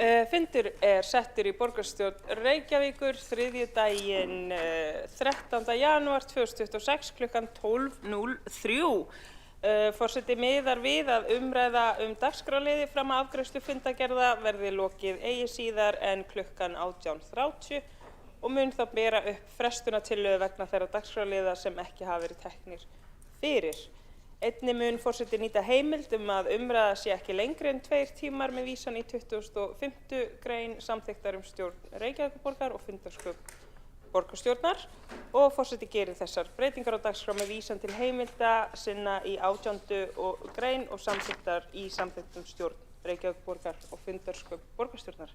Fundur settur í borgarstjórn Reykjavíkur þriðjudaginn 13. janúar 2026 klukkan 12:03. Forseti miðar við að umræða dagskrárliði fram að afgreiðslu fundargerða verði lokið eigi síðar en klukkan 18:30 og mun þá bera upp frestunartillögu vegna þeirra dagskrárliða sem ekki hafa verið teknir fyrir. Einnig mun forseti nýta heimild að umræða sé ekki lengri en 2 tímar með vísan í 25. grein samþykktar stjórn Reykjavíkurborgar og fundarsköp borgarstjórnar og forseti gerir þessar breytingar á dagskrá með vísan til heimilda sinna í 18. grein og samþykktar í samþykktum stjórn Reykjavíkurborgar og fundarsköp borgarstjórnar.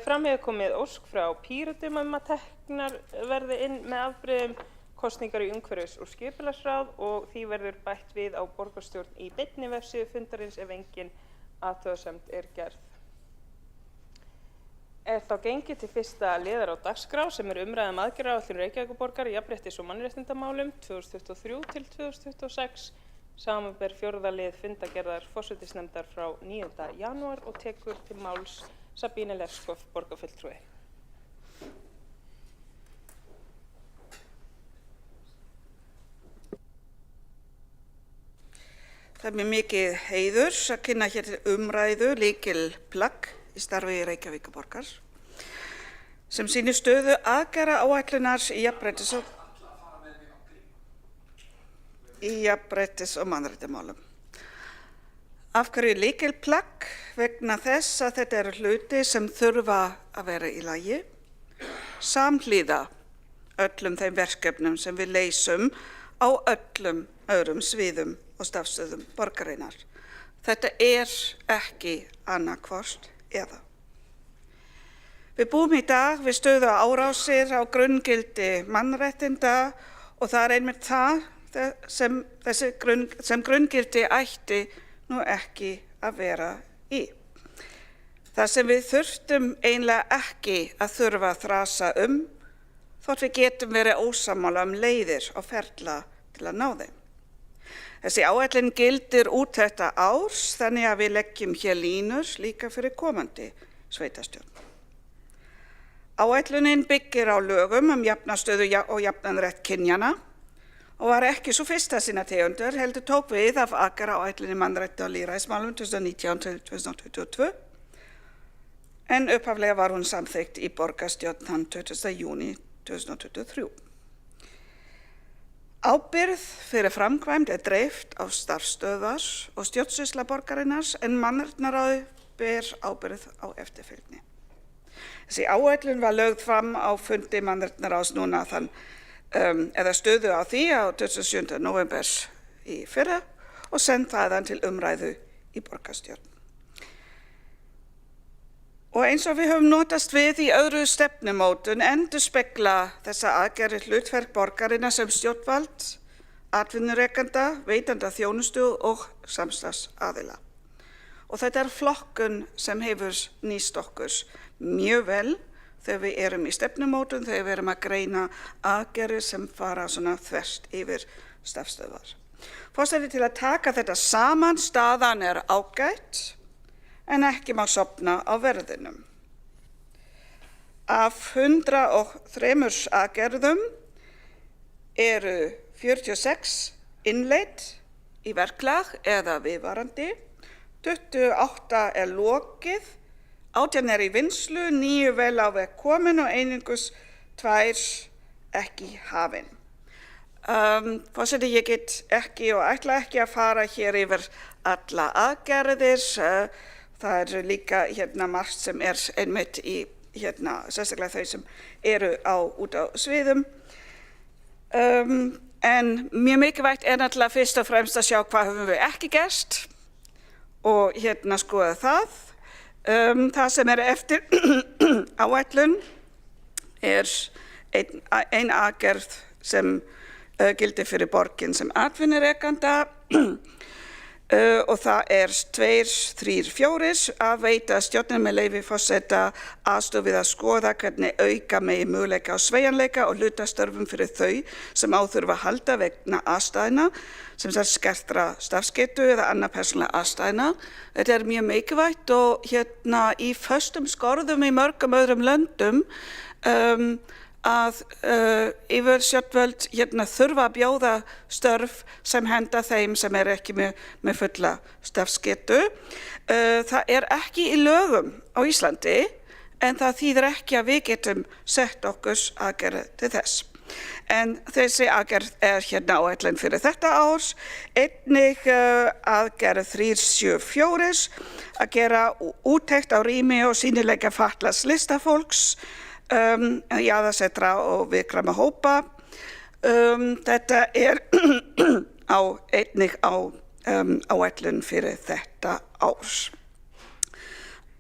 Fram hefur komið ósk frá Pírötum að teknar verði inn með afbrigðum kosningar í umhverfis- og skipulagsráð og því verður bætt við á borgarstjórn í beinni vefsíðu fundarins ef engin athugasemd gerð. Þá gengið til fyrsta liðar á dagskrá sem umræða aðgerðaáætlun Reykjavíkurborgar í jafnréttis- og mannréttindamálum 2023 til 2026 samanber 4. lið fundargerðar forsætisnefndar frá 9. janúar og tekur til máls Sabine Leskov, borgarfulltrúi. Það er mér mikið heiður að kynna hér umræðu lykilplagg í starfi Reykjavíkurborgar sem sýnir stöðu aðgerðaáætlunar í jafnréttis- og mannréttindamálum. Af hverju lykilplagg? Vegna þess að þetta eru hluti sem þurfa að vera í lagi samhliða öllum þeim verkefnum sem við leysum á öllum öðrum sviðum og stafstöðum borgarinnar. Þetta ekki annarkvort eða. Við búum í dag við stöðu árásir á grunngildi mannréttinda og það einmitt það sem grunngildi ætti nú ekki að vera í. Það sem við þurftum eiginlega ekki að þurfa að þrasa þótt við getum verið ósammála leiðir og ferla til að ná þeim. Þessi áætlun gildir út þetta árs þannig að við leggjum hér línur líka fyrir komandi sveitarstjórn. Áætlunin byggir á lögum jafna stöðu og jafnan rétt kynjanna og var ekki svo fyrsta sinna tegundur heldur tók við af aðgerðaáætlun mannréttinda og lýðræðismálum 2019 til 2022 en upphaflega var hún samþykkt í borgarstjórn þann 20. júní 2023. Ábyrgð fyrir framkvæmd dreift á starfsstöðvar og stjórnsýsla borgarinnar en mannréttindaráð ber ábyrgð á eftirfylgni. Þessi áætlun var lögð fram á fundi mannréttindaráðs núna eða stöðu á því á 27. nóvember í fyrra og send þaðan til umræðu í borgarstjórn. Og eins og við höfum notast við í öðru stefnumótun endurspegla þessa aðgerðir hlutverk borgarinnar sem stjórnvald, atvinnurekanda, veitanda þjónustu og samstarfsaðila. Og þetta flokkun sem hefur nýst okkur mjög vel þegar við erum í stefnumótun, þegar við erum að greina aðgerðir sem fara svona þvert yfir stafstöðvar. Forseti til að taka þetta saman, staðan ágætt, en ekki má sofna á verðinum. Af 103 aðgerðum eru 46 innleidd í verklag eða viðvarandi, 28 lokið, 18 í vinnslu, 9 vel á veg komin og einungis 2 ekki hafin. Forseti, ég get ekki og ætla ekki að fara hér yfir alla aðgerðir. Það líka margt sem einmitt í sérstaklega þau sem eru út á sviðum. En mjög mikilvægt náttúrulega fyrst og fremst að sjá hvað höfum við ekki gert og skoða það. Það sem eftir áætlun ein aðgerð sem gildir fyrir borgin sem atvinnurekanda og það 2, 3, 4 að veita stjórnin með leyfi forseta aðstoð við að skoða hvernig auka megi möguleika á sveigjanleika og hlutastörfum fyrir þau sem á þurfa að halda vegna aðstæðna, sem skertra starfsgetu eða annað persónulega aðstæðna. Þetta mjög mikilvægt og í föstum skorðum í mörgum öðrum löndum að yfirstjórnvöld þurfa að bjóða störf sem henda þeim sem ekki með fulla starfsgetu. Það ekki í lögum á Íslandi, en það þýðir ekki að við getum sett okkur aðgerð til þess. En þessi aðgerð áætlun fyrir þetta árs. Einnig aðgerð 374 að gera úttekt á rými og sýnileika fatlaðs listafólks, jaðarsettra og viðkvæma hópa. Þetta einnig á áætlun fyrir þetta árs.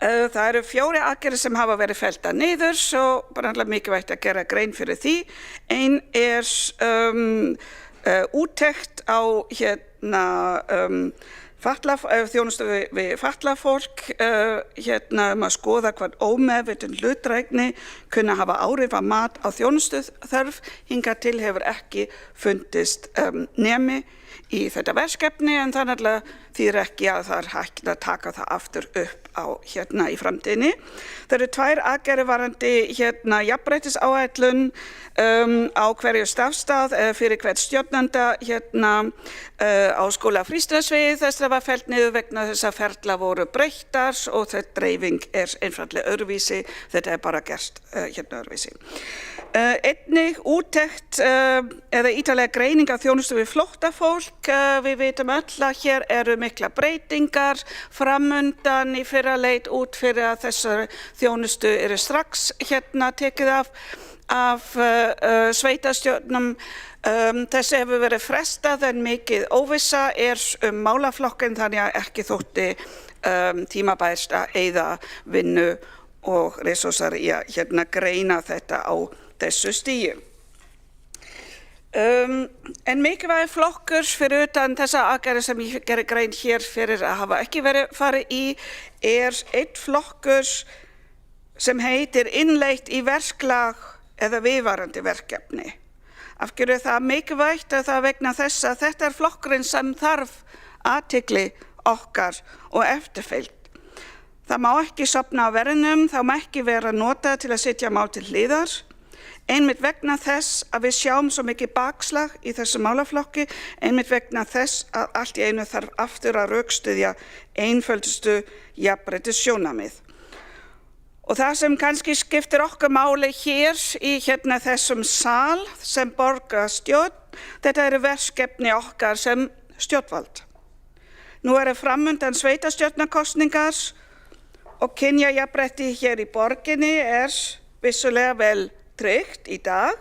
Það eru 4 aðgerðir sem hafa verið felldar niður, svo bara mikilvægt að gera grein fyrir því. Ein úttekt á þjónustu við fatlað fólk, að skoða hvað ómeðvitund hlutdrægni kunna hafa áhrif á mat á þjónustuþörf. Hingað til hefur ekki fundist nemi í þetta verkefni, en það þýðir ekki að það hægt að taka það aftur upp í framtíðinni. Það eru 2 aðgerðir varðandi jafnréttisáætlun á hverju starfsstað fyrir hvern stjórnanda á skóla frístundasviði. Þess var fellt niður vegna þess að ferla voru breyttar og þetta dreifing einfaldlega öðruvísi. Þetta bara gerst öðruvísi. Einnig úttekt eða ítarlega greining af þjónustu við flóttafólk. Við vitum öll að hér eru mikla breytingar framundan í fyrra leit út fyrir að þessar þjónustu eru strax tekið af sveitarstjórnum. Þessi hefur verið frestað en mikið óvissa málaflokkinn, þannig að ekki þótti tímabært að eyða vinnu og resursar í að greina þetta á þessu stigi. En mikilvægur flokkur fyrir utan þessa aðgerðir sem ég gerir grein hér fyrir að hafa ekki verið farið í einn flokkur sem heitir innleitt í verklag eða viðvarandi verkefni. Af hverju það mikilvægt að það vegna þess að þetta flokkurinn sem þarf athygli okkar og eftirfylgd. Það má ekki sofna á verðinum, það má ekki vera notað til að setja mál til hliðar. Einmitt vegna þess að við sjáum svo mikið bakslag í þessu málaflokki, einmitt vegna þess að allt í einu þarf aftur að rökstyðja einföldustu jafnréttissjónarmið. Og það sem kannski skiptir okkur máli hér í þessum sal sem borgarstjórn, þetta eru verkefni okkar sem stjórnvald. Nú eru framundan sveitarstjórnarkosningar og kynjajafnrétti hér í borginni vissulega vel tryggt í dag.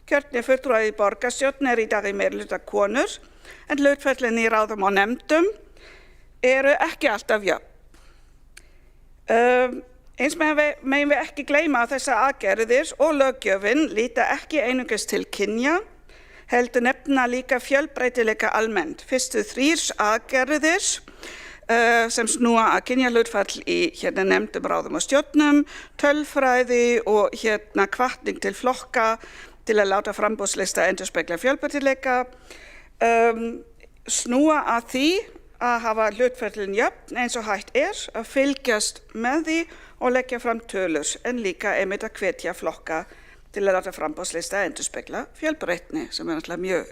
Kjörnir fulltrúar í borgarstjórn í dag í meirihluta konur, en hlutföllin í ráðum og nefndum eru ekki alltaf jöfn. Eins megum við ekki gleyma að þessar aðgerðir og löggjöfin líta ekki einungis til kynja, heldur nefna líka fjölbreytileika almennt. Fyrstu 3 aðgerðir sem snúa að kynjahlutfall í nefndum, ráðum og stjórnum, tölfræði og hvatning til flokka til að láta framboðslista endurspegla fjölbreytileika, snúa að því að hafa hlutföllin jöfn eins og hægt að fylgjast með því og leggja fram tölur, en líka einmitt að hvetja flokka til að láta framboðslista endurspegla fjölbreytni, sem náttúrulega mjög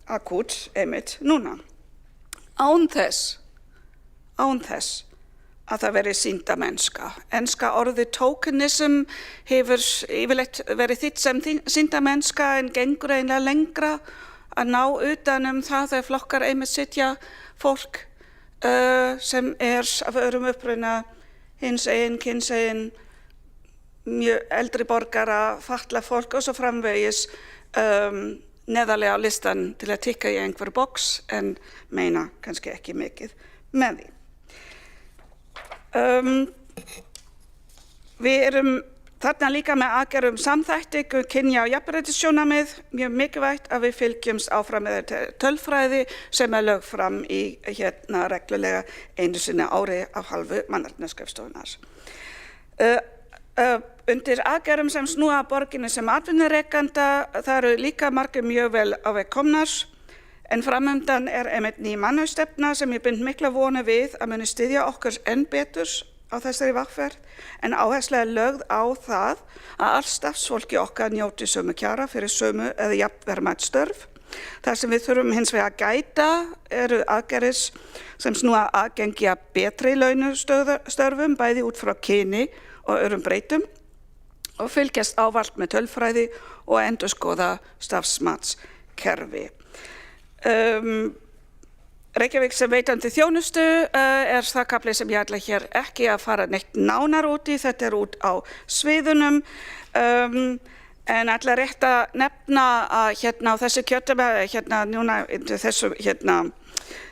akút einmitt núna. Án þess að það veri sýndamennska. Enska orðið tokenism hefur yfirleitt verið þýtt sem sýndamennska, en gengur eiginlega lengra að ná utan það þegar flokkar einmitt sitja fólk sem af öðrum uppruna, hinsegin, kynsegin, mjög eldri borgara, fatlað fólk og svo framvegis neðarlega á listan til að tikka í einhver box, en meina kannski ekki mikið með því. þarna líka með aðgerðum samþættingu, kynja- og jafnréttissjónarmið, mjög mikilvægt að við fylgjumst áfram með tölfræði sem lögð fram í reglulega einu sinni ári af hálfu mannréttindaskrifstofunnar. Undir aðgerðum sem snúa að borginni sem atvinnurekanda, það eru líka margir mjög vel á veg komnar, en framundan einmitt ný mannauðsstefna sem ég bind mikla vonu við að muni styðja okkur enn betur á þessari vegferð, en áhersla lögð á það að allt starfsfólki okkar njóti sömu kjara fyrir sömu eða jafnverðmæt störf. Það sem við þurfum hins vegar að gæta eru aðgerðir sem snúa aðgengi að betri launastörfum, bæði út frá kyni og öðrum breytum, og fylgjast ávallt með tölfræði og endurskoða starfsmatskerfi. Reykjavík sem veitandi þjónustu það kafli sem ég ætla hér ekki að fara neitt nánar út í, þetta út á sviðunum, en ætla rétt að nefna að á þessu kjörtímabili, núna þessu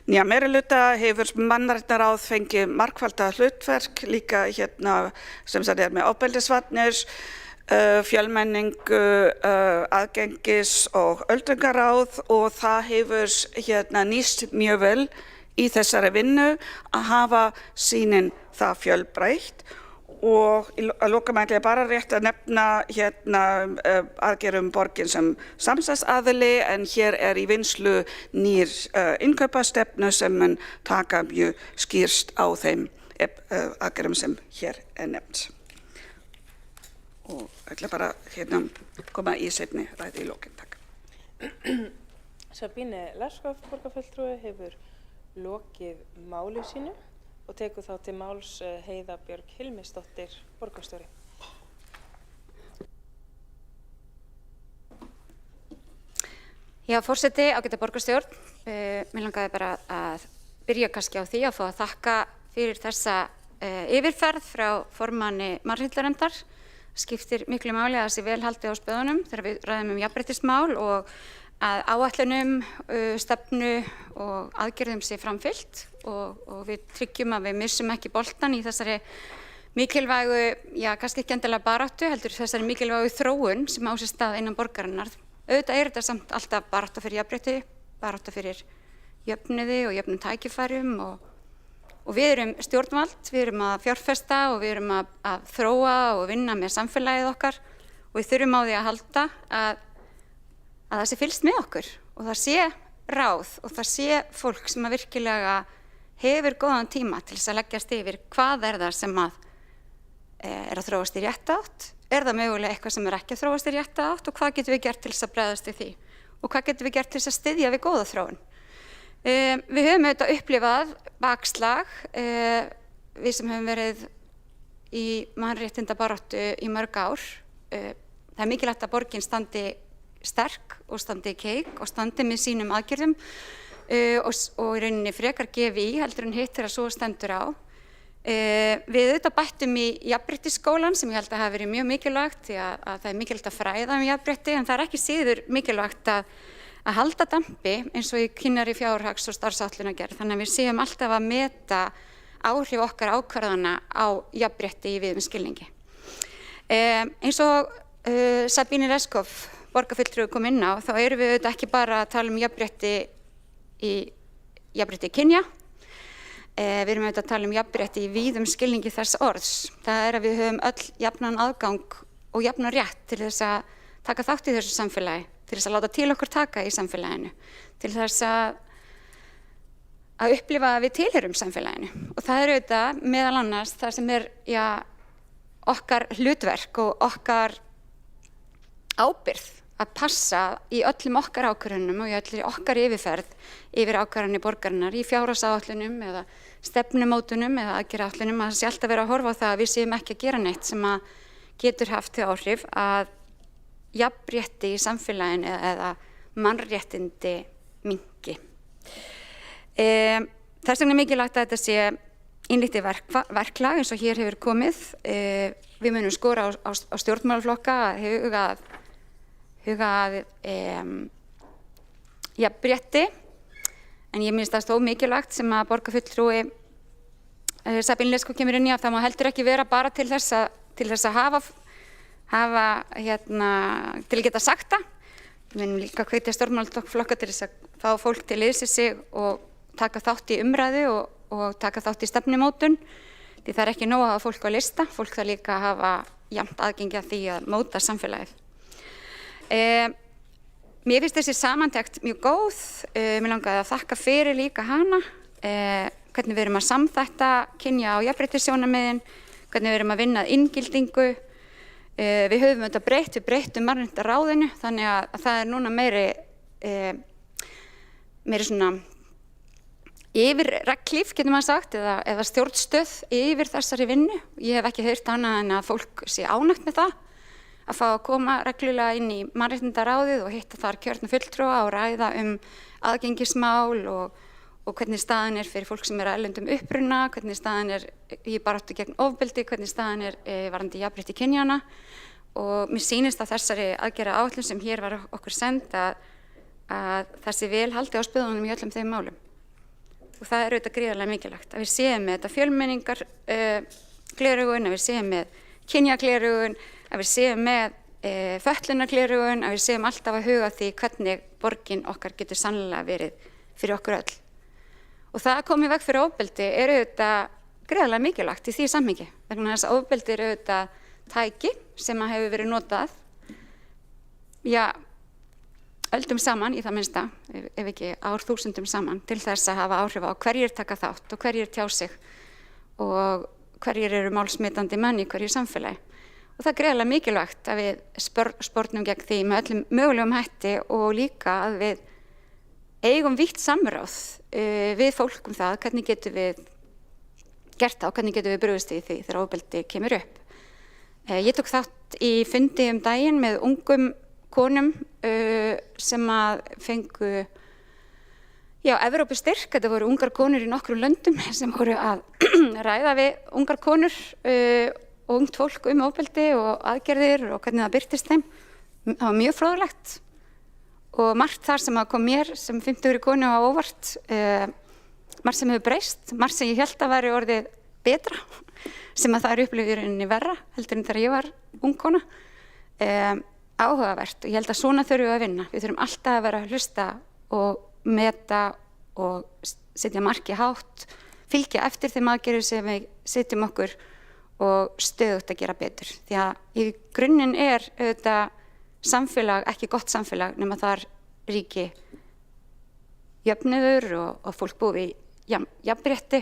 nýja meirihluta hefur mannréttindaráð fengið margfalda hlutverk, líka sem sagt með ofbeldisvarnir, fjölmenningu, aðgengis- og öldrungaráð, og það hefur nýst mjög vel í þessari vinnu að hafa sýnin það fjölbreytt. Og að lokum ætla ég bara rétt að nefna aðgerðum borgin sem samstarfsaðili, en hér í vinslu nýr innkaupastefnu sem mun taka mjög skýrt á þeim aðgerðum sem hér nefnt. Og ætla bara koma í seinni ræðu í lokin. Takk. Sabine Leskov, borgarfulltrúi, hefur lokið máli sínu og tekur þá til máls Heiða Björg Hilmisdóttir, borgarstjóri. Já, forseti, ágæta borgarstjórn. Mér langaði bara að byrja kannski á því að fá að þakka fyrir þessa yfirferð frá formanni mannréttindanefndar. Skiptir miklu máli að þessi vel haldi á spöðunum þegar við ræðum jafnréttismál og að áætlunum, stefnu og aðgerðum sé framfylgt og við tryggjum að við missum ekki boltan í þessari mikilvægu, kannski ekki endilega baráttu, heldur þessari mikilvægu þróun sem á sér stað innan borgarinnar. Auðvitað þetta samt alltaf barátta fyrir jafnrétti, barátta fyrir jöfnuði og jöfnum tækifærum og við erum stjórnvald, við erum að fjárfesta og við erum að þróa og vinna með samfélagið okkar og við þurfum á því að halda að það sé fylgst með okkur og það sé ráð og það sé fólk sem að virkilega hefur góðan tíma til þess að leggjast yfir hvað það sem að þróast í rétta átt, það mögulega eitthvað sem ekki að þróast í rétta átt og hvað getum við gert til þess að bregðast við því og hvað getum við gert til þess að styðja við góða þróun. Við höfum auðvitað upplifað bakslag, við sem höfum verið í mannréttindabaráttu í mörg ár. Það er mikilvægt að borgin standi sterk og standi keik og standi með sínum aðgerðum og í rauninni frekar gefi í heldur en hitt þegar svo stendur á. Við auðvitað bættum í jafnréttisskólann sem ég held að hafi verið mjög mikilvægt því að það er mikilvægt að fræða jafnrétti en það er ekki síður mikilvægt að halda dampi eins og í kynnari fjárhags- og starfsáætlunargerð þannig að við séum alltaf að meta áhrif okkar ákvarðana á jafnrétti í víðum skilningi. Eins og Sabine Leskov, borgarfulltrúi, kom inn á þá erum við auðvitað ekki bara að tala jafnrétti kynja. Við erum auðvitað að tala jafnrétti í víðum skilningi þess orðs. Það að við höfum öll jafnan aðgang og jafnan rétt til þess að taka þátt í þessu samfélagi, til þess að láta til okkur taka í samfélaginu, til þess að upplifa að við tilheyrum samfélaginu. Og það auðvitað meðal annars það sem okkar hlutverk og okkar ábyrgð að passa í öllum okkar ákvörðunum og í öllum okkar yfirferð yfir ákvarðanir borgarinnar í fjárhagsáætlunum eða stefnumótunum eða aðgerðaáætlunum að það sé alltaf verið að horfa á það að við séum ekki að gera neitt sem að getur haft þau áhrif að jafnrétti í samfélaginu eða mannréttindi minnki. Þess vegna er mikilvægt að þetta sé innlítið verklag eins og hér hefur komið. Við munum skora á stjórnmálaflokka að huga að jafnrétti en ég minnst það stóð mikilvægt sem að borgarfulltrúi Sabine Leskov kemur inn í að það má heldur ekki vera bara til þess að hafa hafa til að geta sagt það. Við munum líka hvetja stjórnmálaflokka til þess að fá fólk til liðs við sig og taka þátt í umræðu og taka þátt í stefnumótun. Því það er ekki nóg að hafa fólk á lista, fólk þarf líka að hafa jafnt aðgengi að því að móta samfélagið. Mér finnst þessi samantekt mjög góð, mér langaði að þakka fyrir líka hana, hvernig við erum að samþætta kynja- og jafnréttissjónarmiðin, hvernig við erum að vinna að inngildingu. Við höfum þetta breytt, við breyttum mannréttindaráðinu, þannig að það er núna meiri svona yfirreglíf, getur maður sagt, eða stjórnstöð yfir þessari vinnu. Ég hef ekki heyrt annað en að fólk sé ánægt með það, að fá að koma reglulega inn í mannréttindaráðið og hitta þar kjörna fulltrúa og ræða aðgengismál og hvernig staðan er fyrir fólk sem er að erlendum uppruna, hvernig staðan er í baráttu gegn ofbeldi, hvernig staðan er varðandi jafnrétti kynjanna. Og mér sýnist að þessari aðgerðaáætlun sem hér var okkur send að það sé vel haldið á spöðunum í öllum þeim málum. Og það er auðvitað gríðarlega mikilvægt að við séum með þetta fjölmenningar gleraugun, að við séum með kynjagleraugun, að við séum með fötlunargleraugun, að við séum alltaf að huga því hvernig borgin okkar getur sannlega verið fyrir okkur öll. Og það að koma í veg fyrir ofbeldi er auðvitað gríðarlega mikilvægt í því samhengi. Vegna þess að ofbeldi er auðvitað tæki sem að hefur verið notað, öldum saman í það minnsta, ef ekki árþúsundum saman, til þess að hafa áhrif á hverjir taka þátt og hverjir tjá sig og hverjir eru málsmitandi menn í hverju samfélagi. Og það er greiðlega mikilvægt að við spornum gegn því með öllum mögulegum hætti og líka að við eigum vítt samráð við fólk það, hvernig getum við gert það og hvernig getum við brugðist í því þegar ofbeldi kemur upp. Ég tók þátt í fundi daginn með ungum konum sem að fengu Evrópustyrk. Þetta voru ungar konur í nokkrum löndum sem voru að ræða við ungar konur og ungt fólk ofbeldi og aðgerðir og hvernig það birtist þeim. Það var mjög fróðlegt og margt þar sem að kom mér sem 50 konu á óvart, margt sem hefur breyst, margt sem ég held að væri orðið betra, sem að það er upplifir í verra heldur en þegar ég var ung kona. Áhugavert og ég held að svona þurfum við að vinna. Við þurfum alltaf að vera að hlusta og meta og setja marki hátt, fylgja eftir þeim aðgerðum sem við setjum okkur og stöðugt að gera betur. Því að í grunninn er auðvitað samfélag ekki gott samfélag nema þar ríki jöfnuður og fólk búi í jafnrétti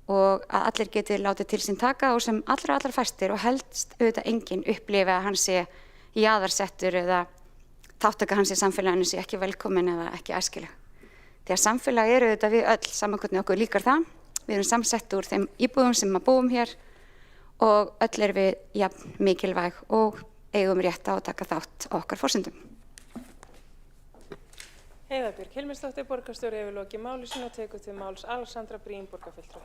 og að allir geti látið til sín taka og sem allra fæstir og helst auðvitað enginn upplifi að hann sé jaðarsettur eða þáttaka hans í samfélaginu sé ekki velkomin eða ekki æskileg. Því að samfélag eru auðvitað við öll, saman hvernig okkur líkar það. Við erum samsett úr þeim íbúðum sem að búum hér og öll erum við jafn mikilvæg og eigum rétt á að taka þátt á okkar forsendum. Heiða Björk Hilmisdóttir, borgarstjóri, hefur lokið máli sínu og tekur til máls Alexandra Brím, borgarfulltrúi.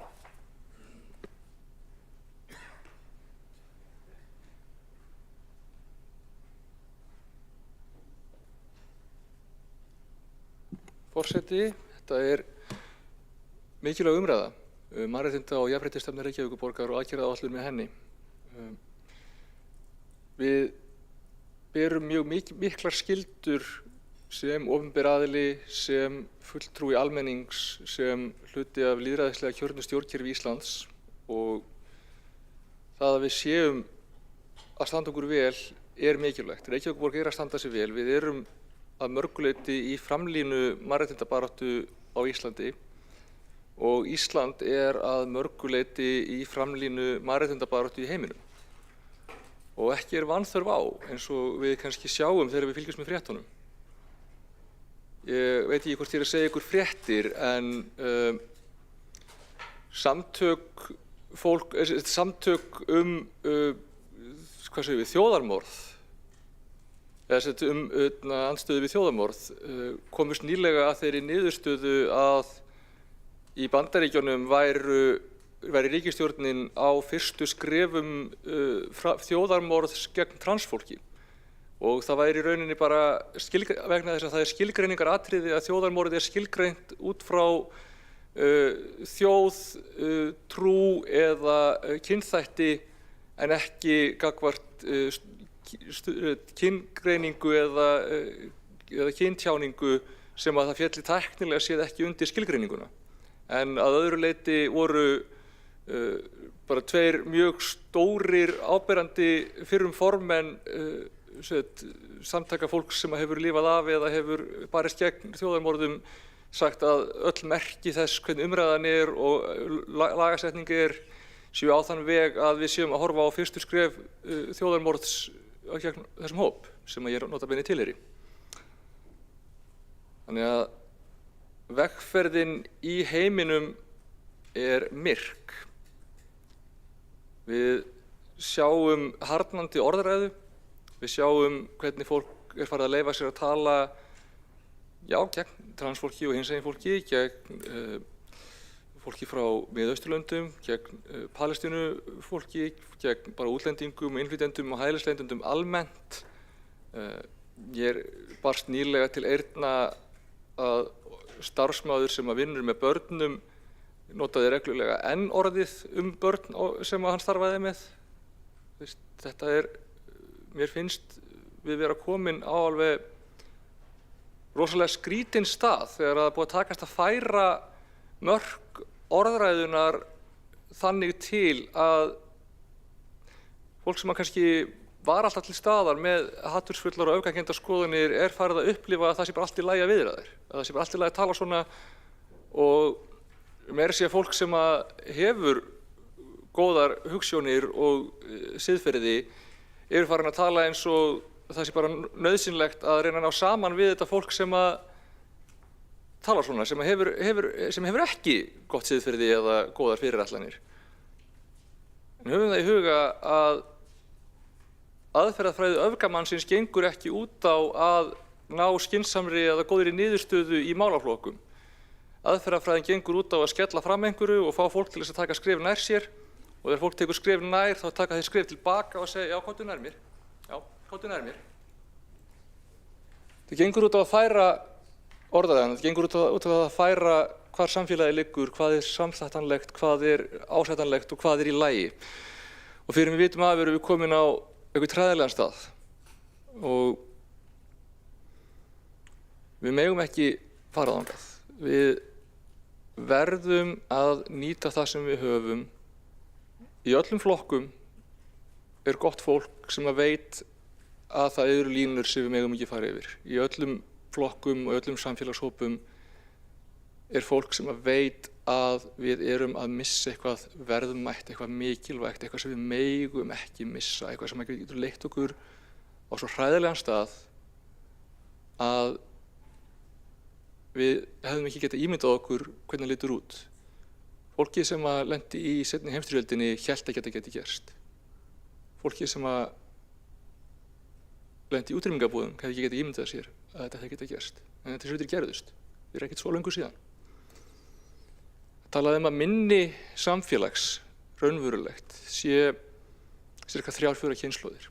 Forseti, þetta er mikilvæg umræða, mannréttinda- og jafnréttisstefnu Reykjavíkurborgar og aðgerðaáætlun með henni. Við berum mjög miklar skyldur sem opinber aðili, sem fulltrúi almennings, sem hluti af lýðræðislega kjörnu stjórnkerfi Íslands og það að við séum að standa okkur vel er mikilvægt. Reykjavíkurborg er að standa sig vel. Við erum að mörguleyti í framlínu mannréttindabaráttu á Íslandi og Ísland er að mörguleyti í framlínu mannréttindabaráttu í heiminum. Og ekki er vanþörf á eins og við kannski sjáum þegar við fylgjumst með fréttunum. Ég veit ekki hvort ég er að segja ykkur fréttir en samtök þjóðarmorð eða andstöðu við þjóðarmorð komust nýlega að þeirri niðurstöðu að í Bandaríkjunum væri ríkisstjórnin á fyrstu skrefum þjóðarmorðs gegn transfólki og það væri í rauninni bara vegna þess að það er skilgreiningaratriði að þjóðarmorðið er skilgreint út frá þjóð, trú eða kynþætti en ekki gagnvart kyngreiningu eða kyntjáningu sem að það félli tæknilega séð ekki undir skilgreininguna. En að öðru leyti voru bara tveir mjög stórir áberandi fyrrum formenn samtaka fólks sem hefur lifað af eða hefur barist gegn þjóðarmorðum sagt að öll merki þess hvernig umræðan og lagasetning séu á þann veg að við séum að horfa á fyrstu skref þjóðarmorðs gegn þessum hóp sem ég nota bene tilheyri. Þannig að vegferðin í heiminum myrk. Við sjáum harðnandi orðræðu, við sjáum hvernig fólk farið að leyfa sér að tala gegn transfólki og hinsegin fólki, gegn fólki frá Miðausturlöndum, gegn Palestínufólki, gegn bara útlendingum, innflytjendum og hælisleitendum almennt. Ég barst nýlega til eyrna að starfsmaður sem vinnur með börnum notaði reglulega N-orðið börn sem hann starfaði með. Þetta mér finnst við vera komin á alveg rosalega skrítinn stað þegar það búið að takast að færa mörk orðræðunar þannig til að fólk sem kannski var alltaf til staðar með hatursfullar og öfgakenndar skoðanir farið að upplifa að það sé bara allt í lagi að viðra þær, að það sé bara allt í lagi að tala svona, og meira sé fólk sem hefur góðar hugsjónir og siðferði farin að tala eins og það sé bara nauðsynlegt að reyna að ná saman við þetta fólk sem talar svona, sem hefur ekki gott siðferði eða góðar fyrirætlanir. En höfum það í huga að aðferðafræði öfgamannsins gengur ekki út á að ná skynsamri eða góðri niðurstöðu í málaflokkum. Aðferðafræðin gengur út á að skella fram einhverju og fá fólk til þess að taka skref nær sér, og þegar fólk tekur skref nær þá taka þeir skref tilbaka og segja já, komdu nær mér. Já, komdu nær mér. Það gengur út á að færa orðræðuna, það gengur út á að færa hvar samfélagið liggur, hvað samþættanlegt, hvað ásættanlegt og hvað í lagi. Og fyrir við vitum erum við komin á einhvern hræðilegan stað og við megum ekki fara þangað. Við verðum að nýta það sem við höfum. Í öllum flokkum gott fólk sem veit að það eru línur sem við megum ekki fara yfir. Í öllum flokkum og öllum samfélagshópum fólk sem veit að við erum að missa eitthvað verðmætt, eitthvað mikilvægt, eitthvað sem við megum ekki missa, eitthvað sem getur leitt okkur á svo hræðilegan stað að við hefðum ekki getað ímyndað okkur hvernig það lítur út. Fólkið sem lenti í seinni heimsstyrjöldinni hélt ekki að þetta geti gerst. Fólkið sem lenti í útrýmingabúðum hefði ekki getað ímyndað sér að þetta hefði getað gerst. En þetta hlutir gerðust. Þetta ekkert svo löngu síðan. Það talaði að minni samfélags raunverulegt sé cirka 3-4 kynslóðir.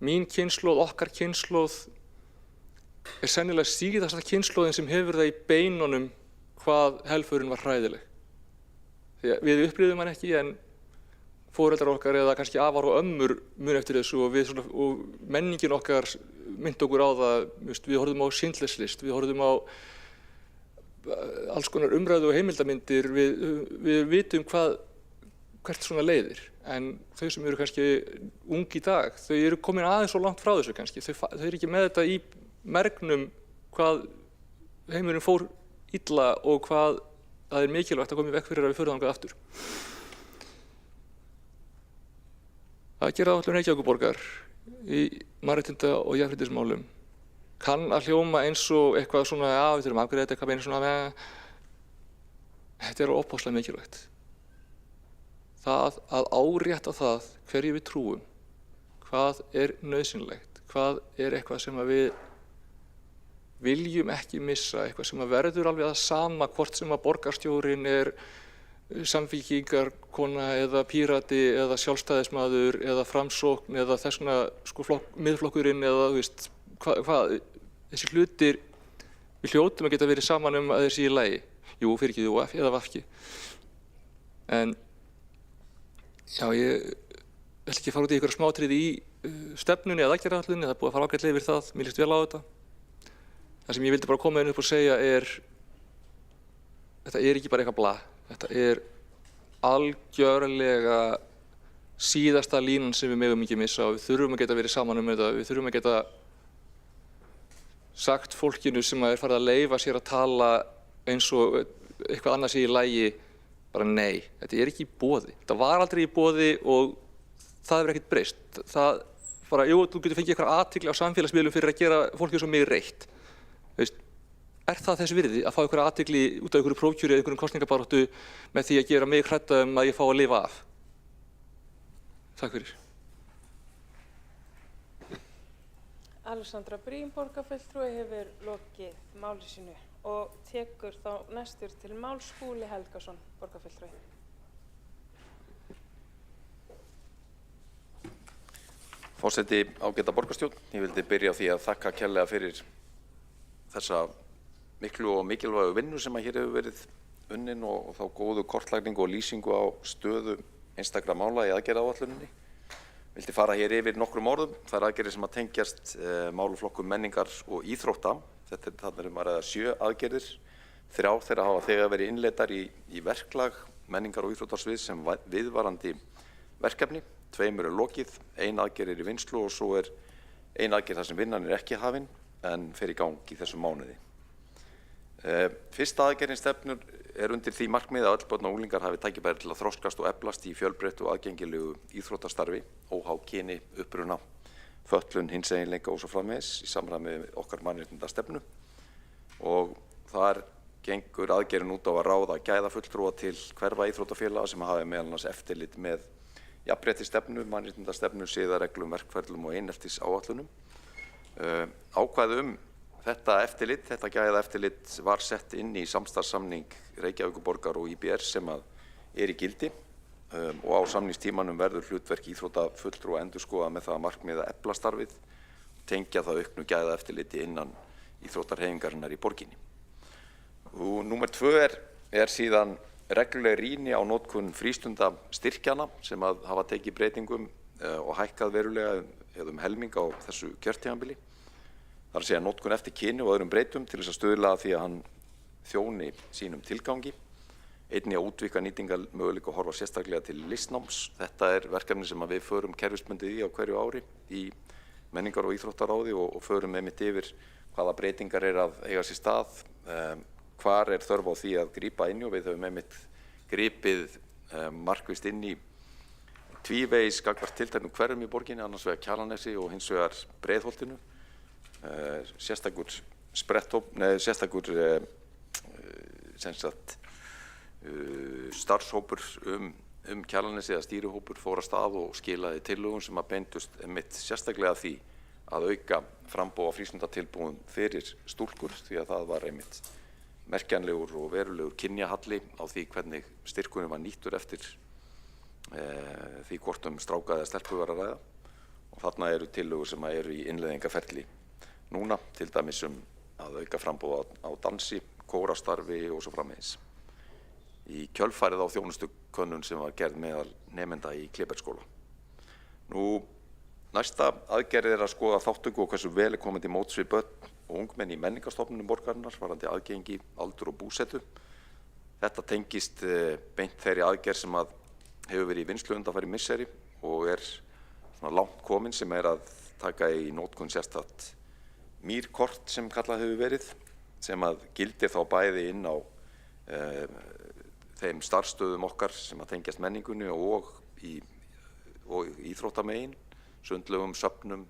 Mín kynslóð, okkar kynslóð sennilega síðasta kynslóðin sem hefur það í beinunum hvað helförin var hræðileg. Því að við upplifðum hann ekki, en foreldrar okkar eða kannski afar og ömmur mun eftir þessu, og menningin okkar myndi okkur á það. Við horfðum á Schindlers List, við horfðum á alls konar umræðu og heimildarmyndir. Við vitum hvert svona leiðir, en þau sem eru kannski ung í dag, þau eru komin aðeins svo langt frá þessu kannski. Þau eru ekki með þetta í mergnum hvað heimurinn fór illa og hvað það mikilvægt að koma í veg fyrir að við förum þangað aftur. Það gera áætlun Reykjavíkurborgar í mannréttinda- og jafnréttismálum kann að hljóma eins og eitthvað svona, já, við þurfum að afgreiða þetta eitthvað einu svona, þetta óbáslega mikilvægt. Það að árétta það hverju við trúum, hvað nauðsynlegt, hvað eitthvað sem við viljum ekki missa, eitthvað sem verður alveg að sama hvort sem borgarstjórinn samfylkingarkona eða pírati eða sjálfstæðismaður eða framsókn eða þessna miðflokkurinn eða hvað þessi hlutir, við hljótum að geta verið saman að þeir séu í lagi. Jú, fyrir ekki eða vafki. En já, ég ætla ekki að fara út í einhverja smáatriði í stefnunni eða aðgerðaáætluninni, það er búið að fara ágætlega yfir það, mér líst vel á þetta. Það sem ég vildi bara koma inn upp og segja þetta er ekki bara eitthvað bla, þetta er algjörlega síðasta línan sem við megum ekki missa og við þurfum að geta verið saman þetta, við þurfum að geta sagt fólkinu sem er farið að leyfa sér að tala eins og eitthvað annað sé í lagi, bara nei, þetta er ekki í boði. Þetta var aldrei í boði og það hefur ekkert breyst. Það bara, jú, þú getur fengið eitthvað athygli á samfélagsmiðlum fyrir að gera fólki svo mig reitt. Veist, er það þess virði að fá eitthvað athygli út af einhverju prófkjöri eða einhverjum kosningabaráttu með því að gera mig hrædda að ég fá að lifa af? Takk fyrir. Alexandra Briem, borgarfulltrúi, hefur lokið máli sínu og tekur þá næstur til máls Skúli Helgason, borgarfulltrúi. Forseti, ágæta borgarstjórn, ég vildi byrja á því að þakka kærlega fyrir þessa miklu og mikilvægu vinnu sem að hér hefur verið unnin og þá góðu kortlagningu og lýsingu á stöðu einstakra mála í aðgerðaáætluninni. Vildi fara hér yfir nokkrum orðum. Það er aðgerðir sem að tengjast málaflokkum menningar og íþrótta. Þarna að ræða 7 aðgerðir. 3 þeirra hafa þegar verið innleiddar í verklag menningar og íþróttasvið sem viðvarandi verkefni. 2 eru lokið, 1 aðgerð er í vinnslu og svo er 1 aðgerð þar sem vinnan er ekki hafin en fer í gang í þessum mánuði. Fyrsta aðgerðin stefnur er undir því markmiði að öll börn og unglingar hafi tækifæri til að þroskast og eflast í fjölbreyttu og aðgengilegu íþróttastarfi, óháð kyni, uppruna, fötlun, hinseginleika og svo framvegis í samræmi með okkar mannréttindastefnu. Og þar gengur aðgerðin út á að ráða gæðafulltrúa til hverfa íþróttafélaga sem hafi meðal annars eftirlit með jafnréttisstefnu, mannréttindastefnu, siðareglum, verkferlum og eineltisáætlunum. Ákvæði þetta eftirlit, þetta gæðaeftirlit var sett inn í samstarfssamning Reykjavíkurborgar og IBR sem er í gildi og á samningstímanum verður hlutverk íþróttafulltrúa endurskoðað með það að markmiða að efla starfið, tengja það auknu gæðaeftirliti innan íþróttahreyfingarinnar í borginni. Og númer 2 er síðan regluleg rýni á notkun frístundastyrkjana sem að hafa tekið breytingum og hækkað verulega eða helming á þessu kjörtímabili. Það er að segja notkun eftir kyni og öðrum breytum til þess að stuðla að því að hann þjóni sínum tilgangi. Einnig að útvíkka nýtingarmöguleika og horfa sérstaklega til listnáms. Þetta er verkefni sem við förum kerfisbundið í á hverju ári í menningar- og íþróttaráði og förum einmitt yfir hvaða breytingar er að eiga sér stað, hvar er þörf á því að grípa inn í og við höfum einmitt gripið markvisst inn í tvívegis gagnvart tilteknum hverfum í borginni, annars vegar Kjalarnesi og hins vegar Breiðholtinu. Sérstakur starfshópur Kjalarnesi eða stýrihópur fór af stað og skilaði tillögum sem að beindust einmitt sérstaklega því að auka framboð á frístundatilbúðum fyrir stúlkur því að það var einmitt merkjanlegur og verulegur kynjahalli á því hvernig styrkurinn var nýttur eftir því hvort stráka eða stelpu var að ræða og þarna eru tillögur sem eru í innleiðingarferli núna, til dæmis að auka framboð á dansi, kórastarfi og svo framvegis. Í kjölfarið á þjónustukönnun sem var gerð meðal nemenda í Klébergsskóla. Næsta aðgerð er að skoða þátttöku og hversu vel er komið til móts við börn og ungmenni í menningarstofnunum borgarinnar varðandi aðgengi, aldur og búsetu. Þetta tengist beint þeirri aðgerð sem hefur verið í vinnslu undanfarin misseri og er langt komin sem er að taka í notkun sérstakt mýrkort sem kallað hefur verið sem gildir þá bæði inn á þeim starfsstöðum okkar sem tengjast menningunni og íþróttamegin, sundlaugum, söfnum,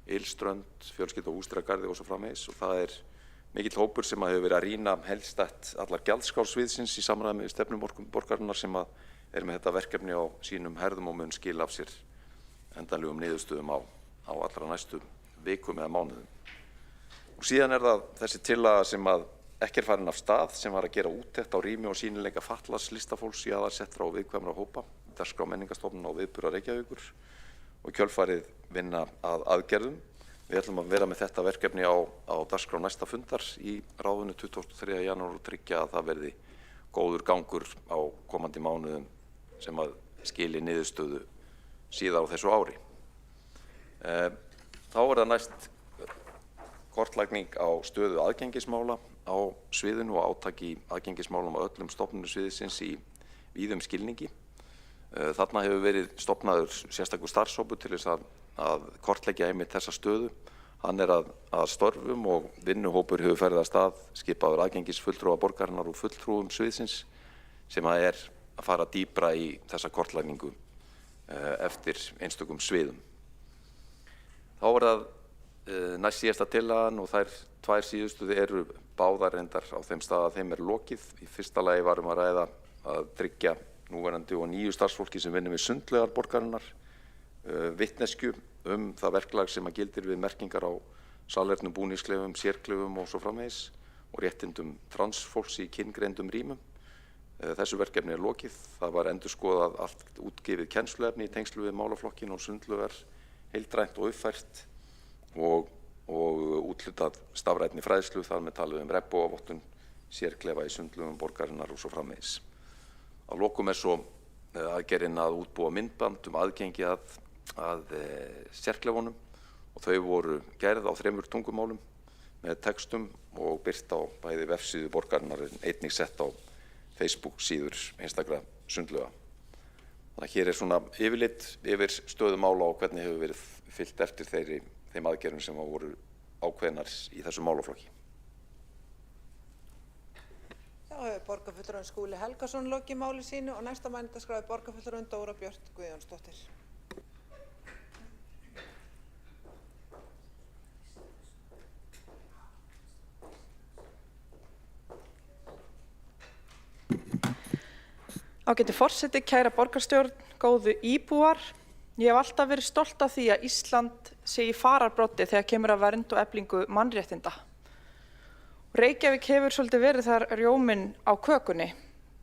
Ylströnd, fjölskyldu- og húsdýragarði og svo framvegis og það er mikill hópur sem hefur verið að rýna heildstætt allar gjaldskrásviðsins í samræmi við stefnu borgarinnar sem er með þetta verkefni á sínum herðum og mun skila af sér endanlegum niðurstöðum á allra næstu vikum eða mánuðum. Og síðan er það þessi tillaga sem ekki er farin af stað sem var að gera úttekt á rými og sýnileika fatlaðs listafólks í aðalsettra og viðkvæmra hópa, dagskrá menningarstofnunar og viðburða Reykjavíkur og kjölfarið vinna að aðgerðum. Við ætlum að vera með þetta verkefni á dagskrá næsta fundar í ráðinu 23. janúar og tryggja að það verði góður gangur á komandi mánuðum sem skili niðurstöðu síðar á þessu ári. Þá það næst kortlagning á stöðu aðgengismála á sviðinu og átak í aðgengismálum á öllum stofnunum sviðsins í víðum skilningi. Þarna hefur verið stofnaður sérstakur starfshópur til þess að kortleggja einmitt þessa stöðu. Hann að störfum og vinnuhópur hefur ferðið af stað, skipaður aðgengisfulltrúa borgarinnar og fulltrúum sviðsins sem að fara dýpra í þessa kortlagningu eftir einstökum sviðum. Þá það næst síðasta tillagan og þær 2 síðustu eru báðar reyndar á þeim stað að þeim lokið. Í fyrsta lagi varum að ræða að tryggja núverandi og nýju starfsfólki sem vinnur við sundlaugar borgarinnar vitneskju það verklag sem að gildir við merkingar á salernum, búningsklefum, sérklefum og svo framvegis og réttindum transfólks í kyngreindum rýmum. Þessu verkefni lokið. Það var endurskoðað allt útgefið kennsluefni í tengslu við málaflokkin og sundlaugar heildrænt og uppfært og úthlutað stafrænni fræðslu, þar með talið regnbogavottun, sérklefa í sundlaugum borgarinnar og svo framvegis. Að lokum svo aðgerðin að útbúa myndband aðgengi að sérklefunum og þau voru gerð á 3 tungumálum með textum og birt á bæði vefsíðu borgarinnar en einnig sett á Facebook síður einstakra sundlauga. Þannig að hér svona yfirlit yfir stöðu mála og hvernig hefur verið fylgt eftir þeim aðgerðum sem voru ákveðnar í þessu málaflokki. Þá hefur borgarfulltrúinn Skúli Helgason lokið máli sínu og næsta mælendaskrá borgarfulltrúinn Dóra Björt Guðjónsdóttir. Ágæti forseti, kæra borgarstjórn, góðu íbúar. Ég hef alltaf verið stolt af því að Ísland sé í fararbroddi þegar kemur að vernd og eflingu mannréttinda. Reykjavík hefur svolítið verið þar rjóminn á kökunni.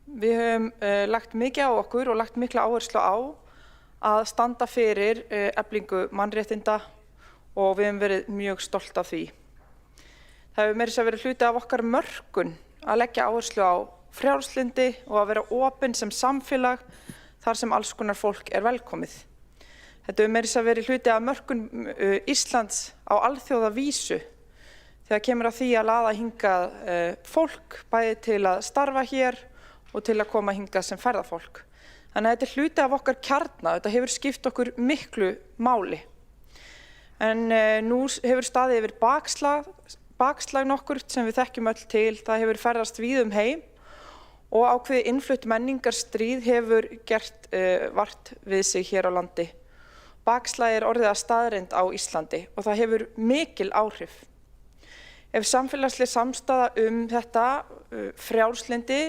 Við höfum lagt mikið á okkur og lagt mikla áherslu á að standa fyrir eflingu mannréttinda og við höfum verið mjög stolt af því. Það hefur meira að vera hluti af okkar mörkun að leggja áherslu á frjálslyndi og að vera opin sem samfélag þar sem alls konar fólk velkomið. Þetta hefur meira að vera hluti af mörkun Íslands á alþjóðavísu þegar kemur að því að laða hingað fólk bæði til að starfa hér og til að koma hingað sem ferðafólk. Þannig að þetta hluti af okkar kjarna, þetta hefur skipt okkur miklu máli. En nú hefur staðið yfir bakslag nokkur sem við þekkjum öll til, það hefur ferðast víðum heim og ákveðið innflutt menningarstríð hefur gert vart við sig hér á landi. Bakslag orðið að staðreynd á Íslandi og það hefur mikil áhrif. Ef samfélagsleg samstaða þetta frjálslyndi,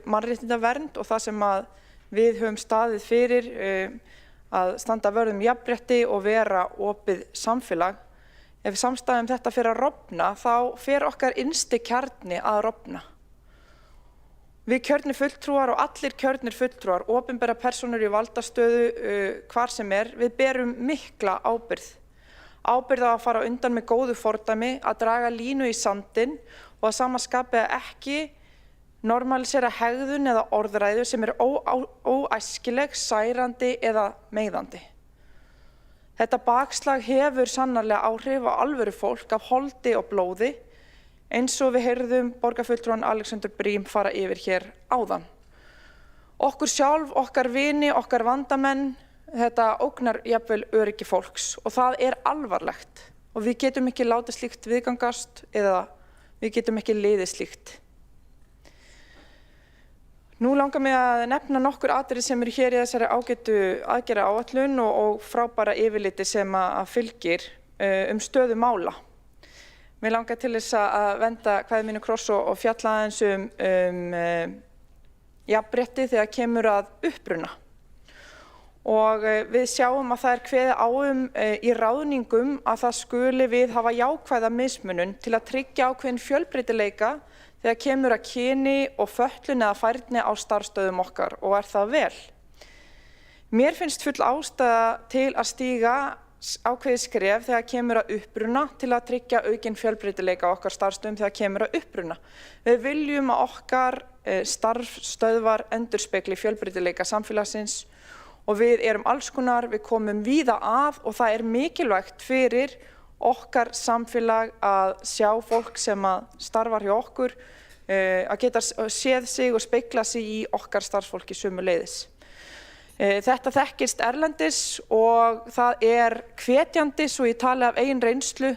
mannréttindavernd og það sem við höfum staðið fyrir að standa vörð jafnrétti og vera opið samfélag, ef samstaða þetta fer að rofna, þá fer okkar innsti kjarni að rofna. Við kjörnir fulltrúar og allir kjörnir fulltrúar, opinbera persónur í valdastöðu hvar sem við berum mikla ábyrgð. Ábyrgð á að fara undan með góðu fordæmi, að draga línu í sandinn og að sama skapi ekki normalisera hegðun eða orðræðu sem óæskileg, særandi eða meiðandi. Þetta bakslag hefur sannarlega áhrif á alvöru fólk af holdi og blóði, eins og við heyrðum borgarfulltrúann Alexander Briem fara yfir hér áðan. Okkur sjálf, okkar vini, okkar vandamenn, þetta ógnar jafnvel öryggi fólks og það alvarlegt og við getum ekki látið slíkt viðgangast eða við getum ekki liðið slíkt. Nú langar mig að nefna nokkur atriði sem eru hér í þessari ágætu aðgerðaáætlun og frábæra yfirliti sem að fylgir stöðu mála. Mér langar til þess að venda kvæði mínu kross og fjalla aðeins jafnrétti þegar kemur að uppruna. Og við sjáum að það kveðið á í ráðningum að það skuli við hafa jákvæða mismunun til að tryggja ákveðinn fjölbreytileika þegar kemur að kyni og fötlun eða færni á starfsstöðum okkar og það vel. Mér finnst full ástæða til að stíga ákveðið skref þegar kemur að uppruna til að tryggja aukinn fjölbreytileika á okkar starfsstöðum þegar kemur að uppruna. Við viljum að okkar starfsstöðvar endurspegli fjölbreytileika samfélagsins og við erum alls konar, við komum víða að og það mikilvægt fyrir okkar samfélag að sjá fólk sem að starfar hjá okkur, að geta séð sig og spegla sig í okkar starfsfólki sömuleiðis. Þetta þekkist erlendis og það hvetjandi, svo ég tali af eigin reynslu,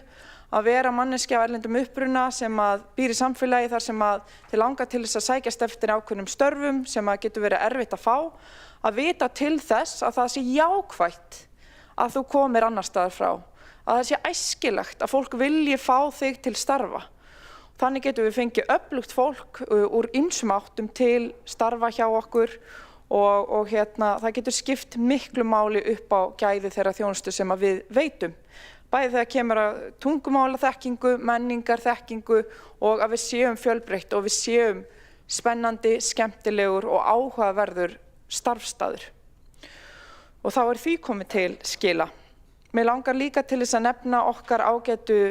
að vera manneskja af erlendum uppruna sem að býr í samfélagi þar sem að þið langar til þess að sækjast eftir ákveðnum störfum sem að getur verið erfitt að fá, að vita til þess að það sé jákvætt að þú komir annar staðar frá, að það sé æskilegt að fólk vilji fá þig til starfa. Þannig getum við fengið öflugt fólk úr ýmsum áttum til starfa hjá okkur og það getur skipt miklu máli upp á gæði þeirra þjónustu sem að við veitum. Bæði þegar kemur að tungumálaþekkingu, menningarþekkingu og að við séum fjölbreytt og við séum spennandi, skemmtilegur og áhugaverður starfsstaður. Og þá því komið til skila. Mér langar líka til þess að nefna okkar ágætu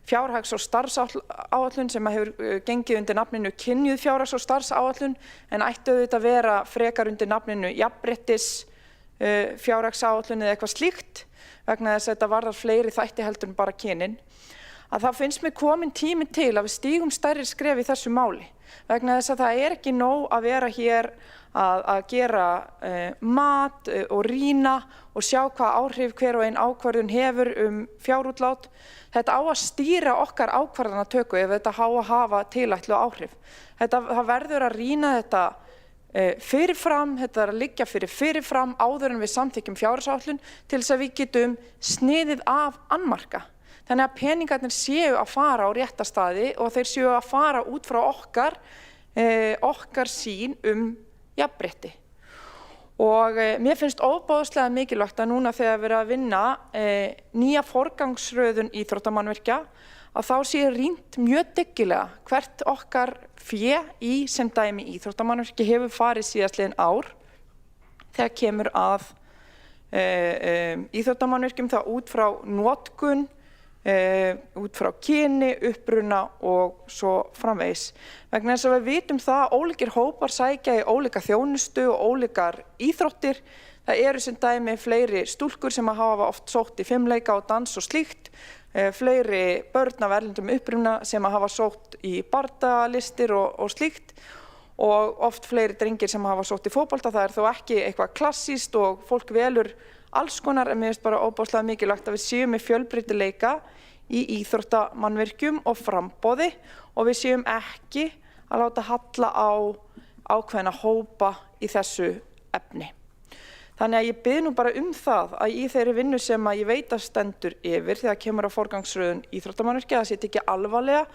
fjárhags- og starfsáætlun sem hefur gengið undir nafninu kynjuð fjárhags- og starfsáætlun en ætti auðvitað að vera frekar undir nafninu jafnréttis fjárhagsáætlun eða eitthvað slíkt vegna þess að þetta varðar fleiri þætti heldur en bara kynin. Að það finnst mér komin tími til að við stígum stærri skref í þessu máli vegna þess að það ekki nóg að vera hér að gera mat og rýna og sjá hvað áhrif hver og ein ákvörðun hefur fjárútlát. Þetta á að stýra okkar ákvarðanatöku ef þetta á að hafa tilætluð áhrif. Það verður að rýna þetta fyrirfram, þetta að liggja fyrirfram áður en við samþykkjum fjárhagsáætlun til þess að við getum sniðið af annmarka. Þannig að peningarnir séu að fara á rétta staði og þeir séu að fara út frá okkar sýn jafnrétti. Og mér finnst ofboðslega mikilvægt að núna þegar við erum að vinna nýja forgangsröðun íþróttamannvirkja að þá sé rýnt mjög dyggilega hvert okkar fé í sem dæmi íþróttamannvirki hefur farið síðastliðin ár þegar kemur að íþróttamannvirkjum þá út frá notkun, út frá kyni, uppruna og svo framvegis. Vegna þess að við vitum það að ólíkir hópar sækja í ólíka þjónustu og ólíkar íþróttir. Það eru sem dæmi fleiri stúlkur sem hafa oft sótt í fimleika og dans og slíkt, fleiri börn af erlendum uppruna sem hafa sótt í bardagalistir og slíkt og oft fleiri drengir sem hafa sótt í fótbolta. Það þó ekki eitthvað klassískt og fólk velur alls konar en mér finnst bara óbúslega mikilvægt að við séum með fjölbreytileika í íþróttamannvirkjum og framboði og við séum ekki að láta halla á ákveðna hópa í þessu efni. Þannig að ég bið nú bara það að í þeirri vinnu sem að ég veit að stendur yfir þegar kemur að forgangsröðun íþróttamannvirkja að sé ekki alvarlega,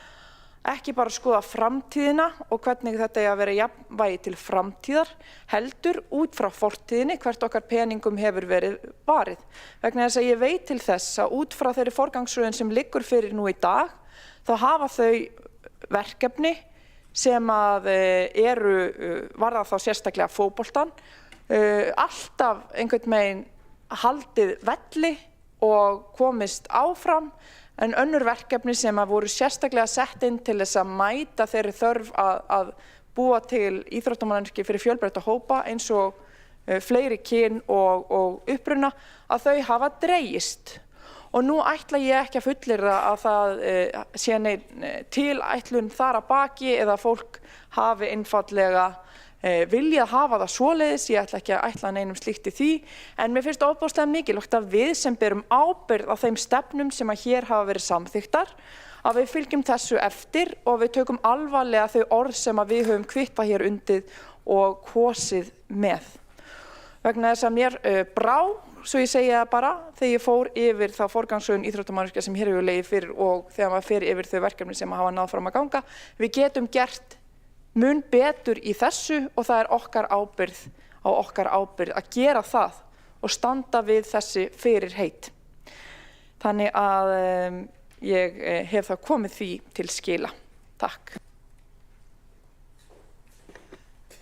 ekki bara skoða framtíðina og hvernig þetta að vera jafnvægi til framtíðar, heldur út frá fortíðinni hvert okkar peningum hefur verið varið. Vegna þess að ég veit til þess að út frá þeirri forgangsröðun sem liggur fyrir nú í dag, þá hafa þau verkefni sem að varða þá sérstaklega fótboltann, alltaf einhvern veginn haldið velli og komist áfram en önnur verkefni sem að voru sérstaklega sett inn til þess að mæta þeirri þörf að búa til íþróttamannvirki fyrir fjölbreytta hópa eins og fleiri kyn og uppruna að þau hafa dregist. Og nú ætla ég ekki að fullyrða að það sé neinn tilætlun þar að baki eða fólk hafi einfaldlega viljað hafa það svoleiðis, ég ætla ekki að ætla neinum slíkt í því, en mér finnst ofboðslega mikilvægt að við sem berum ábyrgð á þeim stefnum sem að hér hafa verið samþykktar, að við fylgjum þessu eftir og við tökum alvarlega þau orð sem að við höfum kvittað hér undir og kosið með. Vegna þess að mér brá, svo ég segi það bara, þegar ég fór yfir þá forgangsröðun íþróttamannvirkja sem hér hefur legið fyrir og þegar maður fer yfir þau verkefni sem hafa náð fram að ganga, við getum gert mun betur í þessu og það okkar ábyrgð að gera það og standa við þessi fyrirheit. Þannig að ég hef þá komið því til skila. Takk.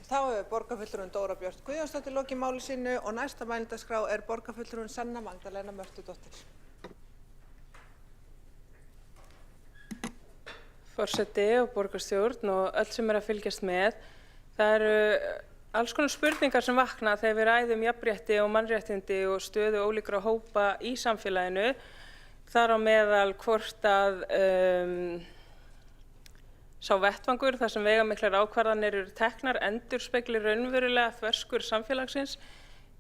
Þá hefur borgarfulltrúinn Dóra Björt Guðjónsdóttir lokið máli sínu og næsta mælendaskrá borgarfulltrúinn Sanna Magdalena Mörtudóttir. Forseti og borgarstjórn og öll sem að fylgjast með. Það alls konar spurningar sem vakna þegar við ræðum jafnrétti og mannréttindi og stöðu ólíkra hópa í samfélaginu. Þar á meðal hvort að sá vettvangur þar sem veigamiklar ákvarðanir eru teknar endurspegli raunverulega þverskurð samfélagsins.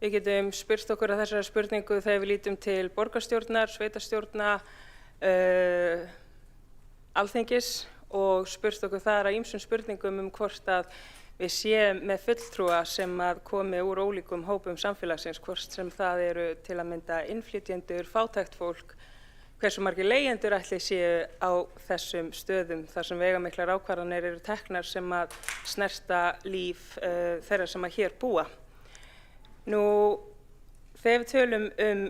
Við getum spurt okkur að þessari spurningu þegar við lítum til borgarstjórnar, sveitarstjórna, Alþingis og spurt okkur þar að ýmsum spurningum hvort að við séum með fulltrúa sem að komi úr ólíkum hópum samfélagsins, hvort sem það eru til að mynda innflytjendur, fátækt fólk, hversu margir leigjendur ætli séu á þessum stöðum þar sem veigamiklar ákvarðanir eru teknar sem að snerta líf þeirra sem að hér búa. Nú, þegar við tölum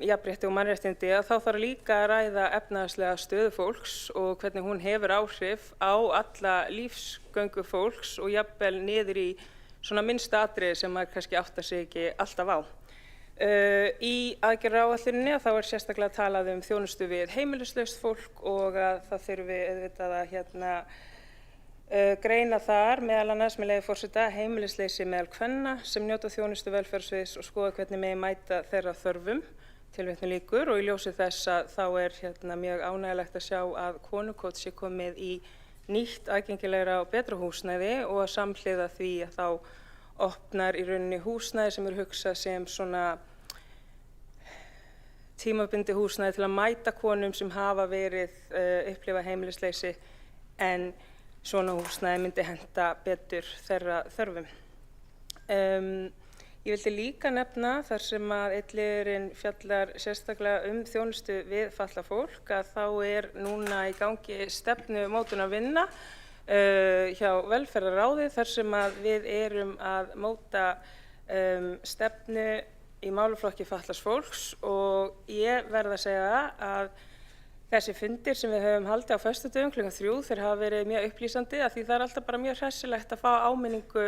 jafnrétti og mannréttindi þá þarf líka að ræða efnahagslega stöðu fólks og hvernig hún hefur áhrif á alla lífsgöngu fólks og jafnvel niður í svona minnsta atriði sem maður kannski áttar sig ekki alltaf á. Í aðgerðaáætluninni þá er sérstaklega talað þjónustu við heimilislaust fólk og að það þurfi auðvitað að greina þar meðal annars með leyfi forseta heimilisleysi meðal kvenna sem njóta þjónustu velferðarsviðs og skoða hvernig megi mæta þeirra þörfum, tilvitnun lýkur, og í ljósi þess að þá er mjög ánægjulegt að sjá að konukot sé komið í nýtt aðgengilegra og betra húsnæði og að samhliða því að þá opnar í rauninni húsnæði sem hugsað sem svona tímabundið húsnæði til að mæta konum sem hafa verið upplifa heimilisleysi en svona húsnæði myndi henta betur þeirra þörfum. Ég vildi líka nefna þar sem að einn liðurinn fjallar sérstaklega þjónustu við fatlað fólk að þá er núna í gangi stefnumótunarvinna hjá velferðarráði þar sem að við erum að móta stefnu í málaflokki fatlaðs fólks og ég verð að segja að þessi fundir sem við höfum haldið á föstudögum kl. 3 þeir hafa verið mjög upplýsandi af því það er alltaf bara mjög hressilegt að fá áminningu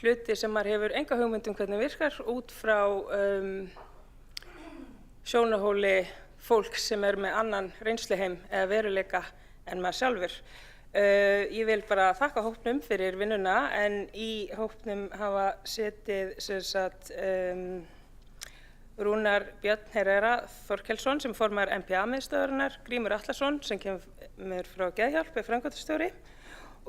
hluti sem maður hefur enga hugmynd hvernig virkar út frá sjónarhóli fólks sem er með annan reynsluheim eða veruleika en maður sjálfur. Ég vil bara þakka hópnum fyrir vinnuna en í hópnum hafa setið sem sagt Rúnar Björn Herrera Þorkelsson sem formar MPA-miðstöðvarinnar, Grímur Atlason sem kemur frá Geðhjálp framkvæmdastjóri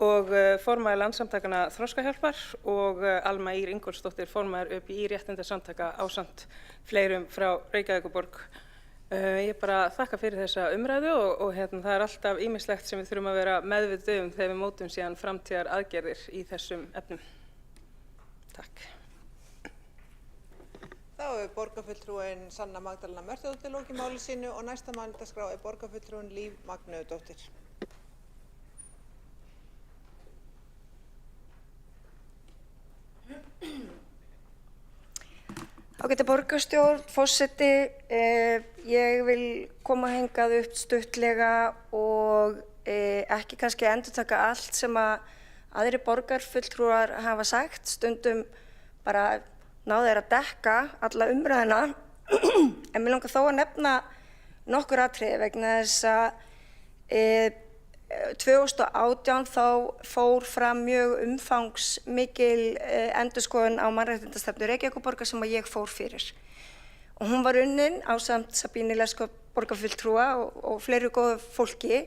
og formaður Landssamtakanna Þroskahjálpar og Alma Ýr Ingólfsdóttir formaður ÖBÍ réttindasamtaka ásamt fleirum frá Reykjavíkurborg. Ég bara þakka fyrir þessa umræðu og það er alltaf ýmislegt sem við þurfum að vera meðvituð þegar við mótum síðan framtíðar aðgerðir í þessum efnum. Takk. Þá er borgarfulltrúin Sanna Magdalena Mörtudóttir lokið máli sínu og næsta mælendaskrá er borgarfulltrúin Líf Magnúðardóttir. Ágæta borgarstjórn, forseti, ég vil koma hingað upp stuttlega og ekki kannski endurtaka allt sem að aðrir borgarfulltrúar hafa sagt, stundum bara náðu þeir að dekka alla umræðina, en mér langar þó að nefna nokkur atriði vegna þess að 2018 þá fór fram mjög umfangsmikil endurskoðun á mannréttindastefnu Reykjavíkurborgar sem að ég fór fyrir. Og hún var unnin ásamt Sabínu Lesko borgarfulltrúa og fleiri góðu fólki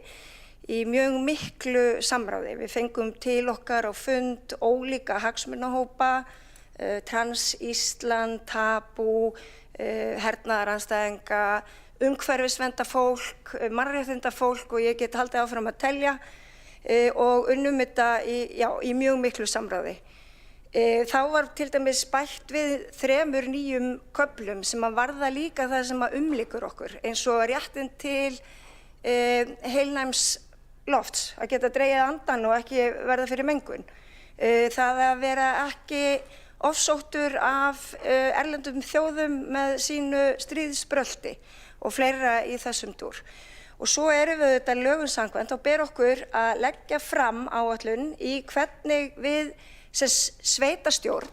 í mjög miklu samráði. Við fengum til okkar á fund ólíka hagsmunahópa, Trans Ísland, Tabú, hernaðarandstæðinga, umhverfisverndafólk, mannréttindafólk og ég get haldið áfram að telja og unnum þetta í mjög miklu samráði. Þá var til dæmis bætt við 3 nýjum köflum sem að varða líka það sem að umlykur okkur, eins og réttinn til heilnæms lofts, að geta dregið andan og ekki verða fyrir mengun. Það að vera ekki ofsóttur af erlendum þjóðum með sínu stríðsbrölti og fleira í þessum dúr. Og svo erum við þetta lögum samkvæmt og ber okkur að leggja fram áætlun í hvernig við sem sveitarstjórn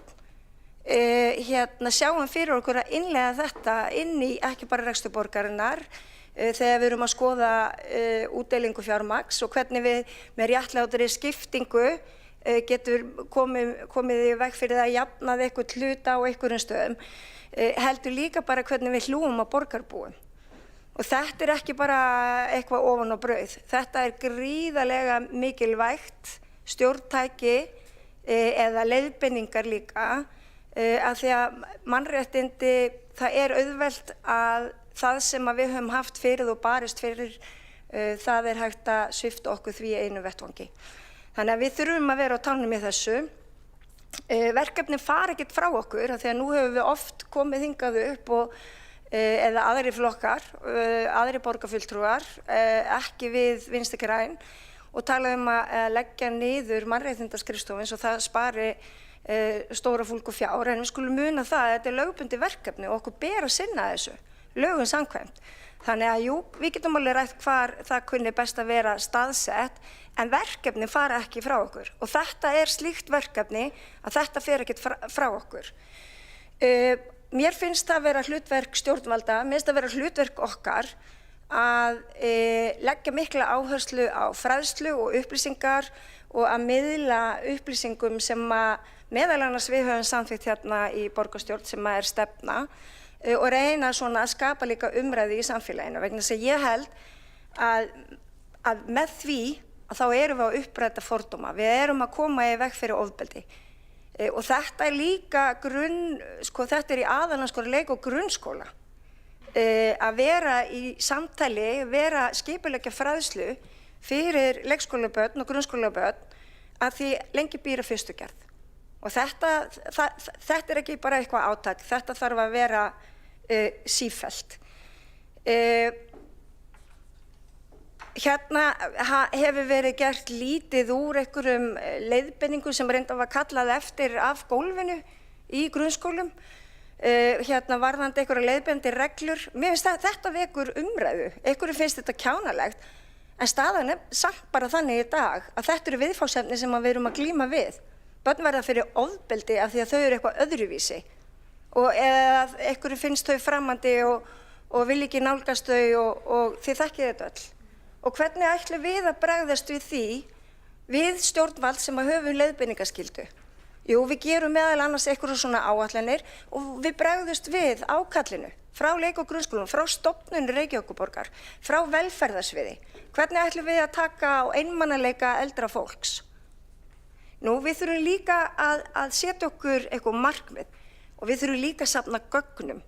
sjáum fyrir okkur að innleiða þetta inn í ekki bara rekstur borgarinnar þegar við erum að skoða útdeilingu fjármagns og hvernig við með réttlátri skiptingu getur komið í veg fyrir það að jafna eitthvað hluta á einhverjum stöðum, heldur líka bara hvernig við hlúum að borgarbúum. Og þetta ekki bara eitthvað ofan á brauð. Þetta gríðarlega mikilvægt stjórntæki eða leiðbeiningar líka, af því að mannréttindi, það auðvelt að það sem að við höfum haft fyrir og barist fyrir, það hægt að svipta okkur því einu vettvangi. Þannig að við þurfum að vera á tánum í þessu. Verkefnin fara ekkert frá okkur, af því að nú höfum við oft komið hingað upp eða aðri flokkar, aðri borgarfulltrúar, ekki við Vinstri græn, og tala að leggja niður mannréttindaskrifstofu eins og það spari stóra fólk og fjár, en við skulum muna það að þetta lögbundið verkefni og okkur ber að sinna þessu, lögum samkvæmt. Þannig að jú, við getum alveg rætt hvar það kunni best að vera staðsett, en verkefni fara ekki frá okkur. Og þetta slíkt verkefni að þetta fer ekkert frá okkur. Mér finnst það vera hlutverk stjórnvalda, mér finnst það vera hlutverk okkar að leggja mikla áherslu á fræðslu og upplýsingar og að miðla upplýsingum sem að meðal annars við höfum samþykkt hérna í borgarstjórn sem að stefna, og reyna svona að skapa líka umræðu í samfélaginu, vegna þess að ég held að með því að þá erum við að uppræta fordóma, við erum að koma í veg fyrir ofbeldi. Og þetta líka þetta í aðallega leik- og grunnskóla, að vera í samtali, vera skipuleggja fræðslu fyrir leikskólabörn og grunnskólabörn, að því lengi býr að fyrstu gerð. Og þetta ekki bara eitthvað átak, þetta þarf að vera sífellt. Hérna hefur verið gert lítið úr einhverjum leiðbeiningum sem reyndar var kallað eftir af gólfinu í grunnskólum. Hérna varðandi einhverja leiðbeinandi reglur. Mér finnst þetta vekur umræðu, einhverjum finnst þetta kjánalegt, en staðan samt bara þannig í dag að þetta viðfangsefni sem við erum að glíma við. Börn verða fyrir ofbeldi af því að þau eitthvað öðruvísi, og eða einhverjum finnst þau framandi og vil ekki nálgast þau, og þið þekkið þetta öll. Og hvernig ætlum við að bregðast við því, við stjórnvald sem að höfum leiðbeiningaskyldu? Jú, við gerum meðal annars einhverjum svona áætlanir og við bregðumst við ákallinu frá leik- og grunnskólum, frá stofnun Reykjavíkurborgar, frá velferðarsviði. Hvernig ætlum við að taka á einmanaleika eldra fólks? Nú, við þurfum líka að setja okkur eitthvað markmið, og við þurfum líka að safna gögnum.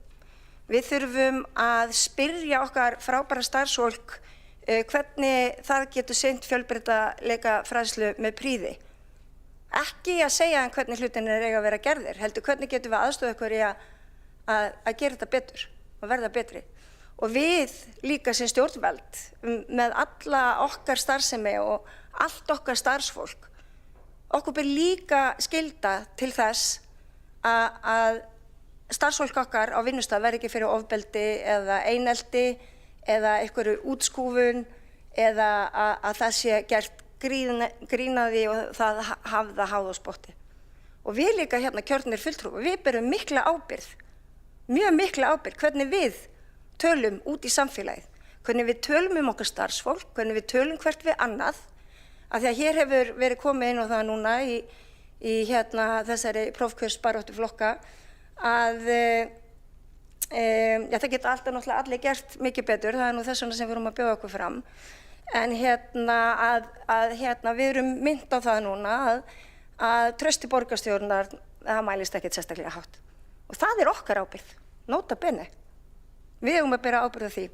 Við þurfum að spyrja okkar frábæra starfsfólk hvernig það getur sinnt fjölbreytileika fræðslu með prýði. Ekki að segja hvernig hlutinir eiga að vera gerðir, heldur hvernig getum við aðstoða ykkur í að gera þetta betur og verða betri. Og við líka sem stjórnvald með alla okkar starfsemi og allt okkar starfsfólk, okkur ber líka skylda til þess að starfsfólk okkar á vinnustað verði ekki fyrir ofbeldi eða einelti eða einhverju útskúfun, eða að það sé gert grín að því og það hafða háð á spotti. Og við líka hérna kjörnir fulltrúar, við berum mikla ábyrgð, mjög mikla ábyrgð, hvernig við tölum út í samfélagið, hvernig við tölum okkar starfsfólk, hvernig við tölum hvert við annað, af því að hér hefur verið komið inn á það núna í hérna þessari prófkjörsbaráttu flokka að það geta alltaf náttúrulega allir gert mikið betur, það nú þess vegna sem við erum að bjóða okkur fram, en hérna við erum minnt á það núna að trausti borgarstjórnar, það mælist ekkert sérstaklega hátt. Og það okkar ábyrgð, nota bene. Við eigum að bera ábyrgð á því.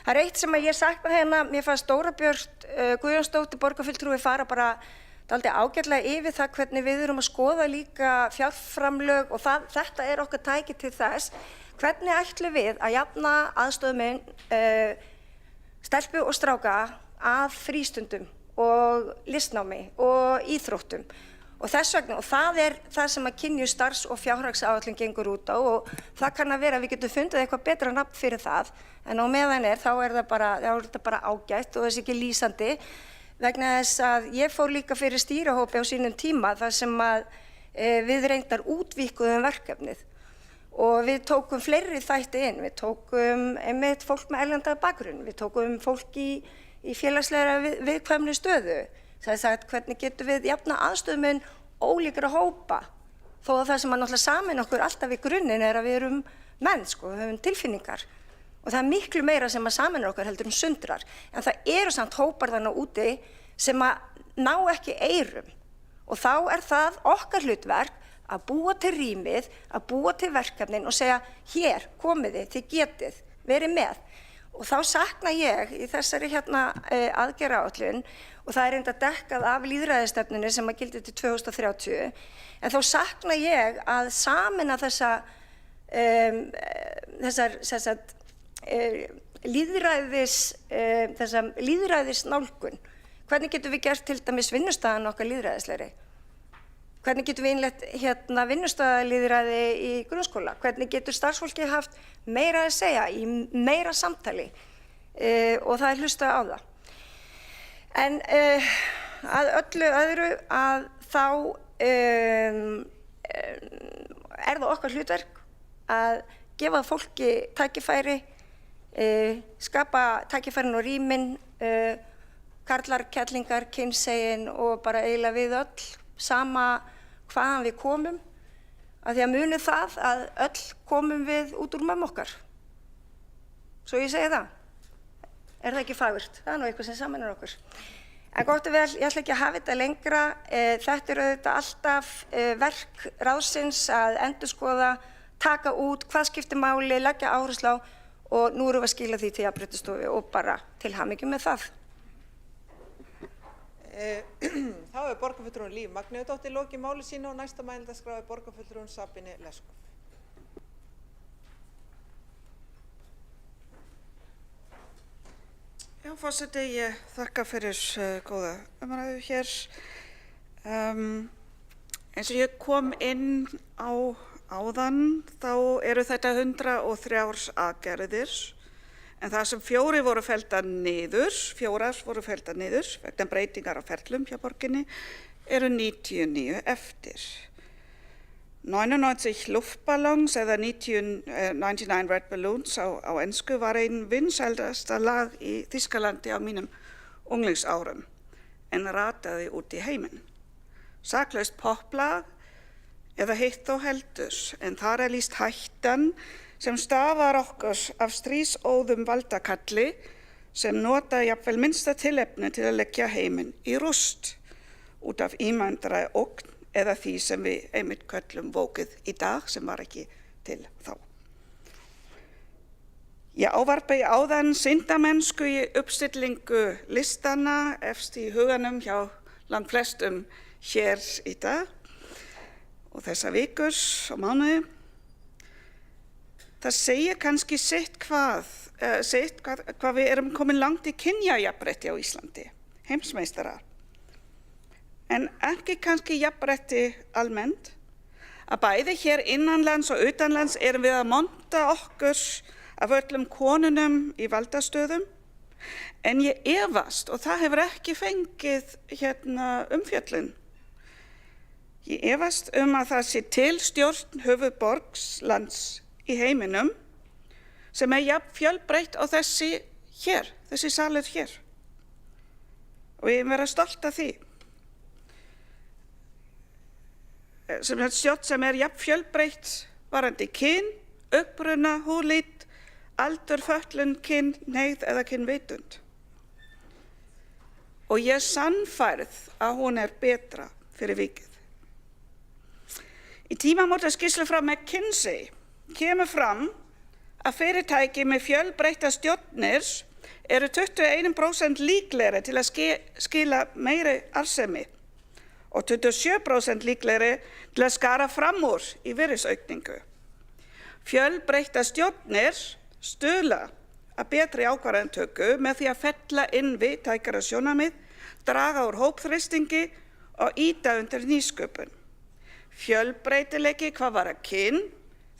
Það eitt sem ég sakna hérna, mér fannst Dóra Björt Guðjónsdóttir borgarfulltrúi fara bara dálítið ágætlega yfir það hvernig við erum að skoða líka fjárframlög, og þetta okkar tæki til þess. Hvernig ætlum við að jafna aðstöðumun stelpu og stráka af frístundum og listnámi og íþróttum? Og þess vegna, og það það sem að kynju starfs- og fjárhagsáætlun gengur út á, og það kann að vera að við getum fundið eitthvað betra nafn fyrir það, en á meðan þá þetta bara ágætt og þess ekki lýsandi, vegna þess að ég fór líka fyrir stýrihópi á sínum tíma þar sem að við reyndar útvíkkuðum verkefnið. Og við tókum fleiri þætti inn, við tókum einmitt fólk með erlenda bakgrunn, við tókum fólk í félagslega viðkvæmri stöðu. Það sagt hvernig getum við jafna aðstöðumun ólíkra hópa, þó að það sem að náttúrulega samin okkur alltaf í grunninn er að við erum menn, sko, við höfum tilfinningar og það er miklu meira sem að samin okkur heldur sundrar, en það eru samt hópar þannig úti sem að ná ekki eyrum og þá er það okkar hlutverk að búa til rýmið, að búa til verkefnin og segja hér, komiði, þið getið, verið með. Og þá sakna ég í þessari aðgerðaáætlun og það er enda dekkað af lýðræðisstefnunni sem að gildi til 2030, en þá sakna ég að sameina þessa lýðræðisnálgun. Hvernig getum við gert til dæmis vinnustaðan okkar lýðræðislegri? Hvernig getum við innleitt vinnustaðalýðræði í grunnskóla? Hvernig getur starfsfólki haft meira að segja í meira samtali og það er hlustað á það. En að öllu öðru að þá er það okkar hlutverk að gefa fólki tækifæri, skapa tækifærin og rýmin, karlar, kettlingar, kynsegin og bara eiginlega við öll, sama hvaðan við komum, af því að munið það að öll komum við út úr mömmu okkar. Svo ég segi það. Er það ekki fagurt? Það er nú eitthvað sem sameinar okkur. En gott og vel, ég ætla ekki að hafa þetta lengra. Þetta er auðvitað alltaf verk ráðsins að endurskoða, taka út hvað skiptir máli, leggja áherslu á og nú erum við að skila því til Jafnréttisstofu og bara til hamingju með það. Þá hefur borgarfulltrúinn Líf Magneuðdóttir lokið máli sínu og næsta mælendaskrá er borgarfulltrúinn Sabine Leskov. Já, forseti, ég þakka fyrir góða umræðu hér. Eins og ég kom inn á áðan, þá eru þetta 103 aðgerðir. En það sem 4 voru felldar niður, 4 voru felldar niður vegna breytingar á ferlum hjá borginni, eru 99 eftir. 99 luftballons eða 99 red balloons á ensku var ein vinsældasta lag í Þýskalandi á mínum unglingsárum en rataði út í heiminn. Saklaust poplag eða hitt og heldur, en þar er lýst hættan sem stafar okkur af stríðsóðum valdakalli sem nota jafnvel minnsta tilefni til að leggja heiminn í rúst út af ímyndaðri ógn eða því sem við einmitt köllum vókið í dag sem var ekki til þá. Ég ávarpa áðan syndamennsku í uppstillingu listana efst í huganum hjá langflestum hér í dag og þessa vikur og mánuði. Það segir kannski sitt hvað við erum komin langt í kynjajafnrétti á Íslandi, heimsmeistarar. En ekki kannski jafnrétti almennt, að bæði hér innanlands og utanlands erum við að monta okkur af öllum konunum í valdastöðum, en ég efast og það hefur ekki fengið umfjöllun. Ég efast að það sé til stjórn höfuðborgslands í heiminum sem er jafn fjölbreytt á þessi salur hér. Og ég vera stolt af því. Stjórn sem er jafn fjölbreytt varðandi kyn, uppruna, húðlit, aldur, fötlun, kynhneigð eða kynvitund. Og ég er sannfærð að hún er betra fyrir vikið. Í tímamótaskýrslu frá McKinsey kemur fram að fyrirtæki með fjölbreyttar stjórnir eru 21% líklegri til að skila meiri arðsemi og 27% líklegri til að skara fram úr í virðisaukningu. Fjölbreyttar stjórnir stuðla að betri ákvarðanatöku með því að fella inn víðtækara sjónarmið, draga úr hópþrýstingi og ýta undir nýsköpun. Fjölbreytileiki hvað varðar kyn,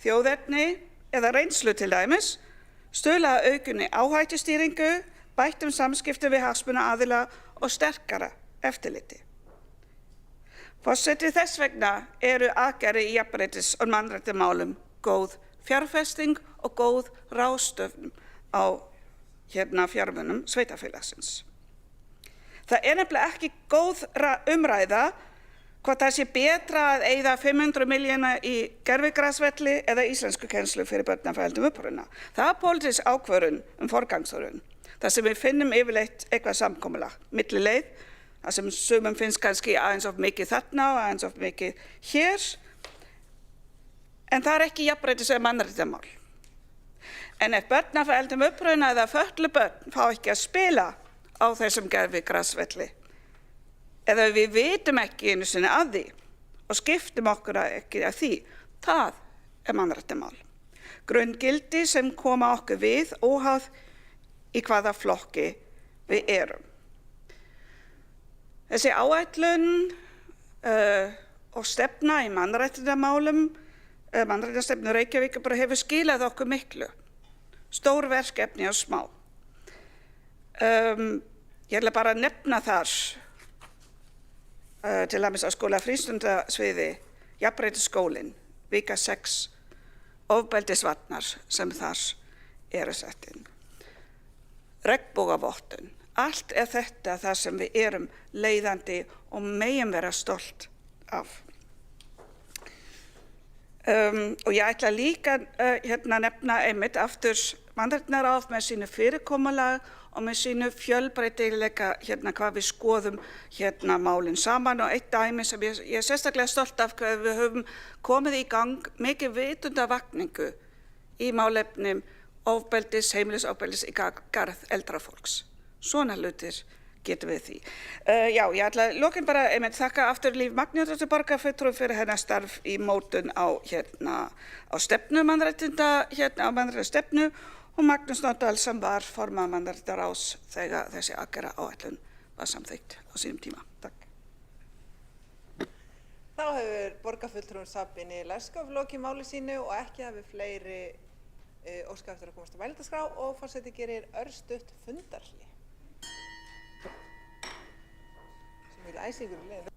þjóðerni eða reynslu til dæmis, stuðla að aukinni áhættustýringu, bættum samskiptum við hagsmunaaðila og sterkara eftirliti. Forseti, þess vegna eru aðgerðir í jafnréttis- og mannréttindamálum góð fjárfesting og góð ráðstöfun á fjármunum sveitarfélagsins. Það er nefnilega ekki góð umræða hvort það sé betra að eyða 500 milljóna í gervigrasvelli eða íslenskukennslu fyrir börn af erlendum uppruna. Það er pólitísk ákvörðun forgangsröðun. Það sem við finnum yfirleitt eitthvað samkomulag, millileið, það sem sumum finnst kannski aðeins of mikið þarna og aðeins of mikið hér, en það er ekki jafnréttis eða mannréttindamál. En ef börn af erlendum uppruna eða fötluð börn fá ekki að spila á þessum gervigrasvelli, eða við vitum ekki einu sinni að því og skiptum okkur ekki að því, það er mannréttindamál. Grunngildi sem koma okkur við óháð í hvaða flokki við erum. Þessi áætlun og stefna í mannréttindamálum, mannréttindastefnu Reykjavíkur bara hefur skilað okkur miklu, stór verkefni og smá. Ég ætla bara að nefna þar til dæmis á skóla frístundasviði, jafnréttisskólinn, vika 6, ofbeldisvarnar sem þar eru sett inn. Regnbogavottun, allt er þetta það sem við erum leiðandi og megum vera stolt af. Og ég ætla líka nefna einmitt aftur mannréttindaráð með sínu fyrirkomulag og með sínu fjölbreytileika hvað við skoðum málin saman, og eitt dæmi sem ég er sérstaklega stolt af hvað við höfum komið í gang mikið vitundavakningu í málefnum ofbeldis, heimilisofbeldis í garð eldra fólks. Svona hlutir getum við því. Já, ég ætla að lokin bara einmitt þakka aftur Líf Magnúsdóttur borgarfulltrúa fyrir hennar starf í mótun á stefnu mannréttinda, á mannréttindastefnu, og Magnús Nordahl sem var formaður mannréttindaráðs þegar þessi aðgerðaáætlun var samþykkt á sínum tíma. Takk. Þá hefur borgarfulltrúinn Sabine Leskov lokið máli sínu og ekki hafi fleiri óskað eftir að komast á mælendaskrá, og forseti gerir örstutt fundarhlé. Sem er æsingur í leiðinni.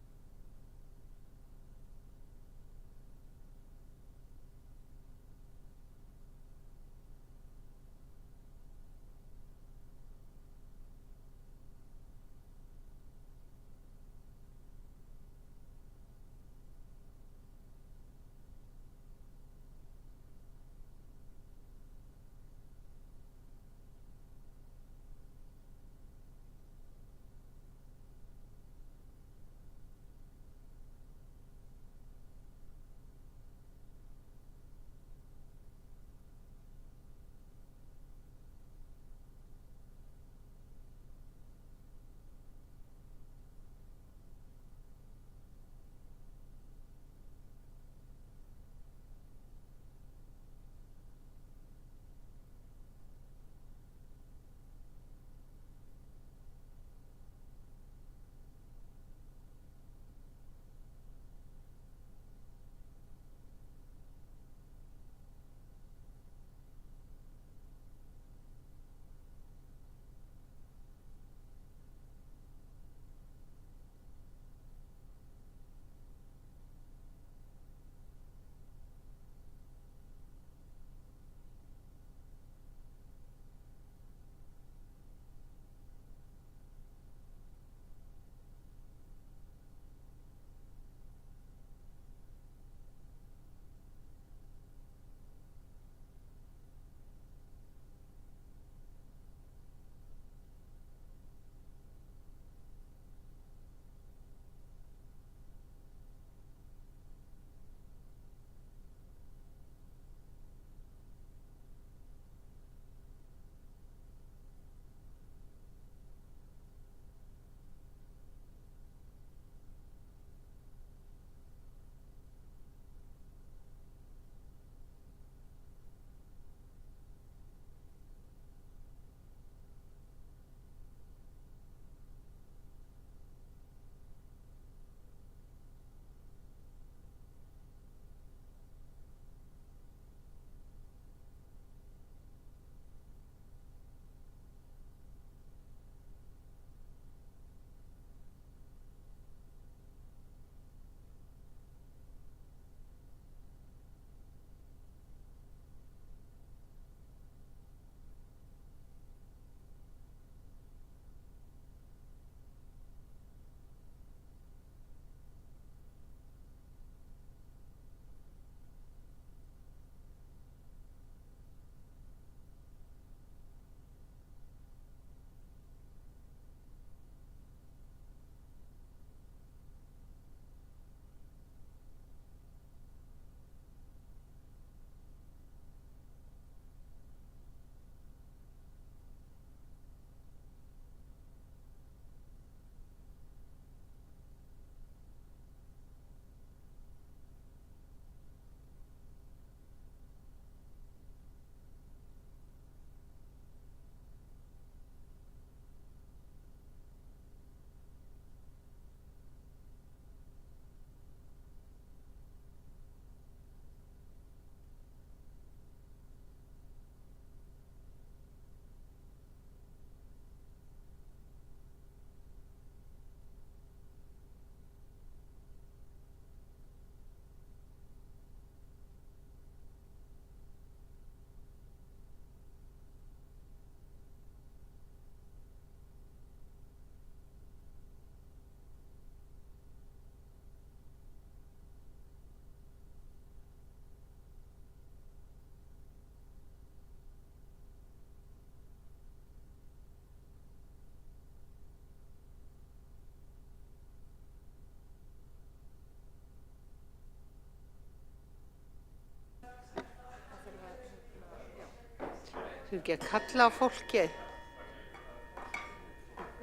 Þú ekki að kalla á fólkið?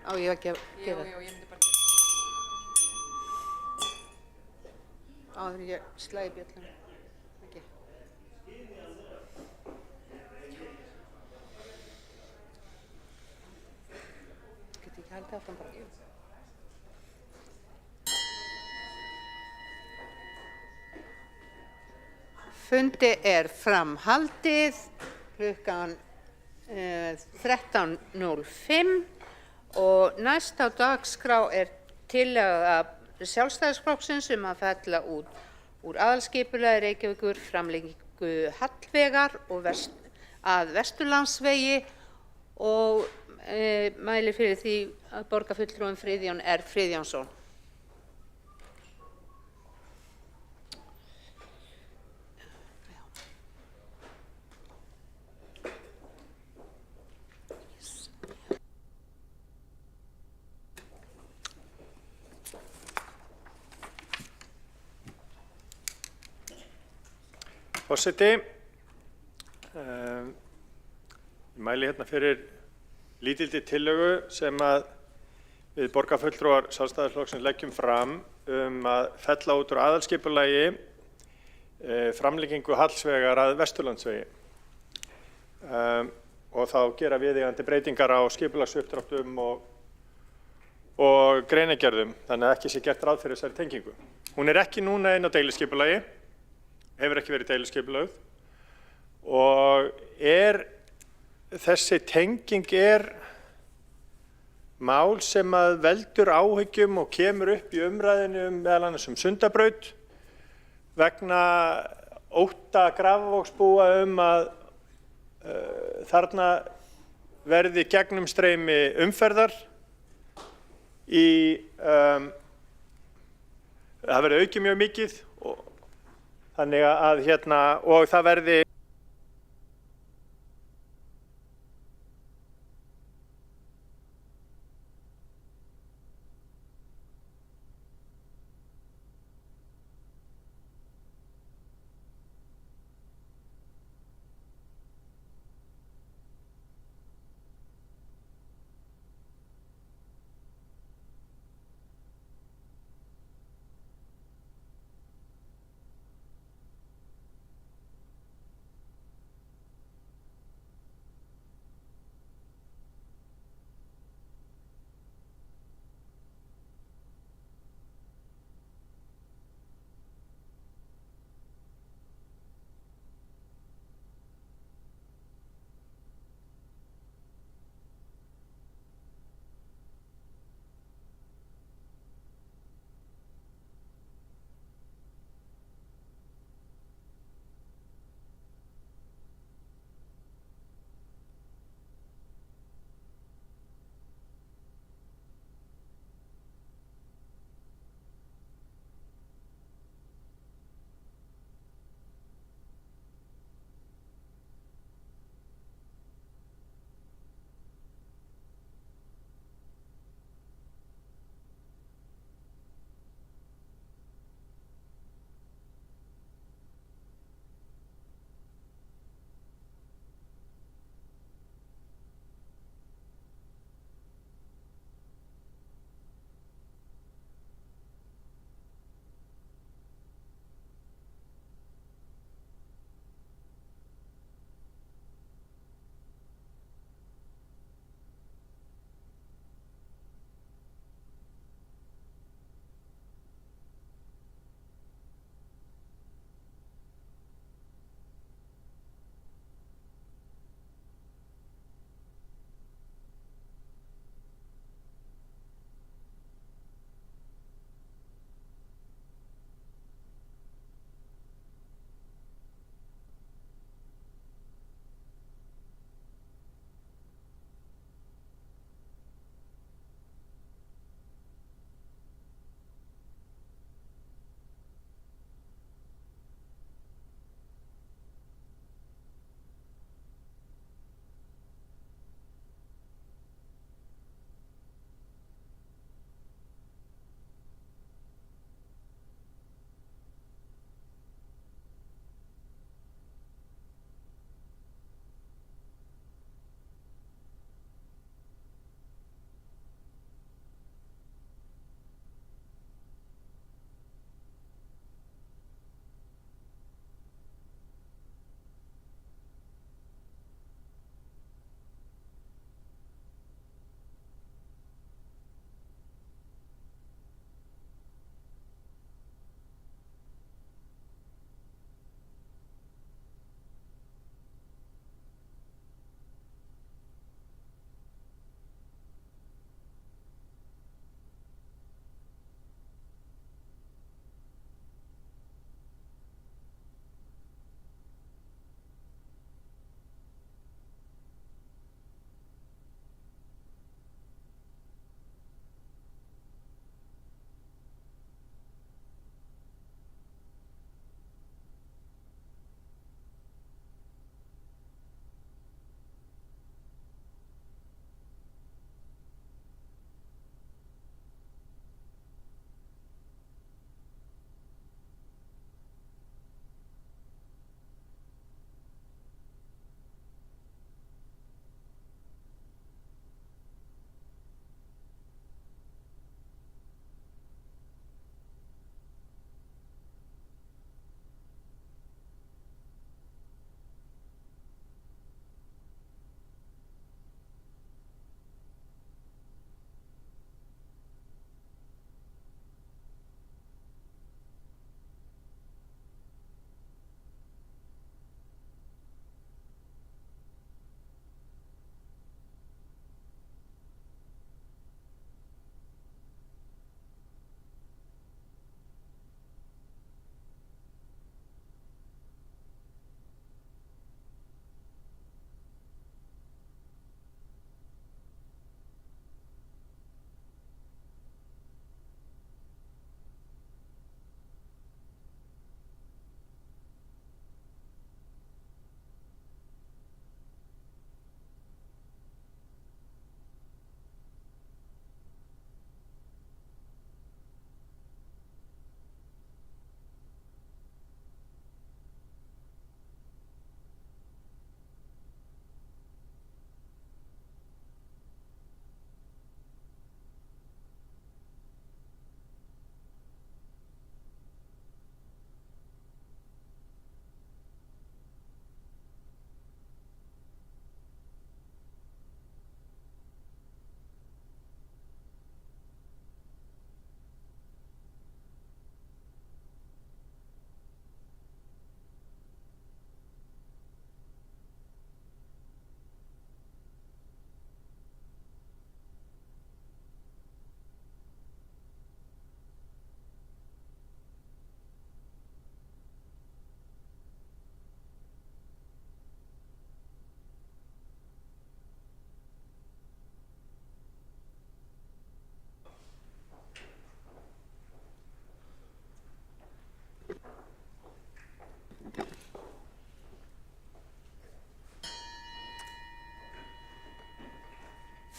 Á ég ekki að gera það? ég myndi bara Áður en ég slæði bjöllunum. Ekki. Get ekki haldið áfram bara. Fundi framhaldið klukkan 13:05 og næst á dagskrá tillaga Sjálfstæðisflokksins að fella úr aðalskipulagi Reykjavíkur framlengingu Hallvegar og að Vesturlandsvegi og mæli fyrir því að borgarfulltrúinn Friðjón R. Friðjónsson. Forseti, ég mæli hérna fyrir lítilli tillögu sem að við borgarfulltrúar Sjálfstæðisflokksins leggjum fram að fella út úr aðalskipulagi framlengingu Hallsvegar að Vesturlandsvegi og þá gera viðeigandi breytingar á skipulagsuppdráttum og greinargerðum, þannig að ekki sé gert ráð fyrir þessari tengingu. Hún ekki núna inn á deiliskipulagi, hefur ekki verið deiluskipulögð og þessi tenging mál sem að veldur áhyggjum og kemur upp í umræðinu meðal annars Sundabraut vegna ótta Grafarvogsbúa að þarna verði gegnumstreymi umferðar það verði aukið mjög mikið þannig að og það verði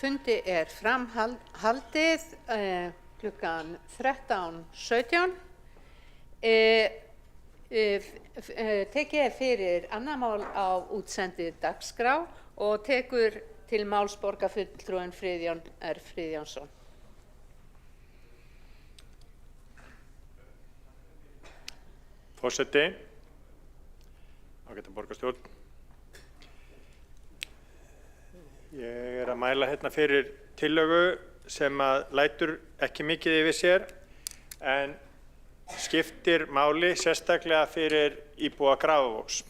Fundi framhaldið klukkan 13:17. Tekið fyrir annað mál á útsendið dagskrá og tekur til máls borgarfulltrúinn Friðjón R. Friðjónsson. Forseti, ágæta borgarstjórn. Ég að mæla hérna fyrir tillögu sem að lætur ekki mikið yfir sér en skiptir máli sérstaklega fyrir íbúa Grafarvogs.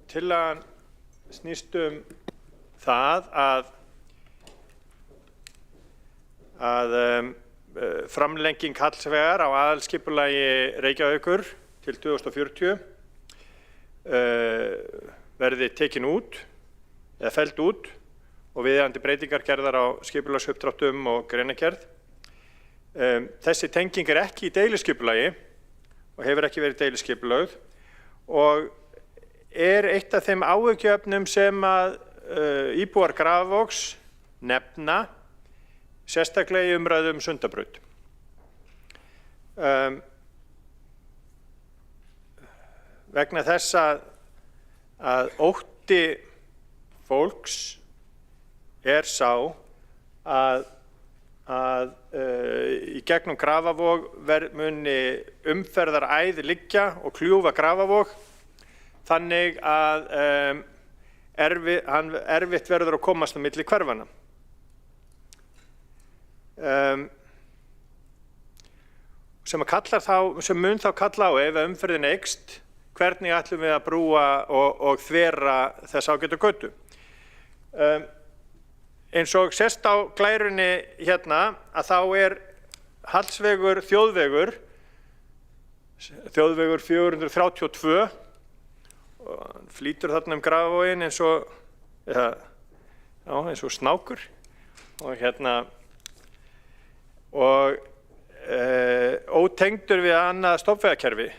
Tillagan snýst það að framlenging Hallsvegar á aðalskipulagi Reykjavíkur til 2040 verði tekin út eða felld út og viðeigandi breytingar gerðar á skipulagsuppdráttum og greinargerð. Þessi tenging ekki í deiliskipulagi og hefur ekki verið deiliskipulögð og eitt af þeim áhyggjuefnum sem að íbúar Grafarvogs nefna sérstaklega í umræðu Sundabraut. Vegna þess að ótti fólks sá að í gegnum Grafarvog muni umferðaræð liggja og kljúfa Grafarvog þannig að erfitt verður að komast á milli hverfanna. Sem mun þá kalla á ef umferðin eykst, hvernig ætlum við að brúa og þvera þess ágætu götu. Eins og sést á glærunni hérna að þá Hallsvegur þjóðvegur 432 og flýtur þarna Grafarvoginn eins og snákur og hérna og ótengdur við annað stofnvegakerfi.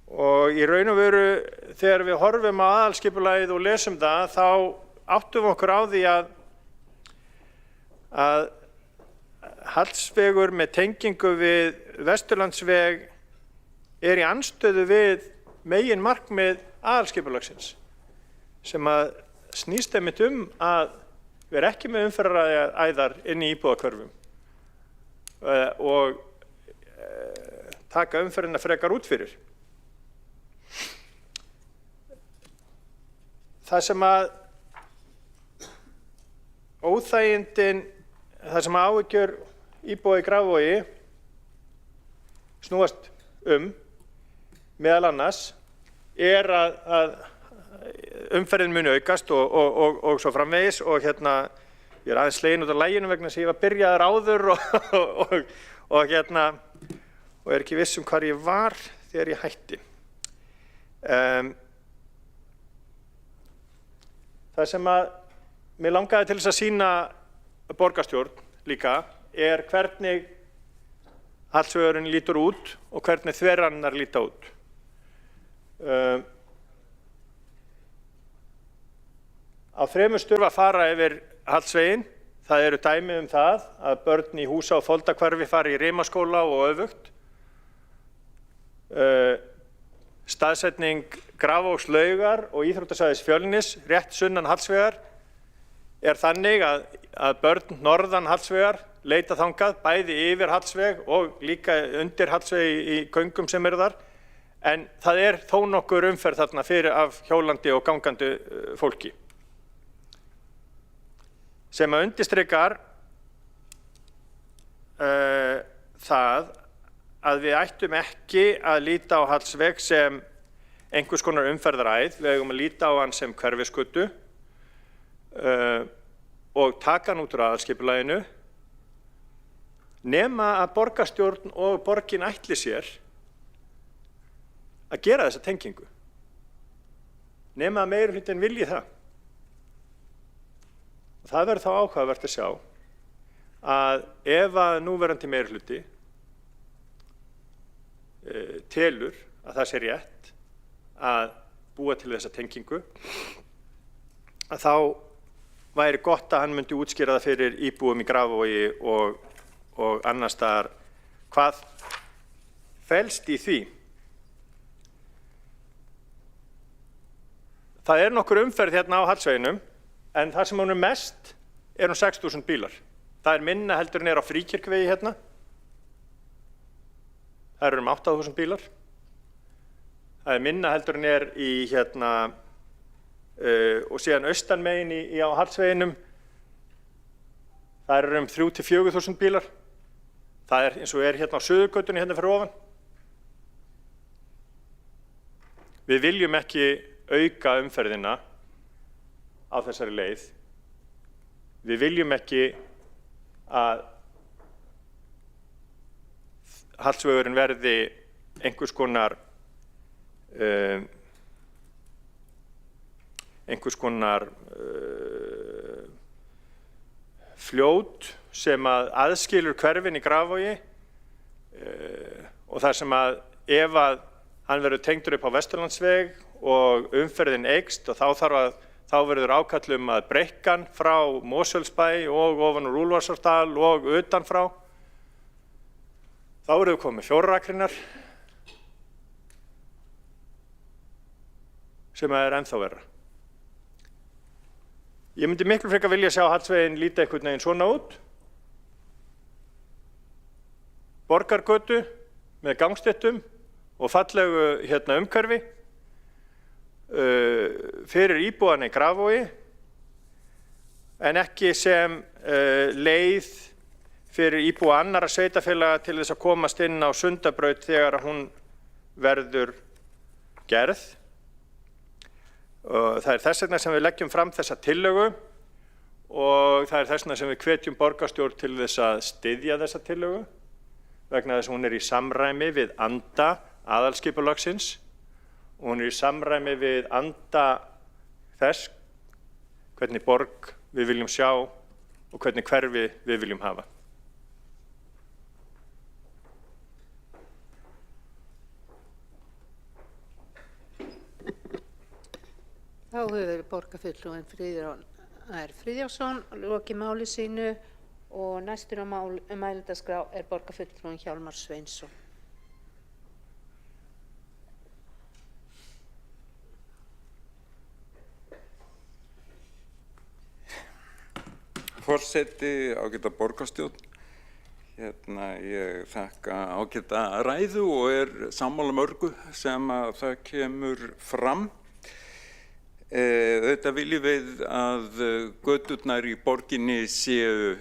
Og í raun og veru þegar við horfum á aðalskipulagið og lesum það þá áttum við okkur á því að Hallsvegur með tengingu við Vesturlandsveg í andstöðu við megin markmið aðalskipulagsins sem að snýst einmitt að vera ekki með umferðaræðar inn í íbúðahverfum og taka umferðina frekar út fyrir. Það sem að óþægindin, það sem áhyggjur íbúa í Grafarvogi snúast meðal annars að umferðin muni aukast og svo framvegis og hérna ég aðeins slegin út af laginu vegna þess að ég var byrjaður áður og ekki viss hvar ég var þegar ég hætti. Það sem að mig langaði til þess að sýna borgarstjórn líka hvernig Hallsvegurinn lítur út og hvernig þverannar líta út. Á 3 stöðum að fara yfir Hallsveginn. Það eru dæmi það að börn í Húsa- og Foldahverfi fari í Rimaskóla og öfugt. Staðsetning Grafarvogslaugar og íþróttasvæðis Fjölnis rétt sunnan Hallsvegar þannig að börn norðan Hallsvegar leita þangað bæði yfir Hallsveg og líka undir Hallsveg í göngum sem þar. En það þó nokkur umferð þarna fyrir af hjólandi og gangandi fólki. Sem að undirstrikar það að við ættum ekki að líta á Hallsveg sem einhvers konar umferðaræð, við eigum að líta á hann sem hverfisgötu og taka hann út úr aðalskipulaginu nema að borgarstjórn og borgin ætli sér að gera þessa tengingu. Nema að meirihlutinn vilji það. Og það verður þá áhugavert að sjá að ef að núverandi meirihluti telur að það sé rétt að búa til þessa tengingu, að þá væri gott að hann myndi útskýra það fyrir íbúum í Grafarvogi og annars staðar hvað felst í því. Það nokkur umferð hérna á Hallsveginum, en það sem hún mest 6.000 bílar. Það minna heldur en á Fríkirkjuvegi hérna. Það eru 8.000 bílar. Það minna heldur en í hérna og síðan austanmegin á Hallsveginum. Það eru 3.000 til 4.000 bílar. Það eins og hérna á Suðurgötunni hérna fyrir ofan. Við viljum ekki auka umferðina á þessari leið. Við viljum ekki að Hallsvegurinn verði einhvers konar fljót sem aðskilur hverfin í Grafarvogi og þar sem ef hann verður tengdur upp á Vesturlandsveg og umferðin eykst og þá verður ákall að breikka hann frá Mosfellsbæ og ofan úr Úlfarsárdal og utan frá. Þá verður komið 4 akreinar sem ennþá verra. Ég myndi miklu frekar vilja sjá Hallsveginn líta einhvern veginn svona út. Borgargötu með gangstéttum og fallegu umhverfi fyrir íbúana í Grafarvogi en ekki sem leið fyrir íbúa annarra sveitarfélaga til þess að komast inn á Sundabraut þegar hún verður gerð. Það þess vegna sem við leggjum fram þessa tillögu og það þess vegna sem við hvetjum borgarstjórn til þess að styðja þessa tillögu vegna þess að hún í samræmi við anda aðalskipulagsins og hún í samræmi við anda þess hvernig borg við viljum sjá og hvernig hverfi við viljum hafa. Þá hefur borgarfulltrúinn Friðjón R. Friðjónsson lokið máli sínu og næstur á mælendaskrá borgarfulltrúinn Hjálmar Sveinsson. Forseti, ágæta borgarstjórn. Ég þakka ágæta ræðu og sammála mörgu sem það kemur fram. Þetta viljum við að göturnar í borginni séu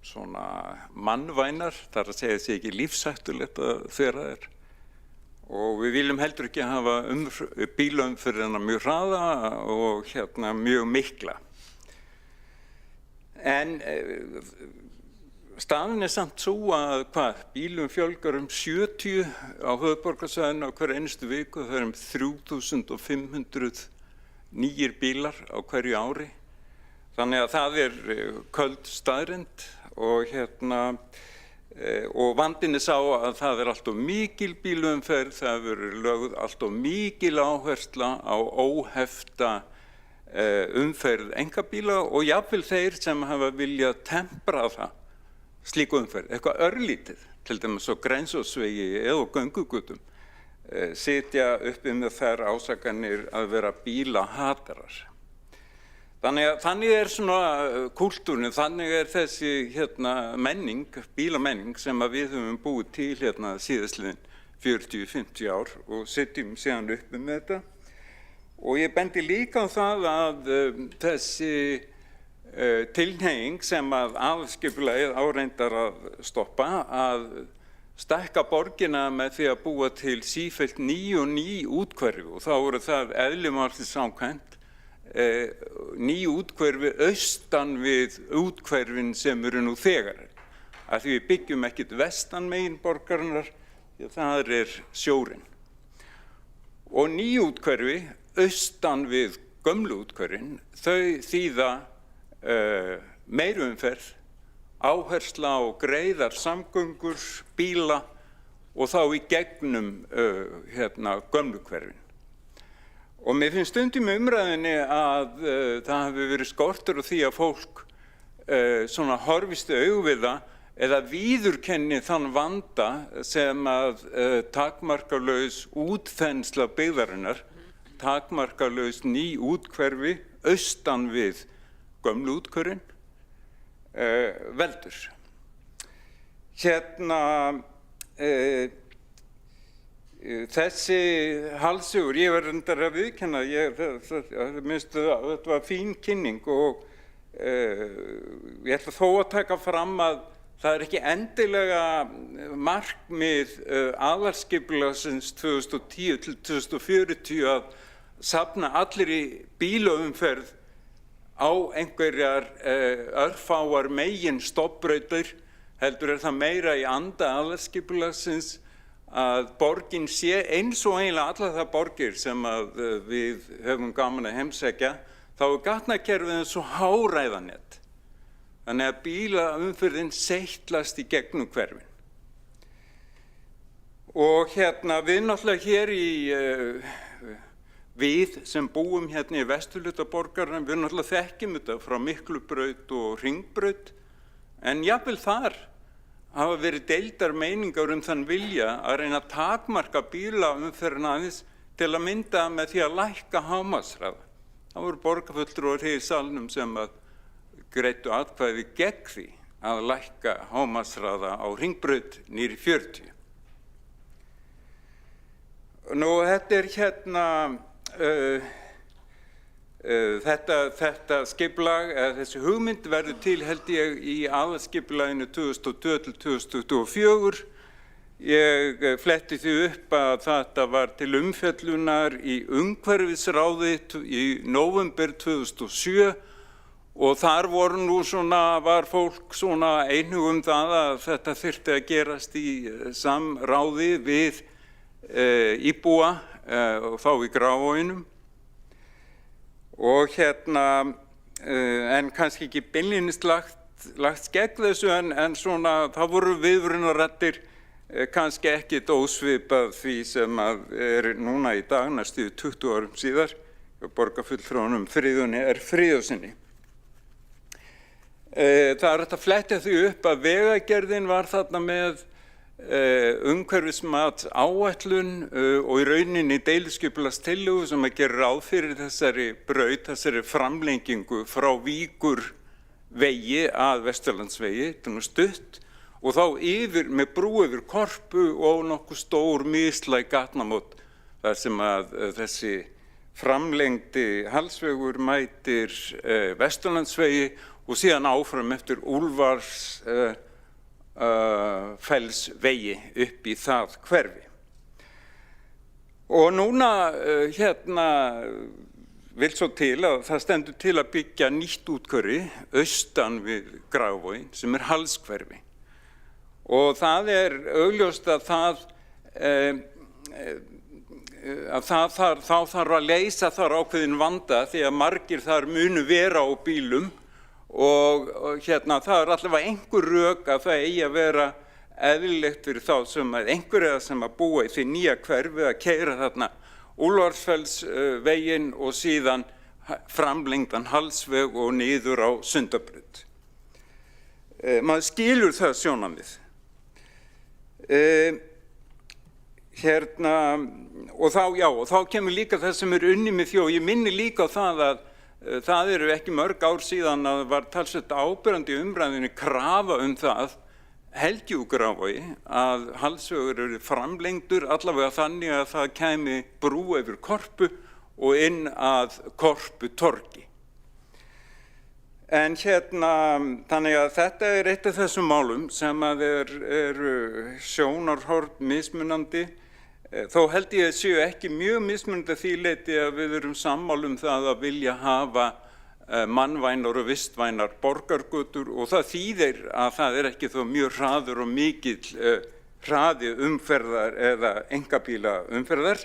svona mannvænar, þar að segja sé ekki lífshættulegt að þeirra og við viljum heldur ekki hafa bílaumferðina mjög hraða og mjög mikla. En staðan samt svo að bílum fjölgar 70 á höfuðborgarsvæðinu á hverju einustu viku, það 3.500 nýir bílar á hverju ári. Þannig að það köld staðreynd og vandinn sá að það allt of mikil bílaumferð, það verður lögð allt of mikil áhersla á óhefta umferð einkabíla og jafnvel þeir sem hafa viljað tempra það slíku umferð, eitthvað örlítið, til dæmis á Grensásvegi eða göngugötum, sitja uppi með þær ásakanir að vera bílahatarar. Þannig svona kúltúrin, þannig þessi menning, bílamenning sem við höfum búið til síðastliðin 40-50 ár og sitjum síðan uppi með þetta. Og ég bendi líka á það að þessi tilhneiging sem aðalskipulagið áreindar að stoppa, að stækka borgina með því að búa til sífellt ný og ný úthverfi og þá voru það eðli málsins samkvæmt ný úthverfi austan við úthverfin sem eru nú þegar. Af því við byggjum ekkert vestan megin borgarinnar, því það sjórinn. Og ný úthverfi austan við gömlu úthverfin, þau þýða meiri umferð, áhersla á greiðar samgöngur, bíla og þá í gegnum gömlu hverfin. Og mér finnst stundum í umræðinni að það hafi verið skortur á því að fólk svona horfist í augu við það eða viðurkenni þann vanda sem að takmarkalaus útþensla byggðarinnar, takmarkalaus ný úthverfi austan við gömlu úthverfin veldur. Þessi halsugur, ég var reyndar að viðkenna, þetta var fín kynning og ég ætla þó að taka fram að það er ekki endilega markmið aðalskipulagsins 2010 til 2040 að safna allir í bílaumferð á einhverjar örfáar megin stofnbrautir, heldur það meira í anda aðalskipulagsins að borgin sé eins og eiginlega allar það borgir sem að við höfum gaman að heimsækja, þá er gatnakerfið eins og háræðanett. Þannig að bílaumferðin seytlast í gegnum hverfin. Og við náttúrulega hér við sem búum hérna í vesturhluta borgarinnar, við náttúrulega þekkjum þetta frá Miklubraut og Hringbraut, en jafnvel þar hafa verið deildar meiningar þann vilja að reyna að takmarka bílaumferðina aðeins til að mynda með því að lækka hámarkshraða. Það voru borgarfulltrúar hér í salnum sem að greiddu atkvæði gegn því að lækka hámarkshraða á Hringbraut niður í 40. Nú, þetta skipulag, þessi hugmynd verður til held ég í aðalskipulaginu 2002 til 2024. Ég fletti því upp að þetta var til umfjöllunar í umhverfisráði í nóvember 2007 og þar var fólk einhug það að þetta þyrfti að gerast í samráði við íbúa og þá í Grafarvoginum. Og en kannski ekki beinlínis lagt gegn þessu en það voru viðvörunarraddir kannski ekki ósvipað því sem núna í dag, næstu 20 árum síðar, borgarfulltrúanum Friðjóni Friðjónssyni. Það er hægt að fletta því upp að Vegagerðin var þarna með umhverfismat áætlun og í rauninni deiliskipulagstillögu sem að gera ráð fyrir þessari braut, þessari framlengingu frá Víkurvegi að Vesturlandsvegi, þetta er stutt, og þá með brú yfir Korpu og nokkuð stór mislæg gatnamót þar sem að þessi framlengdi halsvegur mætir Vesturlandsvegi og síðan áfram eftir Úlfarsfellsvegi upp í það hverfi. Og núna vil svo til að það stendur til að byggja nýtt úthverfi austan við Grafarvogin sem halskverfi. Og það augljóst að þá þarf að leysa þar ákveðin vanda því að margir þar munu vera á bílum og það allavega einhver rök að það eigi að vera eðlilegt fyrir þá sem einhverja sem að búa í því nýja hverfi að keyra þarna Úlfarsfellsveginn og síðan framlengdan halsveg og niður á Sundabraut. Maður skilur það sjónarmið. Og þá kemur líka það sem unnið með því og ég minni líka á það að það eru ekki mörg ár síðan að var talsvert áberandi í umræðunni krafa það held ég Grafarvogi að halsvegur eru framlengdur allavega þannig að það kæmi brú yfir Korpu og inn að Korputorgi. En þannig að þetta er eitt af þessum málum sem að eru sjónarhorn mismunandi. Þó held ég að séu ekki mjög mismunandi að því leyti að við erum sammála það að vilja hafa mannvænar og vistvænar borgargötur og það þýðir að það ekki þó mjög hraður og mikill hraði umferðar eða einkabíla umferðar.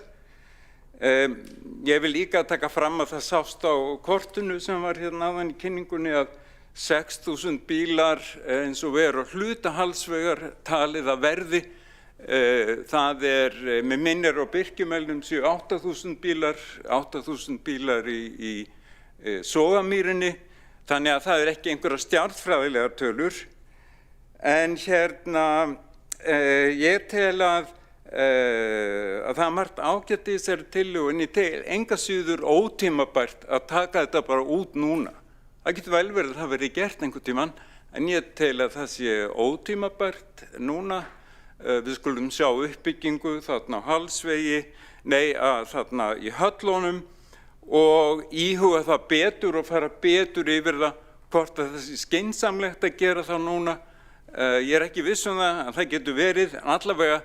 Ég vil líka taka fram að það sást á kortinu sem var áðan í kynningunni að 6.000 bílar eins og veru hluta halsvegar talið að verði Það með minnir á Birkjumelnum séu 8.000 bílar í Sogamýrinni, þannig að það ekki einhverjar stjarnfræðilegar tölur. En ég tel að það margt ágætt í þessari tillögu, en ég tel enga síður ótímabært að taka þetta bara út núna. Það getur vel verið að það verið gert einhvern tímann, en ég tel að það sé ótímabært núna. Við skulum sjá uppbyggingu þarna á Hallsvegi, þarna í Höllunum og íhuga það betur og fara betur yfir það hvort að það sé skynsamlegt að gera það núna. Ég ekki viss það, að það getur verið, en allavega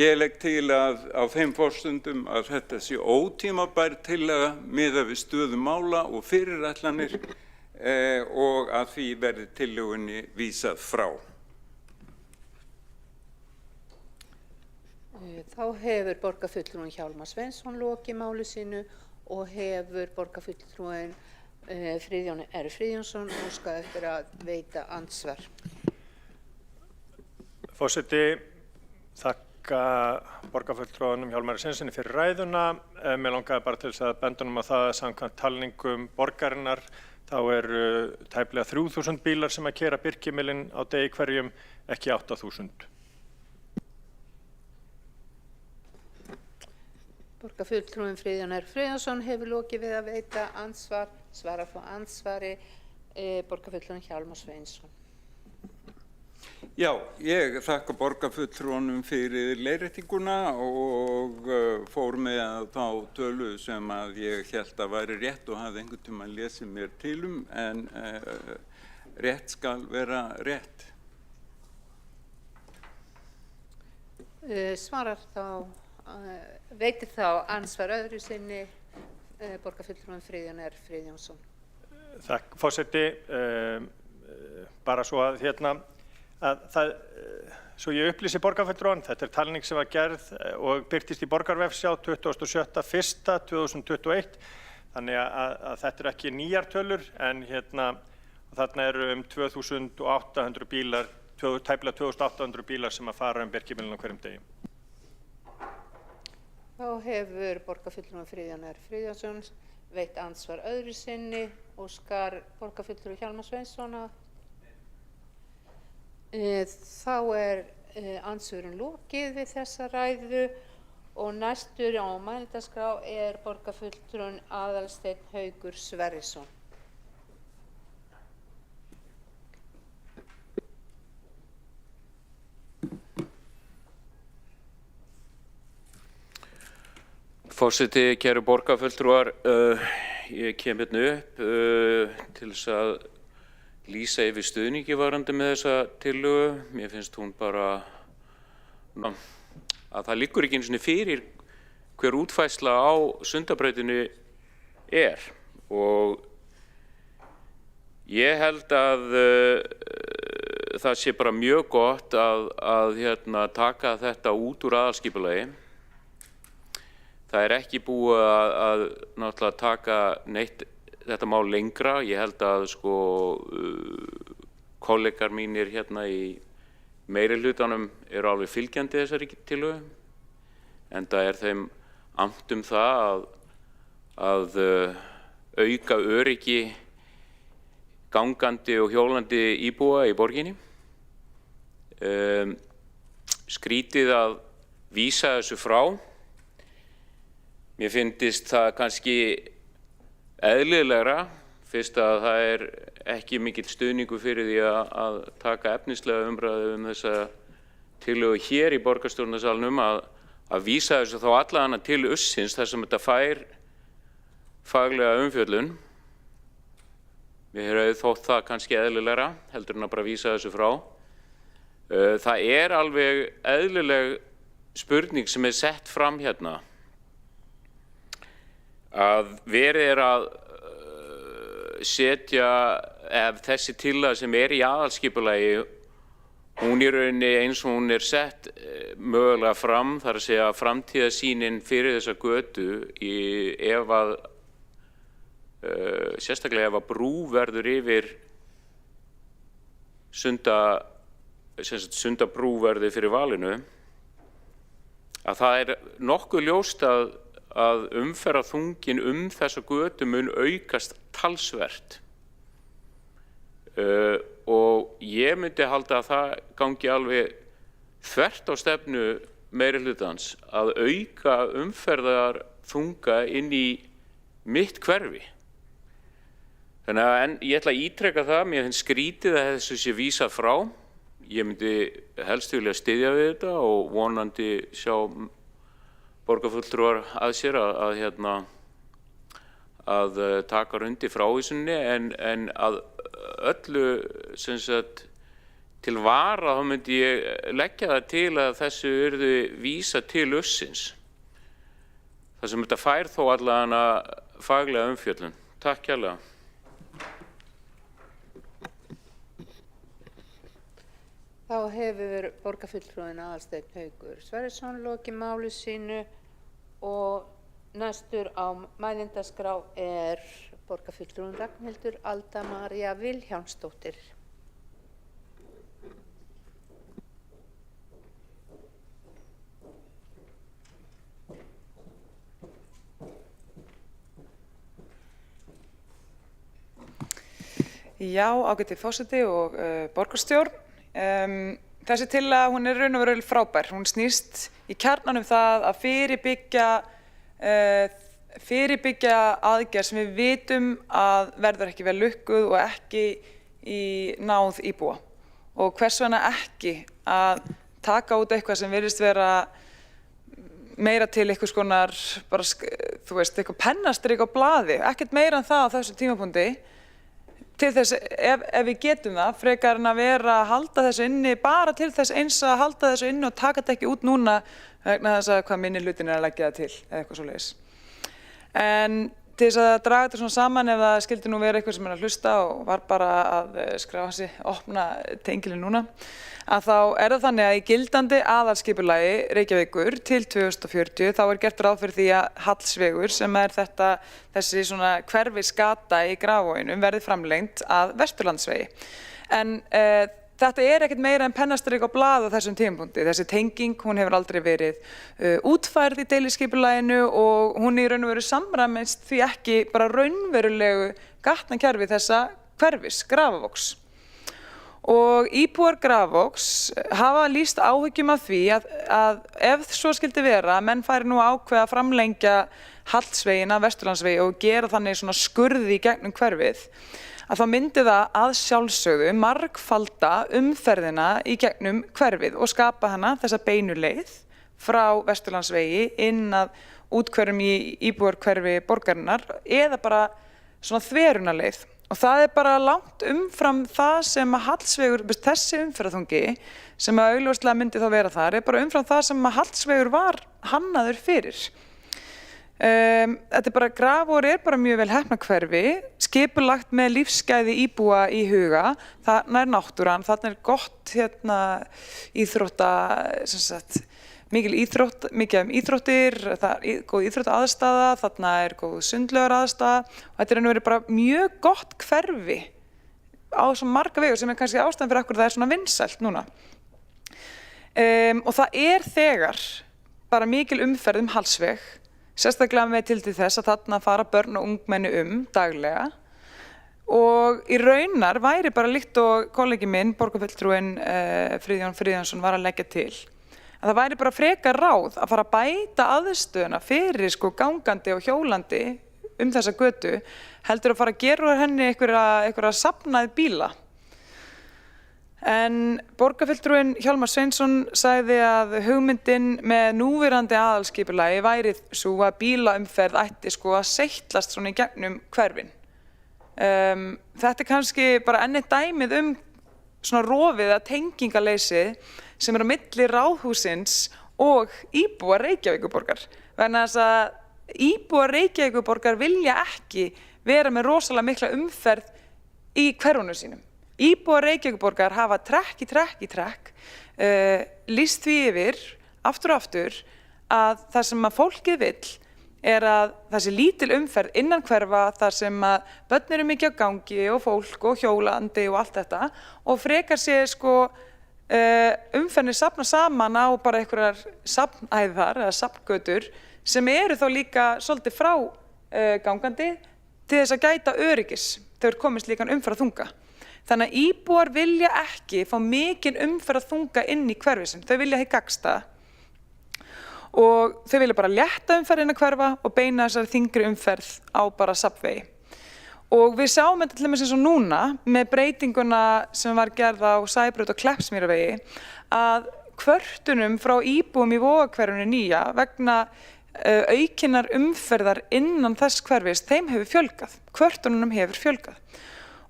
ég legg til að á þeim forsendum að þetta sé ótímabær tillaga miðað við stöðu mála og fyrirætlanir og að því verði tillögunni vísað frá. Þá hefur borgarfulltrúinn Hjálmar Sveinsson lokið máli sínu og hefur borgarfulltrúinn Friðjón R. Friðjónsson óskað eftir að veita andsvar. Forseti, þakka borgarfulltrúanum Hjálmari Sveinssyni fyrir ræðuna. Mér langaði bara til þess að benda á það að samkvæmt talningum borgarinnar þá tæplega 3.000 bílar sem að keyra Birkimilinn á degi hverjum, ekki 8.000. Borgarfulltrúinn Friðjón R. Friðjónsson hefur lokið við að veita andsvar, svara frá andsvari borgarfulltrúinn Hjálmar Sveinsson. Já, ég þakka borgarfulltrúanum fyrir leiðréttinguna og fór með þá tölu sem að ég hélt að væri rétt og hafði einhvern tímann lesið mér til en rétt skal vera rétt. Veitir þá ansvar öðru sinni borgarfulltrúinn Friðjón R. Friðjónsson. Takk, forseti. Bara svo að svo ég upplýsi borgarfulltrúann, þetta talning sem var gerð og birtist í borgarvefsjá 27.1.2021, þannig að þetta ekki nýjar tölur, en þarna eru 2.800 bílar, tæplega 2.800 bílar sem að fara Birkimillinn á hverjum degi. Þá hefur borgarfulltrúinn Friðjón R. Friðjónsson veitt ansvar öðru sinni og skar borgarfulltrúi Hjálmar Sveinsson að þá andsvörin lokið við þessa ræðu og næstur á mælendaskrá borgarfulltrúinn Aðalsteinn Haukur Sverrisson. Forseti, kæru borgarfulltrúar, ég kem upp til þess að lýsa yfir stuðningi varðandi með þessa tillögu. Mér finnst hún bara að það liggur ekki einu sinni fyrir hver útfærsla á Sundabrautinu og ég held að það sé bara mjög gott að taka þetta út úr aðalskipulagi. Það ekki búið að náttúrulega taka neitt þetta mál lengra. Ég held að kollegar mínir í meirihlutanum eru alveg fylgjandi þessari tillögu, enda þeim annt það að auka öryggi gangandi og hjólandi íbúa í borginni. Skrítið að vísa þessu frá. Mér finnst það kannski eðlilegra, fyrst að það ekki mikill stuðningur fyrir því að taka efnislega umræðu þessa tillögu hér í borgarstjórnarsalnum, að vísa þessu þá allavega til ussins þar sem þetta fær faglega umfjöllun. Mér hefði þótt það kannski eðlilegra, heldur en að bara vísa þessu frá. Það alveg eðlileg spurning sem sett fram hérna, að verið að setja, ef þessi tillaga sem í aðalskipulagi, hún í rauninni eins og hún sett mögulega fram, þar að segja framtíðarsýnin fyrir þessa götu, sérstaklega ef að brú verður yfir Sundabrú verður fyrir valinu, að það nokkuð ljóst að umferðarþungin þessa götu mun aukast talsvert. Og ég myndi halda að það gangi alveg þvert á stefnu meirihlutans að auka umferðarþunga inn í mitt hverfi. Þannig að ég ætla að ítreka það, mér finnst skrítið að þessu sé vísað frá. Ég myndi helst vilja styðja við þetta og vonandi sjá borgarfulltrúar að sér að taka undir frávísunni en að öllu sem sagt til vara þá myndi ég leggja það til að þessu yrði vísa til ussins. Það sem þetta fær þó allavega faglega umfjöllun. Takk kærlega. Þá hefur borgarfulltrúinn Aðalsteinn Haukur Sverrisson lokið máli sínu og næstur á mælendaskrá borgarfulltrúinn Ragnhildur Alda María Vilhjálmsdóttir. Já, ágæti forseti og borgarstjórn. Þessi tillaga, hún raun og veru frábær. Hún snýst í kjarnanum það að fyrirbyggja aðgerð sem við vitum að verður ekki vel lukkuð og ekki í náð íbúa. Og hvers vegna ekki að taka út eitthvað sem virðist vera meira til einhvers konar, bara, þú veist, eitthvað pennastrik á blaði, ekkert meira en það á þessu tímapunkti. Til þess, ef við getum það, frekar en að vera að halda þessu inni, bara til þess eins að halda þessu inni og taka þetta ekki út núna vegna þess að hvað minni hlutin að leggja það til, eða eitthvað svoleiðis. En til þess að draga þetta svona saman, ef það skildi nú vera eitthvað sem að hlusta og var bara að skráa sig, opna tengilinn núna, að þá það þannig að í gildandi aðalskipulagi Reykjavíkur til 2040 þá gert ráð fyrir því að Hallsvegur, sem þessi svona hverfisgata í Grafarvoginum, verði framlengt að Vesturlandsvegi. En þetta ekkert meira en pennastrik á blað á þessum tímapunkti. Þessi tenging, hún hefur aldrei verið útfærð í deiliskipulaginu og hún í raun og veru samræmist því ekki bara raunverulegu gatnakerfi þessa hverfis, Grafarvogs. Og íbúar Grafarvogs hafa lýst áhyggjum af því að ef svo skildi vera að menn færi nú ákveða að framlengja Hallsveginn að Vesturlandsvegi og gera þannig svona skurði í gegnum hverfið, að þá myndi það að sjálfsögðu margfalda umferðina í gegnum hverfið og skapa hana þessa beinu leið frá Vesturlandsvegi inn að úthverfum í íbúarhverfi borgarinnar eða bara svona þverunarleið. Og það bara langt umfram það sem að Hallsvegur, þessi umferðarþungi sem að augljóslega myndi þá vera þar, bara umfram það sem að Hallsvegur var hannaður fyrir. Þetta bara Grafarvogur bara mjög vel heppnað hverfi, skipulagt með lífsgæði íbúa í huga, þarna náttúran, þarna gott íþrótta, sem sagt, mikið íþróttir, það góð íþróttaaðstaða, þarna góð sundlaugar aðstaða og þetta raun og veru bara mjög gott hverfi á svo marga vegur sem kannski ástæðan fyrir okkur það svona vinsælt núna. Og það þegar bara mikil umferð Hallsveg, sérstaklega með tilliti til þess að þarna fara börn og ungmenni daglega og í raunar væri bara líkt og kollegi minn, borgarfulltrúinn Friðjón Friðjónsson var að leggja til. Að það væri bara frekar ráð að fara að bæta aðstöðuna fyrir gangandi og hjólandi þessa götu heldur að fara að gera úr henni einhverja safnaði bíla. En borgarfulltrúinn Hjálmar Sveinsson sagði að hugmyndin með núverandi aðalskipulagi væri sú að bílaumferð ætti að seytlast svona í gegnum hverfin. Þetta kannski bara enn eitt dæmið svona rofið að tengingaleysi sem á milli Ráðhússins og íbúa Reykjavíkurborgar. Vegna þess að íbúa Reykjavíkurborgar vilja ekki vera með rosalega mikla umferð í hverfunum sínum. Íbúar Reykjavíkurborgar hafa trekk í trekk lýst því yfir aftur og aftur að það sem að fólkið vill að það sé lítil umferð innan hverfa þar sem að börn eru mikið á gangi og fólk og hjólandi og allt þetta og frekar sé umferðinni safna saman á bara einhverjar safnæðar eða safngötur sem eru þá líka svolítið frá gangandi til þess að gæta öryggis þegar komist líkan umferðarþunga. Þannig að íbúar vilja ekki fá mikinn umferðarþunga inn í hverfi sinn. Þau vilja hið gagnstæða. Og þau vilja bara létta umferðina hverfa og beina þessari þyngri umferð á bara safnvegi. Og við sjáum þetta til dæmis eins og núna með breytinguna sem var gerð á Sæbraut og Kleppsmýravegi að kvörtunum frá íbúum í Vogahverfinu nýja vegna aukinnar umferðar innan þess hverfis, þeim hefur fjölgað. Kvörtunum hefur fjölgað.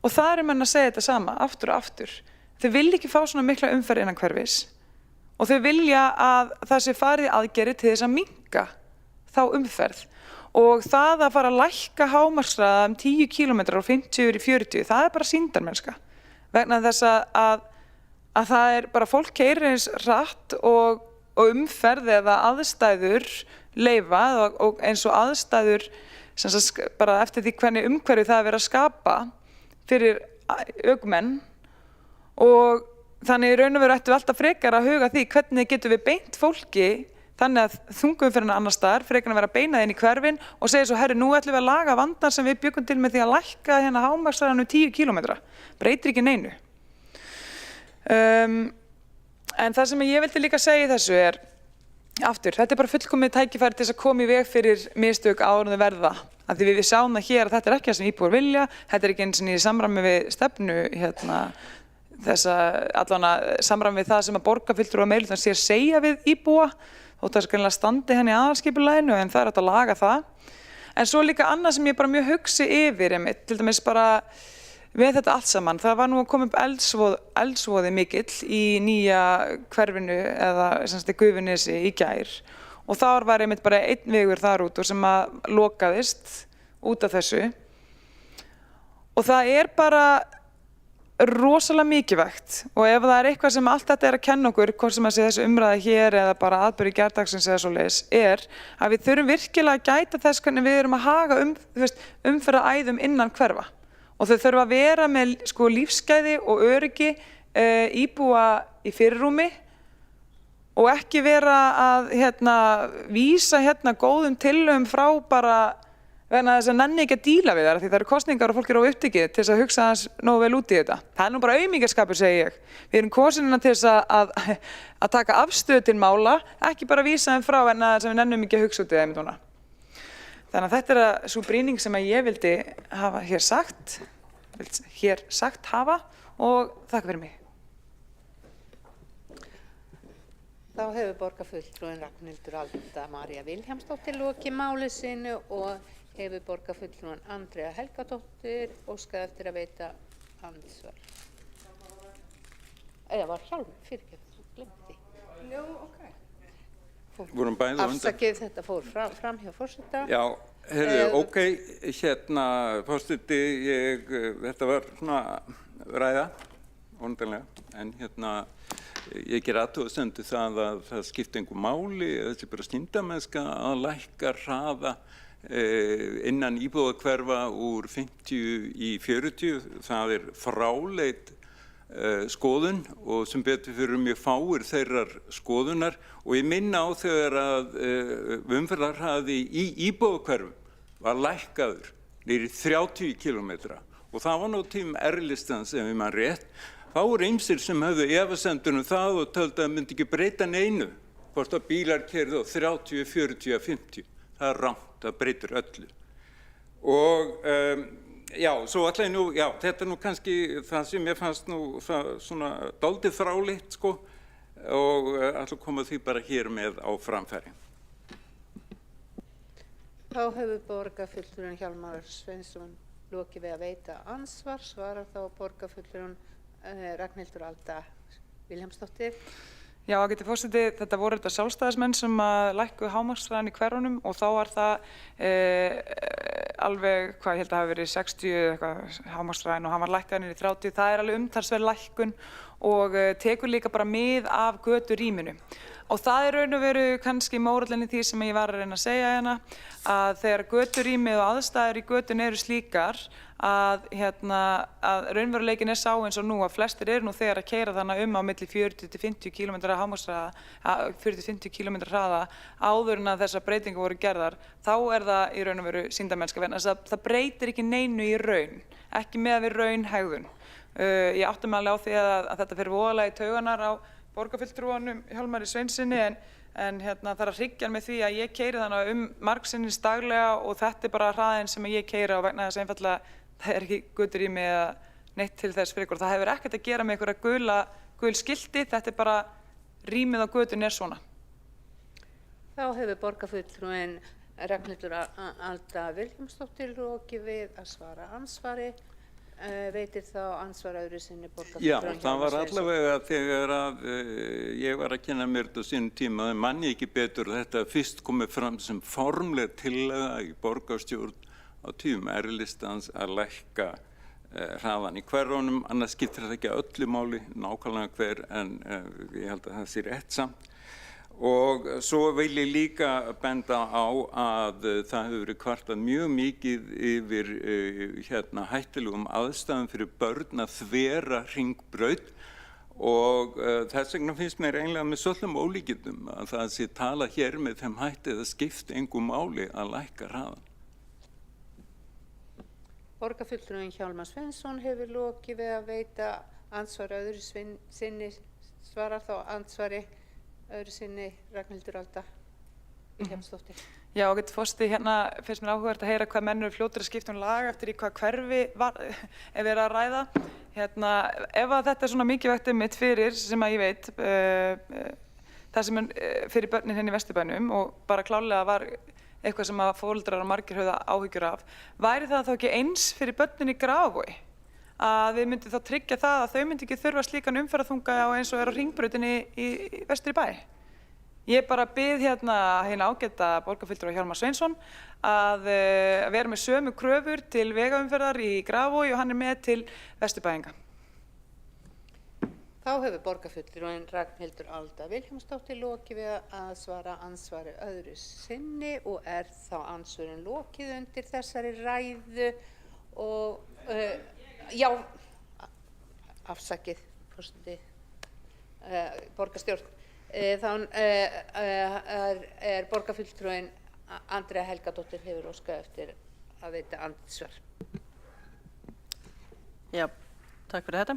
Og það eru menn að segja þetta sama aftur og aftur. Þau vilja ekki fá svona mikla umferð innan hverfis og þau vilja að það sé farið aðgerði til þess að minnka þá umferð. Og það að fara að lækka hámarkshraða 10 km og 50 í 40, það bara sýndarmennska. Vegna þess að það bara fólk keyrir eins hratt og umferð eða aðstæður leyfa og eins og aðstæður bara eftir því hvernig umhverfi það er verið að skapa fyrir ökumenn og þannig í raun og veru ættum við alltaf frekar að huga því hvernig getum við beint fólki þannig að þungumferðina annars staðar frekar að vera að beina inn í hverfin og segja svo herri nú ætlum við að laga vandann sem við bjökum til með því að lækka hérna hámarkshraðann 10 km. Breytir ekki neinu. En það sem ég vildi líka segja í þessu er aftur, þetta er bara fullkomið tækifæri til þess að koma í veg fyrir mistök áður en þau verða. Af því við sjáum það hér að þetta er ekki það sem íbúar vilja, þetta er ekki eins og í samræmi við stefnu allavega samræmi við það sem að borgarfulltrúar meirihlutann sér segja við íbúa, þótt það greinilega standi henni í aðalskipulaginu en það er hægt að laga það. En svo líka annað sem ég bara mjög hugsi yfir, til dæmis bara við þetta allt saman, það var nú að koma upp eldsvoði mikill í nýja hverfinu eða í Gufunesi í gær og þar var einmitt bara einn vegur þar út og sem að lokaðist út af þessu og það er bara rosalega mikilvægt og ef það er eitthvað sem allt þetta er að kenna okkur, hvort sem að sé þessu umræða hér eða bara atburði gærdagsins eða svoleiðis, er að við þurfum virkilega að gæta þess hvernig við erum að haga umferðaræðum innan hverfa og þau þurfa að vera með lífsgæði og öryggi íbúa í fyrirrúmi og ekki vera að vísa góðum tillögum frá bara vegna þess að nenni ekki að díla við þær því það eru kosningar og fólk eru á upptekið til þess að hugsa aðeins nógu vel út í þetta. Það er nú bara aumingjastskapur segi ég. Við erum kosinina til þess að taka afstöðu til mála, ekki bara vísa þeim frá vegna þess að við nennum ekki að hugsa út í þeim núna. Þannig að þetta er sú brýning sem að ég vildi hafa hér sagt hafa og þakka fyrir mig. Þá hefur borgarfulltrúinn Ragnhildur Alda María Vilhjálmsdóttir lokið máli sínu og hefur borgarfulltrúinn Andrea Helgadóttir óskað eftir að veita andsvar. Eða var Hjálmur, fyrirgefðu, glemdi því. Já, ok. Vorum bæði á undan. Afsakið þetta fór fram hjá forseta. Já, ok, forseti, þetta var svona ræða, óndanlega, en ég ger athugasemd við það að það skipti engu máli, þessi bara sýndarmennska að lækka hraða innan íbúðahverfa úr 50 í 40. Það er fráleit skoðun og sem betur fyrir mjög fáir þeirrar skoðunar og ég minna á þegar að umferðarhraði í íbúðahverfum var lækkaður niður í 30 km og það var nú tím R-listans ef ég man rétt. Þá voru ýmsir sem höfðu efasemdir það og töldu að myndi ekki breyta neinu hvort að bílar keyrðu á 30, 40, 50. Það er rangt, það breytir öllu. Og já, svo ætla ég nú, já, þetta er nú kannski það sem ég fannst nú svona dálítið fráleitt sko og ætla að koma því bara hér með á framfæri. Þá hefur borgarfulltrúinn Hjálmar Sveinsson lokið við að veita ansvar, svarar þá borgarfulltrúinn Ragnhildur Alda Vilhjálmsdóttir. Já, ágæti forseti, þetta voru þetta sjálfstæðismenn sem lækkuðu hámarkshraðann í hverfunum og þá var það alveg, hvað ég held að hafi verið 60 eitthvað hámarkshraðinn og hann var lækkaður niður í 30. Það er alveg umtalsverð lækkun og tekur líka bara mið af göturýminu. Og það er raun og veru kannski mórallinni því sem ég var að reyna að segja hérna að þegar göturýmið og aðstæður í götun eru slíkar að raunveruleikin sá eins og nú að flestir eru nú þegar að keyra þannig á milli 40-50 km hámarkshraða, 40-50 km hraða áður en að þessar breytingar voru gerðar, þá það í raun og veru sýndarmennska vegna þess að það breytir ekki neinu í raun, ekki með við raunhegðun. Ég átti mig alveg á því að þetta fer voðalega í taugarnar á borgarfulltrúanum Hjálmari Sveinssyni en það að hryggja með því að ég keyri þannig margsinnis daglega og þetta bara hraðinn sem ég keyri á vegna þess einfaldlega það ekki götur í mig eða neitt til þess fyrir ykkur. Það hefur ekkert að gera með einhverja gul skilti, þetta bara rýmið á götunni svona. Þá hefur borgarfulltrúinn Ragnhildur Alda Vilhjálmsdóttir lokið við að svara ansvari. Veitir þá ansvar öðru sinni borgarfulltrúinn? Já, það var allavega þegar að ég var að kynna mér þetta á sínum tíma, það man ég ekki betur að þetta fyrst komið fram sem formleg tillaga í borgarstjórn á tíðum R-listans að lækka hraðan í hverfunum, annars skiptir það ekki öllu máli nákvæmlega hver en ég held að það sé rétt samt. Og svo vil ég líka benda á að það hefur verið kvartað mjög mikið yfir hættulegum aðstæðum fyrir börn að þvera hringbraut og þess vegna finnst mér eiginlega með svolítum ólíkindum að það sé talað hér með þeim hætti að það skipti engu máli að lækka hraðan. Borgarfulltrúinn Hjálmar Sveinsson hefur lokið við að veita ansvar öðru sinni, svarar þá ansvari öðru sinni Ragnhildur Alda Vilhjálmsdóttir. Já, og forseti, finnst mér áhugavert að heyra hvað menn eru fljótir að skipta lag eftir í hvað hverfi er verið að ræða. Ef að þetta svona mikilvægt mitt fyrir, sem að ég veit, það sem fyrir börnin hérna í Vesturbænum og bara klárlega var eitthvað sem að foreldrar og margir höfðu áhyggjur af, væri það þá ekki eins fyrir börnin í Grafarvogi að við myndum þá tryggja það að þau myndi ekki þurfa slíkan umferðarþunga eins og á hringbrautinni í Vestri bæ? Ég bara bið hinn ágæta borgarfulltrúa Hjálmar Sveinsson að vera með sömu kröfur til vegaumferðar í Grafarvogi og hann með til Vesturbæinga. Þá hefur borgarfulltrúinn Ragnhildur Alda Vilhjálmsdóttir lokið við að svara ansvari öðru sinni og þá ansvörin lokið undir þessari ræðu og já, afsakið, forseti, borgarstjórn. Þá er borgarfulltrúinn Andrea Helgadóttir hefur óskað eftir að veita andsvar. Já, takk fyrir þetta.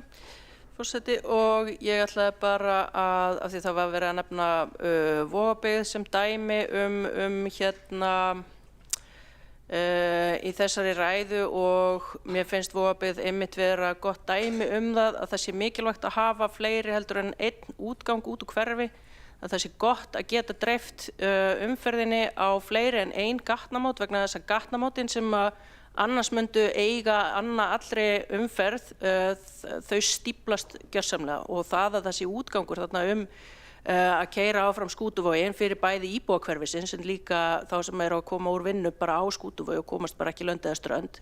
Forseti, og ég ætlaði bara af því það var verið að nefna Vogabyggð sem dæmi í þessari ræðu og mér finnst Vogabyggð einmitt vera gott dæmi það að það sé mikilvægt að hafa fleiri heldur en einn útgang út úr hverfi, að það sé gott að geta dreift umferðinni á fleiri en ein gatnamót vegna þess að gatnamótin sem annars myndu eiga allri umferð, þau stíflast gjörsamlega og það að það sé útgangur þarna að keyra áfram Skútuvoginn fyrir bæði íbúahverfisins en líka þá sem eru að koma úr vinnu bara á Skútuvogi og komast bara ekki lönd eða strönd,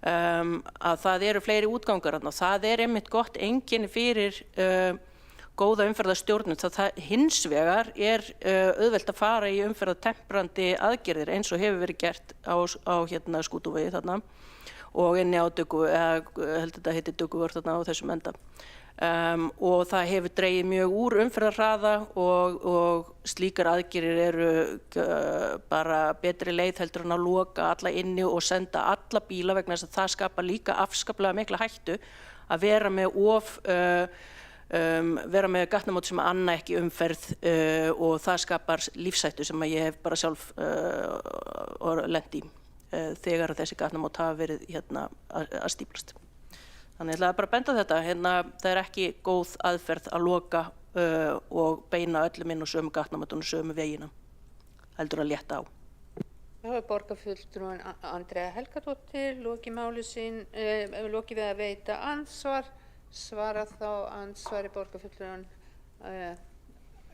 að það eru fleiri útgangar þarna. Það er einmitt gott einkenni fyrir góða umferðarstjórnun. Það hins vegar er auðvelt að fara í umferðartemprandi aðgerðir eins og hefur verið gert á Skútuvogi þarna og inni á Duggu, heldur þetta heitir Dugguvör þarna á þessum enda. Og það hefur dregið mjög úr umferðarhraða og slíkar aðgerðir eru bara betri leið heldur en að loka alla inni og senda alla bíla vegna þess að það skapar líka afskaplega mikla hættu að vera með gatnamót sem anna ekki umferð og það skapar lífshættu sem ég hef bara sjálf lent í þegar þessi gatnamót hafa verið að stíflast. Þannig ég ætlaði bara að benda þetta, það er ekki góð aðferð að loka og beina öllum inn á sömu gatnamótunum, sömu vegina, heldur að létta á. Það var borgarfulltrúinn Andrea Helgadóttir, lokið við að veita ansvar. Svara þá ansvari borgarfulltrúinn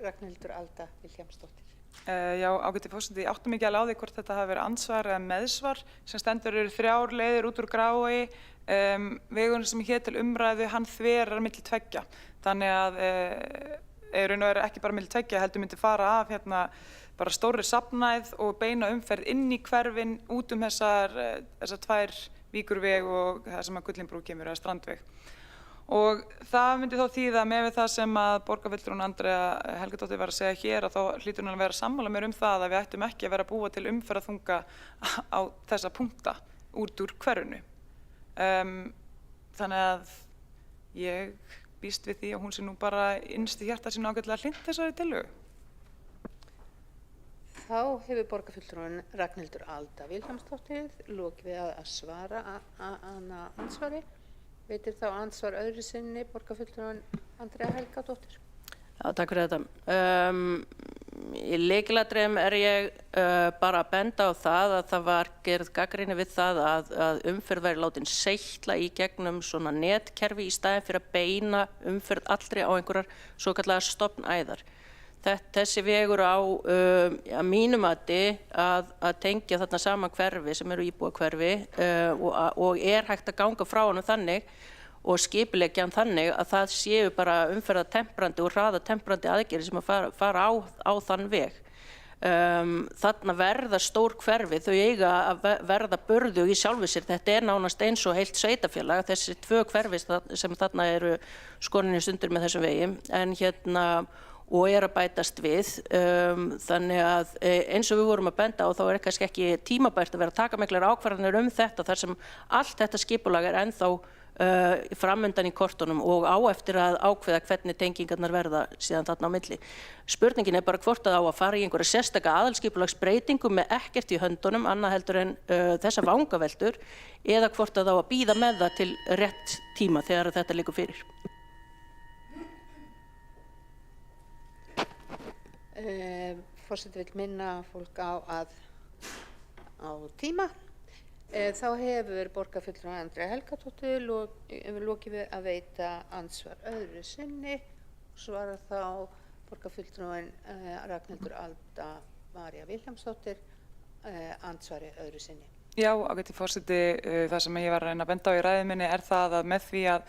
Ragnhildur Alda Vilhjálmsdóttir. Já, ágæti forseti, ég átti mig ekki alveg á því hvort þetta hafi verið ansvar eða meðsvar. Sem stendur eru 3 leiðir út úr Grafarvogi. Vegurinn sem hér til umræðu, hann þverar milli tveggja. Þannig að raun og veru ekki bara milli tveggja, heldur myndi fara af bara stórri safnæð og beina umferð inn í hverfin út þessar 2 Víkurveg og það sem að Gullinbrú kemur eða Strandveg. Og það myndi þá þýða með við það sem að borgarfulltrúin Andrea Helgadóttir var að segja hér að þá hlýtur hún að vera sammála mér það að við ættum ekki að vera að búa til umferðarþunga á þessa punkta út úr hverfinu. Þannig að ég býst við því að hún sé nú bara innst í hjarta sínu ágætlega hlynnt þessari tillögu. Þá hefur borgarfulltrúin Ragnhildur Alda Vilhjálmsdóttir lokið við að svara andsvari. Veitir þá andsvar öðru sinni borgarfulltrúin Andrea Helgadóttir? Já, takk fyrir þetta. Í lykilatriðum ég bara að benda á það að það var gerð gagnrýni við það að umferð væri látin seytla í gegnum svona netkerfi í staðinn fyrir að beina umferð allri á einhverjar svokallaðar stofnæðar. Þessi vegur á að mínu mati að tengja þarna saman hverfi sem eru íbúakverfi og hægt að ganga frá honum þannig og skipuleggja hann þannig að það séu bara umferðartemprandi og hraðatemprandi aðgerðir sem að fara á þann veg. Þarna verða stór hverfi, þau eiga að verða burðug í sjálfu sér. Þetta nánast eins og heilt sveitafélag, þessi 2 hverfi sem þarna eru skorinni sundur með þessum vegi, en og að bætast við. Þannig að eins og við vorum að benda á þá kannski ekki tímabært að vera að taka miklar ákvarðanir þetta þar sem allt þetta skipulag ennþá framundan í kortunum og á eftir að ákveða hvernig tengingarnar verða síðan þarna á milli. Spurningin bara hvort að á að fara í einhverja sérstaka aðalskipulagsbreytingu með ekkert í höndunum annað heldur en þessa vangaveltur eða hvort að á að bíða með það til rétt tíma þegar þetta liggur fyrir. Forseti vill minna fólk á tíma. Þá hefur borgarfulltrúin Andrea Helgadóttir lokið við að veita andsvar öðru sinni. Svarar þá borgarfulltrúin Ragnhildur Alda Vilhjálmsdóttir andsvari öðru sinni. Já, ágæti forseti, það sem ég var að reyna að benda á í ræðu minni að með því að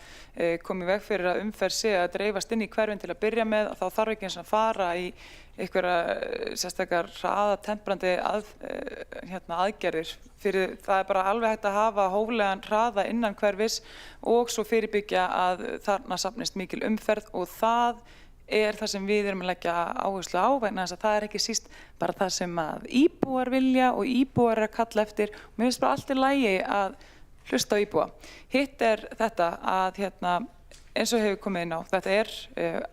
koma í veg fyrir að umferð sé að dreifast inn í hverfin til að byrja með, þá þarf ekki eins og að fara í einhverja sérstakar hraðatemprandi aðgerðir. Það bara alveg hægt að hafa hóflegan hraða innan hverfis og svo fyrirbyggja að þarna safnist mikil umferð og það það sem við erum að leggja áherslu á vegna þess að það ekki síst bara það sem að íbúar vilja og íbúar að kalla eftir og mér finnst bara allt í lagi að hlusta á íbúa. Hitt þetta að eins og hefur komið inn á, þetta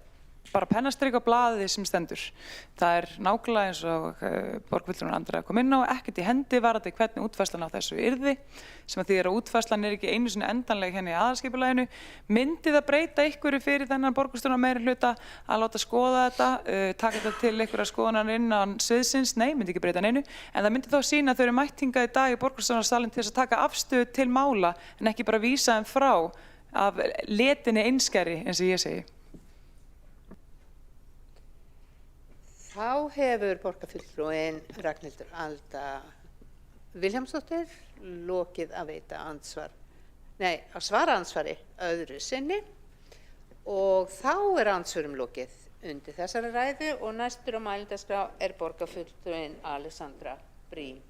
bara pennastrik á blaði sem stendur. Það nákvæmlega eins og borgarfulltrúin Andrea kom inn á, ekkert í hendi varðandi hvernig útfærslan á þessu yrði, sem að því að útfærslan ekki einu sinni endanleg í aðalskipulaginu. Myndi það breyta einhverju fyrir þennan borgarstjórnar meirihluta að láta skoða þetta, taka þetta til einhverja skoðunar innan sviðsins? Nei, myndi ekki breyta neinu, en það myndi þá sýna að þau eru mætt hingað í dag í borgarstjórnarsalinn til þess að taka afstöðu til mála en ekki bara vísa þeim frá af letinni einskæri, eins og ég segi. Þá hefur borgarfulltrúin Ragnhildur Alda Vilhjálmsdóttir lokið að veita að svara andsvari öðru sinni og þá andsvörum lokið undir þessari ræðu og næstur á mælendaskrá borgarfulltrúin Alexandra Briem.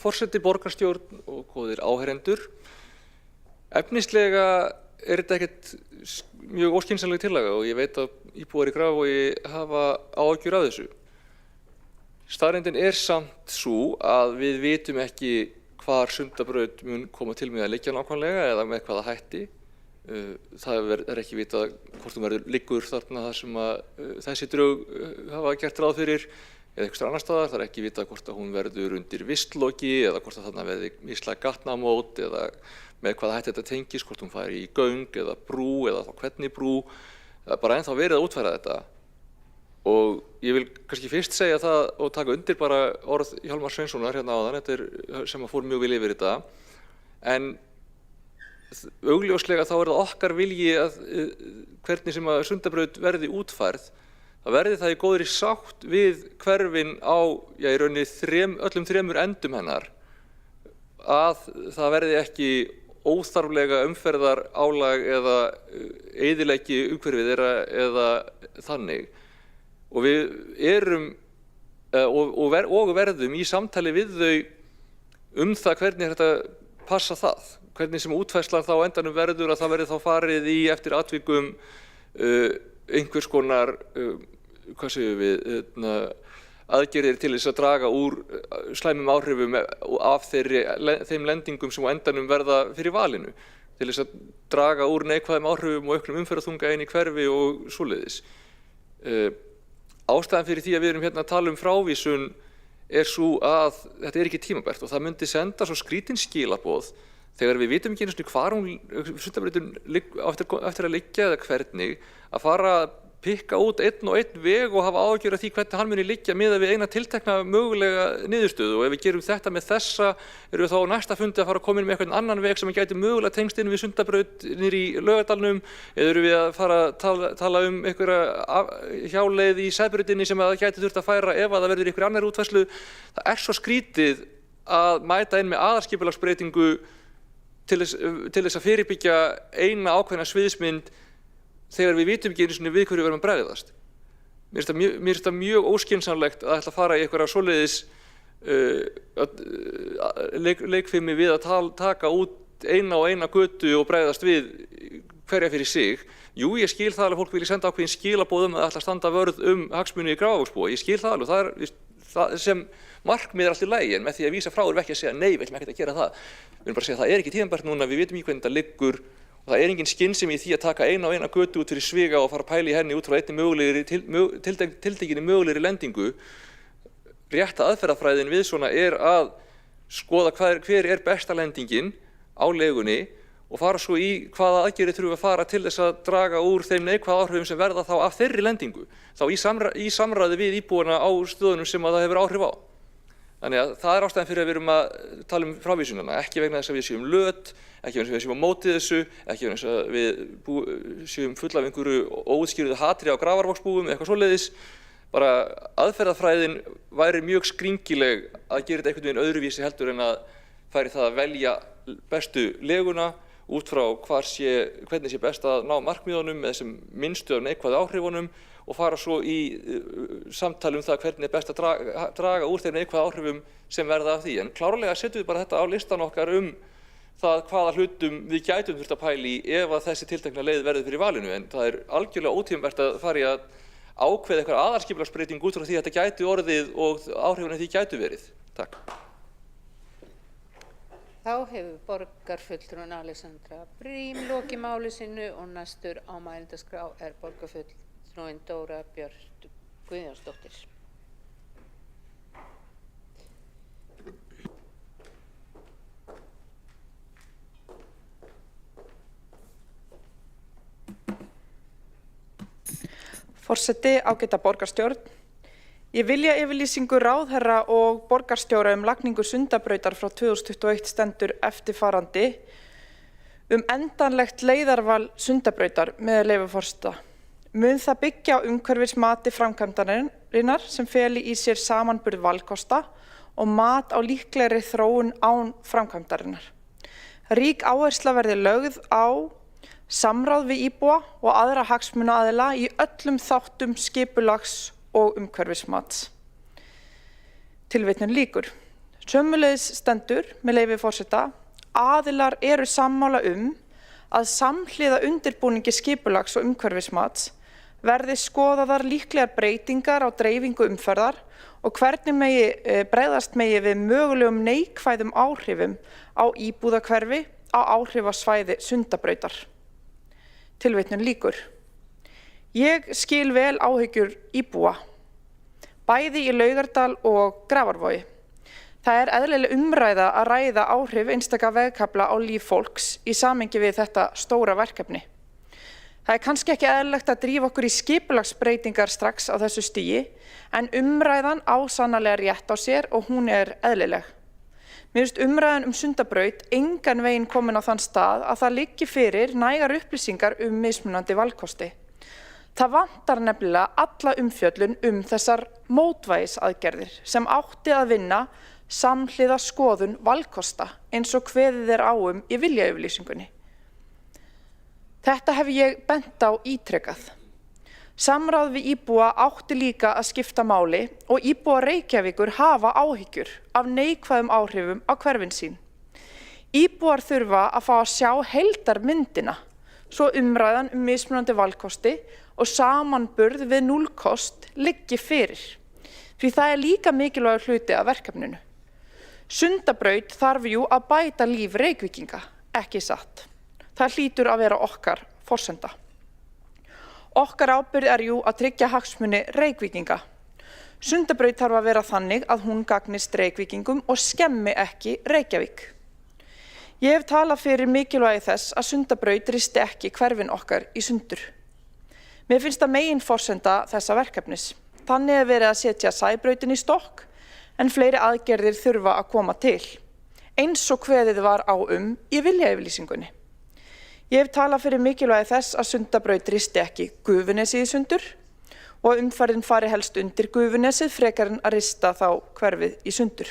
Forseti, borgarstjórn og góðir áheyrendur, efnislega þetta ekkert mjög óskynsamleg tillaga og ég veit að íbúar í Grafarvogi hafa áhyggjur af þessu. Staðreyndin samt sú að við vitum ekki hvar Sundabraut mun koma til með að liggja nákvæmlega eða með hvaða hætti. Það ekki vitað hvort hún liggur þarna þar sem að þessi drög hafa gert ráð fyrir eða einhvers staðar annars staðar. Það ekki vitað hvort að hún verður undir vistloki eða hvort að þarna verði mislæg gatnamót eða með hvaða hætti þetta tengist, hvort hún fari í göng eða brú eða þá hvernig brú. Það bara ennþá verið að útfæra þetta. Og ég vil kannski fyrst segja það og taka undir bara orð Hjálmars Sveinssonar áðan, þetta sem að fór mjög vel yfir þetta. En augljóslega þá það okkar vilji að hvernig sem að Sundabraut verði útfærð, það verði það í góðri sátt við hverfin á í rauninni öllum 3 endum hennar, að það verði ekki óþarflega umferðar álag eða eyðileggi umhverfið þeirra eða þannig. Og við og verðum í samtali við þau það hvernig þetta passa það, hvernig sem útfærslan þá á endanum verður, að það verði þá farið í eftir atvikum einhvers konar, hvað segjum við, aðgerðir til þess að draga úr slæmum áhrifum af þeim lendingum sem á endanum verða fyrir valinu, til þess að draga úr neikvæðum áhrifum og auknum umferðarþunga inn í hverfi og svoleiðis. Ástæðan fyrir því að við erum hérna að tala um frávísun sú að þetta ekki tímabært, og það myndi senda svo skrítin skilaboð þegar við vitum ekki einu sinni hvar Sundabrautin eftir að liggja eða hvernig, að fara að pikka út einn og einn veg og hafa áhyggjur af því hvernig hann muni liggja miðað við eina tiltekna mögulega niðurstöðu, og ef við gerum þetta með þessa erum við þá á næsta fundi að fara að koma inn með eitthvað annan veg sem gæti mögulega tengst inn við Sundabraut niður í Laugardalnum, eða erum við að fara að tala um einhverja hjáleið í Sæbrautinni sem það gæti þurft að færa ef að það verður einhver annar útfærslu. Það svo skrítið að mæta inn með aðalskipulagsbreytingu til þess að fyrirbyggja eina ákveðna sviðsmynd þegar við vitum ekki einu sinni við hverju við verðum að bregðast. Mér finnst það mjög óskynsamlegt að ætla að fara í einhverja svoleiðis leikfimi við að taka út eina götu og bregðast við hverja fyrir sig. Jú, ég skil það alveg að fólk vilja senda ákveðin skilaboð að ætla að standa vörð hagsmuni í Grafarvogsbúa. Ég skil það alveg, það sem markmið allt í lagi, en með því að vísa frá erum við ekki að segja nei, við ætlum ekkert að gera það. Við erum bara að segja að það ekki tímabært núna, við vitum ekki hvernig þetta liggur, og það engin skynsemi í því að taka eina götu út fyrir sviga og fara að pæla í henni út frá einni tiltekinni mögulegri lendingu. Rétta aðferðafræðin við svona að skoða hver besta lendingin á leigunni og fara svo í hvaða aðgerðir þurfum að fara til þess að draga úr þeim neikvæðu áhrifum sem verða þá af þeirri lendingu, þá í samræði við íbúana á stöðunum sem það hefur áhrif á. Þannig að það ástæðan fyrir að við erum að tala um frávísunina, ekki vegna þess að við séum löt, ekki vegna þess að við séum á móti þessu, ekki vegna þess að við séum full af einhverju óútskýrðu hatri á Grafarvogsbúum eða eitthvað svoleiðis. Bara aðferðafræðin væri mjög skringileg að gera þetta einhvern veginn öðruvísi heldur en að færi það að velja bestu leguna út frá hvernig sé best að ná markmiðunum með sem minnstu af neikvæðu áhrifunum og fara svo í samtali það hvernig best að draga úr þeim neikvæðu áhrifum sem verða af því. En klárlega setjum við bara þetta á listan okkar það hvaða hlutum við gætum þurft að pæla í ef að þessi tiltekna leið verður fyrir valinu, en það algjörlega ótímabært að fara í að ákveða eitthvað aðalskipulagsbreyting út frá því að þetta gæti orðið og áhrifin af því gætu verið. Takk. Þá hefur borgarfulltrúin Alexandra Brím lokið máli sínu og næstur á mælendaskrá borgarfulltrúin Dóra Björt Guðjónsdóttir. Forseti, ágæta borgarstjórn. Ég vilja yfirlýsingu ráðherra og borgarstjóra lagningu Sundabrautar frá 2021 stendur eftirfarandi endanlegt leiðarval Sundabrautar með leyfi forseta. Mun það byggja á umhverfismati framkvæmdarinnar sem feli í sér samanburð valkosta og mat á líklegri þróun án framkvæmdarinnar. Rík áhersla verði lögð á samráð við íbúa og aðra hagsmunaaðila í öllum þáttum skipulags og umhverfismats. Tilvitnun lýkur. Sömuleiðis stendur, með leyfi forseta, aðilar eru sammála að samhliða undirbúningi skipulags og umhverfismats verði skoðaðar líklegar breytingar á dreifingu umferðar og hvernig bregðast megi við mögulegum neikvæðum áhrifum á íbúðahverfi á áhrifasvæði Sundabrautar. Tilvitnun lýkur. Ég skil vel áhyggjur íbúa, bæði í Laugardal og Grafarvogi. Það eðlileg umræða að ræða áhrif einstaka vegkafla á líf fólks í samhengi við þetta stóra verkefni. Það kannski ekki eðlilegt að drífa okkur í skipulagsbreytingar strax á þessu stigi, en umræðan á sannarlega rétt á sér og hún eðlileg. Mér finnst umræðan Sundabraut engan veginn komin á þann stað að það liggi fyrir nægar upplýsingar mismunandi valkosti. Það vantar nefnilega alla umfjöllun þessar mótvægisaðgerðir sem átti að vinna samhliða skoðun valkosta eins og kveðið á í viljayfirlýsingunni. Þetta hef ég bent á ítrekað. Samráð við íbúa átti líka að skipta máli og íbúar Reykjavíkur hafa áhyggjur af neikvæðum áhrifum á hverfin sín. Íbúar þurfa að fá að sjá heildarmyndina, svo umræðan mismunandi valkosti og samanburð við núllkost liggi fyrir. Því það líka mikilvægur hluti af verkefninu. Sundabraut þarf jú að bæta líf Reykvíkinga, ekki satt. Það hlýtur að vera okkar forsenda. Okkar ábyrgð jú að tryggja hagsmuni Reykvíkinga. Sundabraut þarf að vera þannig að hún gagnist Reykvíkingum og skemmi ekki Reykjavík. Ég hef talað fyrir mikilvægi þess að Sundabraut risti ekki hverfin okkar í sundur. Mér finnst það meginforsenda þessa verkefnis. Þannig verið að setja Sæbrautin í stokk, en fleiri aðgerðir þurfa að koma til, eins og kveðið var á í viljayfirlýsingunni. Ég hef talað fyrir mikilvægi þess að Sundabraut risti ekki Gufunesi í sundur og umferðin fari helst undir Gufunesið frekar en að rista þá hverfið í sundur.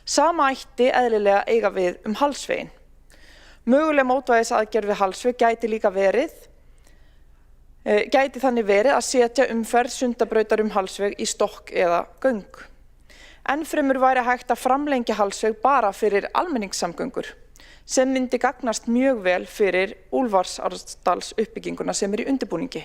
Sama ætti eðlilega eiga við Hallsveginn. Möguleg mótvægisaðgerð við Hallsveg gæti þannig verið að setja umferð Sundabrautar Hallsveg í stokk eða göng. Enn fremur væri hægt að framlengja Hallsveg bara fyrir almenningssamgöngur, sem myndi gagnast mjög vel fyrir Úlfarsárdals uppbygginguna sem í undirbúningi.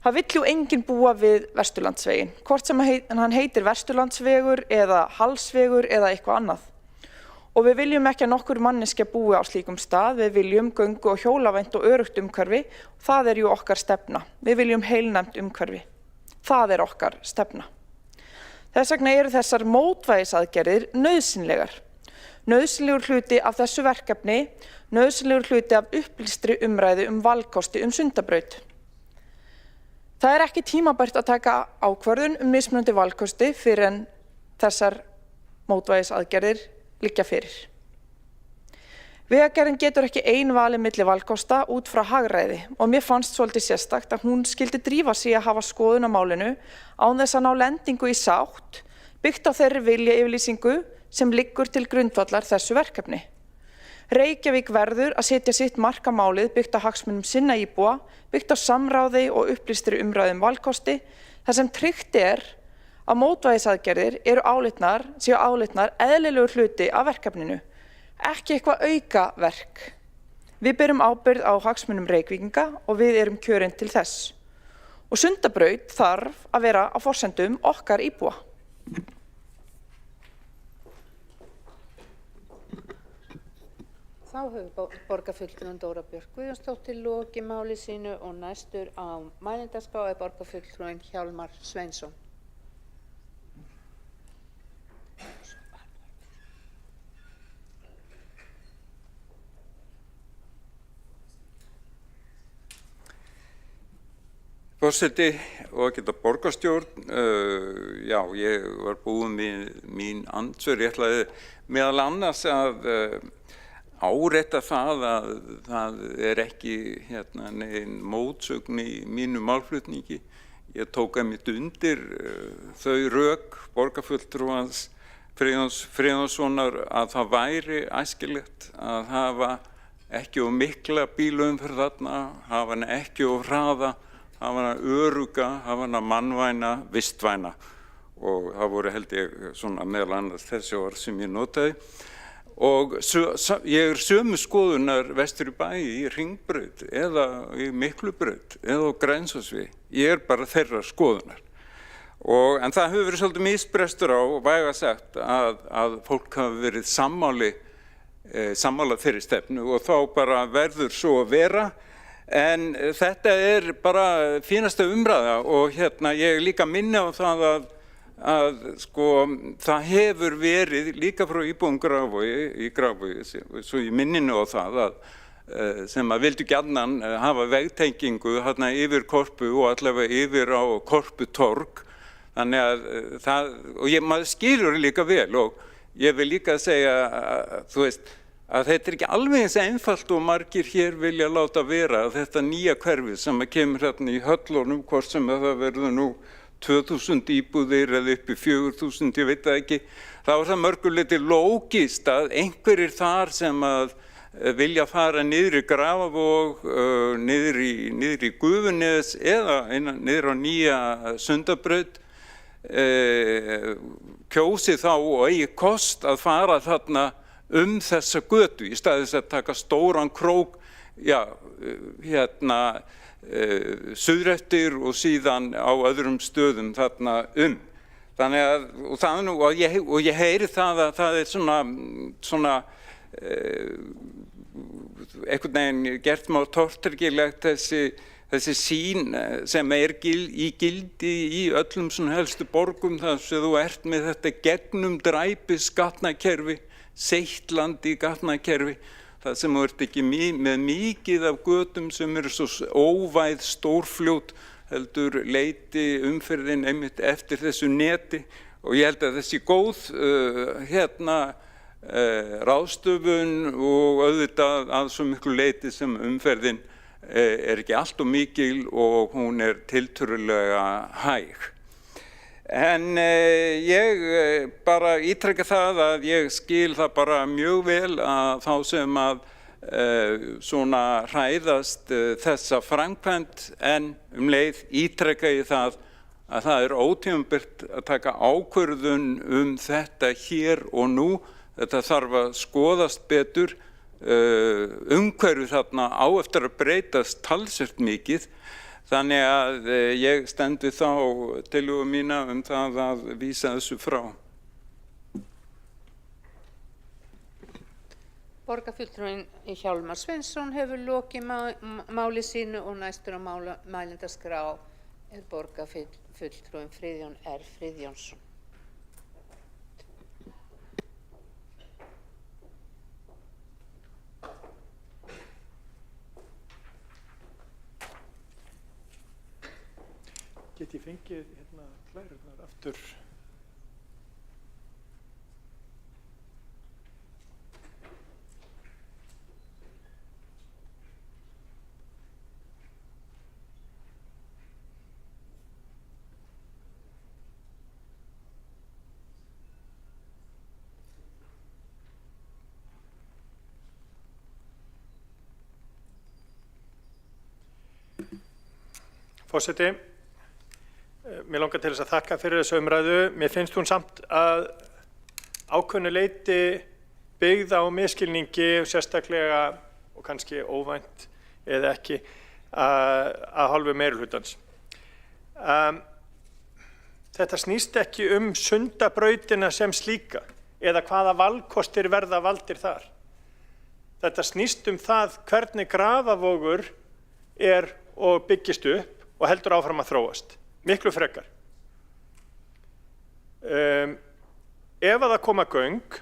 Það vill jú enginn búa við Vesturlandsveginn, hvort sem hann heitir Vesturlandsvegur eða Hallsvegur eða eitthvað annað. Og við viljum ekki að nokkur manneskja búi á slíkum stað, við viljum göngu og hjólavænt og örugt umhverfi, það jú okkar stefna. Við viljum heilnæmt umhverfi. Það okkar stefna. Þess vegna eru þessar mótvægisaðgerðir nauðsynlegar. Nauðsynlegur hluti af þessu verkefni, nauðsynlegur hluti af upplýstri umræðu valkosti Sundabraut. Það ekki tímabært að taka ákvörðun mismunandi valkosti fyrir en þessar mótvægisaðgerðir liggja fyrir. Vegagerðin getur ekki ein valið milli valkosta út frá hagræði og mér fannst svolítið sérstakt að hún skyldi drífa sig að hafa skoðun á málinu án þess að ná lendingu í sátt byggt á þeirri viljayfirlýsingu sem liggur til grundvallar þessu verkefni. Reykjavík verður að setja sitt mark á málið byggt á hagsmunum sinna íbúa, byggt á samráði og upplýstri umræðu valkosti, þar sem tryggt að mótvægisaðgerðir séu álitnar eðlilegur hluti af verkefninu, ekki eitthvað auka verk. Við berum ábyrgð á hagsmunum Reykvíkinga og við erum kjörin til þess. Og Sundabraut þarf að vera á forsendum okkar íbúa. Þá hefur borgarfulltrúinn Dóra Björk Guðjónsdóttir lokið máli sínu og næstur á mælendaskrá borgarfulltrúinn Hjálmar Sveinsson. Forseti og geta borgarstjórn, já, ég var búinn mín andsvör, ég ætlaði meðal annars að árétta það að það ekki nein mótsögn í mínu málflutningi. Ég tók einmitt undir þau rök borgarfulltrúans Friðjóns Friðjónssonar að það væri æskilegt að hafa ekki of mikla bílaumferð þarna, hafa hana ekki of hraða, hafa hana öruga, hafa hana mannvæna, vistvæna og það voru held ég svona meðal annars þessi orð sem ég notaði. Og ég sömu skoðunar vestur í bæ í Hringbraut eða í Miklubraut eða á Grensásvegi. Ég bara þeirra skoðunar. En það hefur verið svolítið misbrestur á væga sagt að fólk hafi verið sammála þeirri stefnu og þá bara verður svo að vera. En þetta bara fínasta umræða og ég líka minni á það að sko það hefur verið líka frá íbúum í Grafarvogi, svo ég minninu á það sem að vildu gjarnan hafa vegtengingu þarna yfir Korpu og allavega yfir á Korputorg. Þannig að maður skilur líka vel og ég vil líka segja að þetta ekki alveg eins einfalt og margir hér vilja láta vera að þetta nýja hverfi sem kemur hérna í höllunum, hvort sem það verður nú 2000 íbúðir eða upp í 4000, ég veit það ekki. Það var það mörguleyti lógist að einhverjir þar sem að vilja fara niður í Grafavog, niður í Gufunes eða niður á nýja Sundabraut, kjósi þá og eigi kost að fara þarna þessa götu í staði þess að taka stóran krók, suður eftir og síðan á öðrum stöðum þarna Þannig að, og ég heyri það að það svona einhvern veginn gert má tortryggilegt þessi sýn sem í gildi í öllum svona helstu borgum þar sem þú ert með þetta gegnumdræpis gatnakerfi, seitlandi gatnakerfi, það sem þú ert ekki með mikið af götum sem eru svo óvæð stórfljót, heldur leiti umferðin einmitt eftir þessu neti og ég held að þessi góð ráðstöfun og auðvitað að svo miklu leiti sem umferðin ekki allt of mikil og hún tiltölulega hæg. En ég bara ítreka það að ég skil það bara mjög vel að þá sem að svona hræðast þessa framkvæmd en leið ítreka ég það að það ótímabært að taka ákvörðun þetta hér og nú. Þetta þarf að skoðast betur, umhverfið þarna á eftir að breytast talsvert mikið. Þannig að ég stendi þá tillögu mína það að vísa þessu frá. Borgarfulltrúinn Hjálmar Sveinsson hefur lokið máli sínu og næstur á mælendaskrá borgarfulltrúinn Friðjón R. Friðjónsson. Get ég fengið klærurnar aftur? Forseti, mér langar til þess að þakka fyrir þessu umræðu. Mér finnst hún samt að ákveðnu leyti byggð á misskilningi, sérstaklega og kannski óvænt eða ekki að hálfu meirihlutans. Þetta snýst ekki Sundabrautina sem slíka eða hvaða valkostir verða valdir þar. Þetta snýst það hvernig Grafavogur og byggist upp og heldur áfram að þróast, miklu frekar. Ef að það koma göng,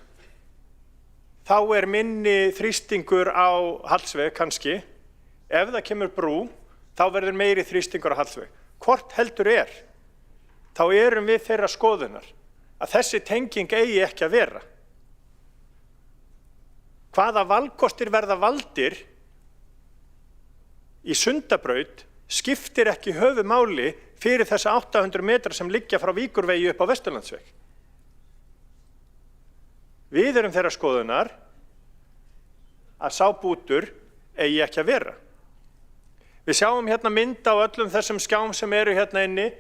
þá minni þrýstingur á Hallsveg kannski. Ef það kemur brú, þá verður meiri þrýstingur á Hallsveg. Hvort heldur þá erum við þeirra skoðunar að þessi tenging eigi ekki að vera. Hvaða valkostir verða valdir í Sundabraut skiptir ekki höfuðmáli fyrir þessa 800 metra sem liggja frá Víkurvegi upp á Vesturlandsveg. Við erum þeirra skoðunar að sá bútur eigi ekki að vera. Við sjáum mynd á öllum þessum skjám sem eru inni,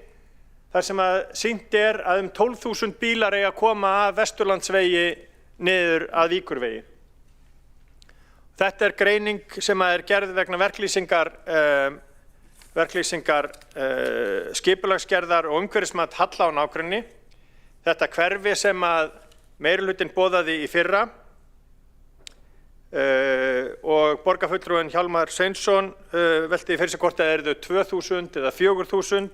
þar sem að sýnt að 12.000 bílar eigi að koma af Vesturlandsvegi niður að Víkurvegi. Þetta greining sem gerð vegna verklýsingar skipulagsgerðar og umhverfismat Halla á nágrenni. Þetta hverfi sem að meirihlutinn boðaði í fyrra og borgarfulltrúinn Hjálmar Sveinsson velti fyrir sig hvort það eru 2.000 eða 4.000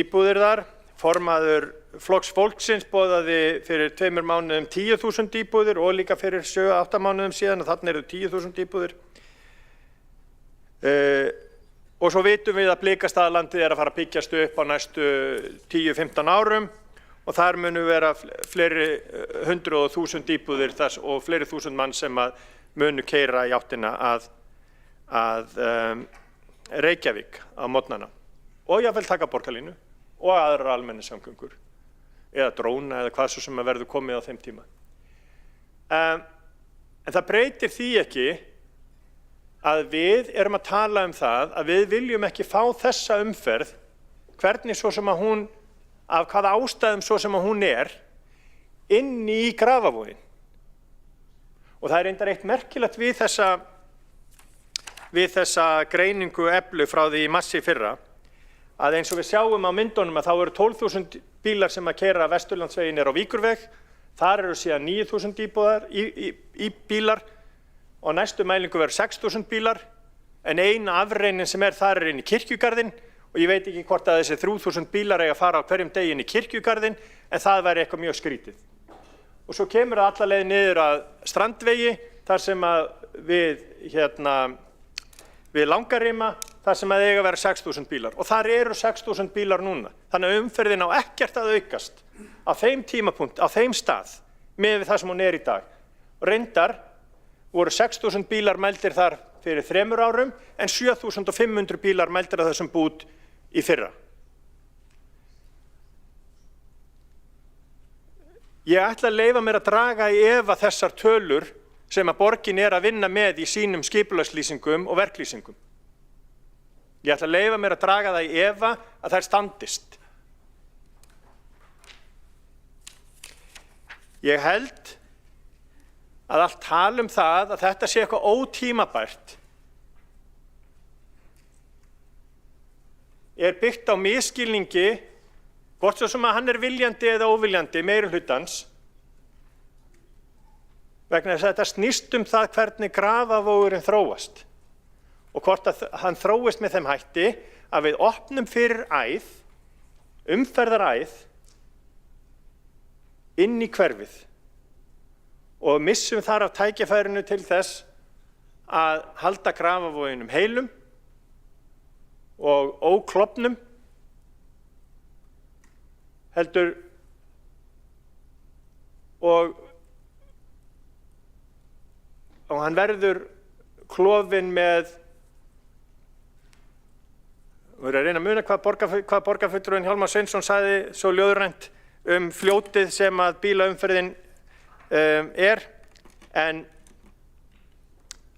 íbúðir þar. Formaður Flokks fólksins boðaði fyrir 2 mánuðum 10.000 íbúðir og líka fyrir 7-8 mánuðum síðan og þarna eru 10.000 íbúðir. Og svo vitum við að Blikastaðalandið að fara að byggjast upp á næstu 10-15 árum og þar munu vera fleiri 100.000 íbúðir og fleiri þúsund mann sem munu keyra í áttina að Reykjavík á morgnana og jafnvel taka borgarlínu og aðrar almenningssamgöngur eða dróna eða hvað svo sem verður komið á þeim tíma. En það breytir því ekki að við erum að tala um það að við viljum ekki fá þessa umferð, hvernig svo sem að hún, af hvaða ástæðum svo sem að hún inn í Grafarvoginn. Og það reyndar eitt merkilegt við þessa greiningu Eflu frá því í massi fyrra, að eins og við sjáum á myndunum að þá eru 12.000 bílar sem að keyra Vesturlandsveginn á Víkurveg, þar eru síðan 9.000 í bílar og næstu mælingu verður 6.000 bílar, en eina afreinin sem þar inn í Kirkjugarðinn og ég veit ekki hvort að þessi 3.000 bílar eiga að fara á hverjum degi inn í Kirkjugarðinn, en það væri eitthvað mjög skrítið. Og svo kemur það alla leið niður að Strandvegi, þar sem að við Langarima, þar sem að eiga að vera 6.000 bílar. Og þar eru 6.000 bílar núna. Þannig að umferðin á ekkert að aukast á þeim tímapunkt, á þeim stað, með það sem hún í dag. Og reyndar voru 6.000 bílar mældir þar fyrir 3 árum, en 7.500 bílar mældir að þessum bút í fyrra. Ég ætla að leyfa mér að draga í efa þessar tölur sem að borgin að vinna með í sínum skipulagslýsingum og verklýsingum. Ég ætla að leyfa mér að draga það í efa að þær standist. Ég held að allt tala um það að þetta sé eitthvað ótímabært byggt á misskilningi, hvort svo sem að hann viljandi eða óviljandi meirihlutans, vegna þess að þetta snýst það hvernig Grafarvogurinn þróast og hvort að hann þróist með þeim hætti að við opnum fyrir æð, umferðaræð inn í hverfið og missum þar af tækifærinu til þess að halda Grafarvoginum heilum og óklofnum, heldur og hann verður klofinn með, við erum að reyna að muna hvað borgarfulltrúinn Hjálmar Sveinsson sagði svo ljóðrænt fljótið sem að bílaumferðin en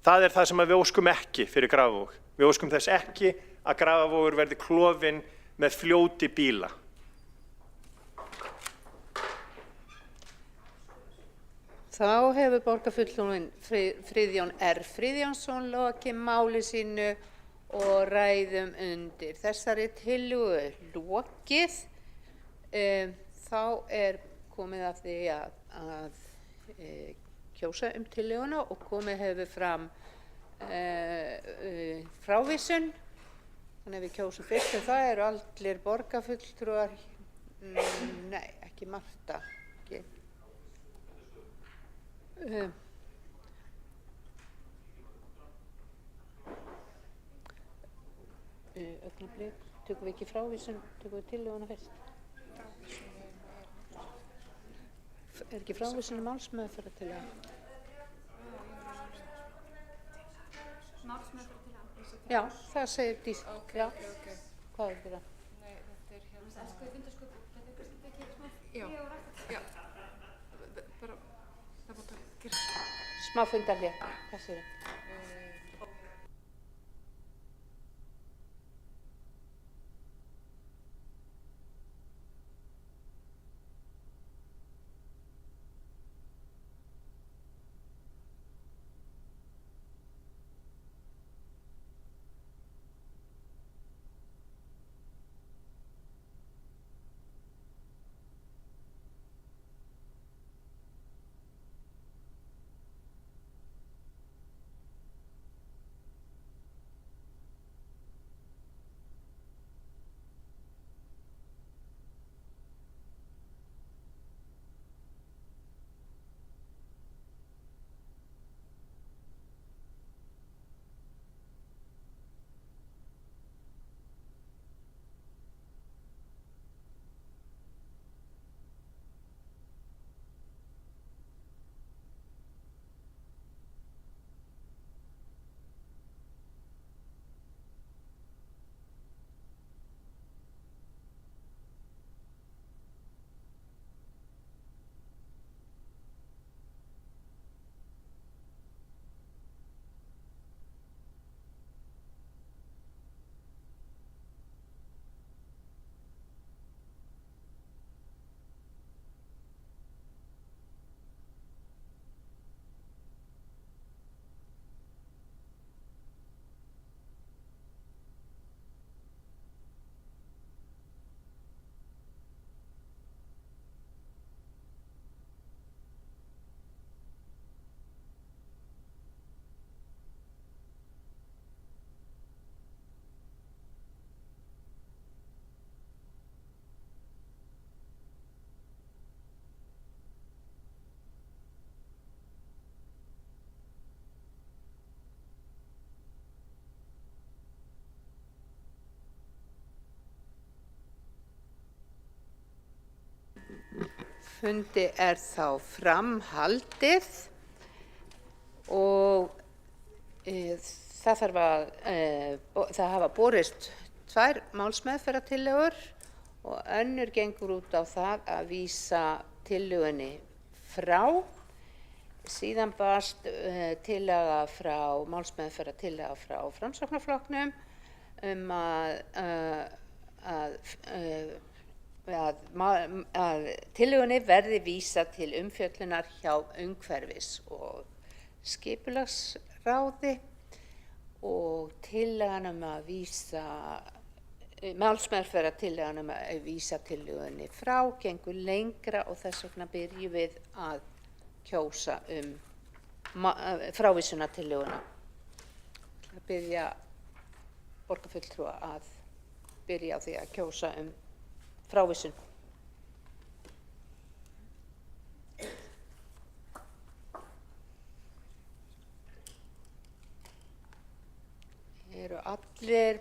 það það sem við óskum ekki fyrir Grafarvog. Við óskum þess ekki að Grafarvogur verði klofinn með fljóti bíla. Þá hefur borgarfulltrúinn Friðjón R. Friðjónsson lokið máli sínu og ræðum undir þessari tillögu lokið. Þá komið að því að kjósa tillöguna og komið hefur fram frávísun. Þannig að við kjósum fyrst það eru allir borgarfulltrúar, nei, ekki Marta. Augnablik, tökum við ekki frávísun, tökum við tillöguna fyrst. Ekki frávísun málsmeðferðar til það? Málsmeðferðar til það? Já, það segir Dís. Já, hvað það? Nei, þetta hérna. Þetta fundarsköpun, þetta kannski ekki smá. Já, bara, það búið að gera. Smá fundarhlé, hvað segir það? fundi er þá framhaldið og það hafa borist 2 málsmeðferðartillögur og önnur gengur út á það að vísa tillögunni frá. Síðan barst málsmeðferðartillaga frá Framsóknarflokknum að tillögunni verði vísað til umfjöllunar hjá umhverfis- og skipulagsráði og málsmeðferðartillagan að vísa tillögunni frá gengur lengra og þess vegna byrjum við að kjósa frávísunartillöguna. Að byrja borgarfulltrúa að byrja á því að kjósa frávísun. Eru allir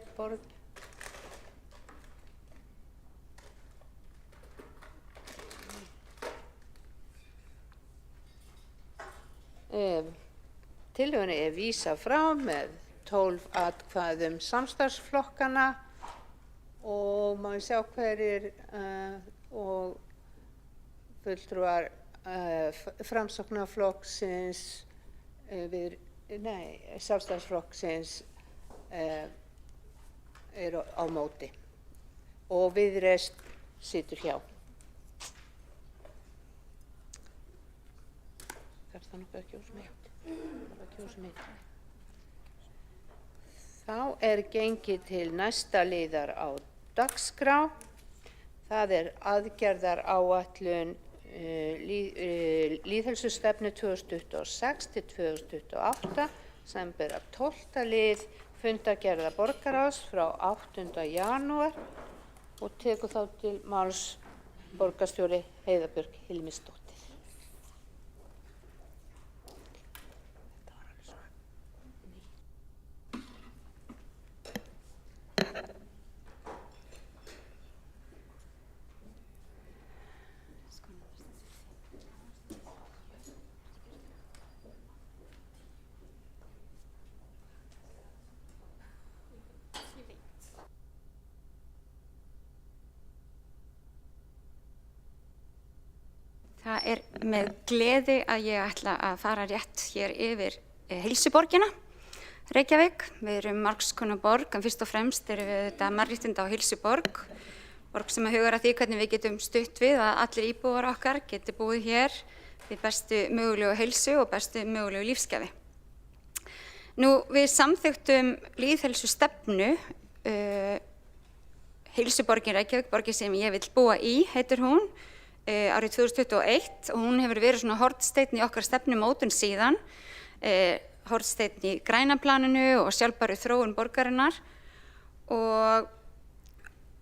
tillögunni er vísað frá með 12 atkvæðum samstarfsflokkana og má ég sjá hverjir og fulltrúar Framsóknarflokksins Sjálfstæðisflokksins eru á móti og Viðreisn situr hjá. Það nokkuð að kjósa mig. Þá er gengið til næsta liðar á dagskrá. Það er aðgerðaráætlun lýðheilsustefnu 2026 til 2028 sem ber af 12. lið fundargerða borgarráðs frá 8. janúar og tekur þá til máls borgarstjóri Heiða Björk Hilmisdóttir. Það er með gleði að ég ætla að fara rétt hér yfir heilsuborgina, Reykjavík. Við erum margs konar borg, en fyrst og fremst erum við þetta mannréttinda- og heilsuborg. Borg sem hugar að því hvernig við getum stutt við að allir íbúar okkar geti búið hér við bestu mögulegu heilsu og bestu mögulegu lífsgæði. Við samþykktum lýðheilsustefnu, heilsuborgin Reykjavík, borgin sem ég vil búa í, heitir hún, árið 2021 og hún hefur verið svona hornsteinn í okkar stefnumótun síðan, hornsteinn í græna planinu og sjálfbæru þróun borgarinnar og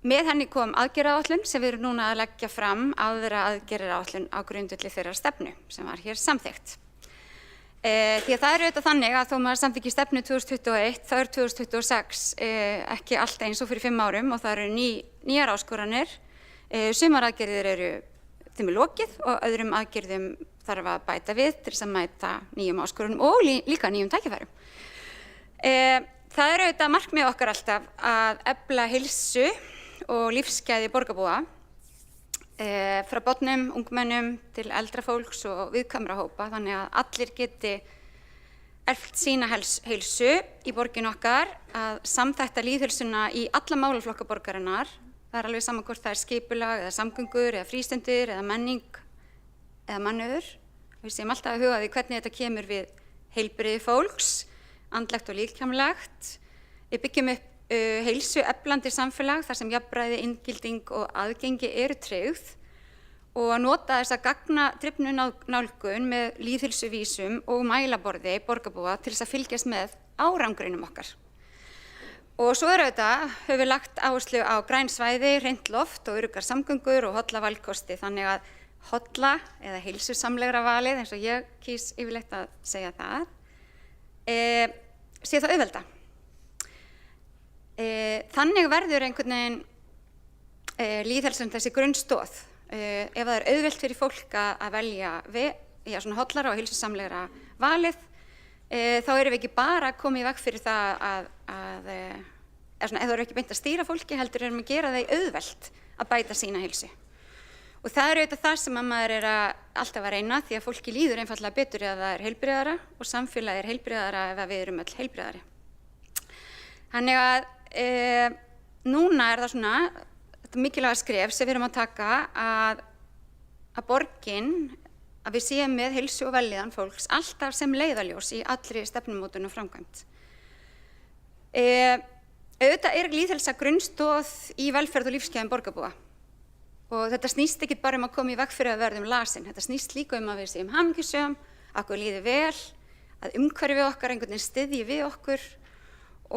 með henni kom aðgerðaáætlun sem við erum núna að leggja fram aðra aðgerðaáætlun á grundvelli þeirrar stefnu sem var hér samþykkt. Því að það er auðvitað þannig að þó maður samþykki stefnu 2021 þá er 2026 ekki allt eins og fyrir 5 árum og það eru nýjar áskoranir. Sumar aðgerðir eru þeim er lokið og öðrum aðgerðum þarf að bæta við til þess að mæta nýjum áskorunum og líka nýjum tækifærum. Það er auðvitað markmið okkar alltaf að efla heilsu og lífsgæði borgarbúa frá börnum, ungmennum til eldra fólks og viðkvæmra hópa þannig að allir geti eflt sína heilsu í borgin okkar, að samþætta lýðheilsuna í alla málaflokka borgarinnar. Það er alveg saman hvort það er skipulag eða samgöngur eða frístundir eða menning eða mannauður. Við séum alltaf að huga því hvernig þetta kemur við heilbrigði fólks, andlegt og líkamlegt. Við byggjum upp heilsueflandi samfélag þar sem jafnræði, inngilding og aðgengi eru tryggð og að nota þessa gagnadrifnu nálgun með lýðheilsuvísum og mælaborði borgarbúa til þess að fylgjast með árangrinum okkar. Og svo höfum við lagt áherslu á græn svæði, hreint loft og öruggar samgöngur og holla valkosti þannig að holla eða heilsusamlegra valið, eins og ég kýs yfirleitt að segja það, sé það auðvelda. Þannig verður einhvern veginn lýðheilsan þessi grunnstoð Ef það er auðvelt fyrir fólk að velja svona hollara og heilsusamlegra valið, þá erum við ekki bara að koma í veg fyrir það ef það eru ekki beint að stýra fólki, heldur erum við að gera það auðvelt að bæta sína heilsu. Og það er auðvitað það sem maður er alltaf að reyna, því að fólki líður einfaldlega betur ef það er heilbrigðara og samfélagið er heilbrigðara ef við erum öll heilbrigðari. Þannig að núna er það svona þetta mikilvæga skref sem við erum að taka að borgin, að við séum með heilsu og vellíðan fólks alltaf sem leiðarljós í allri stefnumótun og framkvæmd. Auðvitað er lýðheilsa grunnstoð í velferð og lífsgæðum borgarbúa. Og þetta snýst ekki bara að koma í veg fyrir að verðum lasin. Þetta snýst líka að við séum hamingjusöm, að okkur líði vel, að umhverfið okkar einhvern veginn styðji við okkur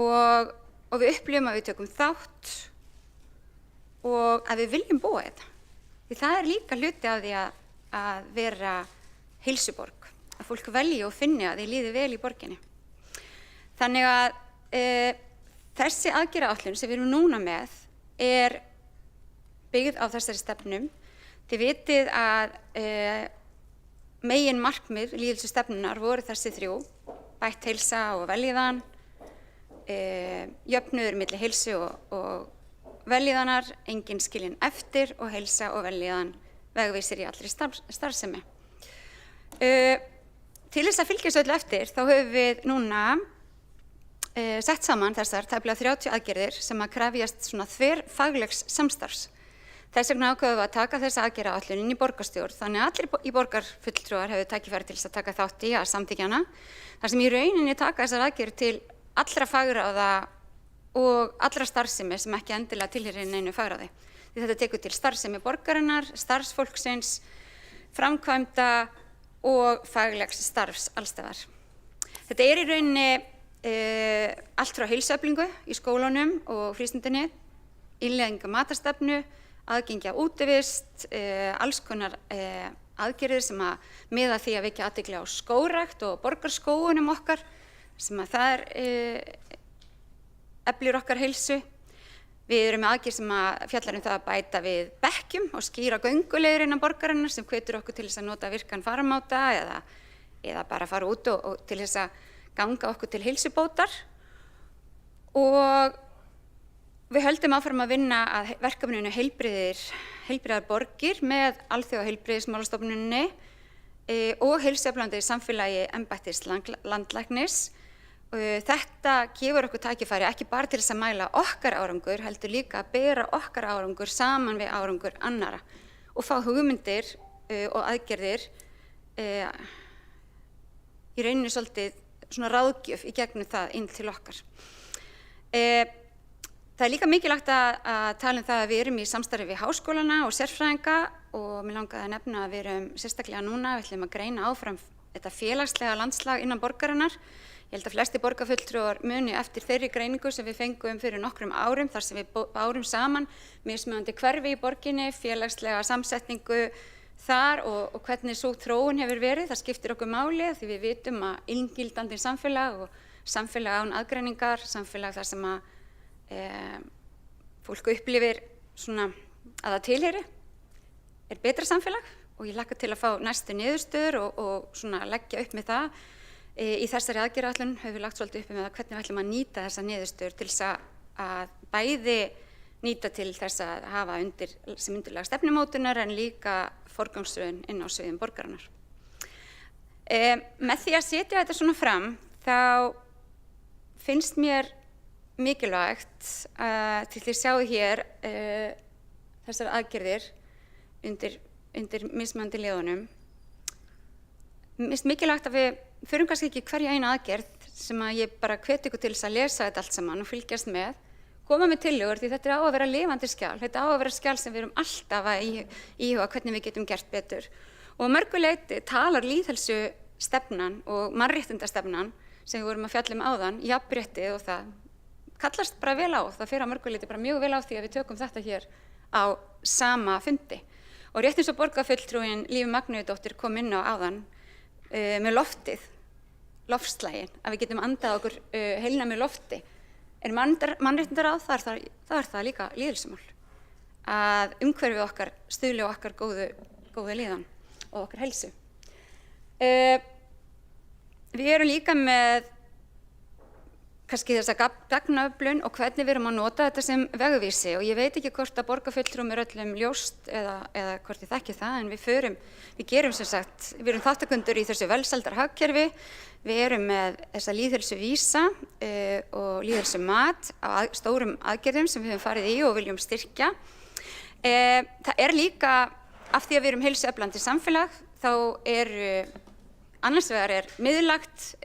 og við upplifum að við tökum þátt og að við viljum búa þetta. Því það er líka hluti af því að vera heilsuborg, að fólk velji og finni að því líði vel í borginni. Þannig að þessi aðgerðaáætlun sem við erum núna með er byggð á þessari stefnum. Þið vitið að megin markmið lýðheilsustefnunnar voru þessi 3, bætt heilsa og vellíðan, jöfnuður milli heilsu og vellíðanar, engin skilin eftir og heilsa og vellíðan vegvísir í allri starfsemi. Til þess að fylgja þessu öllu eftir þá höfum við núna sett saman þessar tæplega 30 aðgerðir sem að krefjast svona þverfaglegs samstarfs. Þess vegna ákváðum við að taka þessa aðgerðaáætlun inn í borgarstjórn, þannig að allir í borgarfulltrúar hefðu tækifæri til þess að taka þátt í að samþykkja hana, þar sem í rauninni taka þessar aðgerðir til allra fagráða og allra starfsemi sem ekki endilega tilheyrir neinu fagráði. Því þetta tekur til starfsemi borgarinnar, starfsfólksins, framkvæmda og faglegs starfs allstaðar. Þetta er í rauninni allt frá heilsueflingu í skólunum og frístundinni, innleiðingu matarstefnu, aðgengi að útivist, alls konar aðgerðir sem að miða því að vekja athygli á skógrækt og borgarskógunum okkar, sem að það eflir okkar heilsu. Við erum með aðgerð sem að fjallar það að bæta við bekkjum og skýra gönguleiðir innan borgarinnar sem hvetur okkur til þess að nota virkan faramáta eða bara fara út og til þess að ganga okkur til heilsubótar. Og við höldum áfram að vinna að verkefninu heilbrigðar borgir með Alþjóðaheilbrigðismálastofnuninni og heilsueflandi samfélagi embættis landlæknis. Þetta gefur okkur tækifæri ekki bara til þess að mæla okkar árangur, heldur líka að bera okkar árangur saman við árangur annara og fá hugmyndir og aðgerðir í rauninni svolítið svona ráðgjöf í gegnum það inn til okkar. Það er líka mikilvægt að tala það að við erum í samstarfi við háskólana og sérfræðinga og mér langaði að nefna að við erum sérstaklega núna, við ætlum að greina áfram þetta félagslega landslag innan borgarinnar. Ég held að flesti borgarfulltrúar muni eftir þeirri greiningu sem við fengum fyrir nokkrum árum, þar sem við bárum saman mismunandi hverfi í borginni, félagslega samsetningu þar og hvernig sú þróun hefur verið. Það skiptir okkur máli því við vitum að inngildandi samfélag og samfélag án aðgreiningar, samfélag þar sem að fólk upplifir svona að það tilheyri, er betra samfélag og ég hlakka til að fá næstu niðurstöður og svona leggja upp með það. Í þessari aðgerðaáætlun höfum við lagt svolítið upp með hvernig við ætlum að nýta þessa niðurstöður til þess að bæði nýta til þess að hafa sem undirlag stefnumótunar en líka forgangsröðun inn á sviðum borgarinnar. Með því að setja þetta svona fram þá finnst mér mikilvægt til því sjáu hér þessar aðgerðir undir mismunandi liðunum. Mér finnst mikilvægt að við förum kannski ekki hverja eina aðgerð sem að ég bara hvet ykkur til þess að lesa þetta allt saman og fylgjast með, koma með tillögur því þetta á að vera lifandi skjal, þetta á að vera skjal sem við erum alltaf að íhuga hvernig við getum gert betur. Og að mörgu leyti talar lýðheilsustefnan og mannréttindastefnan sem við vorum að fjalla áðan, jafnréttið og það kallast bara vel á, það fer að mörgu leyti bara mjög vel á því að við tökum þetta hér á sama fundi. Og rétt eins og borgarfulltrúin Lífi Magnúsdóttir kom inn á áðan með loftslagin, að við getum andað okkur heilnæmu lofti. En mannréttindaráð, það er það líka lýðheilsumál. að umhverfið okkar stuðli á okkar góðu líðan og okkar heilsu. Við erum líka með kannski þessa gagnaöflun og hvernig við erum að nota þetta sem vegvísi, og ég veit ekki hvort að borgarfulltrúum öllum ljóst eða hvort ég þekki það, en við gerum sem sagt, við erum þáttakendur í þessu velsældarhagkerfi, við erum með þessa lýðheilsuvísa og lýðheilsumat á stórum aðgerðum sem við höfum farið í og viljum styrkja. Það líka, af því að við erum heilsueflandi samfélag, þá annars vegar miðlægt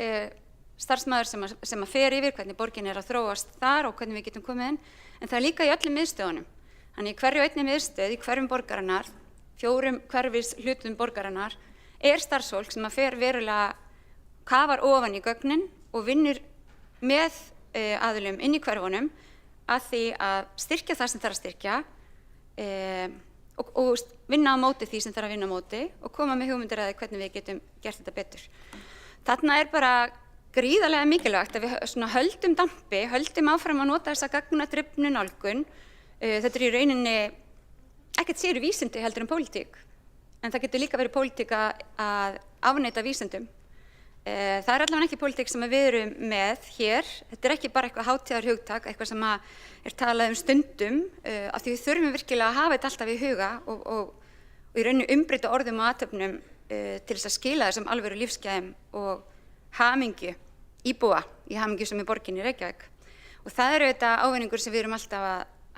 starfsmaður sem að fer yfir hvernig borgin að þróast þar og hvernig við getum komið inn, en það líka í öllum miðstöðunum. Þannig í hverju einni miðstöð, í hverjum borgarinnar, 4 hverfishlutum borgarinnar, starfsfólk sem að fer verulega kafar ofan í gögnin og vinnur með aðilum inn í hverfunum að því að styrkja það sem þarf að styrkja og vinna á móti því sem þarf að vinna á móti og koma með hugmyndir að hvernig við getum gert þetta betur. Þarna bara gríðarlega mikilvægt að við höldum dampi, höldum áfram að nota þessa gagnadrifnu nálgun. Þetta í rauninni ekkert síður vísindi heldur en pólitík, en það getur líka verið pólitík að afneita vísindum. Það allavega ekki pólitík sem við erum með hér. Þetta ekki bara eitthvað hátíðarhugtak, eitthvað sem talað stundum, af því við þurfum virkilega að hafa þetta alltaf í huga og í rauninni umbreyta orðum og athöfnum til þess að skila þessum alvöru lífsgæðum og hamingju íbúa í hamingju sem borginni Reykjavík. Og það þetta ávinningur sem við erum alltaf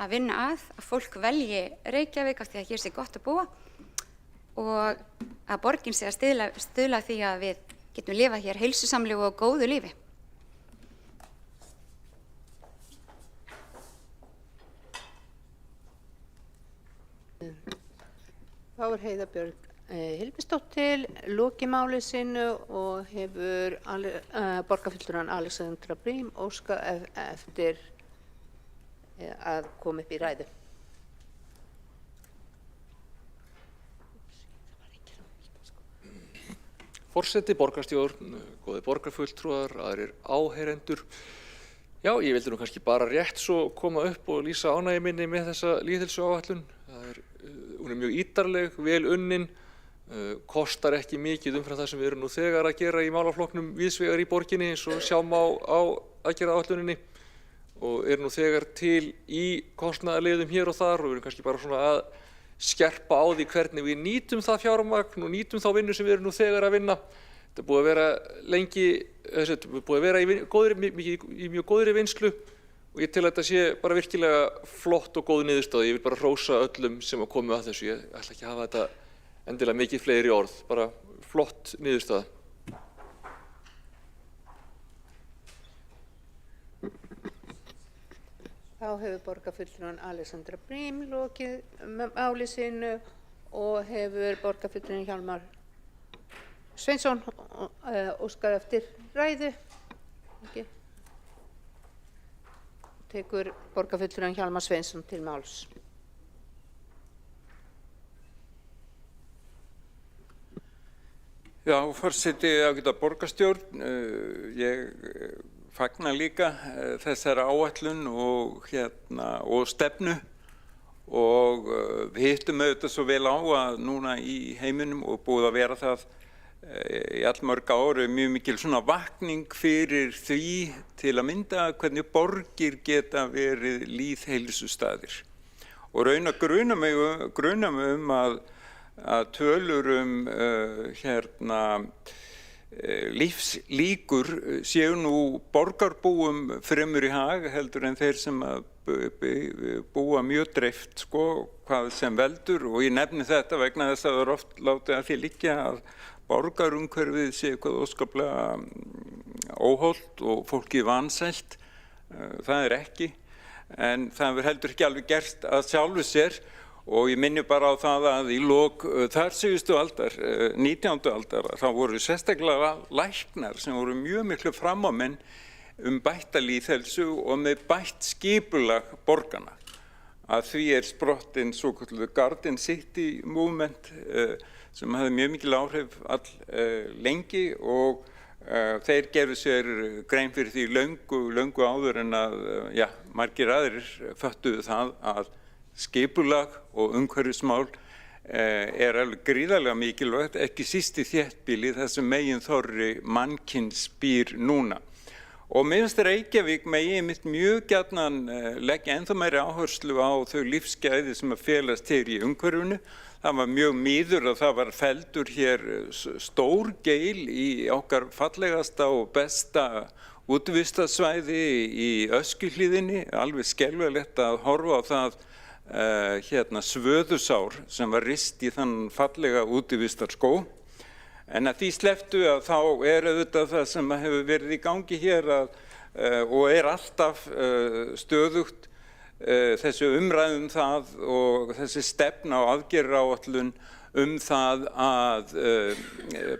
að vinna að fólk velji Reykjavík af því að hér sé gott að búa og að borgin sé að stuðla því að við getum lifað hér heilsusamlegu og góðu lífi. Þá Heiða Björg Hilmisdóttir lokið máli sínu og hefur borgarfulltrúinn Alexandra Brím óskað eftir að koma upp í ræðu. Forseti, borgarstjórn, góðir borgarfulltrúar, aðrir áheyrendur. Já, ég vildi nú kannski bara rétt svo koma upp og lýsa ánægju minni með þessa lýðheilsuáætlun. Hún mjög ítarleg, vel unnin, kostar ekki mikið umfram það sem við erum nú þegar að gera í málaflokknum víðsvegar í borginni eins og sjá má á aðgerðaáætluninni og nú þegar til í kostnaðarliðum hér og þar og við erum kannski bara svona að skerpa á því hvernig við nýtum það fjármagn og nýtum þá vinnu sem við erum nú þegar að vinna. Þetta er búið að vera lengi, búið að vera í mjög góðri vinnslu og ég tel að þetta sé bara virkilega flott og góð niðurstaða. Ég vil bara hrósa öllum sem að komu að þessu. Ég ætla ekki að hafa þetta endilega mikið fleiri orð, bara flott niðurstaða. Þá hefur borgarfulltrúinn Alexandra Brím lokið máli sínu og hefur borgarfulltrúinn Hjálmar Sveinsson óskað eftir ræðu. Tekur borgarfulltrúinn Hjálmar Sveinsson til máls. Já, forseti ágæta borgarstjórn, ég fagna líka þessari áætlun og stefnu og við hittum auðvitað svo vel á að núna í heiminum og búið að vera það í allmörg ár mjög mikil svona vakning fyrir því til að mynda hvernig borgir geta verið lýðheilsustaðir og raun að gruna mig að tölur lífslíkur séu nú borgarbúum fremur í hag heldur en þeir sem búa mjög dreift hvað sem veldur og ég nefni þetta vegna þess að það er oft látið að því liggja að borgarumhverfið sé eitthvað óskaplega óhollt og fólkið vansælt. Það er ekki en það er heldur ekki alveg gert að sjálfu sér. Og ég minni bara á það að í lok þar síðustu aldar, 19. aldar, þá voru sérstaklega læknar sem voru mjög miklu framámenn bætta lýðheilsu og með bætt skipulag borgana. Að því sprottin svokölluðu Garden City Movement sem hafði mjög mikil áhrif lengi og þeir gerðu sér grein fyrir því löngu áður en að margir aðrir föttuðu það að skipulag og umhverfismál er alveg gríðarlega mikilvægt, ekki síst í þéttbýli þar sem meginþorri mannkyns býr núna. Og mér finnst Reykjavík megi einmitt mjög gjarnan leggja ennþá meiri áherslu á þau lífsgæði sem að felast hér í umhverfinu. Það var mjög miður að það var felldur hér stór geil í okkar fallegasta og besta útivistarsvæði í Öskjuhlíðinni, alveg skelfilegt að horfa á það svöðusár sem var rist í þann fallega útivistarskóg. En að því slepptu að þá auðvitað það sem hefur verið í gangi hér og alltaf stöðugt þessi umræðum það og þessi stefna og aðgerðaráætlun það að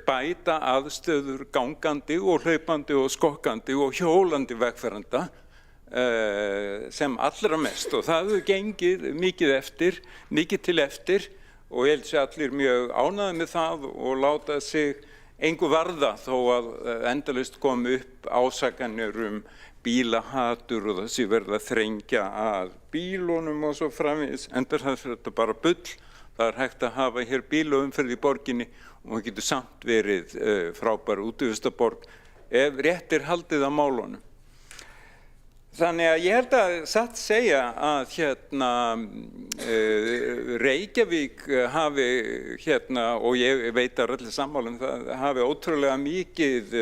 bæta aðstöður gangandi og hlaupandi og skokkandi og hjólandi vegfarenda sem allra mest, og það hefur gengið mikið til eftir. Og ég held að allir mjög ánægðir með það og láta sig engu varða þó að endalaust komi upp ásakanir bílahatur og þessi verða að þrengja að bílunum og svo framvegis. Enda er þetta bara bull. Það er hægt að hafa hér bílaumferð í borginni og það getur samt verið frábær útivistarborg ef rétt er haldið á málunum. Þannig að ég held að satt segja að Reykjavík hafi og ég veit að allir sammála það, hafi ótrúlega mikið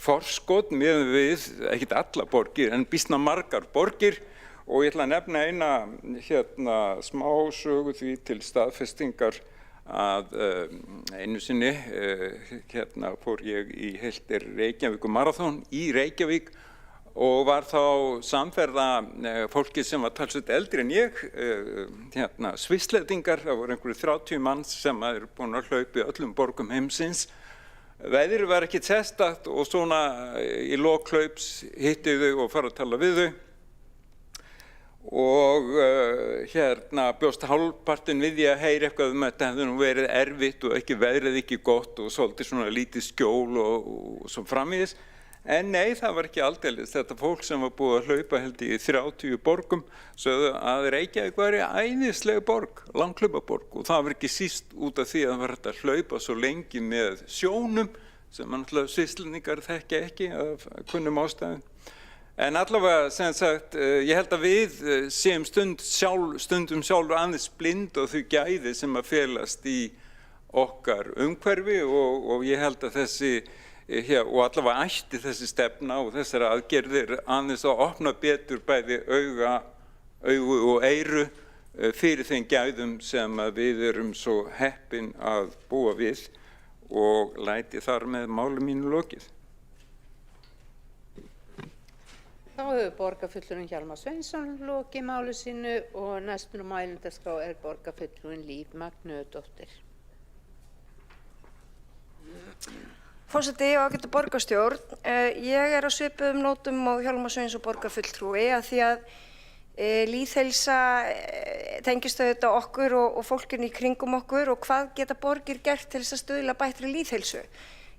forskot miðað við, ekkert alla borgir, en býsna margar borgir, og ég ætla að nefna eina smásögu því til staðfestingar að einu sinni fór ég í heildir Reykjavíkur marathon í Reykjavík og var þá samferða fólki sem var talsveit eldri en ég, svisslendingar, það voru einhverju 30 manns sem eru búin að hlaupa í öllum borgum heimsins. Veðrið var ekkert sérstakt og svona í lok hlaups hitti þau og fara að tala við þau. Og bjóst hálfpartinn við því að heyra eitthvað að þetta hefði nú verið erfitt og veðrið ekki gott og svolítið svona lítið skjól og svo framvegis. En nei, það var ekki aldeilis. Þetta fólk sem var búið að hlaupa held í 30 borgum sögðu að Reykjavík væri æðisleg borg, langhlaupaborg, og það var ekki síst út af því að það var hægt að hlaupa svo lengi með sjónum sem náttúrulega svisslendingar þekkja ekki af kunnum ástæðum. En allavega, sem sagt, ég held að við séum stundum sjálfur aðeins blind og þau gæði sem að felast í okkar umhverfi og ég held að þessi og allavega ætti þessi stefna og þessar aðgerðir aðeins að opna betur bæði augu og eyru fyrir þeim gæðum sem við erum svo heppin að búa við, og læti þar með máli mínu lokið. Þá hefur borgarfulltrúinn Hjálmar Sveinsson lokið máli sínu og næstur á mælendaskrá er borgarfulltrúinn Líf Magnúðardóttir. Forseti og ágætu borgarstjórn, ég er á svipuðum nótum á Hjálmar Sveinsson borgarfulltrúi að því að lýðheilsa tengist auðvitað okkur og fólkinu í kringum okkur, og hvað geta borgir gert til þess að stuðla bættri lýðheilsu?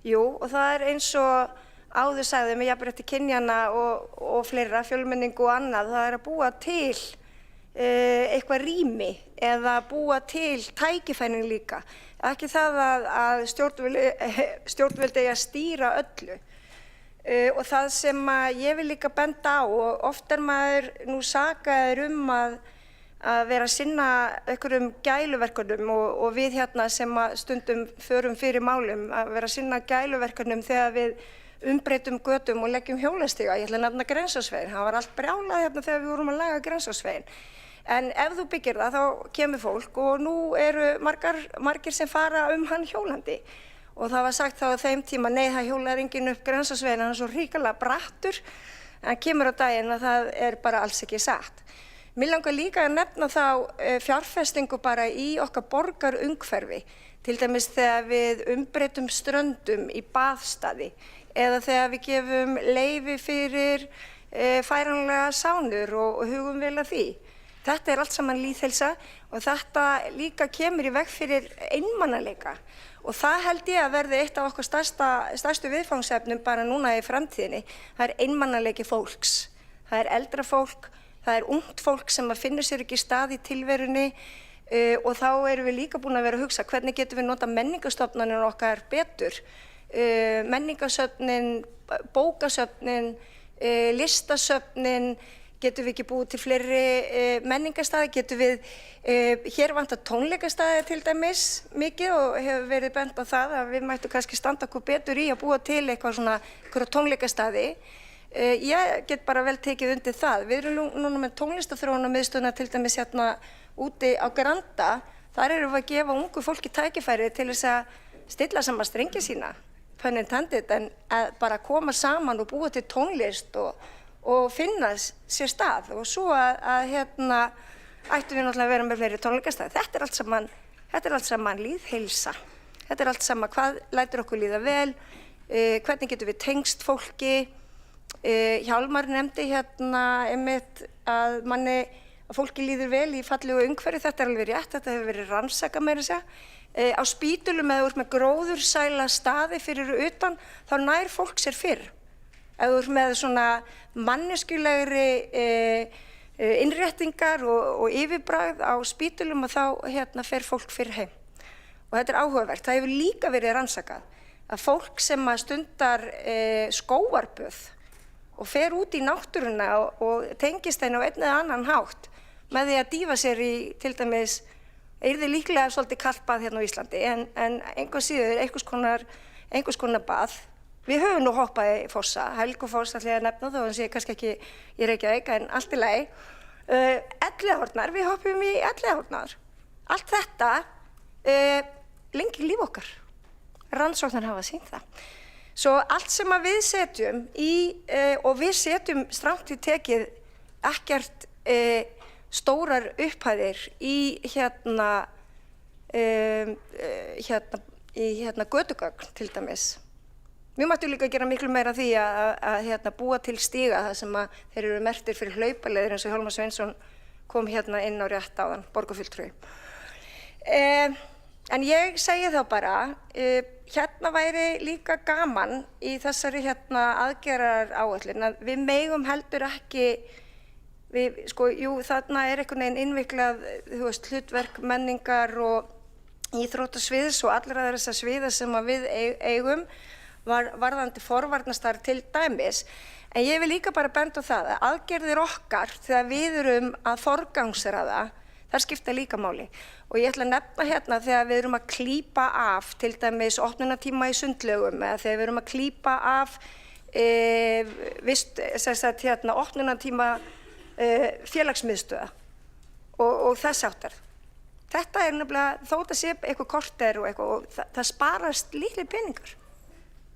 Jú, og það er eins og áður sagði með jafnrétti kynjanna og fleira, fjölmenningu og annað, það er að búa til eitthvað rými eða búa til tækifærin líka. Ekki það að stjórnvöld eigi að stýra öllu. Og það sem ég vil líka benda á, og oft er maður nú sakaður að vera að sinna einhverjum gæluverkefnum og við hérna sem stundum förum fyrir málum, að vera að sinna gæluverkefnum þegar við umbreytum götum og leggjum hjólastíga. Ég ætla að nefna Grensásveginn, það var allt brjálað hérna þegar við vorum að laga Grensásveginn. En ef þú byggir það, þá kemur fólk og nú eru margir sem fara hann hjólandi. Og það var sagt þá á þeim tíma, nei, það hjólar enginn upp Grensásveginn, hann er svo hrikalega brattur, en kemur á daginn að það er bara alls ekki satt. Mér langar líka að nefna þá fjárfestingu bara í okkar borgarumhverfi, til dæmis þegar við umbreytum ströndum í baðstaði eða þegar við gefum leyfi fyrir færanlega sánur og hugum vel að því. Þetta er allt saman lýðheilsa og þetta líka kemur í veg fyrir einmanaleika. Og það held ég að verði eitt af okkar stærstu viðfangsefnum bara núna í framtíðinni. Það er einmanaleiki fólks. Það er eldra fólk, það er ungt fólk sem að finnur sér ekki stað í tilverunni og þá erum við líka búin að vera að hugsa hvernig getum við nota menningarstofnanir okkar betur. Menningarsöfnin, bókasöfnin, listasöfnin, getum við ekki búið til fleiri menningarstaði, getum við, hér vantar tónleikastaði til dæmis mikið og hefur verið bent á það að við mættum kannski standa okkur betur í að búa til eitthvað svona tónleikastaði. Ég get bara vel tekið undir það. Við erum núna með tónlistaþróunarmiðstöðina til dæmis hérna úti á Granda. Þar erum við að gefa ungu fólki tækifæri til þess að stilla saman strengi sína, pun intended, en að bara koma saman og búa til tónlist og finna sér stað og svo að hérna ættum við náttúrulega að vera með fleiri tónleikastæði. Þetta er allt saman lýðheilsa. Þetta er allt saman hvað lætur okkur líða vel, hvernig getum við tengst fólki. Hjálmar nefndi hérna einmitt að fólki líður vel í fallegu umhverfi, þetta er alveg rétt, þetta hefur verið rannsakað meira að segja. Á spítulum eða úr með gróðursæla staði fyrir utan, þá nær fólk sér fyrr. Ef þú ert með svona manneskjulegri innréttingar og yfirbragð á spítulum og þá fer fólk fyrr heim. Og þetta er áhugavert. Það hefur líka verið rannsakað að fólk sem stundar skógarböð og fer út í náttúruna og tengist henni á einn eða annan hátt með því að dýfa sér í til dæmis, yrði líklega svolítið kalt bað hérna á Íslandi en einhvers síður einhvers konar bað. Við höfum nú hoppað í fossa, Helgufoss ætla ég að nefna þó en sé kannski ekki í Reykjavík en allt í lagi. Elliðaárnar, við hoppum í Elliðaárnar. Allt þetta lengir líf okkar. Rannsóknir hafa sýnt það. Svo allt sem að við setjum í, og við setjum strangt í tekið ekkert stórar upphæðir í götugögn til dæmis. Við mættum líka gera miklu meira því að búa til stíga þar sem að þeir eru merktir fyrir hlaupaleiðir eins og Hjálmar Sveinsson kom hérna inn á rétt áðan, borgarfulltrúi. En ég segi þá bara, hérna væri líka gaman í þessari aðgerðaráætlun að við megum heldur ekki, þarna er einhvern veginn innviklað, hlutverk menningar og íþróttasviðs og allra þessar sviða sem að við eigum varðandi forvarnastarf til dæmis. En ég vil líka bara benda á það að aðgerðir okkar þegar við erum að forgangsraða, þær skipta líka máli. Og ég ætla að nefna hérna þegar við erum að klípa af til dæmis opnunartíma í sundlaugum eða þegar við erum að klípa af opnunartíma félagsmiðstöða og þess áttar. Þetta er nefnilega, þó þetta sé eitthvað korter og eitthvað, og það sparast líklega peningar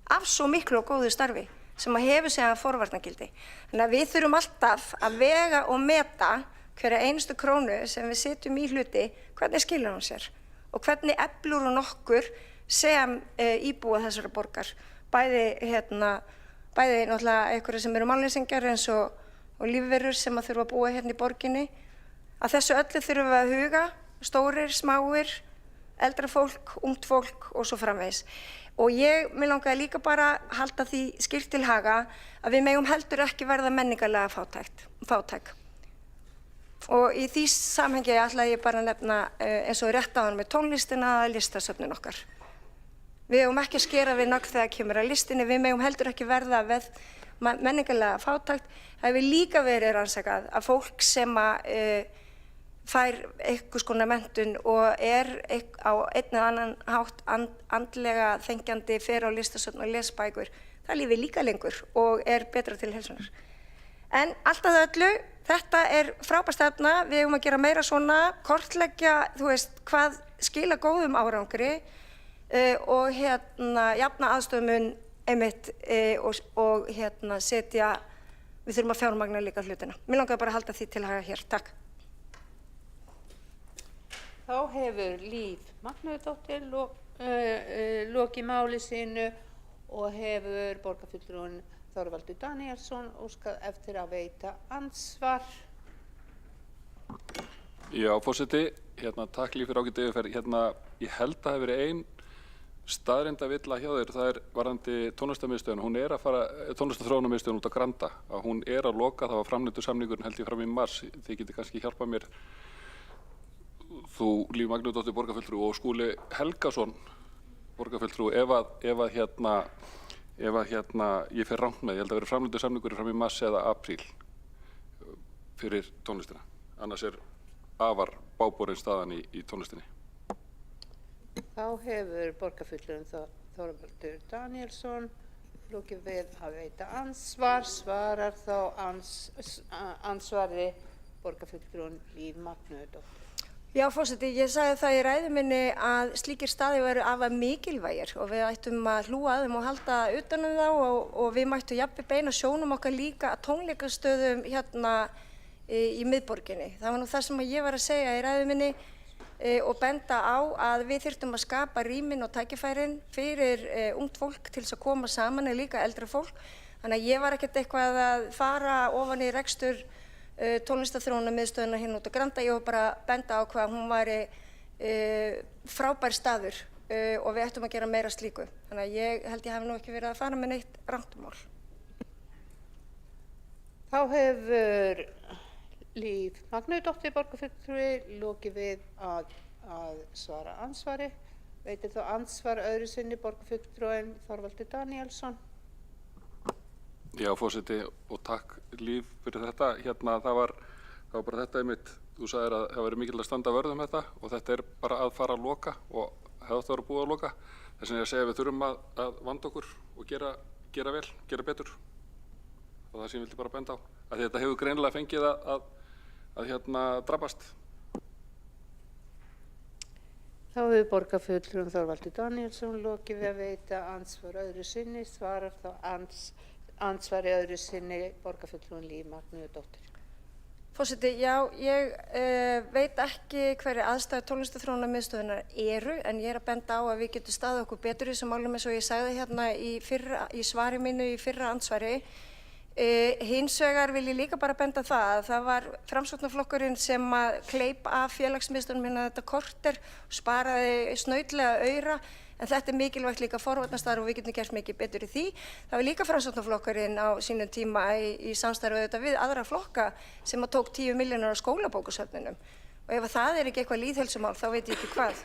af svo miklu og góðu starfi sem að hefur sig að forvarnagildi. Þannig að við þurfum alltaf að vega og meta hverja einustu krónu sem við setjum í hluti, hvernig skilur hún sér og hvernig eflur hún okkur sem íbúa þessara borgar. Bæði náttúrulega einhverju sem eru málleysingjar eins og lífverur sem að þurfa að búa hérna í borginni. Að þessu öllu þurfum við að huga, stórir, smáir, eldra fólk, ungt fólk og svo framvegis. Og mig langaði líka bara að halda því skýrt til haga að við megum heldur ekki verða menningarlega fátæk. Og í því samhengi ætla ég bara að nefna eins og rétt áðan með tónlistina að listasöfnin okkar. Við eigum ekki að skera við nagl þegar kemur að listinni, við megum heldur ekki verða menningarlega fátækt. Það hefur líka verið rannsakað að fólk sem fær einhvers konar menntun og er á einn eða annan hátt andlega þengjandi, fer á listasöfn og les bækur, það lífið líka lengur og er betra til heilsunar. En allt að öllu, þetta er frábær stefna, við eigum að gera meira svona, kortleggja, hvað skila góðum árangri og jafna aðstöðumun einmitt og setja, við þurfum að fjármagna líka hlutina. Mér langaði bara að halda því til að hafa hér. Takk. Þá hefur Líf Magnúsdóttir lokið máli sínu og hefur borgarfulltrúinn Þorvaldur Daníelsson óskað eftir að veita andsvar. Já, forseti, takk Líf fyrir ágætt yfirferð. Ég held að það hefur verið ein staðreyndavilla hjá þér, það varðandi tónlistarmiðstöðina, hún að fara, tónlistarþróunarmiðstöðin út á Granda, að hún að loka, það var framleiddur samningurinn held ég fram í mars, þið getið kannski hjálpað mér, þú Líf Magnúsdóttir borgarfulltrúi og Skúli Helgason borgarfulltrúi, ef ég fer rangt með, ég held að vera framleiddur samningurinn fram í mars eða apríl fyrir tónlistina, annars afar báborin staðan í tónlistinni. Þá hefur borgarfulltrúinn Þorvaldur Daníelsson lokið við að veita ansvar, svarar þá ansvari borgarfulltrúinn Líf Magnúsdóttir. Já, forseti, ég sagði það í ræðu minni að slíkir staðir væru afar mikilvægir og við ættum að hlúa að þeim og halda utan um þá og við mættum jafnvel beina sjónum okkar líka að tónleikastöðum hérna í miðborginni. Það var nú það sem ég var að segja í ræðu minni og benda á að við þyrftum að skapa rýmin og tækifærin fyrir ungt fólk til þess að koma saman eða líka eldra fólk. Þannig að ég var ekkert eitthvað að fara ofan í rekstur tónlistarþróunarmiðstöðina hérna út á Granda, ég var bara að benda á hvað hún væri frábær staður og við ættum að gera meira slíku. Þannig að ég held ég hafi nú ekki verið að fara með neitt rangt mál. Þá hefur Líf Magnúsdóttir borgarfulltrúi lokið við að svara ansvari. Veitir þá ansvar öðru sinni borgarfulltrúinn Þorvaldur Daníelsson. Já, forseti, og takk Líf fyrir þetta. Það var bara þetta einmitt, þú sagðir að það væri mikilvægt að standa vörð um þetta og þetta bara að fara að loka og hefði átt að vera búið að loka. Þess vegna ég að segja að við þurfum að vanda okkur og gera vel, gera betur. Og það sem ég vildi bara benda á. Að þetta hefur greinilega fengið að drabbast. Þá hefur borgarfulltrúinn Þorvaldur Daníelsson lokið við að veita ansvar öðru sinni, svarar þá ansvari öðru sinni borgarfulltrúinn Líf Magnúsdóttir. Forseti, já, ég veit ekki hverju aðstæður tónlistarþróunarmiðstöðinnar eru en ég að benda á að við getum staðið okkur betur í þessum málum eins og ég sagði hérna í svari mínu í fyrra ansvari. Hins vegar vil ég líka bara benda það að það var Framsóknarflokkurinn sem að kleip af félagsmiðstöðunum hérna þetta korter og sparaði snautlega aura. En þetta mikilvægt líka forvarnarstarf og við getum gert mikið betur í því. Það var líka Framsóknarflokkurinn á sínum tíma í samstarfi auðvitað við aðra flokka sem að tók 10 milljónir á skólabókasöfnunum. Og ef það ekki eitthvað lýðheilsumál þá veit ég ekki hvað.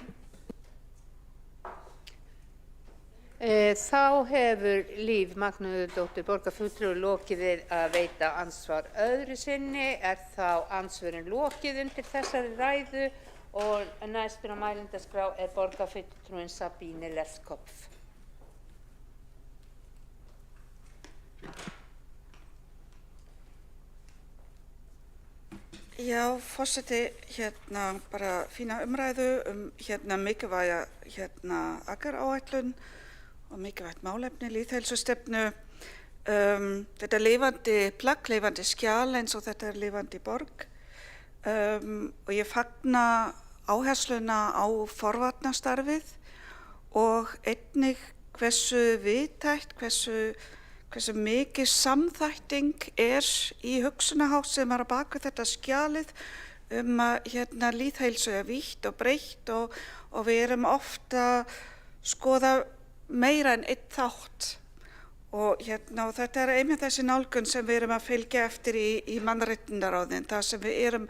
Þá hefur Líf Magnúsdóttir borgarfulltrúi lokið við að veita ansvar öðru sinni. Þá ansvörin lokið undir þessari ræðu. Og næstur á mælendaskrá borgarfulltrúinn Sabine Leskopf. Já, forseti, bara fína umræðu mikilvæga agaráætlun og mikilvægt málefni lýðheilsustefnu. Þetta lifandi plagg, lifandi skjal eins og þetta lifandi borg. Og ég fagna áhersluna á forvarnastarfið og einnig hversu víðtækt, hversu mikið samþætting í hugsunarhátt sem að baka þetta skjalið að lýðheilsu vítt og breitt og við erum ofta skoða meira en einn þátt. Og þetta einmitt þessi nálgun sem við erum að fylgja eftir í mannréttindaráðin, þar sem við erum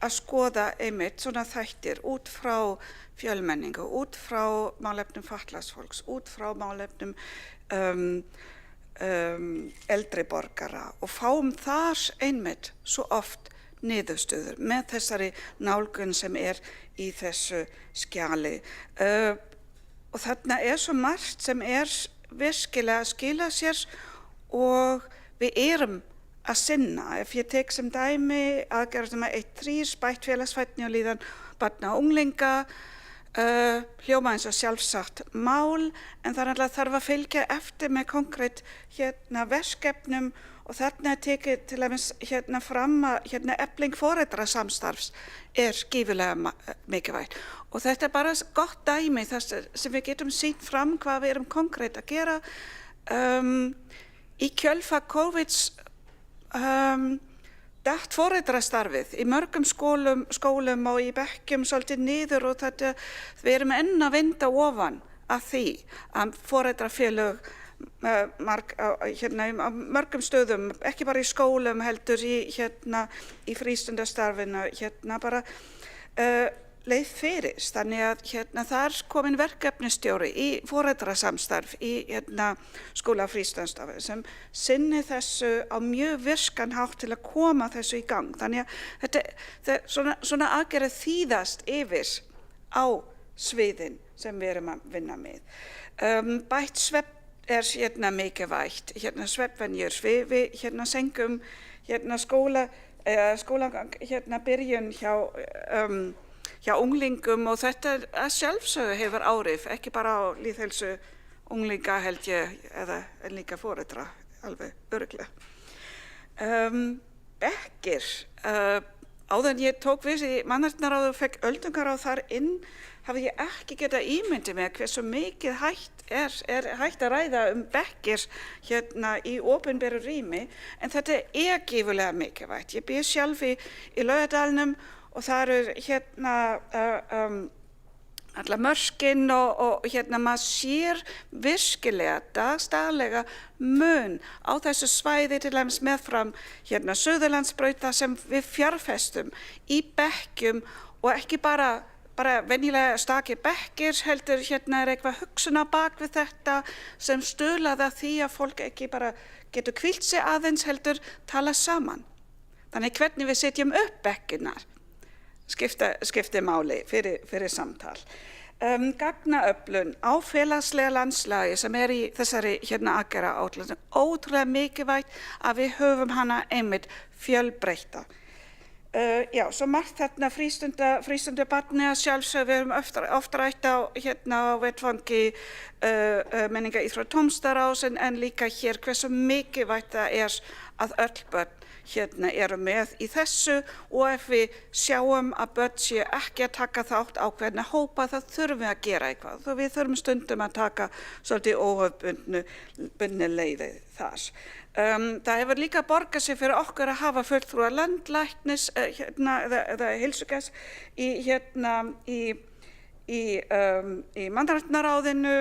að skoða einmitt svona þættir út frá fjölmenningu, út frá málefnum fatlaðs fólks, út frá málefnum eldri borgara og fáum þar einmitt svo oft niðurstöður með þessari nálgun sem í þessu skjali. Og þarna svo margt sem virkilega að skila sér og við erum að sinna. Ef ég tek sem dæmi aðgerðum að 1.3 bætt félagsfærni og líðan barna og unglinga, hljóma eins og sjálfsagt mál, en það þarf að fylgja eftir með konkrétt verkefnum og þarna tekið til dæmis fram að efling foreldrasamstarfs gífurlega mikilvægt. Og þetta bara gott dæmi þess sem við getum sýnt fram hvað við erum konkrétt að gera. Í kjölfar COVID datt foreldrastarfið í mörgum skólum og í bekkjum svolítið niður og við erum enn að vinda ofan að því að foreldrafélög á mörgum stöðum, ekki bara í skólum heldur í frístundastarfinu, bara leið fyrir. Þannig að það er komin verkefnisstjóri í foreldrasamstarf í skólafrístundastarfi sem sinni þessu á mjög virkan hátt til að koma þessu í gang. Þannig að svona aðgerðir þýðast yfir á sviðin sem við erum að vinna með. Bætt svefn mikilvægt, svefnvenjur. Við sengum byrjun hjá unglingum og þetta að sjálfsögðu hefur áhrif, ekki bara á lýðheilsu unglinga held ég, en líka foreldra, alveg örugglega. Bekkir, áður en ég tók við í mannréttindaráði og fekk öldungaráð þar inn, hafði ég ekki getað ímyndið mér hversu mikið er hægt að ræða bekkir í opinberu rými, en þetta er gífurlega mikilvægt. Ég býð sjálf í Laugardalnum og það eru alla mörkin og maður sér virkilega dagstaglega mun á þessu svæði, til dæmis meðfram Suðurlandsbrauta sem við fjárfestum í bekkjum og ekki bara venjulega stakir bekkir, heldur er eitthvað hugsun á bak við þetta sem stuðlaði að því að fólk ekki bara getur hvílt sig aðeins, heldur tala saman. Þannig hvernig við setjum upp bekkirnar skiptir máli fyrir samtal. Gagnaöflun á félagslega landslagi sem í þessari aðgerðaáætlun, ótrúlega mikilvægt að við höfum hana einmitt fjölbreytta. Svo margt þarna frístundabarni að sjálfsögðu, við höfum oft rætt á vettvangi menningar, íþrótta og tómstundaráðs en líka hér hversu mikilvægt það er að öll börn eru með í þessu, og ef við sjáum að börn séu ekki að taka þátt ákveðna hópa, þá þurfum við að gera eitthvað. Þá við þurfum stundum að taka svolítið óhefðbundnu leiðir þar. Það hefur líka borgað sig fyrir okkur að hafa fulltrúa landlæknis eða heilsugæs í mannréttindaráðinu,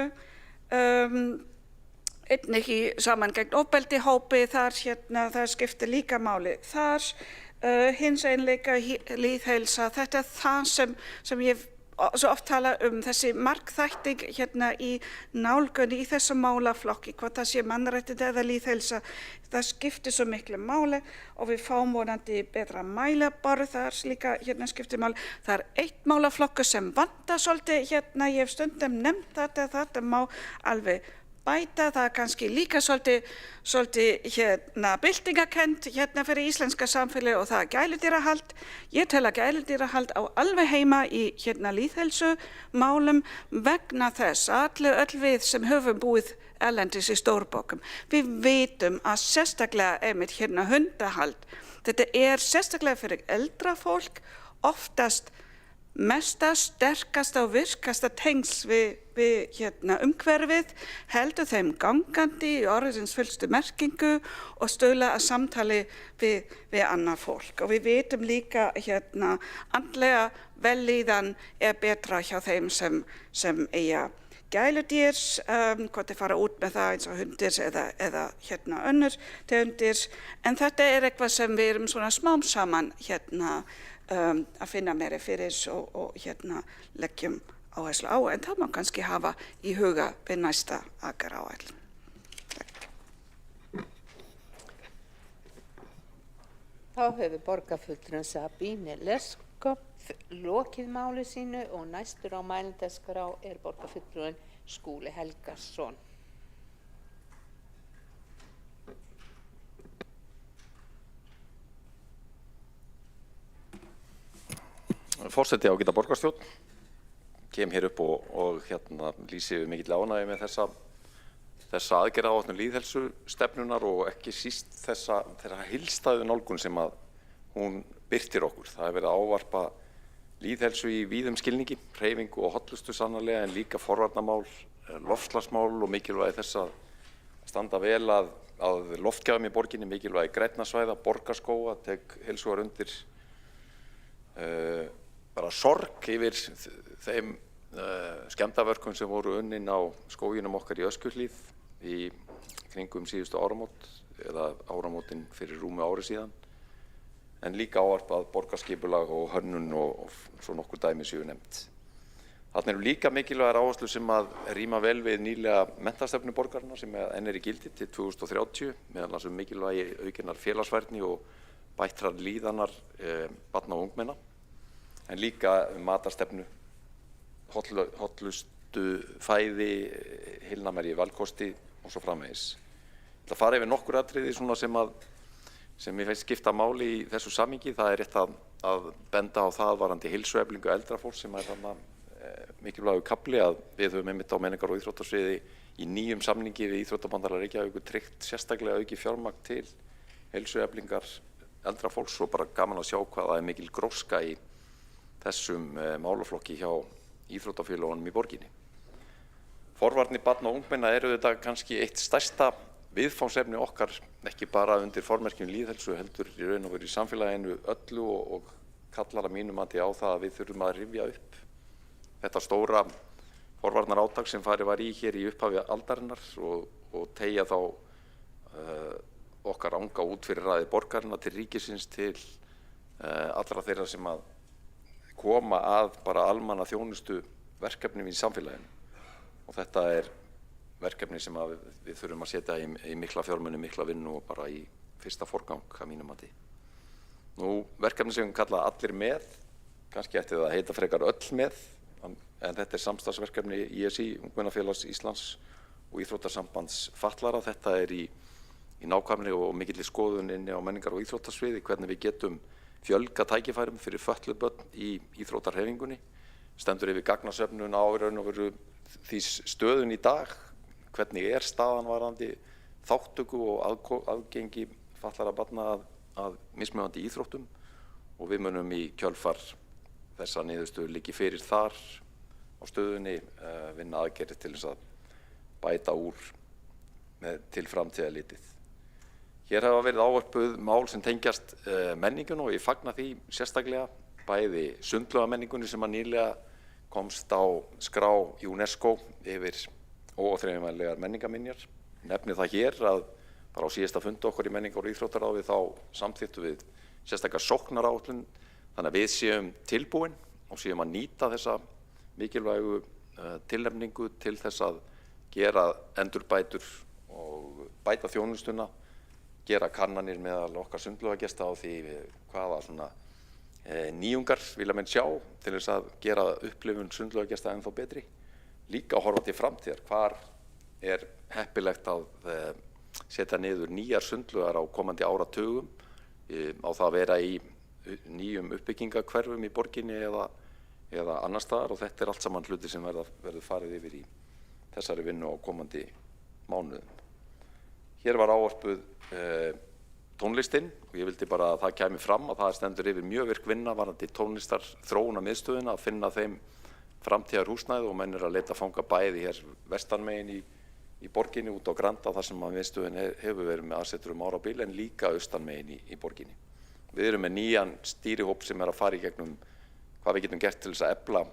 einnig í saman gegn ofbeldi hópi, það skiptir líka máli þar. Hins einleika lýðheilsa, þetta er það sem ég svo oft tala þessi margþætting í nálgunni í þessum málaflokki, hvort það sé mannréttindi eða lýðheilsa, það skiptir svo miklu máli og við fáum vonandi betra mælaborð, það er líka skiptir máli. Það er eitt málaflokkur sem vantar svolítið, ég hef stundum nefnt þetta má alveg bæta, það er kannski líka svolítið byltingakennt fyrir íslenska samfélagi, og það er gæludýrahald. Ég tel að gæludýrahald á alveg heima í lýðheilsumálum vegna þess að öll við sem höfum búið erlendis í stórborgum, við vitum að sérstaklega einmitt hundahald, þetta er sérstaklega fyrir eldra fólk oftast mesta, sterkasta og virkasta tengsl við umhverfið, heldur þeim gangandi í orðsins fyllstu merkingu og stuðla að samtali við annað fólk. Og við vitum líka andlega vellíðan er betra hjá þeim sem eiga gæludýr, hvort þeir fara út með það eins og hundir eða önnur tegundir, en þetta er eitthvað sem við erum svona smám saman að finna meira fyrir og leggjum áherslu á, en það má kannski hafa í huga við næsta aðgerðaáætlun. Þá hefur borgarfulltrúinn Sabine Leskop lokið máli sínu og næstur á mælendaskrá er borgarfulltrúinn Skúli Helgason. Forseti ágæta borgarstjórn, kem hér upp og lýsi yfir mikill ánægju með þessa aðgerðaáætlun lýðheilsustefnunnar og ekki síst þeirra heildstæðu nálgun sem að hún birtir okkur. Það hefur verið að ávarpa lýðheilsu í víðum skilningi, hreyfingu og hollustu sannarlega, en líka forvarnamál, loftslagsmál og mikilvægi þess að standa vel að loftgæðum í borginni, mikilvægi grænna svæða, borgarskóga, tek heilsugar undir bara sorg yfir þeim skemmdarverkum sem voru unnin á skóginum okkar í Öskjuhlíð í kringum síðustu áramót eða áramótin fyrir rúmu ári síðan, en líka ávarpað borgarskipulag og hönnun og svo nokkur dæmi séu nefnt. Þarna eru líka mikilvægar áherslur sem að ríma vel við nýlega menntastefnu borgarinnar sem enn er í gildi til 2030, meðal annars mikilvægi aukinnar félagsfærni og bættrar líðanar barna og ungmenna, en líka matarstefnu, hollustu, fæði, heilnæmari valkosti og svo framvegis. Ég ætla að fara yfir nokkur atriði svona sem mér finnst skipta máli í þessu samhengi. Það er rétt að benda á það varðandi heilsueflingu eldra fólks sem er þarna mikilvægur kafli að við höfum einmitt á menningar- og íþróttasviði í nýjum samningi við Íþróttabandalag Reykjavíkur tryggt sérstaklega auki fjármagn til heilsueflingar eldra fólks og bara gaman að sjá hvað það er mikil gróska í þessum málaflokki hjá íþróttafélögunum í borginni. Forvarnir barna og ungmenna eru þetta kannski eitt stærsta viðfangsefni okkar, ekki bara undir formerkjum lýðheilsu heldur í raun og veru í samfélaginu öllu og kallar að mínum mati á það að við þurfum að rifja upp þetta stóra forvarnarátak sem farið var í hér í upphafi aldarinnar og teygja þá okkar anga út fyrir raðir borgarinnar til ríkisins, til allra þeirra sem að koma að bara almanna þjónustu verkefnum í samfélaginu. Og þetta er verkefni sem að við þurfum að setja í mikla fjármuni, mikla vinnu og bara í fyrsta forgang að mínum mati. Nú, verkefni sem við kalla allir með, kannski ætti það að heita frekar öll með, en þetta er samstarfsverkefni ISÍ, Ungmennafélags Íslands og Íþróttasambands fatlara. Þetta er í nákvæmni og mikilli skoðun inni á menningar- og íþróttasviði, hvernig við getum fjölga tækifærum fyrir fötluð börn í íþróttarhreyfingunni. Stendur yfir gagnasöfnun á raun og veru því stöðun í dag, hvernig er staðan varðandi þáttöku og aðgengi fatlara barna að mismunandi íþróttum, og við munum í kjölfar þessa niðurstöðu liggi fyrir þar á stöðunni vinna aðgerðir til þess að bæta úr til framtíðar litið. Hér hafa verið ávörpuð mál sem tengjast menningun og ég fagna því sérstaklega, bæði sundlaugamenningunni sem að nýlega komst á skrá UNESCO yfir óáþreifanlegar menningarminjar. Nefni það hér að bara á síðasta fundi okkar í menningar- og íþróttaráði þá samþykktum við sérstaklega sóknaráætlun, þannig að við séum tilbúin og séum að nýta þessa mikilvægu tilnefningu til þess að gera endurbætur og bæta þjónustuna, gera kannanir meðal okkar sundlaugagesta á því hvaða svona nýjungar vilja menn sjá til þess að gera upplifun sundlaugagesta ennþá betri. Líka að horfa til framtíðar, hvar er heppilegt að setja niður nýjar sundlaugar á komandi áratugum, á það að vera í nýjum uppbyggingahverfum í borginni eða annar staðar, og þetta er allt saman hluti sem verður farið yfir í þessari vinnu á komandi mánuðum. Hér var ávarpuð tónlistinn og ég vildi bara að það kæmi fram að það stendur yfir mjög virk vinna varðandi tónlistar þróunarmiðstöðina að finna þeim framtíðar húsnæði, og menn að leita fanga bæði hér vestanmegin í borginni út á Granda þar sem að miðstöðin hefur verið með aðsetur árabil, en líka austanmegin í borginni. Við erum með nýjan stýrihóp sem að fara í gegnum hvað við getum gert til þess að efla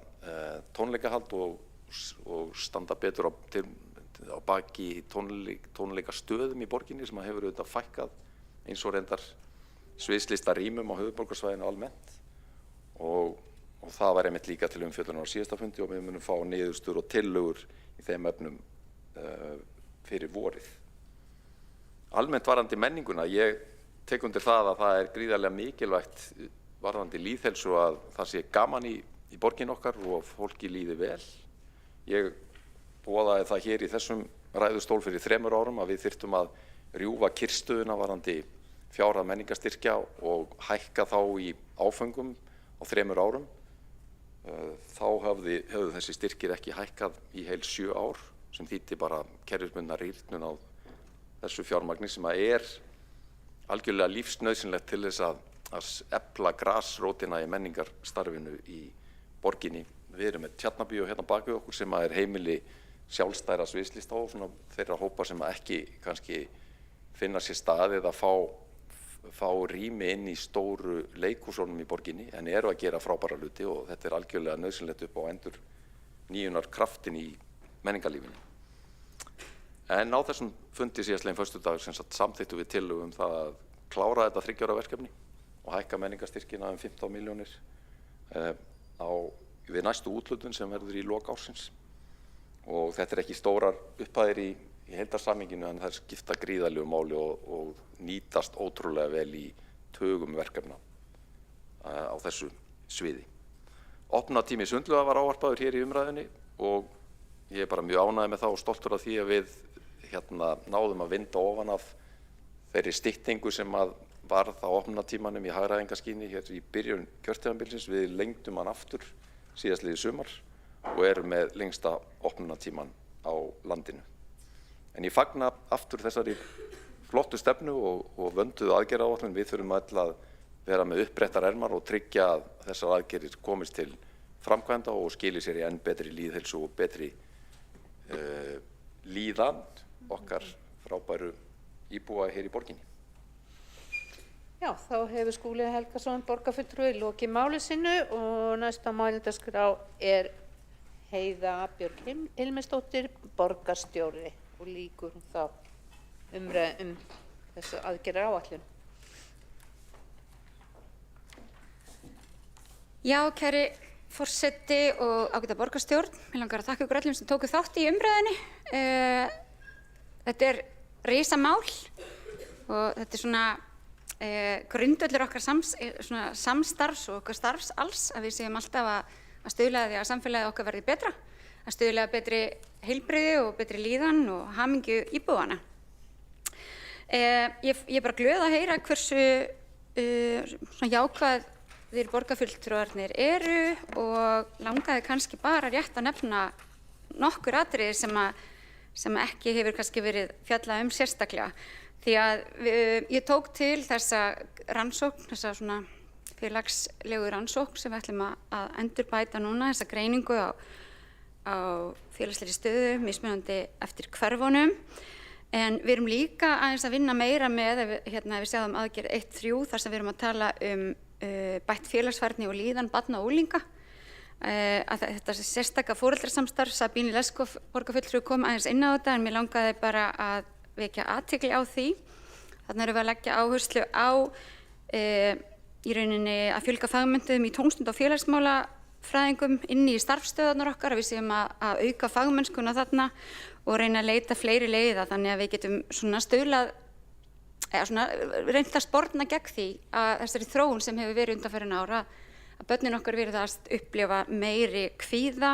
tónleikahald og standa betur á baki tónleikastöðum í borginni sem að hefur auðvitað fækkað, eins og reyndar sviðslistarýmum á höfuðborgarsvæðinu almennt, og það var einmitt líka til umfjöllunar á síðasta fundi og við munum fá niðurstöður og tillögur í þeim efnum fyrir vorið. Almennt varðandi menninguna, ég tek undir það að það er gríðarlega mikilvægt varðandi lýðheilsu að það sé gaman í borgin okkar og fólki líði vel. Ég boðaði það hér í þessum ræðustól fyrir 3 árum að við þyrftum að rjúfa kyrrstöðuna varðandi fjárhæð menningarstyrkja og hækka þá í áföngum á 3 árum. Þá höfðu þessi styrkir ekki hækkað í heil 7 ár, sem þýddi bara kerfisbundna rýrnun á þessu fjármagni sem að er algjörlega lífsnauðsynlegt til þess að efla grasrótina í menningarstarfinu í borginni. Við erum með Tjarnabíó hérna bak við okkur sem að er heimili sjálfstæðra sviðslista og svona þeirra hópa sem að ekki kannski finna sér staðið að fá rými inn í stóru leikhúsunum í borginni, en eru að gera frábæra hluti og þetta er algjörlega nauðsynlegt upp á nýjunar kraftin í menningarlífinu. En á þessum fundi síðastlegin föstudag samþykktum við tillögu það að klára þetta 3 ára verkefni og hækka menningarstyrkina 15 milljónir við næstu úthlutun sem verður í lok ársins. Og þetta ekki stórar upphæðir í heildarsamhenginu en það skipta gríðarlegu máli og nýtast ótrúlega vel í tugum verkefna á þessu sviði. Opnunartími Sundlauga var ávarpaður hér í umræðunni og ég bara mjög ánægður með það og stoltur af því að við náðum að vinda ofan af þeirri styttingu sem varð á opnunartímanum í hagræðingarskyni hér í byrjun kjörtímabilsins. Við lengdum hann aftur síðastliðið sumar og erum með lengsta opnunartíman á landinu. En ég fagna aftur þessari flottu stefnu og vönduðu aðgerðaáætlun. Við þurfum öll að vera með uppbrettar ermar og tryggja að þessar aðgerðir komist til framkvæmda og skili sér í enn betri lýðheilsu og betri líðan okkar frábæru íbúa hér í borginni. Já, þá hefur Skúli Helgason borgarfulltrúi lokið máli sínu og næsta mælendaskrá Heiða Björg Hilmisdóttir, borgarstjóri, og lýkur hún þá umræðu þessu aðgerðaráætlun. Já, kæri forseti og ágæta borgarstjórn, mér langar að þakka ykkur öllum sem tóku þátt í umræðunni. Þetta risamál og þetta svona grundvöllur okkar samstarfs og okkar starfs alls, að við séum alltaf að stuðla að því að samfélagið okkar verði betra, að stuðla að betri heilbrigði og betri líðan og hamingju íbúanna. Ég er bara glöð að heyra hversu jákvæðir borgarfulltrúarnir eru og langaði kannski bara rétt að nefna nokkur atriði sem ekki hefur kannski verið fjallað sérstaklega. Því að ég tók til þessa rannsókn, þessa svona félagslegu rannsókn sem við ætlum að endurbæta núna, þessa greiningu á félagslegri stöðu, mismunandi eftir hverfunum. En við erum líka aðeins að vinna meira með, ef við sjáum aðgerð 1.3, þar sem við erum að tala bætt félagsfærni og líðan barna og unglinga. Að þetta sérstaka foreldrasamstarf, Sabine Leskov borgarfulltrúi kom aðeins inn á þetta, en mér langaði bara að vekja athygli á því. Þarna erum við að leggja áherslu á í rauninni að fjölga fagmenntuðum í tómstunda og félagsmálafræðingum inni í starfsstöðvarnar okkar, að við séum að auka fagmennskuna þarna og reyna að leita fleiri leiða, þannig að við getum svona stuðlað reynt að sporna gegn því að þessari þróun sem hefur verið undanfarin ára, að börnin okkar virðast upplifa meiri kvíða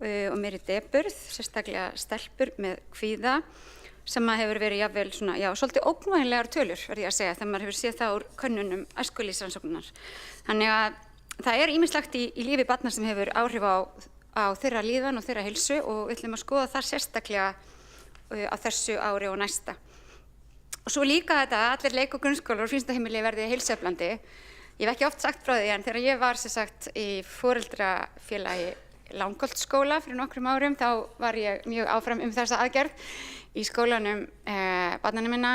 og meiri depurð, sérstaklega stelpur með kvíða, sem hefur verið jafnvel svolítið ógnvænlegar tölur, verð ég að segja, þegar maður hefur séð það úr könnunum æskulýðsrannsóknar. Þannig að það ýmislegt í lífi barna sem hefur áhrif á þeirra líðan og þeirra heilsu og við ætlum að skoða það sérstaklega á þessu ári og næsta. Og svo líka þetta að allir leik- og grunnskólar og frístundaheimili verði heilsueflandi. Ég hef ekki oft sagt frá því, en þegar ég var í foreldrafélagi Langholtsskóla fyrir nokkrum árum, þá var ég mjög áfram þessa aðgerð í skólanum barnanna minna.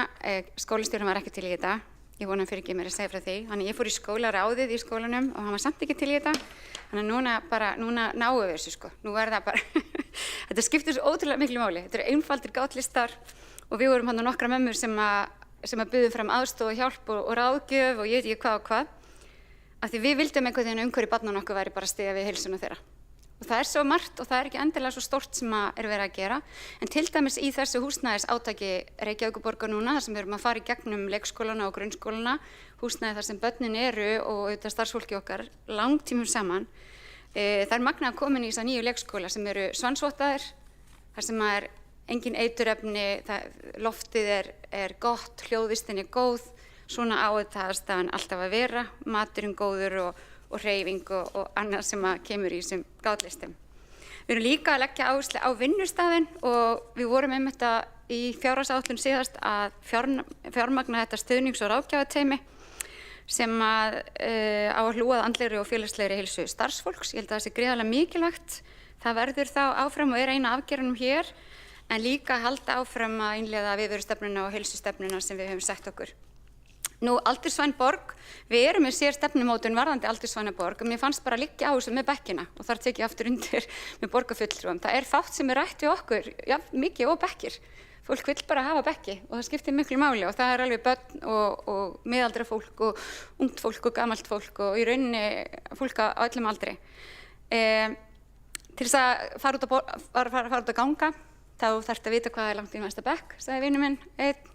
Skólastjórinn var ekki til í þetta, ég vona fyrir ekki mér að segja frá því. Þannig ég fór í skólaráðið í skólanum og hann var samt ekki til í þetta. Þannig að núna náum við þessu, nú er það bara, þetta skiptir svo ótrúlega miklu máli. Þetta eru einfaldir gátlistar og við vorum hann nokkra mömmur sem að buðu fram aðstoð og hjálp og ráðgjöf og ég veit ekki hvað og hvað. Af því við vildum einhvern veginn umhverfi barnanna okkar væri bara að styðja við heilsuna þeirra. Og það svo margt og það ekki endilega svo stórt sem verið að gera. En til dæmis í þessu húsnæðisátaki Reykjavíkurborgar núna, þar sem við erum að fara í gegnum leikskólana og grunnskólana, húsnæði þar sem börnin eru og auðvitað starfsfólki okkar langtímum saman. Það magna að komin í þessa nýju leikskóla sem eru svansvottaðir, þar sem engin eiturefni, loftið er gott, hljóðvistin góð, svona á þetta aðstæðan alltaf að vera, maturinn góður og hreyfing og annað sem kemur í þessum gátlistum. Við erum líka að leggja áherslu á vinnustaðinn og við vorum einmitt í fjárhagsáætlun síðast að fjármagna þetta stuðnings- og ráðgjafateymi sem á að hlúa að andlegri og félagslegri heilsu starfsfólks. Ég held að það sé gríðarlega mikilvægt. Það verður þá áfram og eina afgerðunum hér, en líka halda áfram að innleiða viðverustefnuna og heilsustefnuna sem við höfum sett okkur. Nú, aldursvæn borg, við erum með sér stefnumótun varðandi aldursvæna borg og mér fannst bara liggja á þessu með bekkina og þar tek ég aftur undir með borgarfulltrúum. Það fátt sem rætt við okkur, já, mikið og bekkir. Fólk vill bara hafa bekki og það skiptir miklu máli og það alveg börn og miðaldra fólk og ungt fólk og gamalt fólk og í rauninni fólk á öllum aldri. Til þess að fara út að ganga, þá þarftu að vita hvað langt í næsta bekk, sagði vinur minn einn.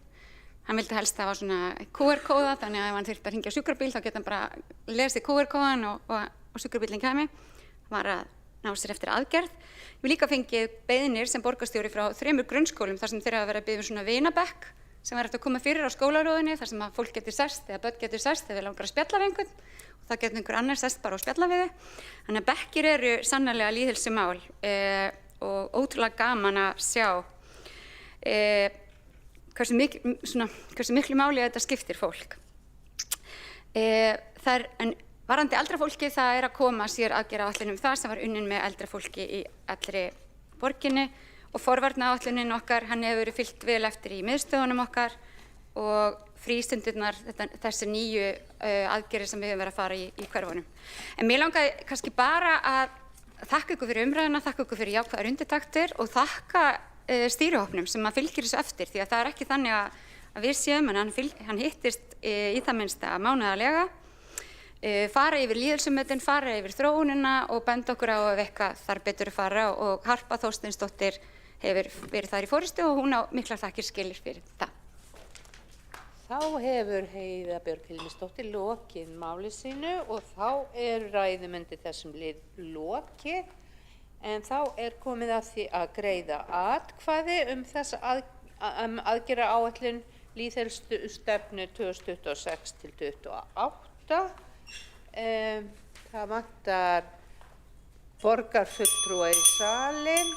Hann vildi helst hafa svona QR-kóða, þannig að ef hann þurfti að hringja á sjúkrabíl þá geta hann bara lesið QR-kóðan og sjúkrabílinn kæmi. Hann var að ná sér eftir aðgerð. Ég hef líka fengið beiðnir sem borgarstjóri frá 3 grunnskólum þar sem þeir hafa verið að biðja svona vinabekk sem er eftir að koma fyrir á skólaróðinni þar sem að fólk getur sest eða börn getur sest ef við langar að spjalla við einhvern og það getur einhver annar sest bara og spjalla við þau. Þannig að bekkir eru sannarlega lýðheilsumál og ótrúlega gaman að sjá hversu miklu máli þetta skiptir fólk. En varðandi eldra fólki, það er að koma sér aðgerðaáætlun það sem var unnin með eldra fólki í allri borginni og forvarnaáætlunin okkar, hann hefur verið fylgt vel eftir í miðstöðunum okkar og frístundirnar, þessi nýju aðgerðir sem við höfum verið að fara í hverfunum. En mér langaði kannski bara að þakka ykkur fyrir umræðuna, þakka ykkur fyrir jákvæðar undirtektir og þakka stýrihópnum sem að fylgir þessu eftir því að það er ekki þannig að við séum en hann hittist í það minnsta mánaðarlega, fara yfir lýðheilsumetin, fara yfir þróunina og benda okkur á ef eitthvað þarf betur að fara og Harpa Þorsteinsdóttir hefur verið þar í forystu og hún á miklar þakkir skilir fyrir það. Þá hefur Heiða Björg Hilmisdóttir lokið máli sínu og þá ræðumyndi þessum lið lokið. En þá komið að því að greiða atkvæði þessa aðgerðaáætlun lýðheilsustefnu 2026 til 2028. Það vantar borgarfulltrúa í salinn.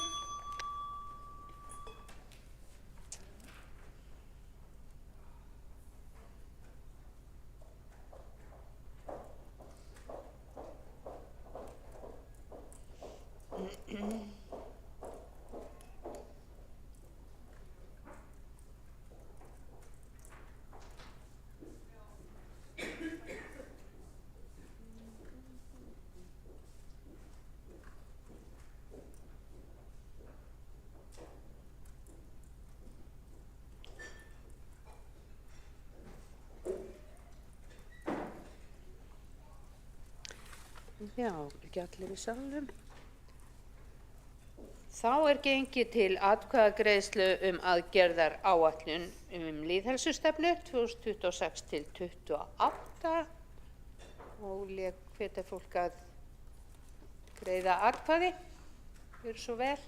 Já, ekki allir í salnum. Þá gengið til atkvæðagreiðslu aðgerðaráætlun lýðheilsustefnu 2026 til 2028 og hvetja fólk að greiða atkvæði. Gjörðu svo vel.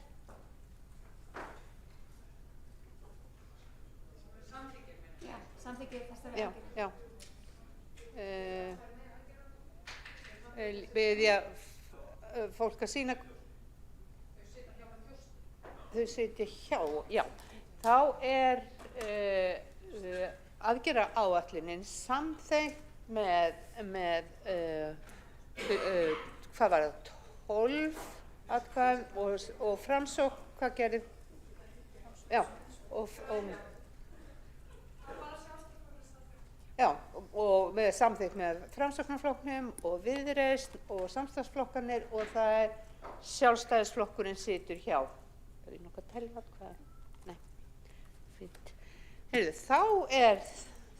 Samþykkið þessari aðgerð. Já. Biðja fólk að sýna þau sitja hjá, já. Þá aðgerðaráætlunin samþykkt með hvað var það, 12 atkvæðum og Framsókn, hvað gerði? Já, og með samþykkt með Framsóknarflokknum og Viðreisn og samstarfsflokkarnir og það Sjálfstæðisflokkurinn situr hjá. Er ég nokkuð að telja atkvæði? Nei, fínt. Heyrðu, þá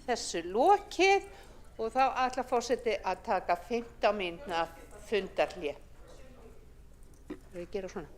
þessu lokið og þá ætlar forseti að taka 15 mínútna fundarhlé. Við gera svona.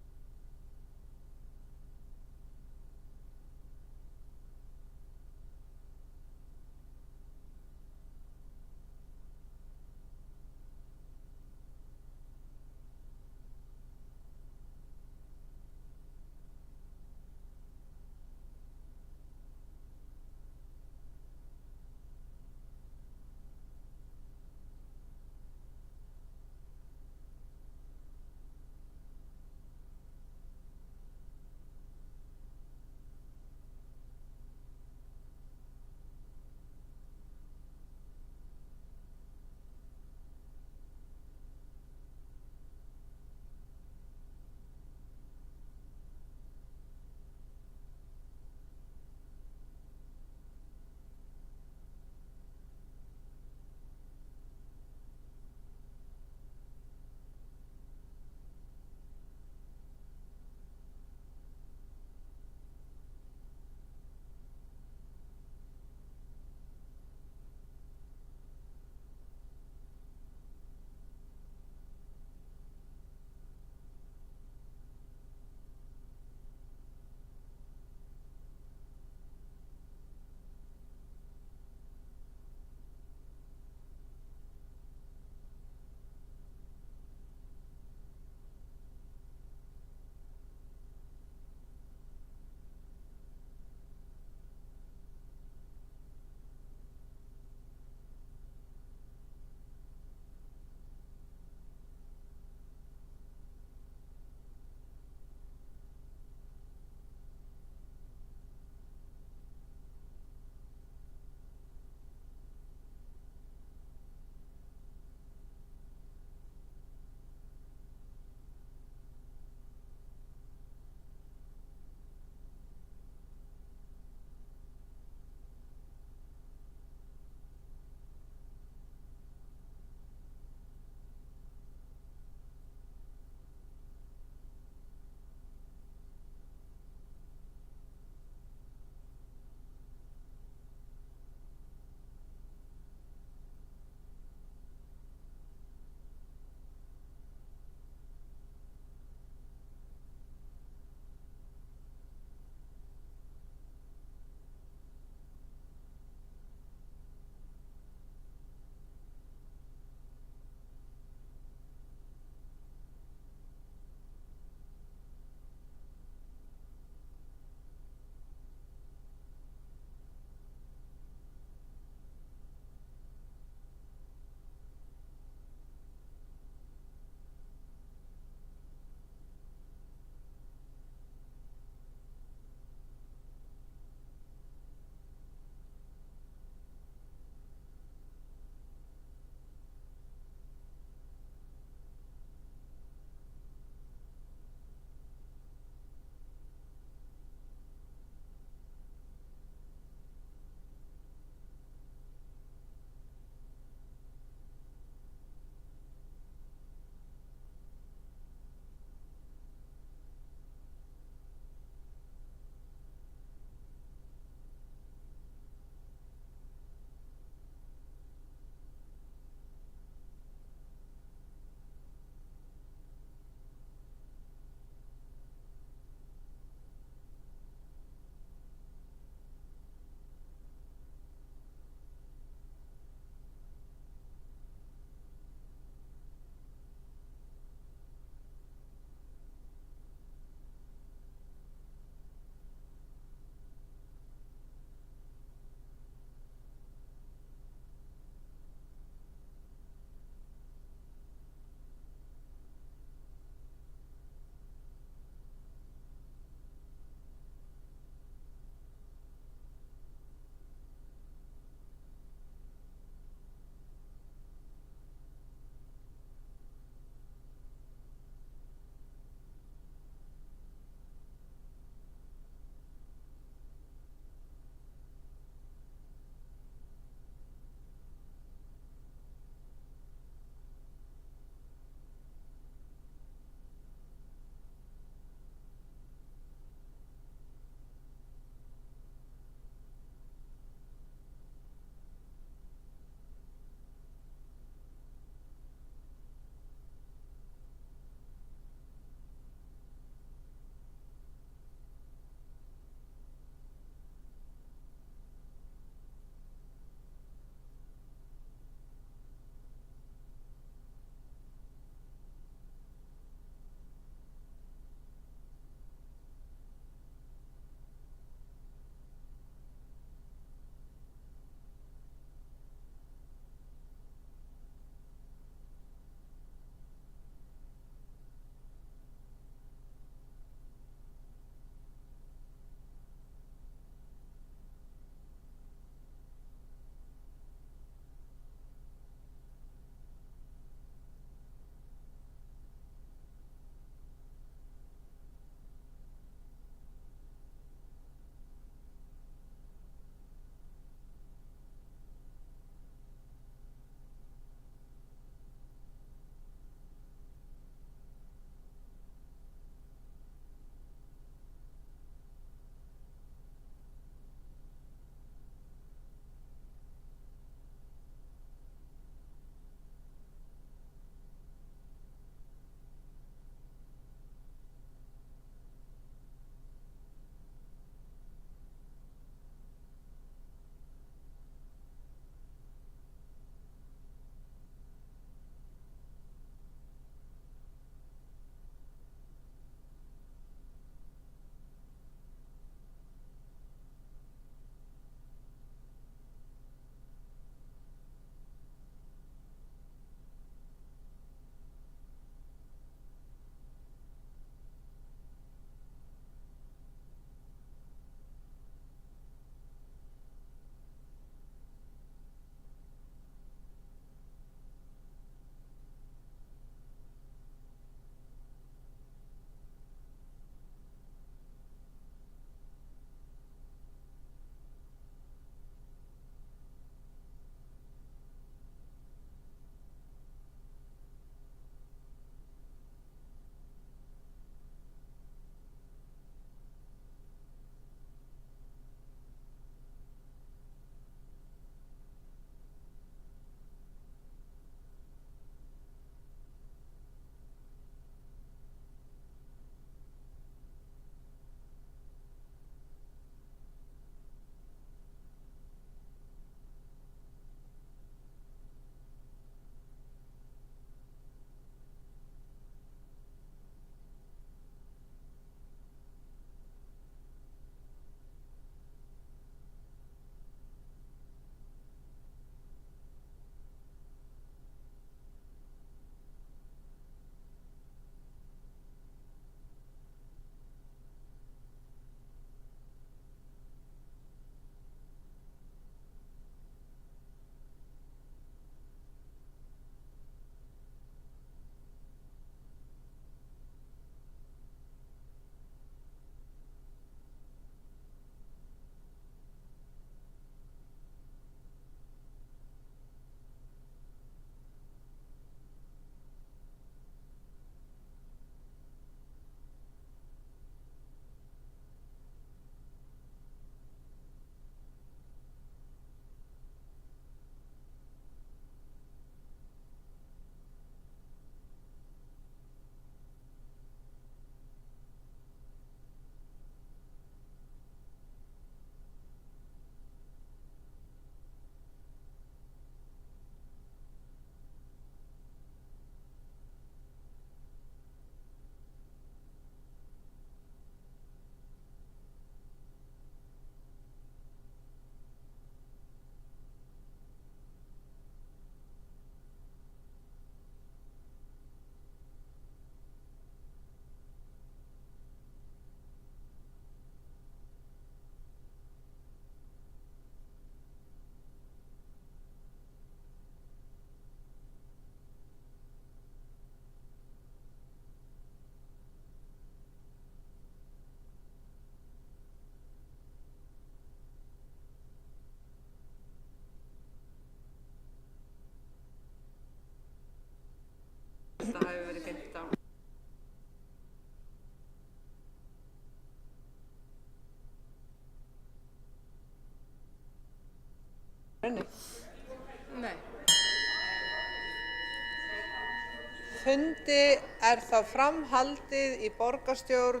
fundi er þá framhaldið í borgarstjórn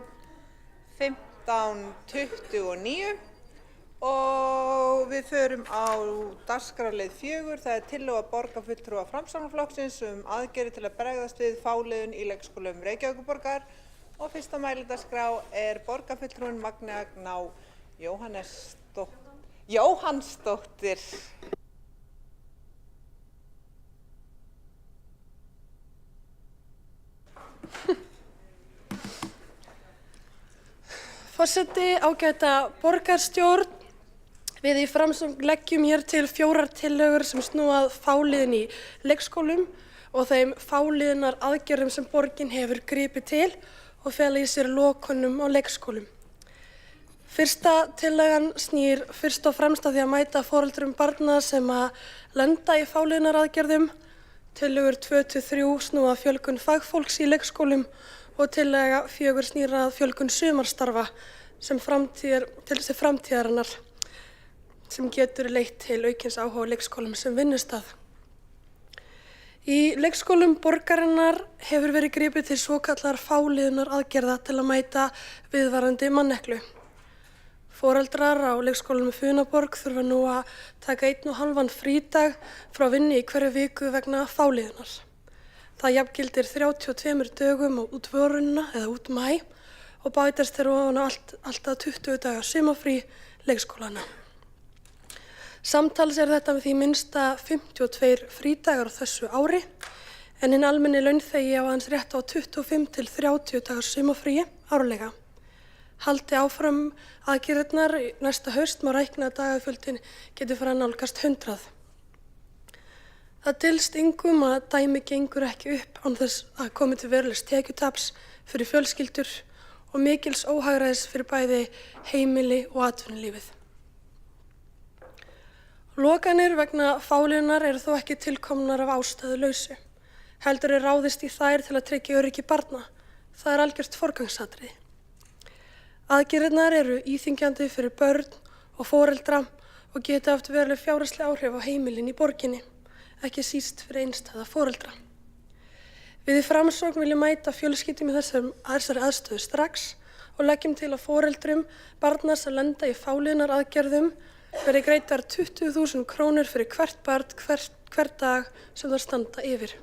15:29 og við förum á dagskrárlið 4. Það er tillöga borgarfulltrúa Framsóknarflokksins aðgerðir til að bregðast við fáliðun í leikskólum Reykjavíkurborgar og fyrsta mælendaskrá er borgarfulltrúin Magnea Gná Jóhannsdóttir. Forseti, ágæta borgarstjórn, við í Framsókn leggjum hér til 4 tillögur sem snúa að fáliðun í leikskólum og þeim fáliðunar aðgerðum sem borgin hefur gripið til og fela í sér lokunum á leikskólum. Fyrsta tillagan snýr fyrst og fremst að því að mæta foreldrum barna sem að lenda í fáliðunar aðgerðum. Tillögur 2-3 snúa að fjölgun fagfólks í leikskólum og tillaga 4 snýr að fjölgun sumarstarfa til framtíðarinnar sem getur leitt til aukins áhuga á leikskólum sem vinnustað. Í leikskólum borgarinnar hefur verið gripið til svokallar fáliðunar aðgerða til að mæta viðvarandi manneklu. Foreldrar á leikskólanum í Funaborg þurfa nú að taka 1,5 frídag frá vinnu í hverju viku vegna fáliðunar. Það jafngildir 32 dögum út voruna eða út maí og bætast þeir ofan á alltaf 20 daga sumarfrí leikskólana. Samtals er þetta með því minnsta 52 frídagar á þessu ári en hinn almenni launþegi á aðeins rétt á 25 til 30 dagar sumarfríi árlega. Haldi áfram aðgerðirnar næsta haust má reikna að dagafjöldin getur farið að nálgast 100. Það dylst engum að dæmi gengur ekki upp án þess að komi til verulegs tekjutaps fyrir fjölskyldur og mikils óhagræðis fyrir bæði heimili og atvinnulífið. Lokanir vegna fáliðunar eru þó ekki tilkomnar af ástæðulausu. Heldur er ráðist í þær til að tryggja öryggi barna. Það er algjört forgangsatriði. Aðgerðirnar eru íþyngjandi fyrir börn og foreldra og geta haft veruleg fjárhagsleg áhrif á heimilin í borginni, ekki síst fyrir einstæða foreldra. Við í Framsókn viljum mæta fjölskyldum í þessari aðstöðu strax og leggjum til að foreldrum barna sem lenda í fáliðunar aðgerðum verði greiddar 20.000 krónur fyrir hvert barn hver dag sem það standa yfir.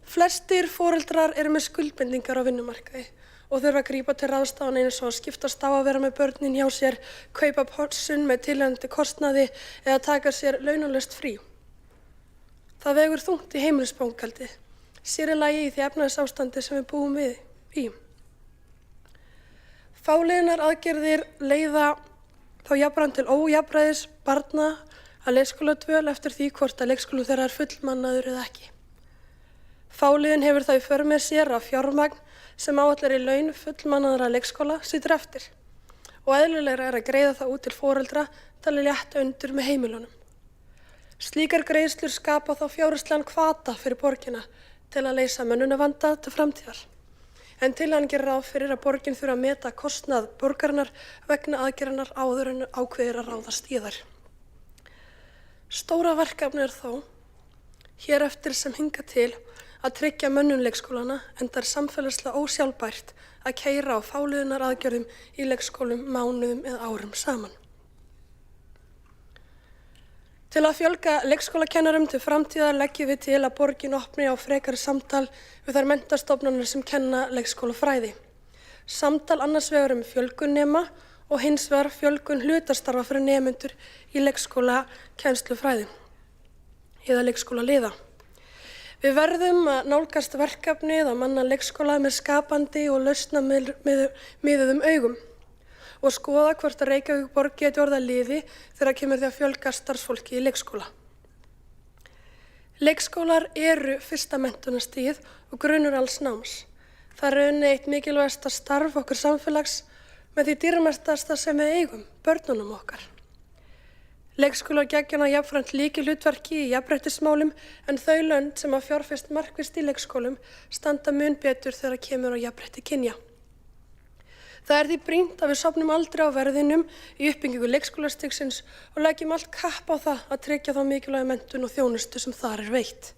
Flestir foreldrar eru með skuldbindingar á vinnumarkaði og þurfa að grípa til ráðstafana eins og að skiptast á að vera með börnin hjá sér, kaupa passun með tilheyrandi kostnaði eða taka sér launalaust frí. Það vegur þungt í heimilisbókhaldi, sér í lagi í því efnahagsástandi sem við búum við í. Fáliðunar aðgerðir leiða þá jafnframt til ójafnræðis barna að leikskóladvöl eftir því hvort að leikskólinn þeirra er fullmannaður eða ekki. Fáliðun hefur það í för með sér að fjármagn sem áætlar í laun fullmannaðra leikskóla situr eftir og eðlilegra er að greiða það út til foreldra til að létta undir með heimilunum. Slíkar greiðslur skapa þá fjárhagslegan hvata fyrir borgina til að leysa mönnunarvanda til framtíðar. En tillagan gerir ráð fyrir að borgin þurfi að meta kostnað borgarinnar vegna aðgerðarinnar áður en ákveðir að ráðast í þær. Stóra verkefni er þó, hér eftir sem hingað til, að tryggja mönnun leikskólana enda er samfélagslega ósjálfbært að keyra á fáliðunar aðgerðum í leikskólum mánuðum eða árum saman. Til að fjölga leikskólakennarum til framtíðar leggjum við til að borgin opni á frekari samtal við þær menntastofnanir sem kenna leikskólafræði. Samtal annars vegar fjölgun nema og hins vegar fjölgun hlutastarfa fyrir nemendur í leikskólakennslufræði eða leikskólaliða. Við verðum að nálgast verkefnið að manna leikskóla með skapandi og lausnamiðuðum augum og skoða hvort að Reykjavíkurborg geti orðið liði þegar kemur því að fjölga starfsfólki í leikskóla. Leikskólar eru fyrsta menntunarstigið og grunnur alls náms. Það er rauninni eitt mikilvægasta starf okkar samfélags með því dýrmætasta sem við eigum, börnunum okkar. Leikskólar gegna jafnframt lykilhlutverki í jafnréttismálum en þau lönd sem að fjárfest markvisst í leikskólum standa mun betur þegar kemur á jafnrétti kynja. Það er því brýnt að við sofnum aldrei á verðinum í uppbyggingu leikskólastigsins og leggjum allt kapp á það að tryggja þá mikilvæga menntun og þjónustu sem þar er veitt.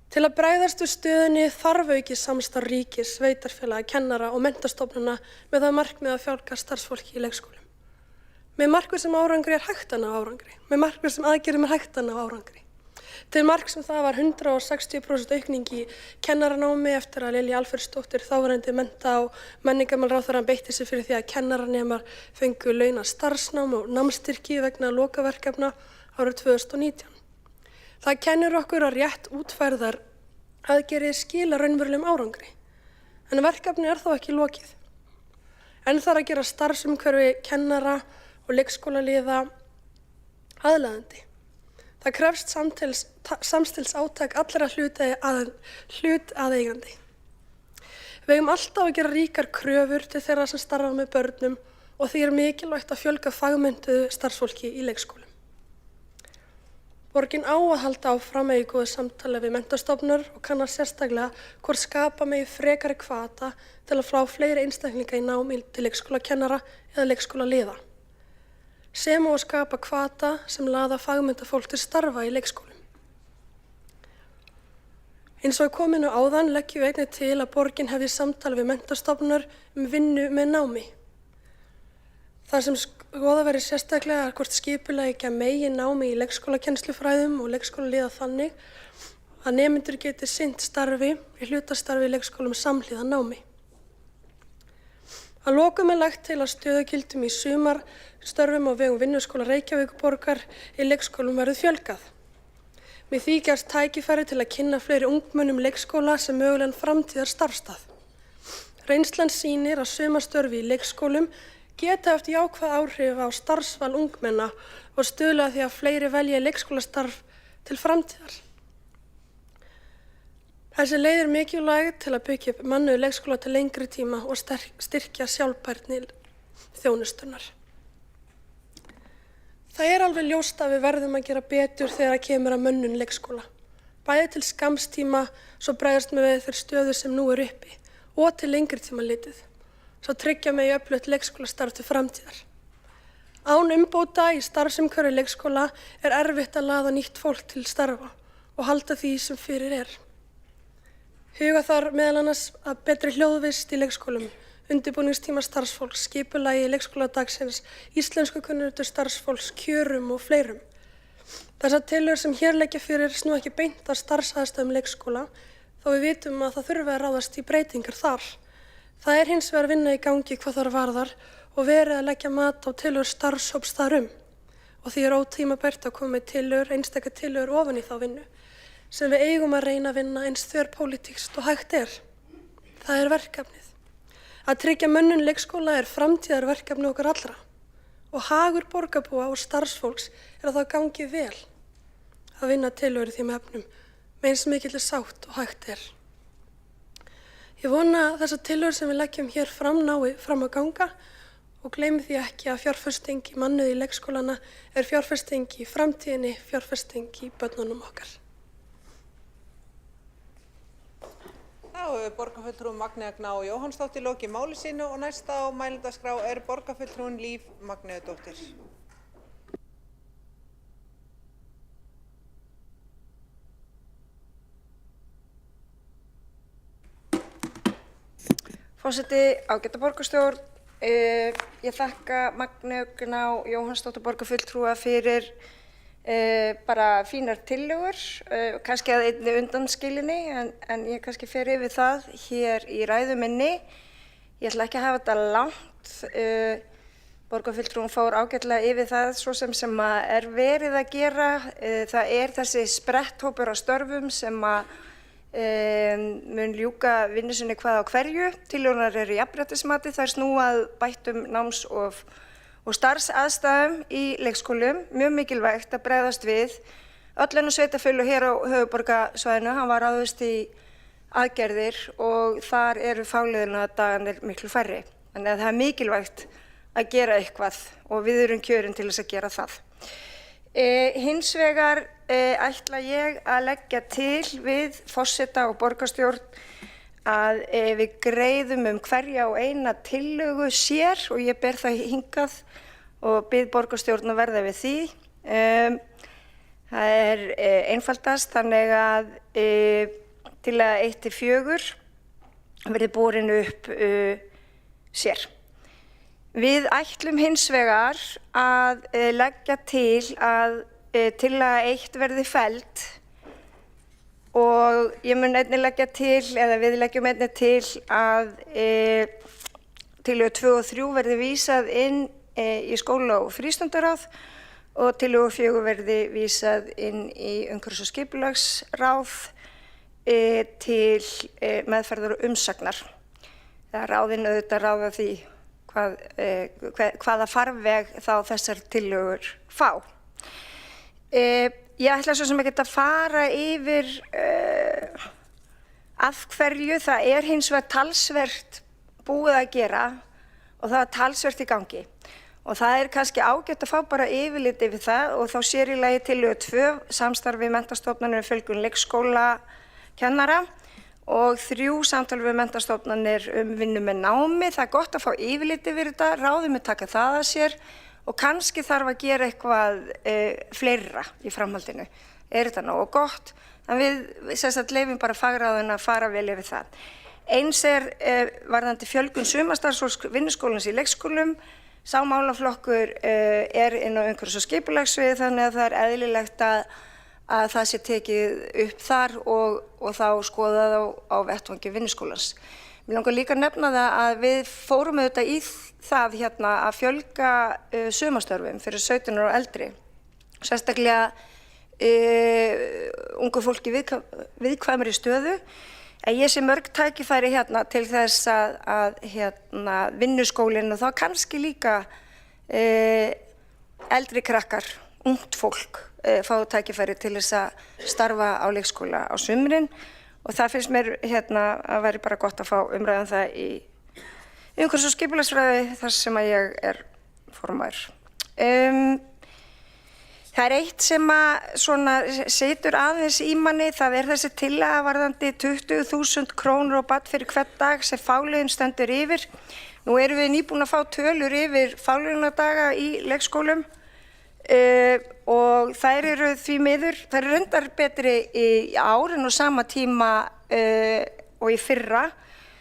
Til að bregðast við stöðunni þarf aukið samstarf ríkis, sveitarfélaga, kennara og menntastofnana með það markmið að fjölga starfsfólki í leikskólum. Með markvissum árangri er hægt að ná árangri. Með markvissum aðgerðum er hægt að ná árangri. Til marks það var 160% aukning í kennaranámi eftir að Lilja Alfreðsdóttir, þáverandi mennta- og menningarmálaráðherra, beitti sig fyrir því að kennaranemar fengu launað starfsnám og námsstyrki vegna lokaverkefna árið 2019. Það kennir okkur að rétt útfærðar aðgerðir skila raunverulegum árangri. En verkefni er þó ekki lokið. Enn þarf að gera starfsumhverfi kennara og leikskólaliða aðlaðandi. Það krefst samstils átak allra hlutaðeigandi. Við eigum alltaf að gera ríkar kröfur til þeirra sem starfa með börnum og því er mikilvægt að fjölga fagmenntuðu starfsfólki í leikskólum. Borgin á að halda áfram í góðu samtali við menntastofnanir og kanna sérstaklega hvort skapa megi frekari hvata til að fá fleiri einstaklinga í nám til leikskólakennara eða leikskólaliða. Sem og að skapa hvata sem laða fagmenntafólk til starfa í leikskólum. Eins og komin á áðan leggjum við einnig til að borgin hefji samtal við menntastofnanir vinnu með námi. Það sem skoða verið sérstaklega hvort skipuleggja megi námi í leikskólakennslufræðum og leikskólaliða þannig að nemendur geti sinnt starfi í hlutastarfi í leikskólum samhliða námi. Að lokum er lagt til að stöðugildum í sumarstörfum á vegum Vinnuskóla Reykjavíkurborgar í leikskólum verður fjölgað. Með því gefst tækifæri til að kynna fleiri ungmennum leikskóla sem mögulegan framtíðar starfstað. Reynslan sýnir að sumarstörfi í leikskólum geta haft jákvæð áhrif á starfsval ungmenna og stuðla að því að fleiri velja leikskólastarf til framtíðar. Þessi leið er mikilvæg til að byggja upp mannauð leikskóla til lengri tíma og styrkja sjálfbærni þjónustunnar. Það er alveg ljóst að við verðum að gera betur þegar kemur að mönnun leikskóla. Bæði til skamms tíma svo bregðast við þeirri stöðu sem nú er uppi og til lengri tíma litið. Svo tryggja megi öflugt leikskólastarf til framtíðar. Án umbóta í starfsumhverfi leikskóla er erfitt að laða nýtt fólk til starfa og halda því sem fyrir er. Huga þarf meðal annars að betri hljóðvist í leikskólum, undirbúningstíma starfsfólks, skipulagi leikskóladagsins, íslenskukunnáttu starfsfólks, kjörum og fleirum. Þessar tillögur sem hér leggja fyrir snúa ekki beint að starfsaðstæðum leikskóla, þó við vitum að það þurfi að ráðast í breytingar þar. Það er hins vegar vinna í gangi hvað þar varðar og verið að leggja mat á tillögur starfshóps þar og því er ótímabært að koma með tillögur, einstaka tillögur ofan í þá vinnu sem við eigum að reyna að vinna eins þverpólitískt og hægt er. Það er verkefnið. Að tryggja mönnun leikskóla er framtíðarverkefni okkar allra og hagur borgarbúa og starfsfólks er að það gangi vel að vinna tillögur í þeim efnum með eins mikilli sátt og hægt er. Ég vona að þessar tillögur sem við leggjum hér fram nái fram að ganga og gleymi því ekki að fjárfesting í mannauði í leikskólana er fjárfesting í framtíðinni, fjárfesting í börnunum okkar. Þá hefur borgarfulltrúin Magnea Gná Jóhannsdóttir lokið máli sínu og næsta á mælendaskrá er borgarfulltrúin Líf Magneudóttir. Forseti, ágæta borgarstjórn, ég þakka Magneu Gná Jóhannsdóttir borgarfulltrúa fyrir bara fínar tillögur, kannski að einni undanskilinni, en ég kannski fer yfir það hér í ræðu minni. Ég ætla ekki að hafa þetta langt, borgarfulltrúin fór ágætlega yfir það svo sem er verið að gera. Það er þessi spretthópur á störfum sem mun ljúka vinnu sinni hvað á hverju. Tillögurnar eru jafnréttismati, þær snúa að bættum náms- og starfsaðstæðum í leikskólum. Mjög mikilvægt að bregðast við. Öll önnur sveitarfélög hér á höfuðborgarsvæðinu hafa ráðist í aðgerðir og þar eru fáliðunardagarnir miklu færri. Þannig að það er mikilvægt að gera eitthvað og við erum kjörin til þess að gera það. Hins vegar ætla ég að leggja til við forseta og borgarstjórn að við greiðum hverja og eina tillögu sér og ég ber það hingað og bið borgarstjórn að verða við því. Það er einfaldast þannig að tillaga 1-4 verði borin upp sér. Við ætlum hins vegar að leggja til að tillaga 1 verði felld og ég mun einnig leggja til, eða við leggjum einnig til að tillögu 2 og 3 verði vísað inn í skóla- og frístundaráð og tillögu 4 verði vísað inn í umhverfis- og skipulagsráð til meðferðar og umsagnar. Það er ráðin auðvitað ráða því hvaða farveg þá þessar tillögur fá. Ég ætla svo sem ekki að fara yfir af hverju, það er hins vegar talsvert búið að gera og það er talsvert í gangi. Og það er kannski ágætt að fá bara yfirlit yfir það og þá sér í lagi tillögu 2, samstarf við menntastofnanir fjölgun leikskólakennara og 3, samtal við menntastofnanir vinnu með námi. Það er gott að fá yfirlit yfir þetta, ráðið með taka það að sér og kannski þarf að gera eitthvað fleira í framhaldinu. Er þetta nógu gott? En við leifum bara fagráðina að fara vel yfir það. Eins varðandi fjölgun sumarstarfsfólks vinnuskólans í leikskólum. Sá málaflokkur inn á umhverfis- og skipulagssviði þannig að það er eðlilegt að það sé tekið upp þar og þá skoðað á vettvangi vinnuskólans. Mér langar líka að nefna það að við fórum auðvitað í það að fjölga sumarstörfum fyrir 17 ára og eldri. Sérstaklega ungu fólki viðkvæmri stöðu. En ég sé mörg tækifæri til þess að vinnuskólinn og þá kannski líka eldri krakkar, ungt fólk, fá tækifæri til þess að starfa á leikskóla á sumrin og það finnst mér að væri bara gott að fá umræðan það í umhverfis- og skipulagsfræði þar sem að ég er formaður. Það er eitt sem að situr aðeins í manni, það er þessi tillaga varðandi 20.000 krónur á barn fyrir hvern dag sem fáliðin stendur yfir. Nú erum við nýbúin að fá tölur yfir fáliðinadaga í leikskólum og þær eru því miður, þær eru reyndar betri í ár en á sama tíma og í fyrra.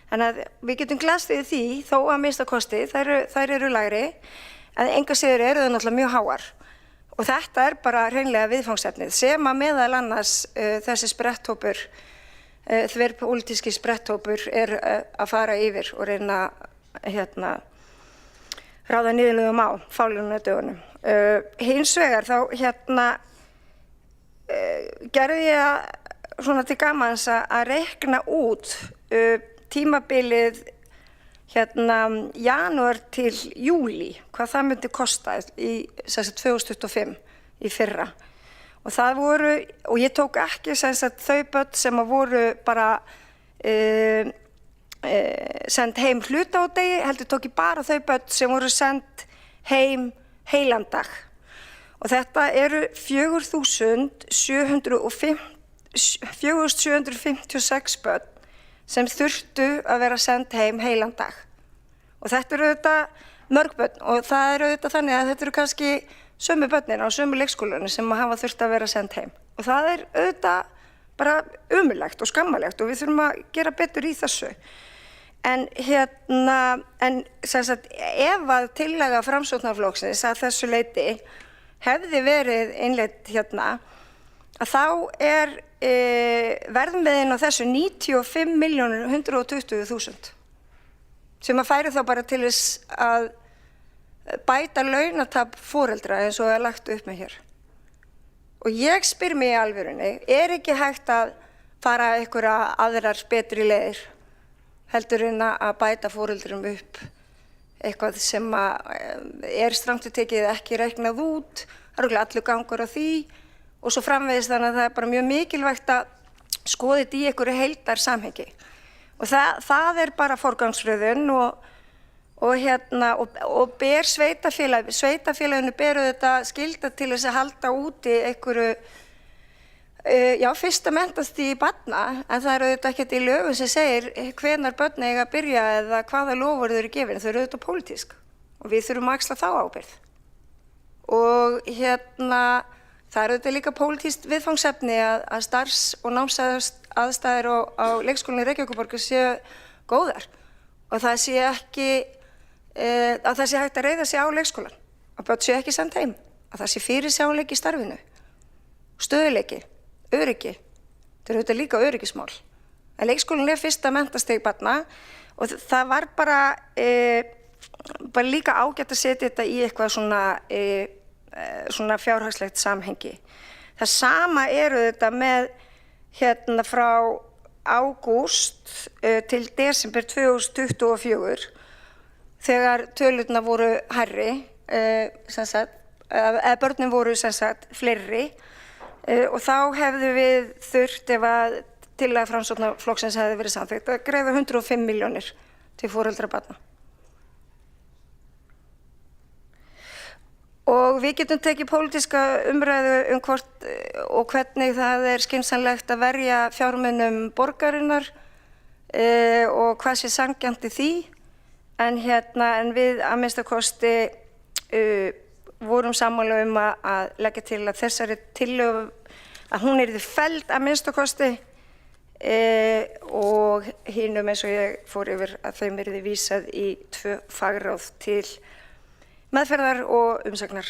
Þannig að við getum glaðst við því þó að minnsta kosti, þær eru lægri, en enga síður eru þau náttúrulega mjög háar. Og þetta er bara hreinlega viðfangsefnið sem að meðal annars þessi spretthópur, þverpólitíski spretthópur er að fara yfir og reyna ráða niðurlögum á fáliðinadögunum. Hins vegar þá gerði ég svona til gamans að reikna út tímabilið janúar til júlí, hvað það myndi kosta í 2025 í fyrra. Og það voru, og ég tók ekki þau börn sem voru bara send heim hluta á degi, heldur tók ég bara þau börn sem voru send heim heilan dag. Og þetta eru 4.756 börn sem þurftu að vera send heim heilan dag. Og þetta eru auðvitað mörg börn og það eru auðvitað þannig að þetta eru kannski sömu börnin á sömu leikskólunum sem hafa þurft að vera send heim. Og það er auðvitað bara ömurlegt og skammalegt og við þurfum að gera betur í þessu. En ef að tillaga Framsóknarflokksins að þessu leyti hefði verið innleidd að þá er verðmiðinn á þessu 95.120.000 sem að færi þá bara til þess að bæta launatap foreldra eins og það er lagt upp með hér. Og ég spyr mig í alvörunni, er ekki hægt að fara einhverja aðrar betri leiðir heldur en að bæta foreldrum upp eitthvað sem er strangt tekið ekki reiknað út, það eru allur gangur á því og svo framvegis þannig að það er bara mjög mikilvægt að skoða þetta í einhverju heildarsamhengi. Og það er bara forgangsröðun og ber sveitafélaginu ber þetta skylda til þess að halda úti einhverju, fyrsta menntastigi barna, en það eru auðvitað ekkert í lögum sem segir hvenær börn eiga að byrja eða hvaða loforð eru gefin, þau eru auðvitað pólitísk og við þurfum að axla þá ábyrgð. Og Það er auðvitað líka pólitískt viðfangsefni að starfs- og námsaðstæður á leikskólanum í Reykjavíkurborg séu góðar og það sé ekki, að það sé hægt að reiða sig á leikskólan, að börn séu ekki send heim, að það sé fyrirsjáanleiki í starfinu, stöðuleiki, öryggi, þetta er auðvitað líka öryggismál. En leikskólan er fyrsta menntastig barna og það var bara líka ágætt að setja þetta í eitthvað svona fjárhagslegt samhengi. Það sama þetta með frá ágúst til desember 2024 þegar tölurnar voru hærri, eða börnin voru fleiri og þá hefðu við þurft, ef að tillaga Framsóknarflokksins hefði verið samþykkt, að greiða 105 milljónir til foreldra barna. Og við getum tekið pólitíska umræðu hvort og hvernig það er skynsamlegt að verja fjármunum borgarinnar og hvað sé sanngjarnt í því, en við að minnsta kosti vorum sammála að leggja til að þessari tillögu, að hún yrði felld að minnsta kosti og hinum eins og ég fór yfir að þeim yrði vísað í 2 fagráð til meðferðar og umsagnar.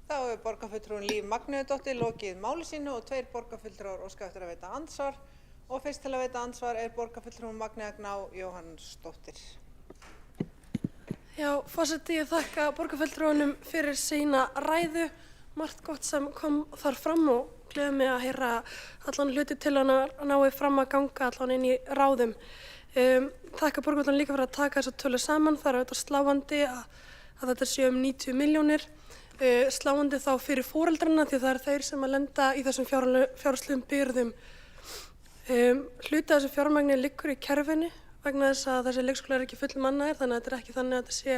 Þá hefur borgarfulltrúinn Líf Magnúsdóttir lokið máli sínu og 2 borgarfulltrúar óska eftir að veita andsvar og fyrst til að veita andsvar er borgarfulltrúinn Magnea Gná Jóhannsdóttir. Já, forseti, ég þakka borgarfulltrúanum fyrir sína ræðu, margt gott sem kom þar fram og gleður mig að heyra allan hluti til hann að nái fram að ganga allan inn í ráðum. Þakka borgarfulltrúanum líka fyrir að taka þessa tölu saman, það er auðvitað sláandi að þetta séu 90 milljónir, sláandi þá fyrir foreldrana því það er þeir sem að lenda í þessum fjárhagslegum byrðum. Hluti af þessu fjármagni liggur í kerfinu vegna þess að þessi leikskólar er ekki fullmannaðir, þannig að þetta er ekki þannig að þetta sé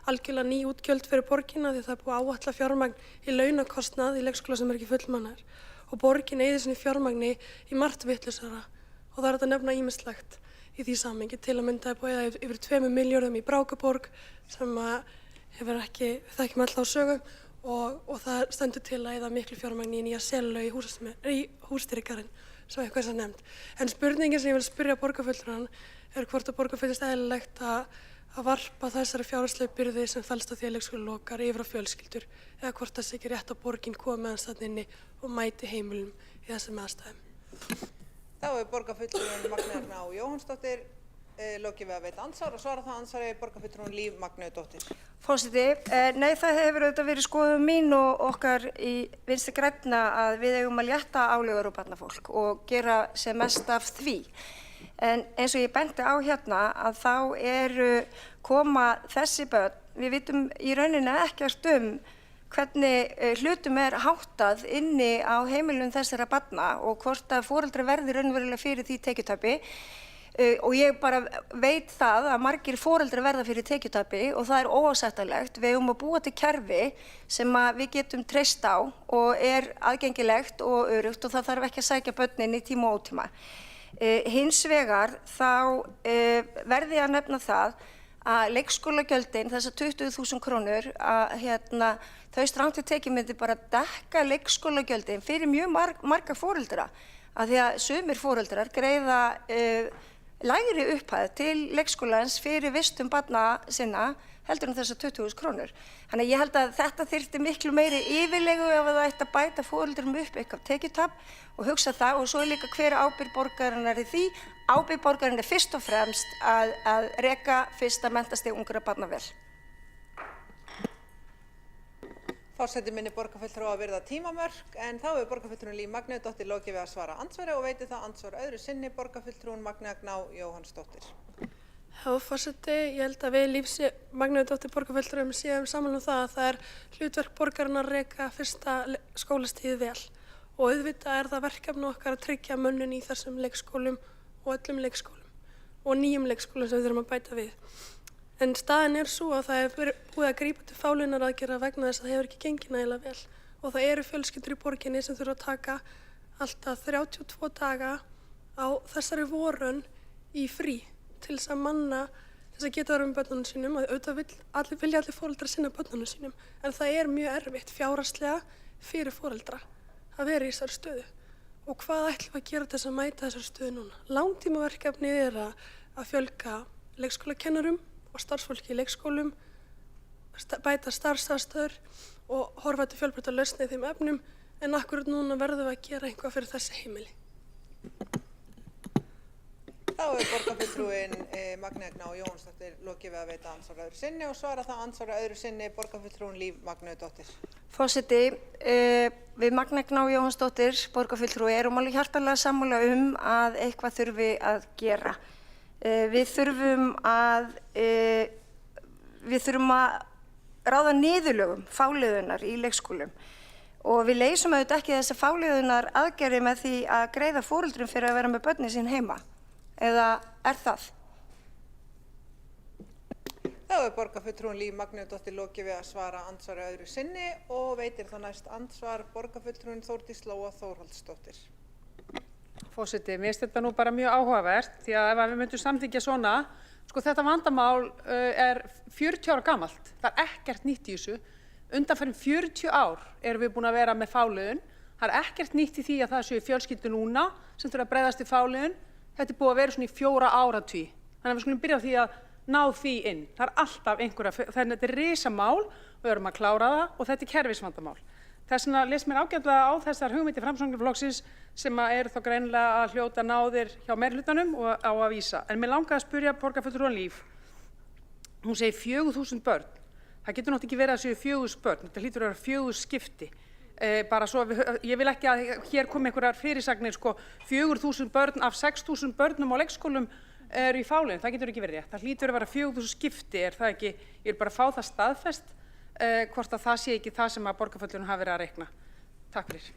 algjörlega ný útgjöld fyrir borgina því það er búið að áætla fjármagn í launakostnað í leikskóla sem er ekki fullmannaðir og borgin eyðir sinni fjármagni í margt vitlausara og það er þetta nefna ýmislegt í því samhengi, til að mynda er búið yfir 2 milljörðum í Brákaborg sem hefur ekki, við þekkjum alltaf á sögum og það stendur til að eyða miklu fjármagni í nýja sellulög í hússtyrkarinn, svo eitthvað sem nefnd. En spurningin sem ég vil spyrja borgarfulltrúann er hvort að borgarfulltrúann finnst eðlilegt að varpa þessari fjárhagslegu byrði sem felst á því að leikskóli lokar yfir á fjölskyldur eða hvort það sé ekki rétt að borgin komi með hans þarna inni og mæti heimilum í þessum aðstæðum. Þá hefur borgarfulltrúinn Magnea Gná Jóhannsdóttir lokið við að veita andsvar og svara það andsvari borgarfulltrúinn Líf Magnúsdóttir. Forseti, nei, það hefur auðvitað verið skoðun mín og okkar í Vinstri grænna að við eigum að létta álögur á barnafólk og gera sem mest af því. En eins og ég benti á að þá koma þessi börn, við vitum í rauninni ekkert hvernig hlutum er háttað inni á heimilum þessara barna og hvort að foreldrar verði raunverulega fyrir því tekjutapi. Og ég bara veit það að margir foreldrar verða fyrir tekjutapi og það er óásættanlegt. Við eigum að búa til kerfi sem við getum treyst á og er aðgengilegt og öruggt og það þarf ekki að sækja börnin í tíma og ótíma. Hins vegar þá verði ég að nefna það að leikskólagjöldin, þessar 20.000 krónur, þau strangt til tekið myndi bara dekka leikskólagjöldin fyrir mjög marga foreldra. Af því að sumir foreldrar greiða lægri upphæð til leikskólans fyrir vistun barna sinna heldur en þessar 20.000 krónur. Þannig að ég held að þetta þyrfti miklu meiri yfirlegu ef það ætti að bæta foreldrum upp eitthvað tekjutap og hugsa það og svo er líka hver ábyrgð borgarinnar í því. Ábyrgð borgarinnar er fyrst og fremst að reka fyrsta menntastig ungra barna vel. Forseti minni borgarfulltrúa að virða tímamörk en þá hefur borgarfulltrúinn Líf Magnúsdóttir lokið við að svara andsvari og veitir það andsvar öðru sinni borgarfulltrúinn Magnea Gná Jóhannsdóttir. Já, forseti, ég held að við Líf Magnúsdóttir borgarfulltrúum séum saman það að það er hlutverk borgarinnar að reka fyrsta skólastigið vel og auðvitað er það verkefni okkar að tryggja mönnun í þessum leikskólum og öllum leikskólum og nýjum leikskólum sem við þurfum að bæta við. En staðan er svo að það hefur búið að grípa til fáliðnaraðgerða vegna þess að það hefur ekki gengið nægilega vel og það eru fjölskyldur í borginni sem þurfa að taka alltaf 32 daga á þessari vorun í frí til þess að manna þess að geta verið með börnunum sínum og auðvitað vilja allir foreldrar sinna börnunum sínum en það er mjög erfitt fjárhagslega fyrir foreldra að vera í þessari stöðu. Og hvað ætlum við að gera til þess að mæta þessari stöðu núna? Langtímaverkefnið er að fjölga leikskólakennurum og starfsfólki í leikskólum, bæta starfsaðstöður og horfa til fjölbreyttar lausna í þeim efnum en akkurat núna verðum við að gera eitthvað fyrir þessi heimili. Þá borgarfulltrúinn Magnea Gná Jóhannsdóttir lokið við að veita andsvar öðru sinni og svara það andsvar öðru sinni borgarfulltrúinn Líf Magneuðdóttir. Forseti, við Magnea Gná Jóhannsdóttir, borgarfulltrúi, erum alveg hjartanlega sammála að eitthvað þurfi að gera. Við þurfum að ráða niðurlögum fáliðunar í leikskólum og við leysum auðvitað ekki þessa fáliðunar aðgerði með því að greiða foreldrum fyrir að vera með börnin sín heima. Eða er það? Þá borgarfulltrúinn Líf Magneuðdóttir lokið við að svara andsvari öðru sinni og veitir þá næst andsvar borgarfulltrúinn Þórdís Lóa Þórhallsdóttir. Forseti, mér finnst þetta nú bara mjög áhugavert því að ef við myndum samþykkja svona, sko þetta vandamál er 40 ára gamalt, það er ekkert nýtt í þessu. Undanfarin 40 ár erum við búin að vera með fáliðun, það er ekkert nýtt í því að það séu fjölskyldur núna sem þurfa að bregðast við fáliðun. Þetta er búið að vera svona í 4 áratví. Þannig að við skulum byrja á því að ná því inn. Það er alltaf einhverja, þannig að þetta er risamál, við erum að klára það og þetta er kerfisvandamál. Þess vegna leist mér ágætlega á þessar hugmyndir Framsóknarflokksins sem eru þá greinilega að hljóta náðir hjá meirihlutanum og á að vísa. En mér langaði að spyrja borgarfulltrúann Líf. Hún segir 4.000 börn. Það getur náttúrulega ekki verið að séu 4.000 börn, þetta hlýtur að vera 4 skipti. Bara svo ég vil ekki að hér komi einhverjar fyrirsagnir, sko, 4.000 börn af 6.000 börnum á leikskólum eru í fáliðun, það getur ekki verið rétt. Það hlýtur að vera 4.000 skipti, er það ekki? Ég vil bara fá það staðfest, hvort að það sé ekki það sem að borgarfulltrúinn hafi verið að reikna. Takk fyrir.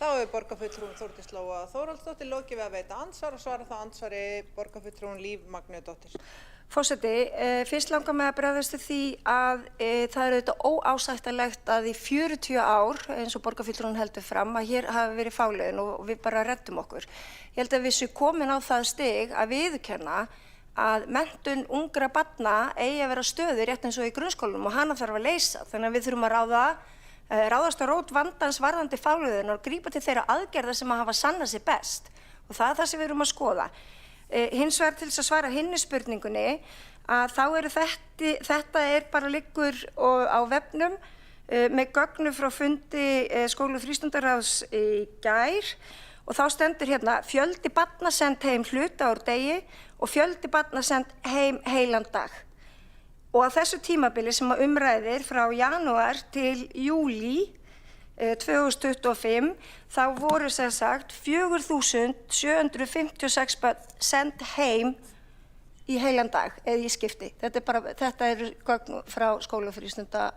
Þá borgarfulltrúinn Þórdís Lóa Þórhallsdóttir lokið við að veita andsvar og svara það andsvari borgarfulltrúinn Líf Magneuðdóttir. Forseti, fyrst langar mig að bregðast við því að það er auðvitað óásættanlegt að í 40 ár, eins og borgarfulltrúinn heldur fram, að hér hafi verið fáliðun og við bara reddum okkur. Ég held að við séum komin á það stig að viðurkenna að menntun ungra barna eigi að vera stöður rétt eins og í grunnskólum og hana þarf að leysa. Þannig að við þurfum að ráðast á rót vandans varðandi fáliðun og grípa til þeirra aðgerða sem að hafa sannað sig best. Og það er það sem við erum að skoða. Hins vegar til þess að svara hinni spurningunni að þá eru þetta bara liggur á vefnum með gögnum frá fundi skóla- og frístundaráðs í gær og þá stendur hérna fjöldi barna send heim hluta úr degi og fjöldi barna send heim heilan dag. Og á þessu tímabili sem að umræðir frá janúar til júlí 2025 þá voru sem sagt 4.756 börn send heim í heilan dag eða í skipti. Þetta eru gögn frá skóla- og frístunda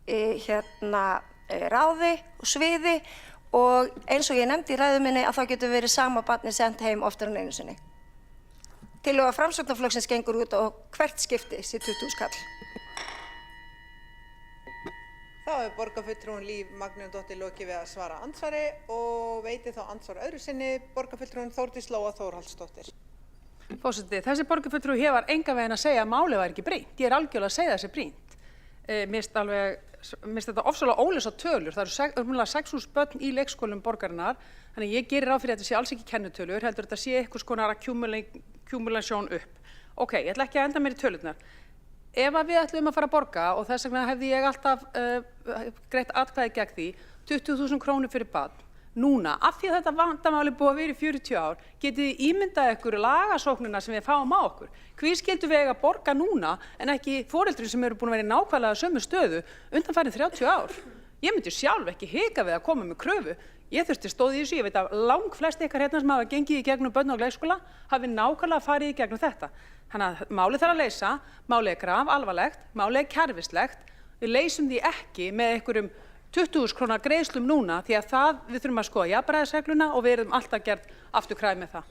ráði og sviði og eins og ég nefndi í ræðu minni að þá getur verið sama barni send heim oftar en einu sinni. Tillöga Framsóknarflokksins gengur út á hvert skipti sé 20.000 kall. Þá borgarfulltrúinn Líf Magneuðdóttir lokið við að svara andsvari og veiti þá andsvar öðru sinni borgarfulltrúinn Þórdís Lóa Þórhallsdóttir. Forseti, þessi borgarfulltrúi hér var engan veginn að segja að málið var ekki brýnt. Ég er algjörlega að segja þessi brýnt. Mér finnst þetta ofsalega óljósar tölur. Það eru rúmlega 6.000 börn í leikskólum borgarinnar, þannig ég gerir ráð fyrir að þetta sé alls ekki kennitölur, heldur þetta sé einhvers konar accumulation upp. Ok, ég ætla ekki að enda mér í tölurnar. Ef við ætlum að fara að borga, og þess vegna hefði ég alltaf greitt atkvæði gegn því, 20.000 krónur fyrir barn, núna, af því að þetta vandamál er búið að vera í 40 ár, getið þið ímyndað ykkur lagasóknina sem við fáum á okkur. Hví skildum við eiga að borga núna en ekki foreldrum sem eru búin að vera í nákvæmlega sömu stöðu undanfarin 30 ár? Ég myndi sjálf ekki hika við að koma með kröfu. Ég þurfti stóð í þessu, ég veit að langflest ykkar hérna sem hafa gengið í gegnum börn á leikskóla hafi nákvæmlega farið í gegnum þetta. Þannig að málið þarf að leysa, málið er grafalvarlegt, málið er kerfislegt. Við leysum því ekki með einhverjum 20.000 krónar greiðslum núna því að við þurfum að skoða jafnræðisregluna og við erum alltaf gert afturkræf með það.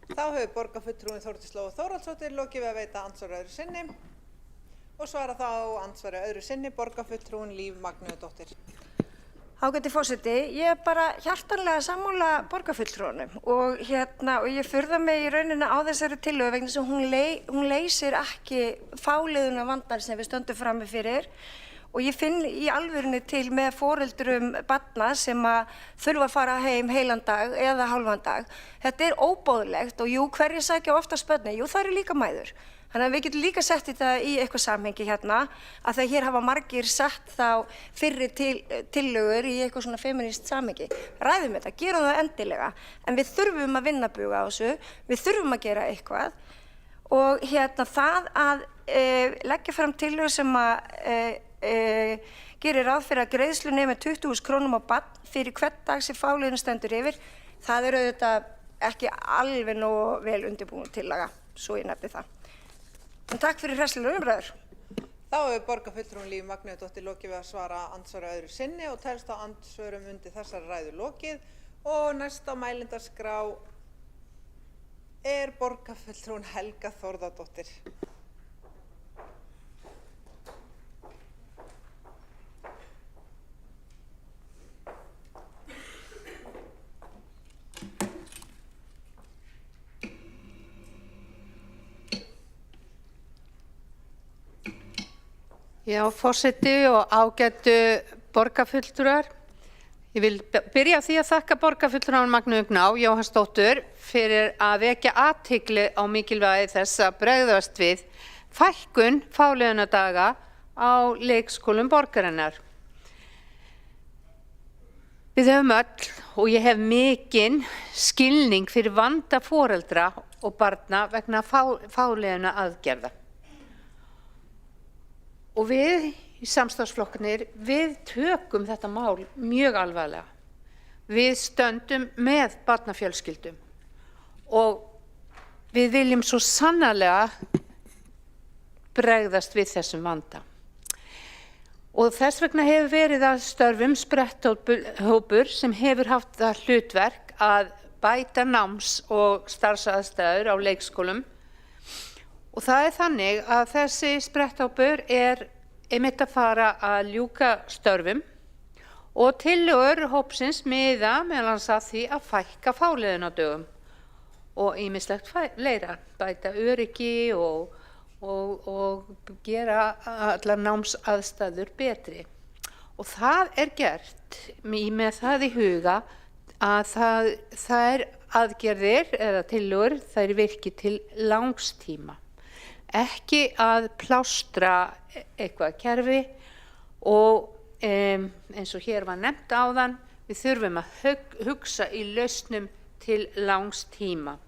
Þá hefur borgarfulltrúinn Þórdís Lóa Þórhallsdóttir lokið við að veita andsvar öðru sinni og svara þá andsvari öðru sinni borgarfulltrúinn Líf Magneuðdóttir. Ágæti forseti, ég bara hjartanlega sammála borgarfulltrúanum og ég furða mig í rauninni á þessari tillögu vegna þess að hún leysir ekki fáliðuna vandan sem við stöndum frammi fyrir og ég finn í alvörunni til með foreldrum barna sem að þurfa að fara heim heilan dag eða hálfan dag. Þetta er óboðlegt og jú, hverjir sækja oftast börnin? Jú, það eru líka mæður. Þannig að við getum líka sett þetta í eitthvað samhengi hérna að það hér hafa margir sett þá fyrri tillögur í eitthvað svona feminist samhengi. Ræðum þetta, gerum það endilega, en við þurfum að vinna buga á þessu, við þurfum að gera eitthvað og það að leggja fram tillögur sem að gerir ráð fyrir að greiðslu nemi 20.000 krónum á barn fyrir hvern dag sem fáliðinu stendur yfir, það er auðvitað ekki alveg nógu vel undirbúin tillaga, svo ég nefni það. En takk fyrir hressilega umræður. Þá hefur borgarfulltrúin Líf Magnúsdóttir lokið við að svara andsvöru öðru sinni og telst á andsvörum undir þessari ræðu lokið og næst á mælendaskrá er borgarfulltrúin Helga Þórðardóttir. Já, forseti og ágætu borgarfulltrúar. Ég vil byrja á því að þakka borgarfulltrúanum Magneu Gná Jóhannsdóttur fyrir að vekja athygli á mikilvægi þess að bregðast við fækkun fáliðunardaga á leikskólum borgarinnar. Við höfum öll og ég hef mikinn skilning fyrir vanda foreldra og barna vegna fáliðuna aðgerða. Og við í samstarfsflokkarnir, við tökum þetta mál mjög alvarlega. Við stöndum með barnafjölskyldum og við viljum svo sannarlega bregðast við þessum vanda. Og þess vegna hefur verið að störfum spretthópur sem hefur haft það hlutverk að bæta náms- og starfsaðstæður á leikskólum. Og það er þannig að þessi spretthópur er einmitt að fara að ljúka störfum og tillögur hópsins miða meðal annars að því að fækka fáliðunardögum og ýmislegt fleira, bæta öryggi og gera allar námsaðstæður betri. Og það er gert með það í huga að það er aðgerðir eða tillögur, þær virki til langs tíma. Ekki að plástra eitthvað kerfi og eins og hér var nefnt áðan, við þurfum að hugsa í lausnum til langs tíma.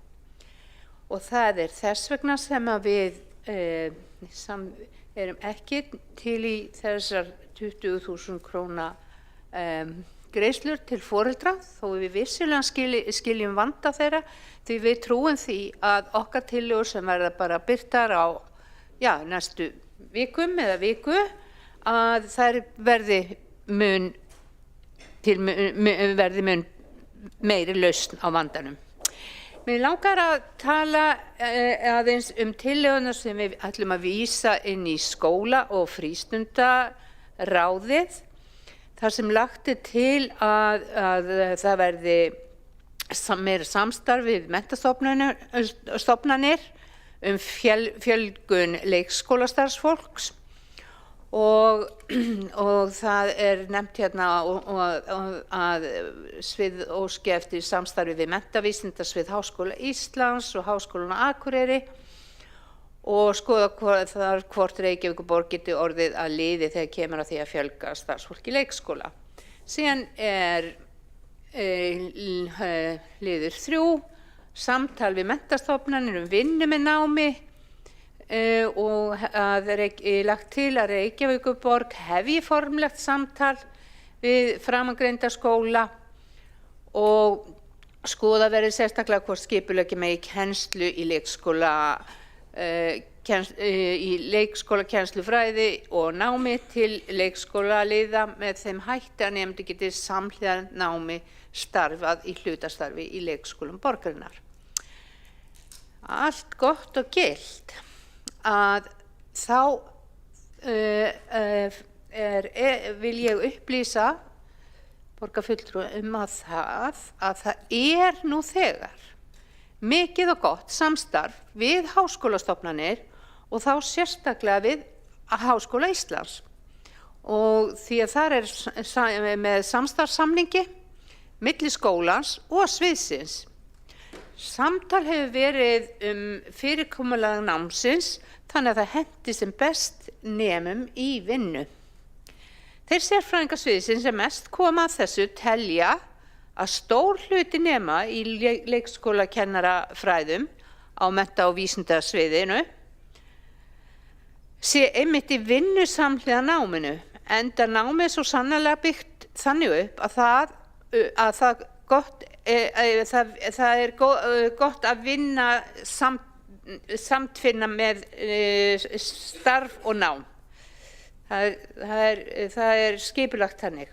Og það er þess vegna sem að við erum ekki til í þessar 20.000 króna greiðslur til foreldra, þó við vissulega skiljum vanda þeirra, því við trúum því að okkar tillögur sem verða bara birtar á næstu vikum eða viku, að þær verði mun meiri lausn á vandanum. Mér langar að tala aðeins tillöguna sem við ætlum að vísa inn í skóla- og frístundaráðið, þar sem lagt er til að það verði meira samstarf við menntastofnanir fjölgun leikskólastarfsfólks og það er nefnt hérna að svið óski eftir samstarfi við menntavísindasvið Háskóla Íslands og Háskólann á Akureyri og skoða hvort Reykjavíkurborg geti orðið að liði þegar kemur að því að fjölga starfsfólki leikskóla. Síðan er liður 3, samtal við menntastofnanir vinnu með námi og lagt til að Reykjavíkurborg hefji formlegt samtal við framangreinda skóla og skoða verið sérstaklega hvort skipuleggja megi kennslu í leikskólakennslufræði og námi til leikskólaliða með þeim hætti að nemendur geti samhliða námi starfað í hlutastarfi í leikskólum borgarinnar. Allt gott og gilt að þá vil ég upplýsa borgarfulltrúa að það er nú þegar mikið og gott samstarf við háskólastofnanir og þá sérstaklega við Háskóla Íslands. Og því að þar með samstarfssamningi milli skólans og sviðsins. Samtal hefur verið fyrirkomulag námsins þannig að það henti sem best nemum í vinnu. Þeir sérfræðingar sviðsins sem mest koma að þessu telja að stór hluti nema í leikskólakennarafræðum á mennta- og vísindasviðinu sé einmitt í vinnu samhliða náminu, enda námið svo sannarlega byggt þannig upp að það er gott að vinna samtvinna með starf og nám. Það er skipulagt þannig.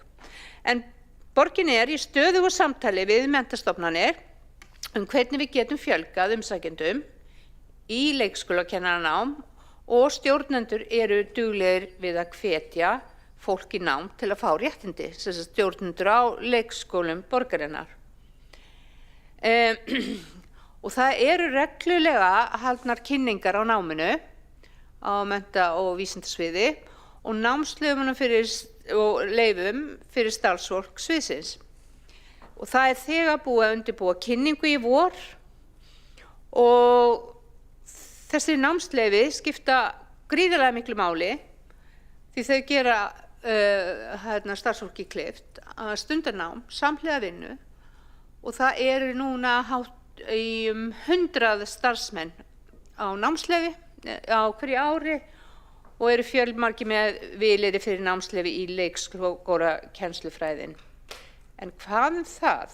En borgin er í stöðugu samtali við menntastofnanir hvernig við getum fjölgað umsækjendum í leikskólakennaranám og stjórnendur eru duglegir við að hvetja fólk í nám til að fá réttindi, sem stjórnendur á leikskólum borgarinnar. Og það eru reglulega haldnar kynningar á náminu á mennta- og vísindasviði og námsleyfum og leyfum fyrir starfsfólk sviðsins. Og það er þegar búið að undirbúa kynningu í vor og þessi námsleyfi skipta gríðarlega miklu máli því þau gera starfsfólki kleift að stunda nám samhliða vinnu og það eru núna hátt í 100 starfsmenn á námsleyfi á hverju ári og eru fjölmargir með vilyrði fyrir námsleyfi í leikskólakennslufræðin. En hvað það?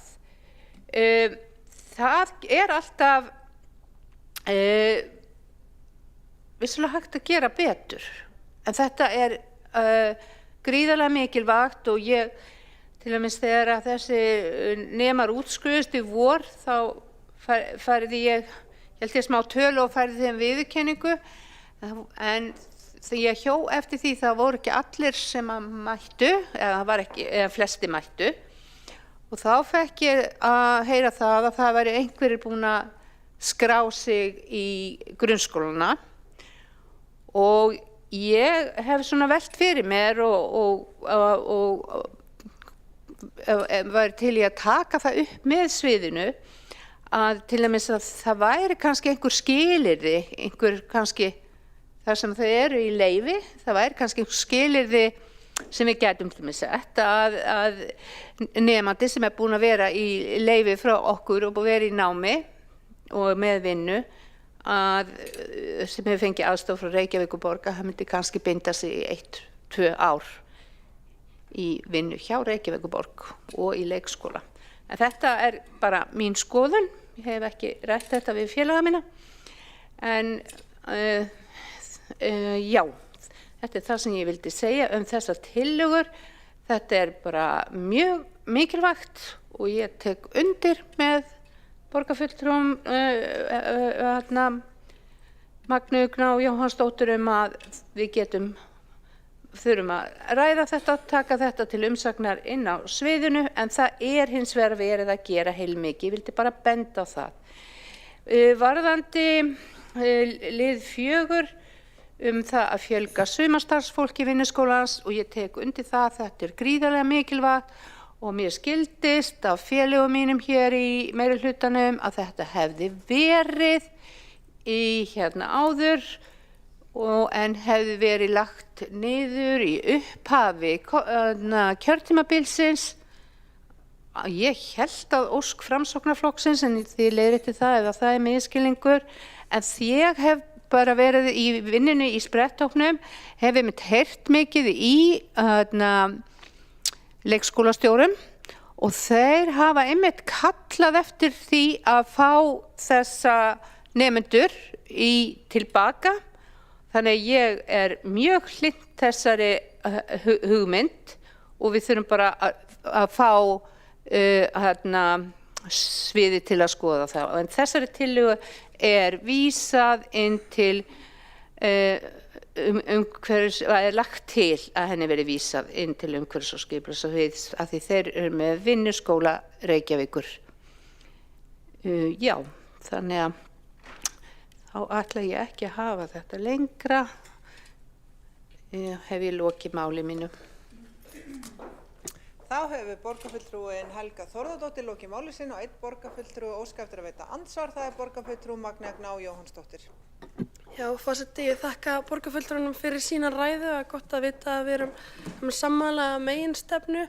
Það er alltaf vissulega hægt að gera betur, en þetta er gríðarlega mikilvægt og ég, til að minnst þegar að þessi nemar útskriðust í vor, þá færði ég held ég smá tölu og færði þeim viðurkenningu, en þegar ég hjó eftir því það voru ekki allir sem að mættu, eða flesti mættu, og þá fekk ég að heyra það að það væri einhverjir búin að skrá sig í grunnskólana og ég hef svona velt fyrir mér og var til í að taka það upp með sviðinu að til dæmis að það væri kannski einhver skilyrði, einhver kannski þar sem þau eru í leyfi, það væri kannski einhver skilyrði sem við gætum til dæmis sett að nemandi sem er búin að vera í leyfi frá okkur og búin að vera í námi og með vinnu sem hefur fengið aðstoð frá Reykjavíkurborg að það myndi kannski binda sig í 1-2 ár í vinnu hjá Reykjavíkurborg og í leikskóla. En þetta er bara mín skoðun, ég hef ekki rætt þetta við félaga mína, en já, þetta er það sem ég vildi segja þessar tillögur. Þetta er bara mjög mikilvægt og ég tek undir með borgarfulltrúum Magnu Gná Jóhannsdóttur að við þurfum að ræða þetta, taka þetta til umsagnar inn á sviðinu, en það er hins vegar verið að gera heilmikið, ég vildi bara benda á það. Varðandi lið 4 það að fjölga sumarstarfsfólki vinnuskólans og ég tek undir það, þetta er gríðarlega mikilvægt og mér skildist af félögum mínum hér í meirihlutanum að þetta hefði verið í áður en hefði verið lagt niður í upphafi kjörtímabilsins. Ég hélt að ósk Framsóknarflokksins, en því leiðrétti það ef það er misskilningur, en ég hef bara verið í vinnunni í spretthóknum, hef einmitt heyrt mikið í leikskólastjórum og þeir hafa einmitt kallað eftir því að fá þessa nemendur tilbaka. Þannig að ég er mjög hlynnt þessari hugmynd og við þurfum bara að fá sviði til að skoða það. En þessari tillögu er vísað inn til er lagt til að henni verið vísað inn til umhverfis- og skipulagsráðs af því þeir eru með vinnuskóla Reykjavíkur. Já, þannig að þá ætla ég ekki að hafa þetta lengra. Hef ég lokið máli mínu. Þá hefur borgarfulltrúin Helga Þórðardóttir lokið máli sínu og einn borgarfulltrúi óska eftir að veita andsvar. Það er borgarfulltrúi Magnea Gná Jóhannsdóttir. Já, forseti, ég þakka borgarfulltrúnum fyrir sína ræðu. Það er gott að vita að við erum sammála meginstefnu.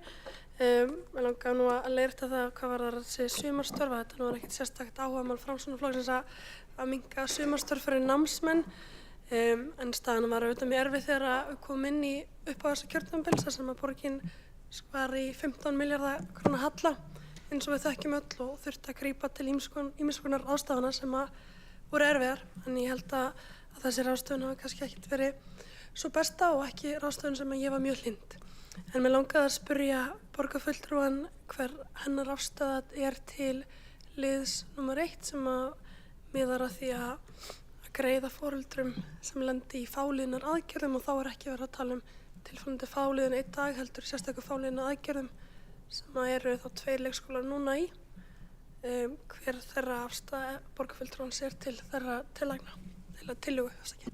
Mig langar nú að leirta það hvað var það þessi sumarstörf. Þetta nú er ekkert sérstakt áhugamál Framsóknarflokksins að minnka sumarstörf fyrir námsmenn. En staðan var auðvitað mjög erfið þegar við komum inn í upphafs kjörtímabils þar sem að borgin var í 15 milljarða króna halla eins og við þekkjum öll og þurfti að grípa til ýmiss konar ráðstafana sem að voru erfiðar. En ég held að þessi ráðstöfun hafi kannski ekkert verið svo besta og ekki ráðstöfun sem ég var mjög hlynd. En mig langaði að spyrja borgarfulltrúan hver hennar afstaða er til liðs nummer 1 sem að miðar að því að greiða foreldrum sem lendi í fáliðnar aðgerðum og þá er ekki verið að tala tilfellandi fáliðin 1 dag heldur sérstaklega fáliðnar aðgerðum sem að eru þá 2 leikskólar núna í. Hver þeirra afstaða borgarfulltrúan sér til þeirra tillagna, eða tillögu, afsakið.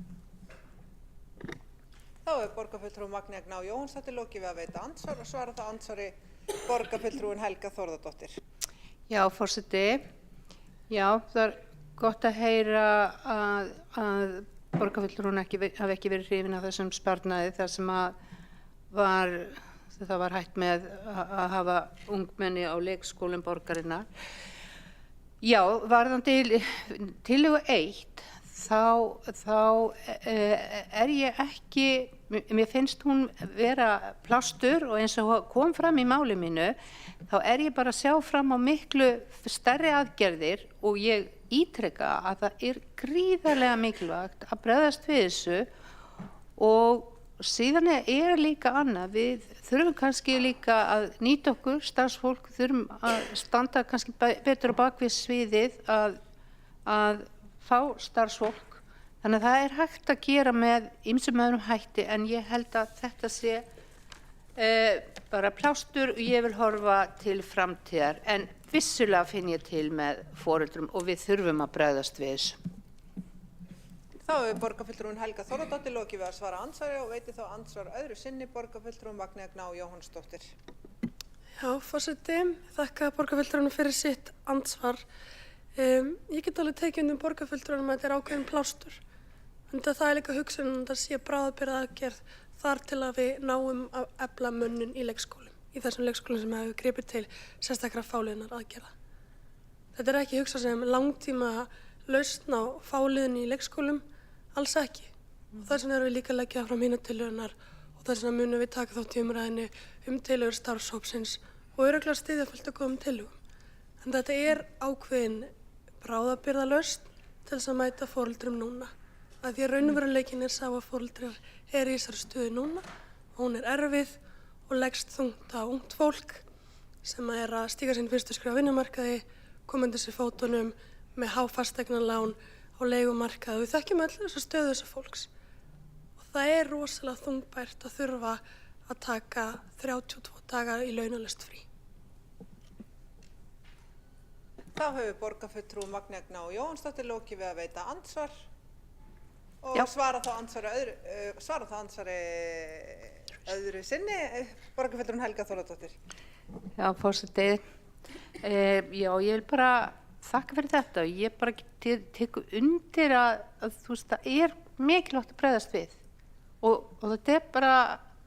Þá er borgarfulltrúi Magnea Gná Jóhannsdóttir lokið við að veita andsvar og svara það andsvari borgarfulltrúin Helga Þórðardóttir. Já, forseti. Já, það er gott að heyra að borgarfulltrúin hafi ekki verið hrifin af þessum sparnaði þar sem það var hægt með að hafa ungmenni á leikskólum borgarinnar. Já, varðandi tillögu 1 þá er ég ekki, mér finnst hún vera plástur og eins og kom fram í máli mínu þá er ég bara að sjá fram á miklu stærri aðgerðir og ég ítreka að það er gríðarlega mikilvægt að bregðast við þessu og síðan er líka annað, við þurfum kannski líka að nýta okkur, starfsfólk þurfum að standa kannski betur á bakvið sviðið að fá starfsfólk. Þannig að það er hægt að gera með ýmsum öðrum hætti en ég held að þetta sé bara plástur og ég vil horfa til framtíðar en vissulega finn ég til með foreldrum og við þurfum að bregðast við þessu. Þá er borgarfulltrúin Helga Þórðardóttir lokið við að svara andsvari og veiti þá andsvar öðru sinni borgarfulltrúin Magnea Gná Jóhannsdóttir. Já, forseti, þakka borgarfulltrúnum fyrir sitt andsvar. Ég get alveg tekið undir borgarfulltrúnum að þetta er ákveðin plástur. En það er líka hugsun að það sé bráðabirgðaaðgerð þar til að við náum að efla mönnun í leikskólum, í þessum leikskólum sem hefur gripið til sérstakra fáliðnar aðgerða. Þetta er ekki hugsað sem langtíma lausn á fáliðinni í leikskólum, alls ekki. Og þess vegna erum við líka að leggja fram hinar tillögurnar og þess vegna munum við taka þátt í umræðinni tillögur starfshópsins og örugglega styðja fullt af góðum tillögum. En þetta er ákveðin bráðabirgðalausn til þess að mæta foreldrum núna. Að því að raunveruleikinn er sá að foreldrar eru í þessari stöðu núna og hún er erfið og leggst þungt á ungt fólk sem er að stíga sín fyrstu skref á vinnumarkaði, koma undir sér fótunum með há fasteignalán á leigumarkaði. Við þekkjum öll þessa stöðu þessa fólks. Og það er rosalega þungbært að þurfa að taka 32 daga í launalaust frí. Þá hefur borgarfulltrúi Magnea Gná Jóhannsdóttir lokið við að veita andsvar og svara þá andsvari öðru sinni borgarfulltrúin Helga Þórðardóttir. Já, forseti. Já, ég vil bara þakka fyrir þetta og ég bara tekur undir að þú veist, það er mikilvægt að bregðast við og þetta er bara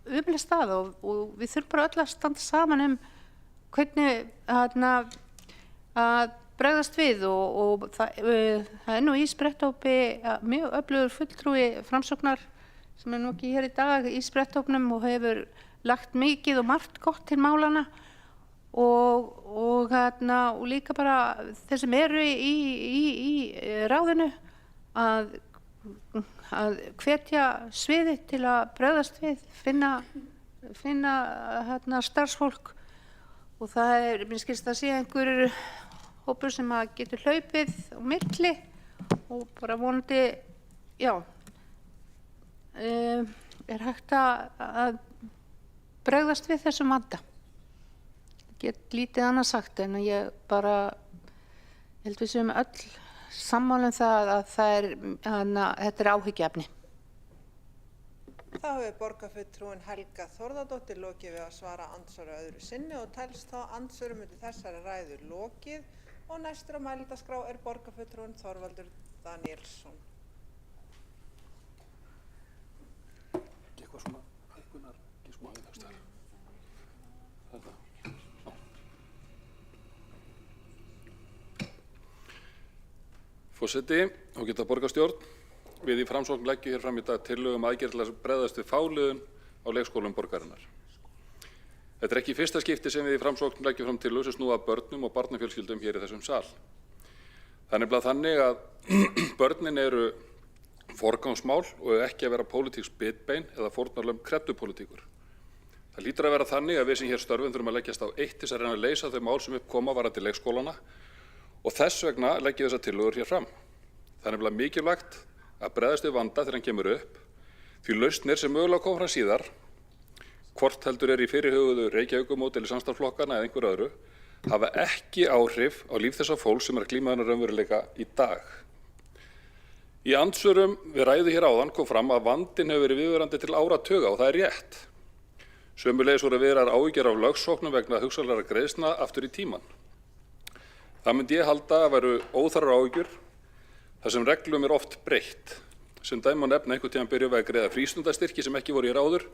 ömurleg staða og við þurfum bara öll að standa saman hvernig að bregðast við og það er nú í spretthópi mjög öflugur fulltrúi Framsóknar sem er nú ekki hér í dag í spretthópnum og hefur lagt mikið og margt gott til málana og líka bara þeir sem eru í ráðinu að hvetja sviði til að bregðast við, finna starfsfólk og það er, mér skilst að sé einhver hópur sem að getur hlaupið á milli og bara vonandi, já, er hægt að bregðast við þessum vanda? Ég get lítið annað sagt en ég bara held við séum öll sammála um það að þetta áhyggjuefni. Þá hefur borgarfulltrúinn Helga Þórðardóttir lokið við að svara andsvöru öðru sinni og telst þá andsvörum undir þessari ræðu lokið og næstur á mælendaskrá er borgarfulltrúinn Þorvaldur Daníelsson. Eitthvað svona hækkunar, ekki smá aðeins þetta. Forseti, ágæta borgarstjórn, við í Framsókn leggjum hér fram í dag tillögu aðgerð til að bregðast við fáliðun á leikskólum borgarinnar. Þetta er ekki í fyrsta skipti sem við í Framsókn leggjum fram tillögu sem snúa að börnum og barnafjölskyldum hér í þessum sal. Það er nefnilega þannig að börnin eru forgangsmál og ekki að vera pólitísk bitbein eða fórnarlömb kreddupólitíkur. Það hlýtur að vera þannig að við sem hér störfum þurfum að leggjast á eitt til þess að reyna að leysa þau mál sem upp koma varðandi leikskólana og þess vegna leggjum þessar tillögur hér fram. Það er nefnilega mikilvægt að bregðast við vanda þegar hann kemur upp, því lausnir sem mögulega koma fram síðar, hvort heldur er í fyrirhuguðu Reykjavíkurmódeli samstarfsflokkanna eða einhver öðru, hafa ekki áhrif á líf þessa fólks sem er að glíma þennan raunveruleika í dag. Í andsvörum við ræðu hér áðan kom fram að vandinn hefur verið viðvarandi til áratuga og það er rétt. Sömuleiðis voru viðrar áhyggjur af lögsóknum vegna hugsanlegra greiðslna aftur í tímann. Það myndi ég halda að væru óþarfar áhyggjur þar sem reglum er oft breytt. Sem dæmi má nefna einhvern tímann byrjuðu að greiða frístundastyrki sem ekki voru í ráður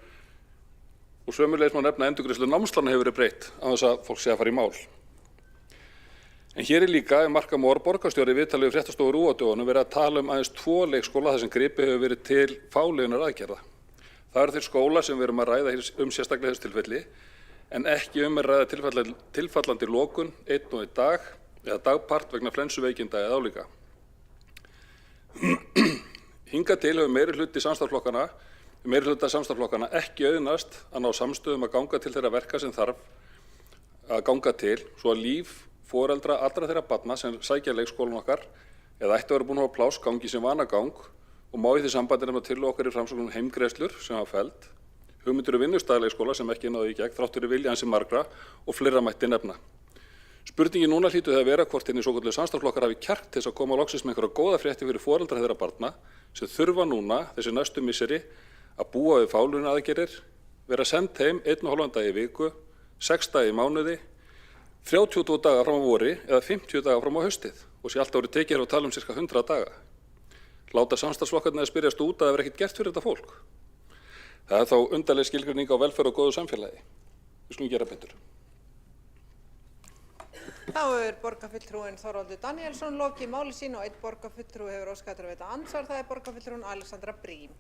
og sömuleiðis má nefna endurgreiðslu námslána hefur verið breytt án þess að fólk sé að fara í mál. En hér er líka, Marka Mór, borgarstjóri, viðtalið við Fréttastofu RÚV á dögunum verið að tala um aðeins 2 leikskóla þar sem gripið hefur verið til fáliðunar aðgerða. Það eru þeir skólar sem við erum að ræða sérstaklega þessu tilfelli en ekki að ræða tilfallandi lokun einn og einn dag eða dagpart vegna flensuveikinda eða álíka. Hingað til hefur meirihluta samstarfsflokkanna ekki auðnast að ná samstöðum að ganga til þeirra verka sem þarf að ganga til svo að líf foreldra allra þeirra barna sem sækja leikskólan okkar eða ættu að vera búin að hafa pláss gangi sem vanagang og má í því sambandi nefna til okkar í Framsókn heimgreiðslur sem hafa felld, hugmyndir vinnustaðaleikskóla sem ekki náðu í gegn þrátt fyrir vilja ansi margra og fleira mætti nefna. Spurningin núna hlýtur það að vera hvort hinir svokölluðu samstarfsflokkar hafi kjark til þess að koma loksins með einhverja góða fréttir fyrir foreldra þeirra barna sem þurfa núna þessi næstu misseri að búa við fáliðunaraðgerðir, vera send heim 1,5 daga í viku, 6 daga í mánuði, 32 daga fram á vori eða 50 daga fram á haustið og sé alltaf verið tekið hér og tala um cirka 100 daga. Láta samstarfsflokkarnir að spyrjast út að það er ekkert gert fyrir þetta fólk. Það er þá undarleg skilgreining á velferð og góðu samfélagi. Við skulum gera betur. Þá hefur borgarfulltrúinn Þorvaldur Daníelsson lokið máli sínu og einn borgarfulltrúi hefur óskað eftir að veita andsvar, það er borgarfulltrúinn Alexandra Briem.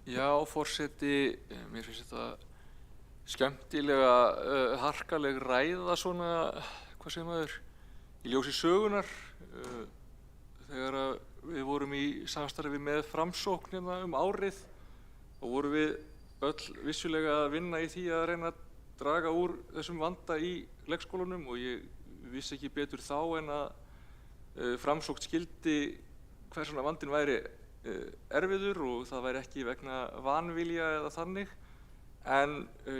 Já, forseti, mér finnst þetta skemmtilega harkaleg ræða svona, hvað segir maður, í ljósi sögunar. Þegar við vorum í samstarfi með Framsókn hérna árið og vorum við öll vissulega að vinna í því að reyna að draga úr þessum vanda í leikskólanum og ég vissi ekki betur þá en að Framsókn skildi hvers svona vandinn væri erfiður og það væri ekki vegna vanvilja eða þannig. En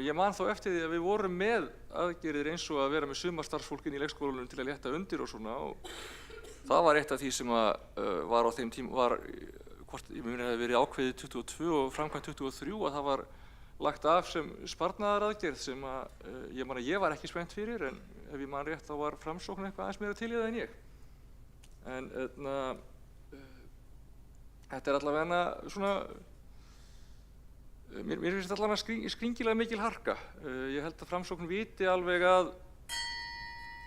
ég man þá eftir því að við vorum með aðgerðir eins og að vera með sumarstarfsfólkin í leikskólanum til að létta undir og svona og það var eitt af því sem var á þeim tíma, hvort ég muni að það hefði verið ákveðið 22 og framkvæmt 23 að það var lagt af sem sparnaðaraðgerð sem ég var ekki spennt fyrir en ef ég man rétt þá var Framsókn eitthvað aðeins meira til í það en ég. En þetta er allavega svona, mér finnst þetta allavega skringilega mikil harka. Ég held að Framsókn viti alveg að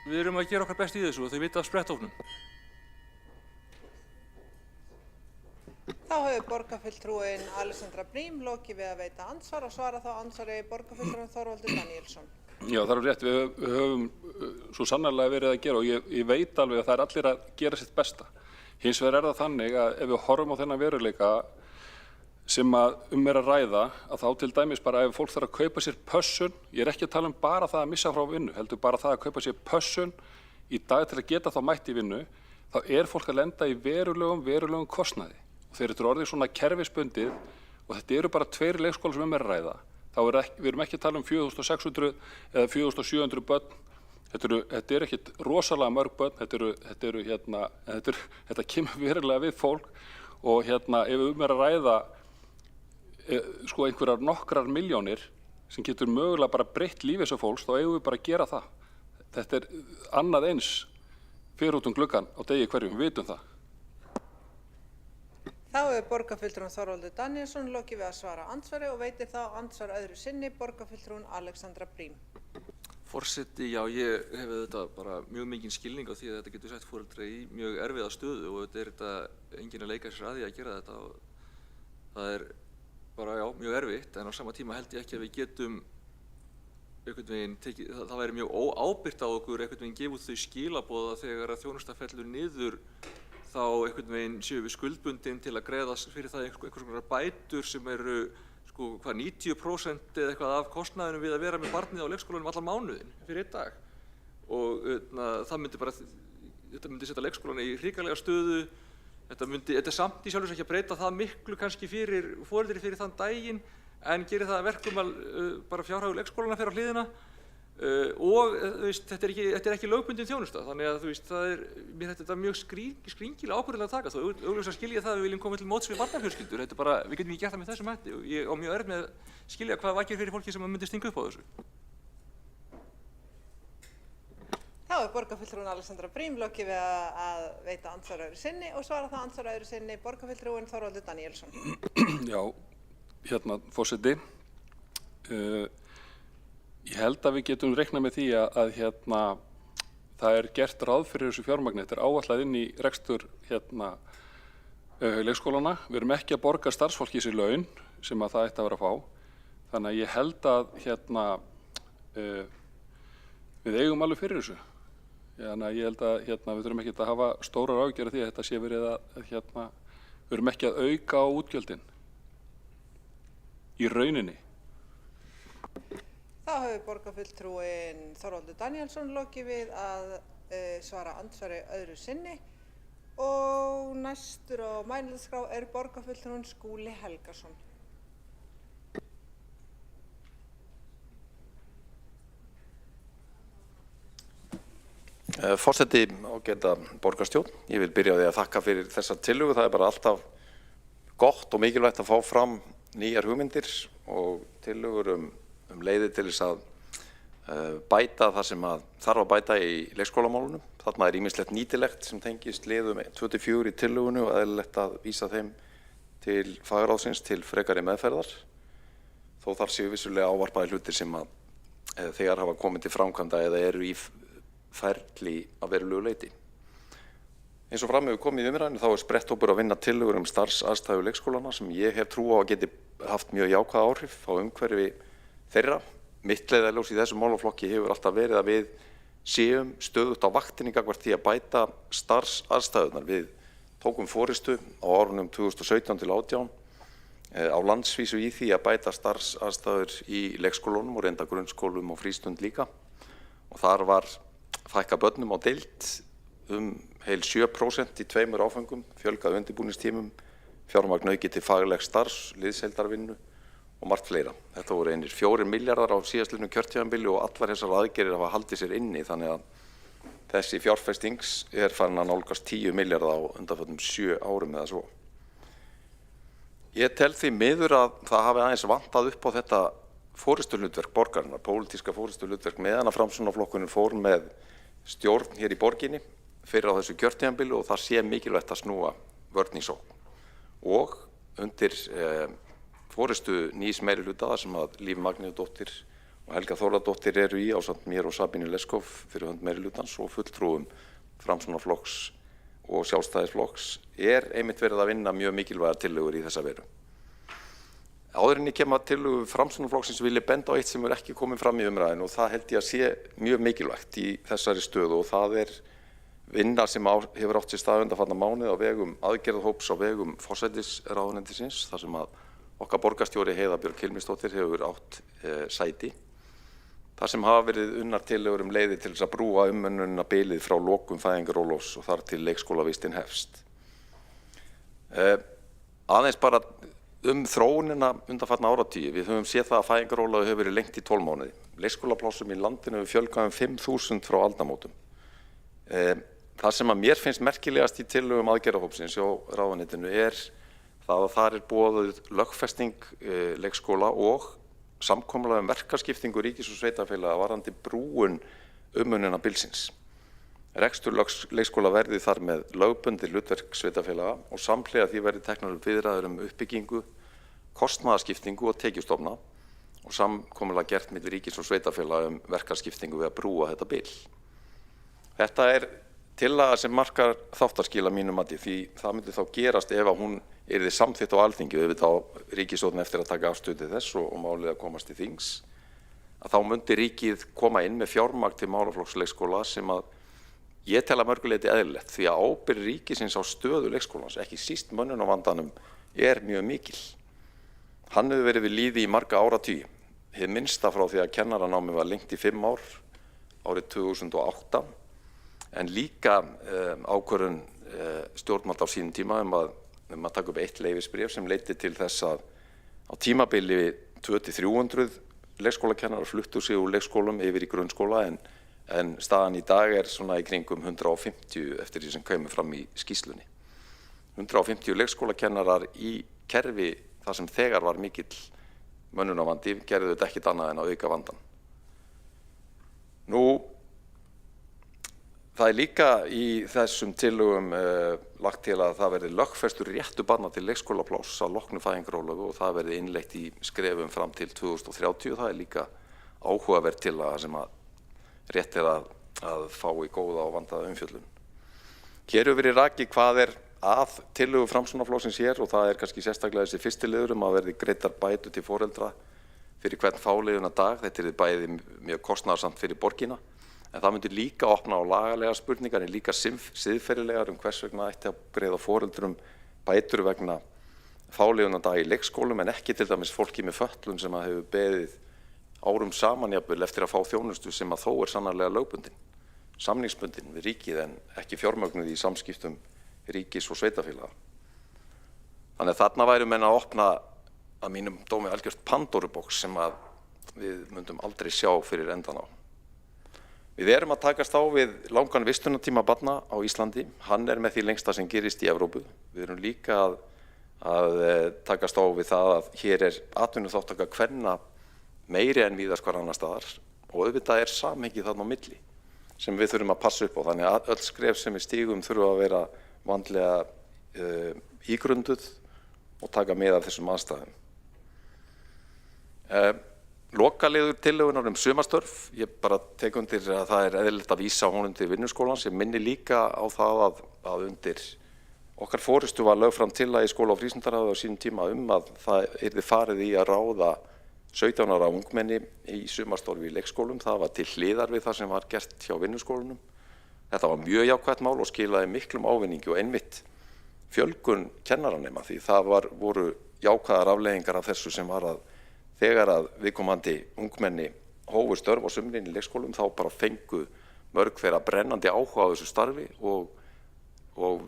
við erum að gera okkar best í þessu og þau vita af spretthófnum. Þá hefur borgarfulltrúinn Alexandra Briem lokið við að veita andsvar og svara þá andsvari borgarfulltrúinn Þorvaldur Daníelsson. Já, það er rétt. Við höfum svo sannarlega verið að gera og ég veit alveg að það er allir að gera sitt besta. Hins vegar er það þannig að ef við horfum á þennan veruleika sem að er að ræða, að þá til dæmis bara ef fólk þarf að kaupa sér pössun, ég er ekki að tala um bara það að missa frá vinnu, heldur bara það að kaupa sér pössun í dag til að geta þá mætt í vinnu, þá er fólk að lenda í verulegum kostnaði. Og þegar þetta er orðið svona kerfisbundið og þetta eru bara 2 leikskólar sem að ræða. Við erum ekki að tala um 4.600 eða 4.700 börn. Þetta er ekkit rosalega mörg börn, þetta kemur verulega við fólk og ef við að ræða sko einhverjar nokkrar milljónir sem getur mögulega bara breytt lífi þessa fólks, þá eigum við bara að gera það. Þetta er annað eins fyrir út gluggann á degi hverjum, við vitum það. Þá hefur borgarfulltrúinn Þorvaldur Daníelsson lokið við að svara andsvari og veitir þá andsvar öðru sinni borgarfulltrúinn Alexandra Brím. Forseti, já, ég hef þetta bara mjög mikinn skilning á því að þetta getur sett foreldra í mjög erfiða stöðu og þetta enginn að leika sér að því að gera þetta og það bara, já, mjög erfitt, en á sama tíma held ég ekki að við getum einhvern veginn tekið, það væri mjög óábyrgt á okkur einhvern veginn gefa út þau skilaboð að þegar að þjónusta fellur niður þá einhvern veginn séu við skuldbundin til að greiða fyrir það einhvers konar bætur sem eru sko hvað 90% eða eitthvað af kostnaðinu við að vera með barnið á leikskólanum allan mánuðin fyrir 1 dag og þetta myndi setja leikskólana í hrikalega stöðu. Þetta samt í sjálfur ekki að breyta það miklu kannski fyrir foreldri fyrir þann daginn en gerir það að verkum að bara fjárhagur leikskólana fer á hliðina og þetta er ekki lögbundin þjónusta þannig að mér þetta mjög skringilega ákvörðulega að taka þó augljóslega skilja það að við viljum koma til móts við barnafjölskyldur, þetta bara, við getum ekki gert það með þessum hætti og ég á mjög erfitt með að skilja hvað vakir fyrir fólki sem myndi stinga upp á þessu. Þá hefur borgarfulltrúinn Alexandra Brím lokið við að veita andsvar öðru sinni og svara það andsvar öðru sinni borgarfulltrúinn Þorvaldur Daníelsson. Já, forseti. Ég held að við getum reiknað með því að það er gert ráð fyrir þessu fjármagni. Þetta er áætlað inn í rekstur leikskólana. Við erum ekki að borga starfsfólki sér laun sem að það ætti að vera að fá. Þannig að ég held að við eigum alveg fyrir þessu. Þannig að ég held að við þurfum ekki að hafa stórar áhyggjur af því að þetta sé verið að við erum ekki að auka á útgjöldin í rauninni. Þá hefur borgarfulltrúinn Þorvaldur Daníelsson lokið við að svara andsvari öðru sinni og næstur á mælendaskrá er borgarfulltrúinn Skúli Helgason. Forseti ágæta borgarstjórn, ég vil byrja á því að þakka fyrir þessa tillögu. Það er bara alltaf gott og mikilvægt að fá fram nýjar hugmyndir og tillögur leiðir til þess að bæta það sem að þarf að bæta í leikskólamálunum. Þarna er ýmislegt nýtilegt sem tengist liðum 24 í tillögunni og eðlilegt að vísa þeim til fagráðsins til frekari meðferðar. Þó þar séu vissulega ávarpaðir hlutir sem að þegar hafa komið til framkvæmda eða eru í ferli að verulegu leyti. Eins og fram hefur komið í umræðunni þá er spretthópur að vinna tillögur starfsaðstæður leikskólana sem ég hef trú á að geti haft mjög jákvæð áhrif á umhverfi þeirra. Mitt leiðarljós í þessum málaflokki hefur alltaf verið að við séum stöðugt á vaktinni gagnvart því að bæta starfsaðstæðurnar. Við tókum forystu á árunum 2017 til 2018 á landsvísu í því að bæta starfsaðstæður í leikskólunum og reynda grunnskólum og frístund líka. Og þar var fækka börnum á deild heil 7% í 2 áföngum, fjölgað undirbúningstímum, fjármagn aukið til faglegs starfs, liðsheildarvinnu og margt fleira. Þetta voru einir 4 milljarðar á síðastliðnu kjörtímabili og allar þessar aðgerðir hafa haldið sér inni þannig að þessi fjárfestings er farin að nálgast 10 milljarða á undanförnum 7 árum eða svo. Ég tel því miður að það hafi aðeins vantað upp á þetta forystuhlutverk borgarinnar, pólitíska forystuhlutverk meðan að Framsóknarflokkurinn fór með stjórn hér í borginni fyrir á þessu kjörtímabili og það sé mikilvægt að snúa vörn í sókn. Og undir forystu nýs meirihluta þar sem að Líf Magnýjudóttir og Helga Þórðardóttir eru í ásamt mér og Sabínu Leskov fyrir hönd meirihlutans og fulltrúum Framsóknarflokks og Sjálfstæðisflokks er einmitt verið að vinna mjög mikilvægar tillögur í þessa veru. Áður en ég kem að tillögu Framsóknarflokksins vil ég benda á eitt sem er ekki komið fram í umræðinu og það held ég að sé mjög mikilvægt í þessari stöðu og það er vinna sem hefur átt sér stað undanfarna mánuði á vegum aðgerðahóps á vegum forsætisráðuneytisins þar sem að okkar borgarstjóri Heiða Björg Hilmisdóttir hefur átt sæti. Þar sem hafa verið unnar tillögur leiðir til þess að brúa umönnunarbilið frá lokum fæðingarorlofs og þar til leikskólavistin hefst. Aðeins bara þróunina undanfarna áratugi. Við höfum séð það að fæðingarorlofið hefur verið lengt í 12 mánuði. Leikskólaplássum í landinu hefur fjölgað 5.000 frá aldamótum. Það sem að mér finnst merkilegast í tillögum aðgerðahópsins hjá ráðuneytinu það að þar boðuð lögfesting leikskóla og samkomulag verkaskiptingu ríkis og sveitarfélaga varðandi brúun umönnunarbilsins. Rekstur leikskóla verði þar með lögbundið hlutverk sveitarfélaga og samhliða því verði teknar upp viðræður uppbyggingu, kostnaðarskiptingu og tekjustofna og samkomulag gert milli ríkis og sveitarfélaga verkaskiptingu við að brúa þetta bil. Þetta tillaga sem markar þáttaskil að mínu mati, því það myndi þá gerast ef að hún yrði samþykkt á Alþingi, auðvitað á ríkisstjórnin eftir að taka afstöðu til þess og málið að komast til þings, að þá myndi ríkið koma inn með fjármagn til málaflokks leikskóla sem að ég tel að mörgu leyti eðlilegt, því að ábyrgð ríkisins á stöðu leikskólans, ekki síst mönnunarvandanum, mjög mikil. Hann hefur verið við lýði í marga áratugi, hið minnsta frá því að kennaranámið var lengt í 5 ár, árið 2008, en líka ákvörðun stjórnvalda á sínum tíma að taka upp 1 leyfisbréf sem leiddi til þess að á tímabili 200-300 leikskólakennarar fluttu sig úr leikskólum yfir í grunnskóla en staðan í dag svona í kringum 150 eftir því sem kemur fram í skýrslunni. 150 leikskólakennarar í kerfi þar sem þegar var mikill mönnunarvandi gerðu þetta ekkit annað en að auka vandann. Það líka í þessum tillögum lagt til að það verði lögfestur réttur barna til leikskólapláss að loknu fæðingarorlofi og það verði innleitt í skrefum fram til 2030. Það líka áhugaverð tillaga sem að rétt að fá í góða og vandaða umfjöllun. Hér hefur verið rakið hvað að tillögu Framsóknarflokksins hér og það kannski sérstaklega þessi fyrsti liður að verði greiddar bætur til foreldra fyrir hvern fáliðunardag. Þetta bæði mjög kostnaðarsamt fyrir borgina. En það myndi líka opna á lagalega spurningar en líka siðferðilegar hvers vegna ætti að greiða foreldrum bætur vegna fáliðunardag í leikskólum en ekki til dæmis fólki með fötlun sem hefur beðið árum saman jafnvel eftir að fá þjónustu sem að þó sannarlega lögbundin, samningsbundin við ríkið en ekki fjármögnuð í samskiptum ríkis og sveitarfélaga. Þannig að þarna væru menn að opna að mínum dómi algjört Pandorubox sem að við myndum aldrei sjá fyrir endan á. Við að takast á við langan vistunartíma barna á Íslandi. Hann með því lengsta sem gerist í Evrópu. Við erum líka að takast á við það að hér atvinnuþátttaka kvenna meiri en víðast hvar annars staðar og auðvitað samhengi þarna á milli sem við þurfum að passa upp á. Þannig að öll skref sem við stígum þurfa að vera vandlega ígrunduð og taka með af þessum aðstæðum. Lokaliður tillögunar sumarstörf, ég bara tek undir að það eðlilegt að vísa honum til vinnuskólans. Ég minni líka á það að undir okkar forystu var lögð fram tillöga í skóla- og frístundaráði á sínum tíma að það yrði farið í að ráða 17 ára ungmenni í sumarstörf í leikskólum. Það var til hliðar við það sem var gert hjá vinnuskólunum. Þetta var mjög jákvætt mál og skilaði miklum ávinningi og einmitt fjölgun kennaranema því það voru jákvæðar afleiðingar af þessu sem var að þegar að viðkomandi ungmenni hófu störf á sumrin í leikskólum þá bara fengu mörg þeirra brennandi áhuga á þessu starfi og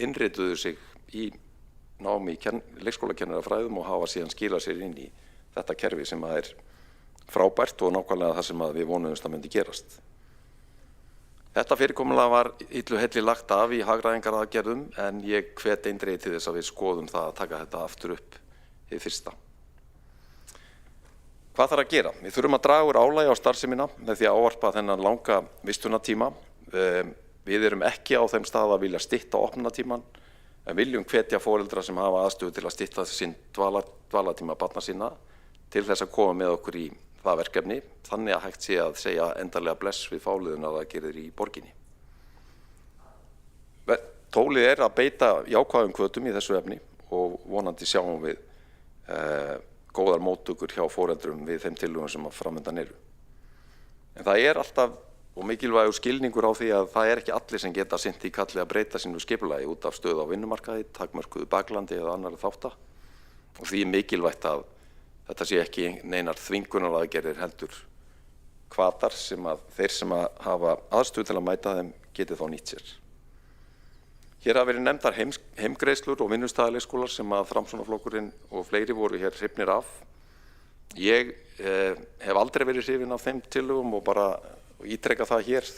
innrituðu sig í námi í leikskólakennarafræðum og hafa síðan skilað sér inn í þetta kerfi sem frábært og nákvæmlega það sem við vonuðumst að myndi gerast. Þetta fyrirkomulag var illu heilli lagt af í hagræðingaraðgerðum en ég hvet eindregið til þess að við skoðum það að taka þetta aftur upp hið fyrsta. Hvað þarf að gera? Við þurfum að draga úr álagi á starfsemina með því að ávarpa þennan langa vistunartíma. Við erum ekki á þeim stað að vilja stytta opnunartímann en viljum hvetja foreldra sem hafa aðstöðu til að stytta sinn dvalartíma barna sinna til þess að koma með okkur í það verkefni þannig að hægt sé að segja endanlega bless við fáliðun að það gerir í borginni. Tólið að beita jákvæðum hvötum í þessu efni og vonandi sjáum við góðar móttökur hjá foreldrum við þeim tillögum sem framundan eru. En það alltaf og mikilvægur skilningur á því að það ekki allir sem geta sinnt í kalli að breyta sínu skipulagi út af stöðu á vinnumarkaði, takmörkuðu baklandi eða annarra þátta og því mikilvægt að þetta sé ekki neinar þvingunaraðgerðir heldur hvatar sem að þeir sem að hafa aðstöðu til að mæta þeim geti þá nýtt sér. Hér hafa verið nefndar heimgreiðslur og vinnustaðaleikskólar sem að Framsóknarflokkurinn og fleiri voru hér hrifnir af. Ég hef aldrei verið hrifinn af þeim tillögum og bara ítreka það hér.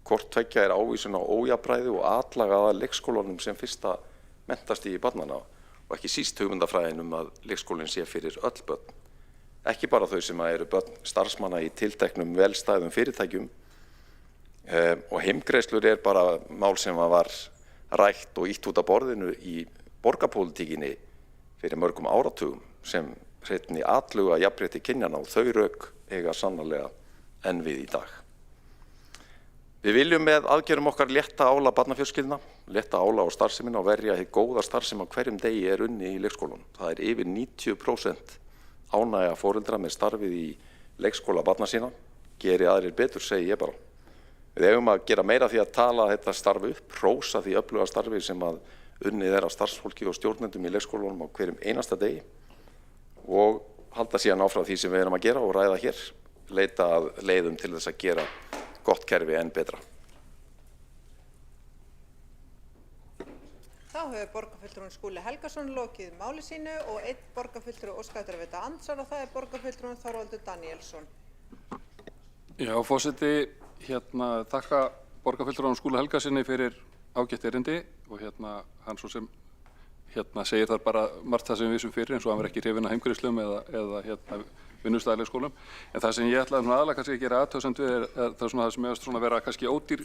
Hvort tveggja er ávísun á ójafnræði og atlagaða leikskólanum sem fyrsta menntastigi barnanna og ekki síst hugmyndafræðin að leikskólinn sé fyrir öll börn. Ekki bara þau sem eru börn starfsmanna í tilteknum velstæðum fyrirtækjum og heimgreiðslur er bara mál sem var rætt og ítt út af borðinu í borgarpólitíkinni fyrir mörgum áratugum sem hreinni atluga jafnrétti kynjanna og þau rök eiga sannarlega enn við í dag. Við viljum með aðgerðum okkar létta álag barnafjölskyldna, létta álag á starfsemina og verja hið góða starfsemi á hverjum degi er unni í leikskólanum. Það er yfir 90% ánægja foreldra með starfið í leikskóla barna sína. Geri aðrir betur, segi ég bara. Við eigum að gera meira því að tala þetta starfi upp, hrósa því öfluga starfi sem að unnið er af starfsfólki og stjórnendum í leikskólanum á hverjum einasta degi og halda síðan áfram því sem við erum að gera og ræða hér, leita að leiðum til þess að gera gott kerfi enn betra. Þá hefur borgarfulltrúinn Skúli Helgason lokið máli sínu og einn borgarfulltrúi óskað eftir að veita andsvar og það er borgarfulltrúinn Þorvaldur Daníelsson. Já, forseti, þakka borgarfulltrúanum Skúla Helgasyni fyrir ágætt erindi og hann svo sem segir þar bara margt það sem við vissum fyrir eins og hann var ekki hrifinn af heimgreiðslum eða vinnustæðaleikskólum. En það sem ég ætlaði aðalega kannski að gera athugasemd við er það sem hefast vera kannski ódýr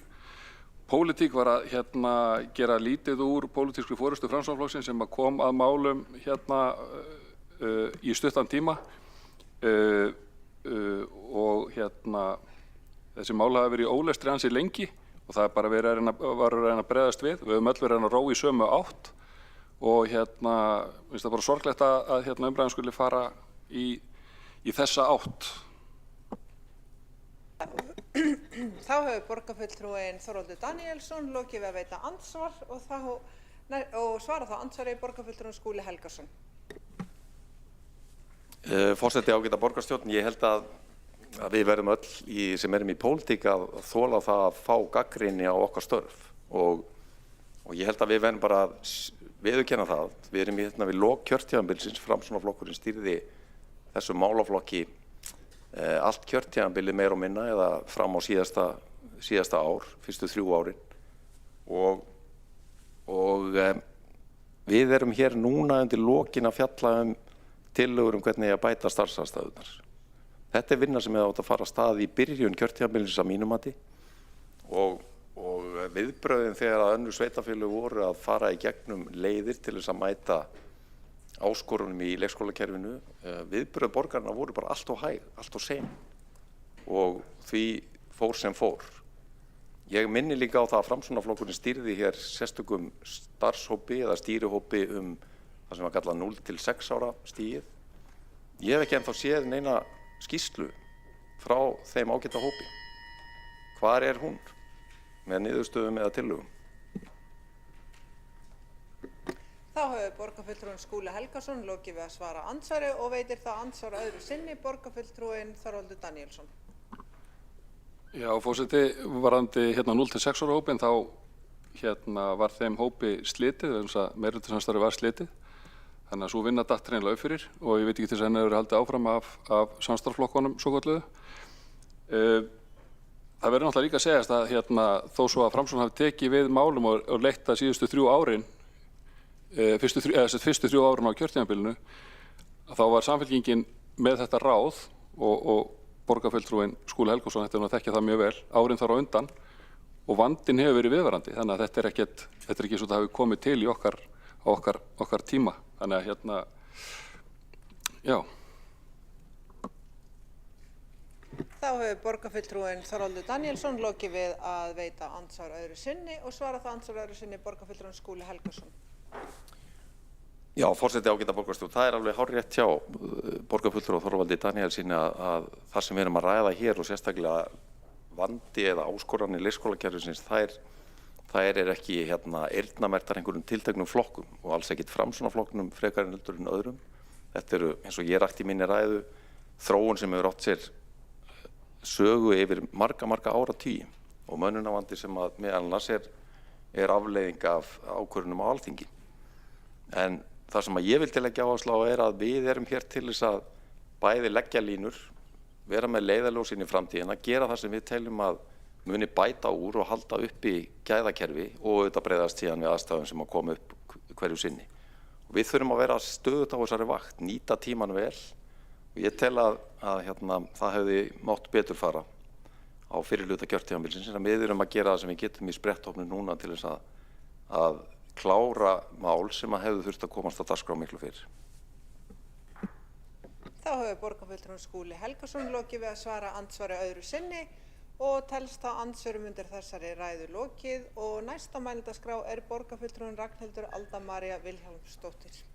pólitík var að gera lítið úr pólitískri forystu Framsóknarflokksins sem kom að málum í stuttan tíma og þessi mál hafa verið í ólestri ansi lengi og það er bara verið að reyna að bregðast við. Við höfum öll verið að róa í sömu átt og finnst það bara sorglegt að umræðan skuli fara í þessa átt. Þá hefur borgarfulltrúinn Þorvaldur Daníelsson lokið við að veita andsvar og svara þá andsvari borgarfulltrúinn Skúli Helgason. Forseti, ágæta borgarstjórn, ég held að við verðum öll sem erum í pólitík að þola það að fá gagnrýni á okkar störf og ég held að við verðum bara að viðurkenna það. Við erum við lok kjörtímabilsins, Framsóknarflokkurinn stýrði þessu málaflokki allt kjörtímabilið meira og minna eða fram á síðasta ár, fyrstu 3 árin og við erum hér núna undir lokin að fjalla tillögur hvernig að bæta starfsaðstæðurnar. Þetta er vinna sem átt að fara af stað í byrjun kjörtímabilsins að mínum mati og viðbrögðin þegar að önnur sveitarfélög voru að fara í gegnum leiðir til þess að mæta áskorunum í leikskólakerfinu, viðbrögð borgarna voru bara allt of hæg, allt of sein og því fór sem fór. Ég minni líka á það að Framsóknarflokkurinn stýrði hér sérstökum starfshópi eða stýrihópi það sem var kallað 0 til 6 ára stigið. Ég hef ekki ennþá séð neina skýrslu frá þeim ágæta hópi. Hvar er hún með niðurstöðum eða tillögum? Þá hefur borgarfulltrúinn Skúli Helgason lokið við að svara andsvari og veitir það andsvar öðru sinni borgarfulltrúinn Þorvaldur Daníelsson. Já, forseti, varðandi 0 til 6 ára hópinn þá var þeim hópi slitið, meirihlutasamstarfið var slitið. Þannig að svo vinna datt hreinlega upp fyrir og ég veit ekki til þess að henni hefur haldið áfram af samstarfsflokkunum svokölluðu. Það verður náttúrulega líka að segjast að þó svo að Framsókn hafi tekið við málum og leitt að síðustu 3 árin, fyrstu 3 árin á kjörtímabilinu, þá var Samfylkingin með þetta ráð og borgarfulltrúinn Skúli Helgason, þetta er að þekkja það mjög vel, árin þar á undan og vandinn hefur verið viðvarandi. Þannig að þetta er ekki svo að það hafi komið til í okkar tíma. Þannig að já. Þá hefur borgarfulltrúinn Þorvaldur Daníelsson lokið við að veita andsvar öðru sinni og svara það andsvar öðru sinni borgarfulltrúinn Skúli Helgason. Já, forseti, ágæta borgarstjórn, það er alveg hárrétt hjá borgarfulltrúa Þorvaldi Daníelssyni að það sem við erum að ræða hér og sérstaklega vandi eða áskoranir leikskólakerfisins, þær er ekki eyrnamerktar einhverjum tilteknum flokkum og alls ekkit Framsóknarflokknum frekar en öðrum. Þetta eru, eins og ég rakti í minni ræðu, þróun sem hefur átt sér sögu yfir marga áratugi og mönnunarvandi sem að meðal annars er afleiðing af ákvörðunum á Alþingi. En það sem ég vil til leggja áherslu á er að við erum hér til þess að bæði leggja línur, vera með leiðarljós inn í framtíðina, gera það sem við teljum að muni bæta úr og halda uppi gæðakerfi og auðvitað bregðast síðan við aðstæðum sem að koma upp hverju sinni. Og við þurfum að vera stöðugt á þessari vakt, nýta tíman vel og ég tel að það hefði mátt betur fara á fyrirhluta kjörtímabilsins, en við erum að gera það sem við getum í spretthópnum núna til þess að klára mál sem að hefðu þurft að komast á dagskrá miklu fyrr. Þá hefur borgarfulltrúinn Skúli Helgason lokið við að svara andsvari öðru sinni og telst þá andsvörum undir þessari ræðu lokið og næst á mælendaskrá er borgarfulltrúinn Ragnhildur Alda María Vilhjálmsdóttir.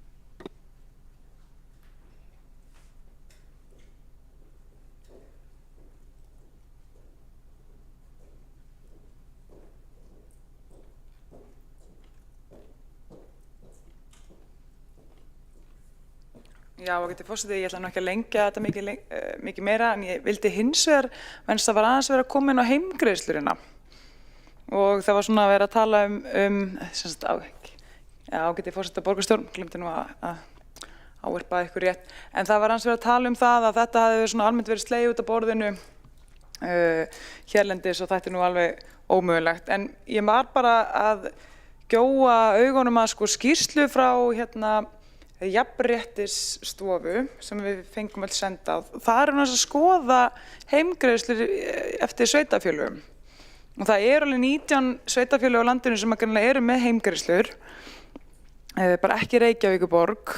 Já, ágæti forseti, ég ætla nú ekki að lengja þetta mikið meira, en ég vildi hins vegar, venst það var aðeins verið að koma inn á heimgreiðslurina og það var svona að vera að tala ágæti forseti borgarstjórn, glemdi nú að ávarpa ykkur rétt, en það var aðeins verið að tala það að þetta hafi svona almennt verið slegið út af borðinu hérlendis og þetta nú alveg ómögulegt, en ég var bara að gjóa augunum að skýrslu frá Jafnréttisstofu sem við fengum öll sendað. Það er að skoða heimgreiðslur eftir sveitarfélögum og það eru alveg 19 sveitarfélög á landinu sem eru með heimgreiðslur, bara ekki Reykjavíkurborg,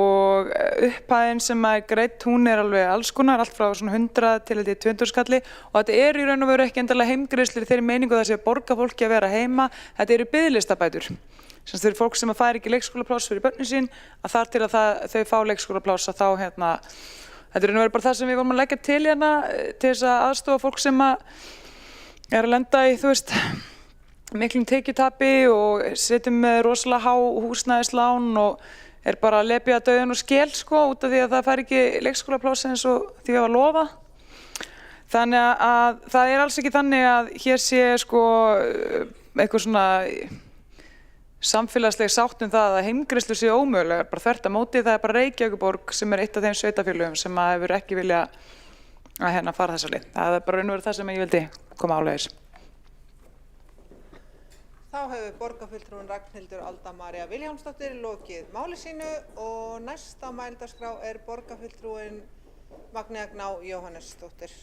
og upphæðin sem greidd hún alveg alls konar, allt frá svona 100 til 200 skalli og þetta í raun og veru ekki endilega heimgreiðslur í þeirri meiningu að það sé að borga fólki að vera heima, þetta eru biðlistabætur. Sem fyrir fólk sem fær ekki leikskólapláss fyrir börnin sín, að þar til að þau fá leikskólapláss að þá þetta er bara það sem við vorum að leggja til til þess að aðstofa fólk sem að lenda í miklum tekjutapi og setjum með rosalega há húsnæðislán og bara að lepja dauðan og skel út af því að það fær ekki leikskólapláss eins og því að lofa. Þannig að það alls ekki þannig að hér sé eitthvað svona samfélagsleg sátt það að heimgreiðslur séu ómögulegar, bara þvert á móti, það bara Reykjavíkurborg sem eitt af þeim sveitarfélögum sem hefur ekki vilja að fara þessa leið. Það bara raun og veru það sem ég vildi koma áleiðis. Þá hefur borgarfulltrúinn Ragnhildur Alda María Vilhjálmsdóttir lokið máli sínu og næst á mælendaskrá er borgarfulltrúinn Magnea Gná Jóhannsdóttir.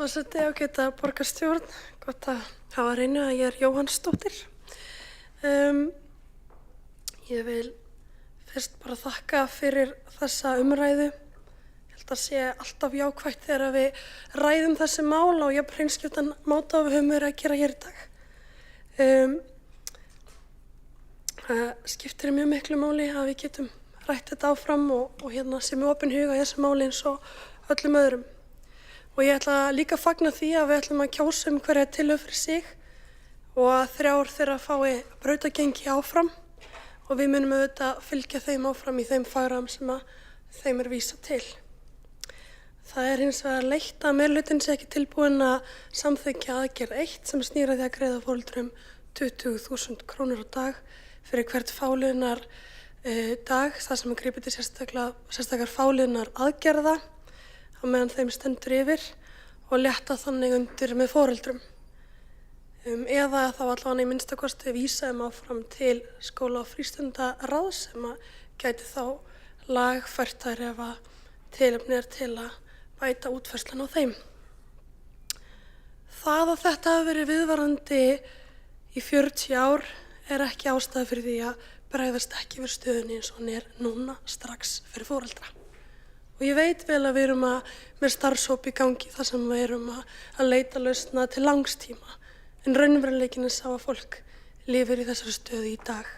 Forseti, ágæta borgarstjórn, gott að hafa reynu að ég er Jóhannsdóttir. Ég vil fyrst bara þakka fyrir þessa umræðu. Ég held að sé alltaf jákvætt þegar við ræðum þessi mál á jafn hreinskiptan máta og við höfum verið að gera hér í dag. Það skiptir mjög miklu máli að við getum rætt þetta áfram og sem við opin huga í þessu máli eins og öllum öðrum. Og ég ætla líka að fagna því að við ætlum að kjósa hverja tillögu fyrir sig og að 3 þeirra fái brautagengi áfram og við munum auðvitað fylgja þeim áfram í þeim fagráðum sem þeim vísað til. Það hins vegar leitt að meirihlutinn sé ekki tilbúinn að samþykkja aðgerð 1 sem snýr að því að greiða foreldrum 20.000 krónur á dag fyrir hvert fáliðunar dag, það sem gripið til sérstakar fáliðunar aðgerða á meðan þeim stendur yfir og létta þannig undir með foreldrum. Eða þá allavega í minnsta kosti vísa þeim áfram til skóla- og frístundaráðs sem gæti þá lagfært þær ef að tilefni til að bæta útfærslan á þeim. Það að þetta hafi verið viðvarandi í 40 ár er ekki ástæða fyrir því að bregðast ekki við stöðunni eins og hún núna strax fyrir foreldra. Og ég veit vel að við erum með starfshóp í gangi þar sem við erum að leita lausna til langstíma. En raunveruleikinn sá að fólk lifir í þessari stöðu í dag.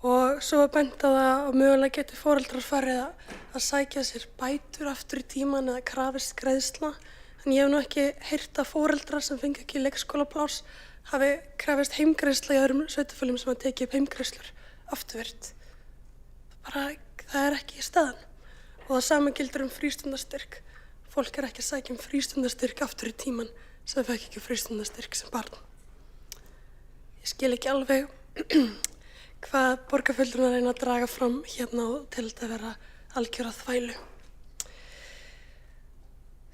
Og svo var bent á það að mögulega geti foreldrar farið að sækja sér bætur aftur í tíman eða krafist greiðslna. en ég hef nú ekki heyrt að foreldrar sem fengi ekki leikskólapláss hafi krafist heimgreiðsla í öðrum sveitarfélögum sem hafa tekið upp heimgreiðslur afturvirkt. Það er ekki í staðan. Og það sama gildir frístundastyrk. Fólk er ekki að sækja frístundastyrk aftur í tíman sem fekk ekki frístundastyrk sem barn. Ég skil ekki alveg hvað borgarfulltrúar reyna að draga fram hérna og til þetta vera algjöra þvælu.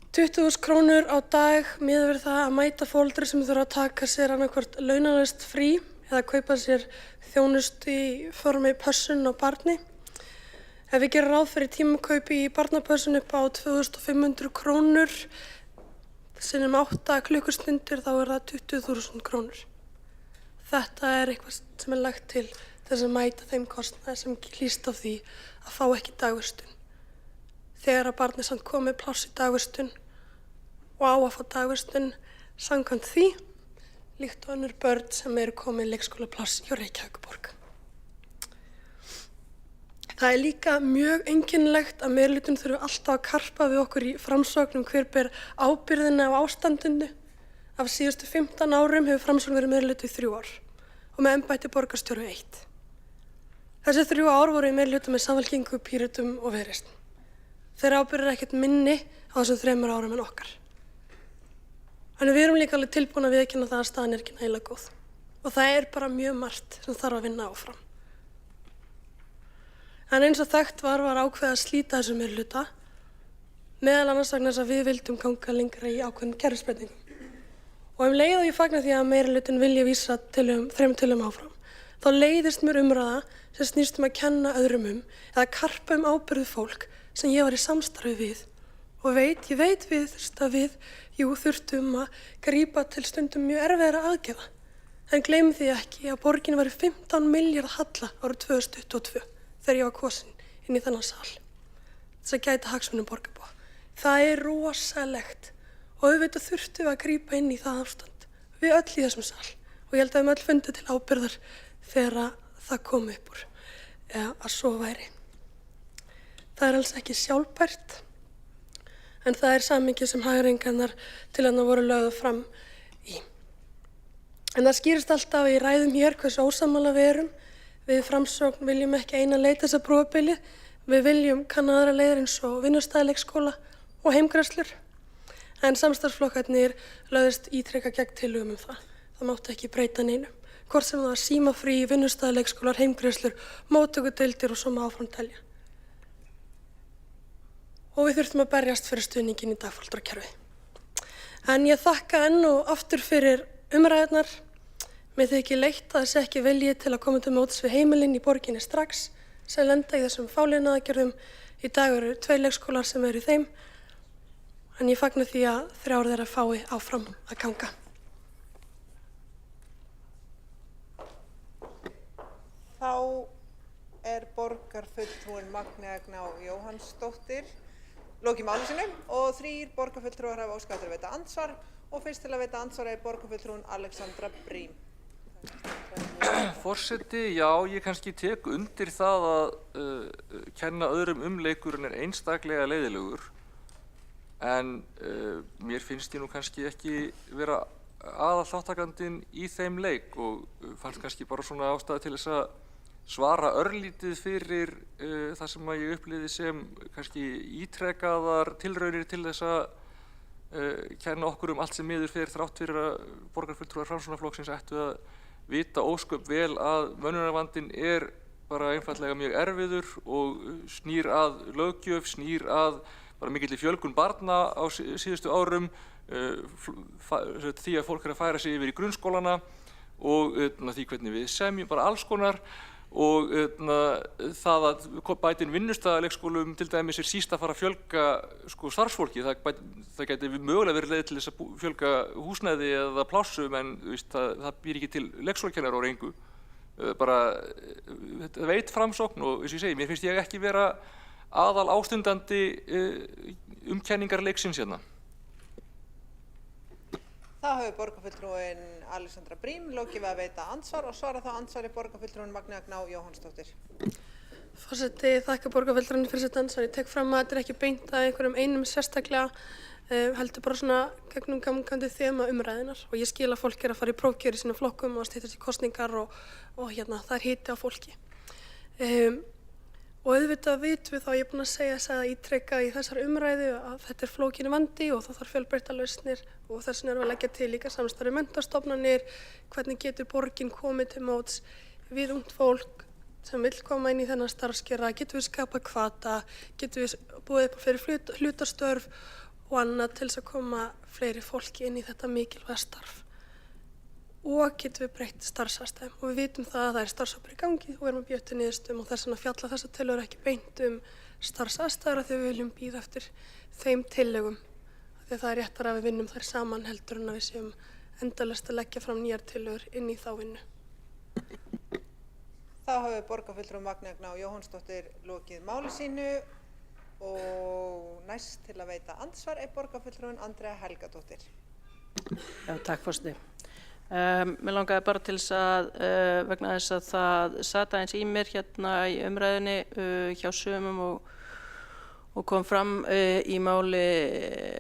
20.000 krónur á dag miðað við það að mæta foreldri sem þurfa að taka sér annaðhvort launalaust frí eða kaupa sér þjónustu í formi pössun á barni. Ef við gerum ráð fyrir tímakaupi í barnapössun upp á 2.500 krónur sinnum 8 klukkustundir þá er það 20.000 krónur. Þetta er eitthvað sem er lagt til þess að mæta þeim kostnaði sem hlýst af því að fá ekki dagvistun. Þegar að barnið samt komið pláss í dagvistun og á að fá dagvistun samkvæmt því líkt og önnur börn sem eru komið leikskólapláss hjá Reykjavíkurborg. Það er líka mjög einkennilegt að meirihlutinn þurfi alltaf að karpa við okkur í framsókn hver ber ábyrgðina á ástandinu. Af síðustu 15 árum hefur framsókn verið meirihluti í 3 ár og með embætti borgarstjóru 1. Þessi 3 ár voru í meirihluta með Samfylkingu, Pírötum og Viðreisn. Þeirra ábyrgð er ekkert minni á þessum 3 árum en okkar. En við erum líka alveg tilbúin að viðurkenna það að staðan er ekki nægilega góð. Og það er bara mjög margt sem þarf að vinna áfram. En eins og þekkt var ákveðið að slíta þessu meirihluta, meðal annars vegna þess að við vildum ganga lengra í ákveðnum kerfisbreytingum. Og leið og ég fagna því að meirihlutinn vilji vísa 3 tillögum áfram, þá leiðist mér umræða sem snýst að kenna öðrum eða karpa ábyrgð fólk sem ég var í samstarfi við. Og ég veit við þurftum að grípa til stundum mjög erfiðra aðgerða. En gleymum því ekki að borgin var 15 milljarða halla árið 2022 þegar ég var kosin inn í þennan sal. Þess að gæta hagsmunum borgarbúa. Það er rosalegt. Og auðvitað þurftum við að grípa inn í það ástand. Við öll í þessum sal. Og ég held að við öll fundið til ábyrgðar þegar það kom upp úr að svo væri. Það er alls ekki sjálfbært. En það er samhengi sem hagræðingarnar til hennar voru lögðu fram í. En það skýrist alltaf í ræðum hér hversu ósammála við erum. Við Framsókn viljum ekki eina leita þessa brúabili. Við viljum kanna aðra leiðir eins og vinnustaðaleikskóla og heimgreiðslur. En samstarfsflokkarnir lögðust ítrekað gegn tillögum það. Það mátti ekki breyta neinu. Hvort sem það var símafrí, vinnustaðaleikskólar, heimgreiðslur, móttökudeildir og svo má áfram telja. Og við þurftum að berjast fyrir stuðninginn í dagforeldrakerfi. En ég þakka enn og aftur fyrir umræðurnar. Mér þykir leitt að þessi ekki vilji til að koma til móts við heimilin í borginni strax sem lenda í þessum fáliðnaðagerðum. Í dag eru 2 leikskólar sem eru í þeim. En ég fagna því að 3 þeirra fái áfram að ganga. Þá er borgarfulltrúin Magnea Gná Jóhannsdóttir lokið máli sínu og 3 borgarfulltrúar hafa óskað eftir að veita andsvar og fyrst til að veita andsvar er borgarfulltrúin Alexandra Brím. Forseti, já, ég kannski tek undir það að kenna öðrum leikurinn er einstaklega leiðilegur. En mér finnst ég nú kannski ekki vera aðalþáttakandinn í þeim leik og fannst kannski bara svona ástæða til þess að svara örlítið fyrir það sem að ég upplifði sem kannski ítrekaðar tilraunir til þess að kenna okkur allt sem miður fer þrátt fyrir að borgarfulltrúar Framsóknarflokksins ættu að vita ósköp vel að mönnunarvandinn er bara einfaldlega mjög erfiður og snýr að löggjöf, snýr að bara mikilli fjölgun barna á síðustu árum, því að fólk er að færa sig yfir í grunnskólana og því hvernig við semjum bara alls konar og það að bæta inn vinnustaðaleikskólum til dæmis er síst að fara að fjölga starfsfólki. Það gæti mögulega verið leið til þess að fjölga húsnæði eða plássum en það býr ekki til leikskólakennara á engu. Bara þetta veit Framsókn og eins og ég segi, mér finnst ég ekki vera aðal ástundandi umkenningarleiksins hérna. Þá hefur borgarfulltrúin Alexandra Brím lokið við að veita andsvar og svara þá andsvari borgarfulltrúin Magnea Gná Jóhannsdóttir. Forseti, þakka borgarfulltrúanum fyrir sitt andsvar. Ég tek fram að þetta er ekki beint að einhverjum einum sérstaklega, heldur bara svona gegnum gangandi þema umræðunar og ég skil að fólk er að fara í prófkjör í sínum flokkum og styttast í kosningar og það er hiti á fólki. Og auðvitað vitum við þá, ég er búin að segja ítrekka í þessar umræðu að þetta er flókinn vandi og það þarf fjölbreyttar lausnir og þess vegna erum við að leggja til líka samstarf við menntastofnanir, hvernig getur borgin komið til móts við ungt fólk sem vill koma inn í þennan starfsgeira, getum við skapað hvata, getum við búið upp á fyrir hlutastörf og annað til þess að koma fleiri fólki inn í þetta mikilvæga starf. Og getum við breytt starfsaðstæðum og við vitum það að það er starfshópur í gangi og við erum að bíða eftir niðurstöðum og þess vegna fjalla þessar tillögur ekki beint starfsaðstæður af því við viljum bíða eftir þeim tillögum. Því að það er réttara að við vinnum þær saman heldur en að við séum endalaust að leggja fram nýjar tillögur inn í þá vinnu. Þá hefur borgarfulltrúi Magnea Gná Jóhannsdóttir lokið máli sínu og næst til að veita andsvar er borgarfulltrúin Andrea Helgadóttir. Já, takk forseti. Mér langaði bara til þess að vegna þess að það sat aðeins í mér hérna í umræðinni hjá sumum og kom fram í máli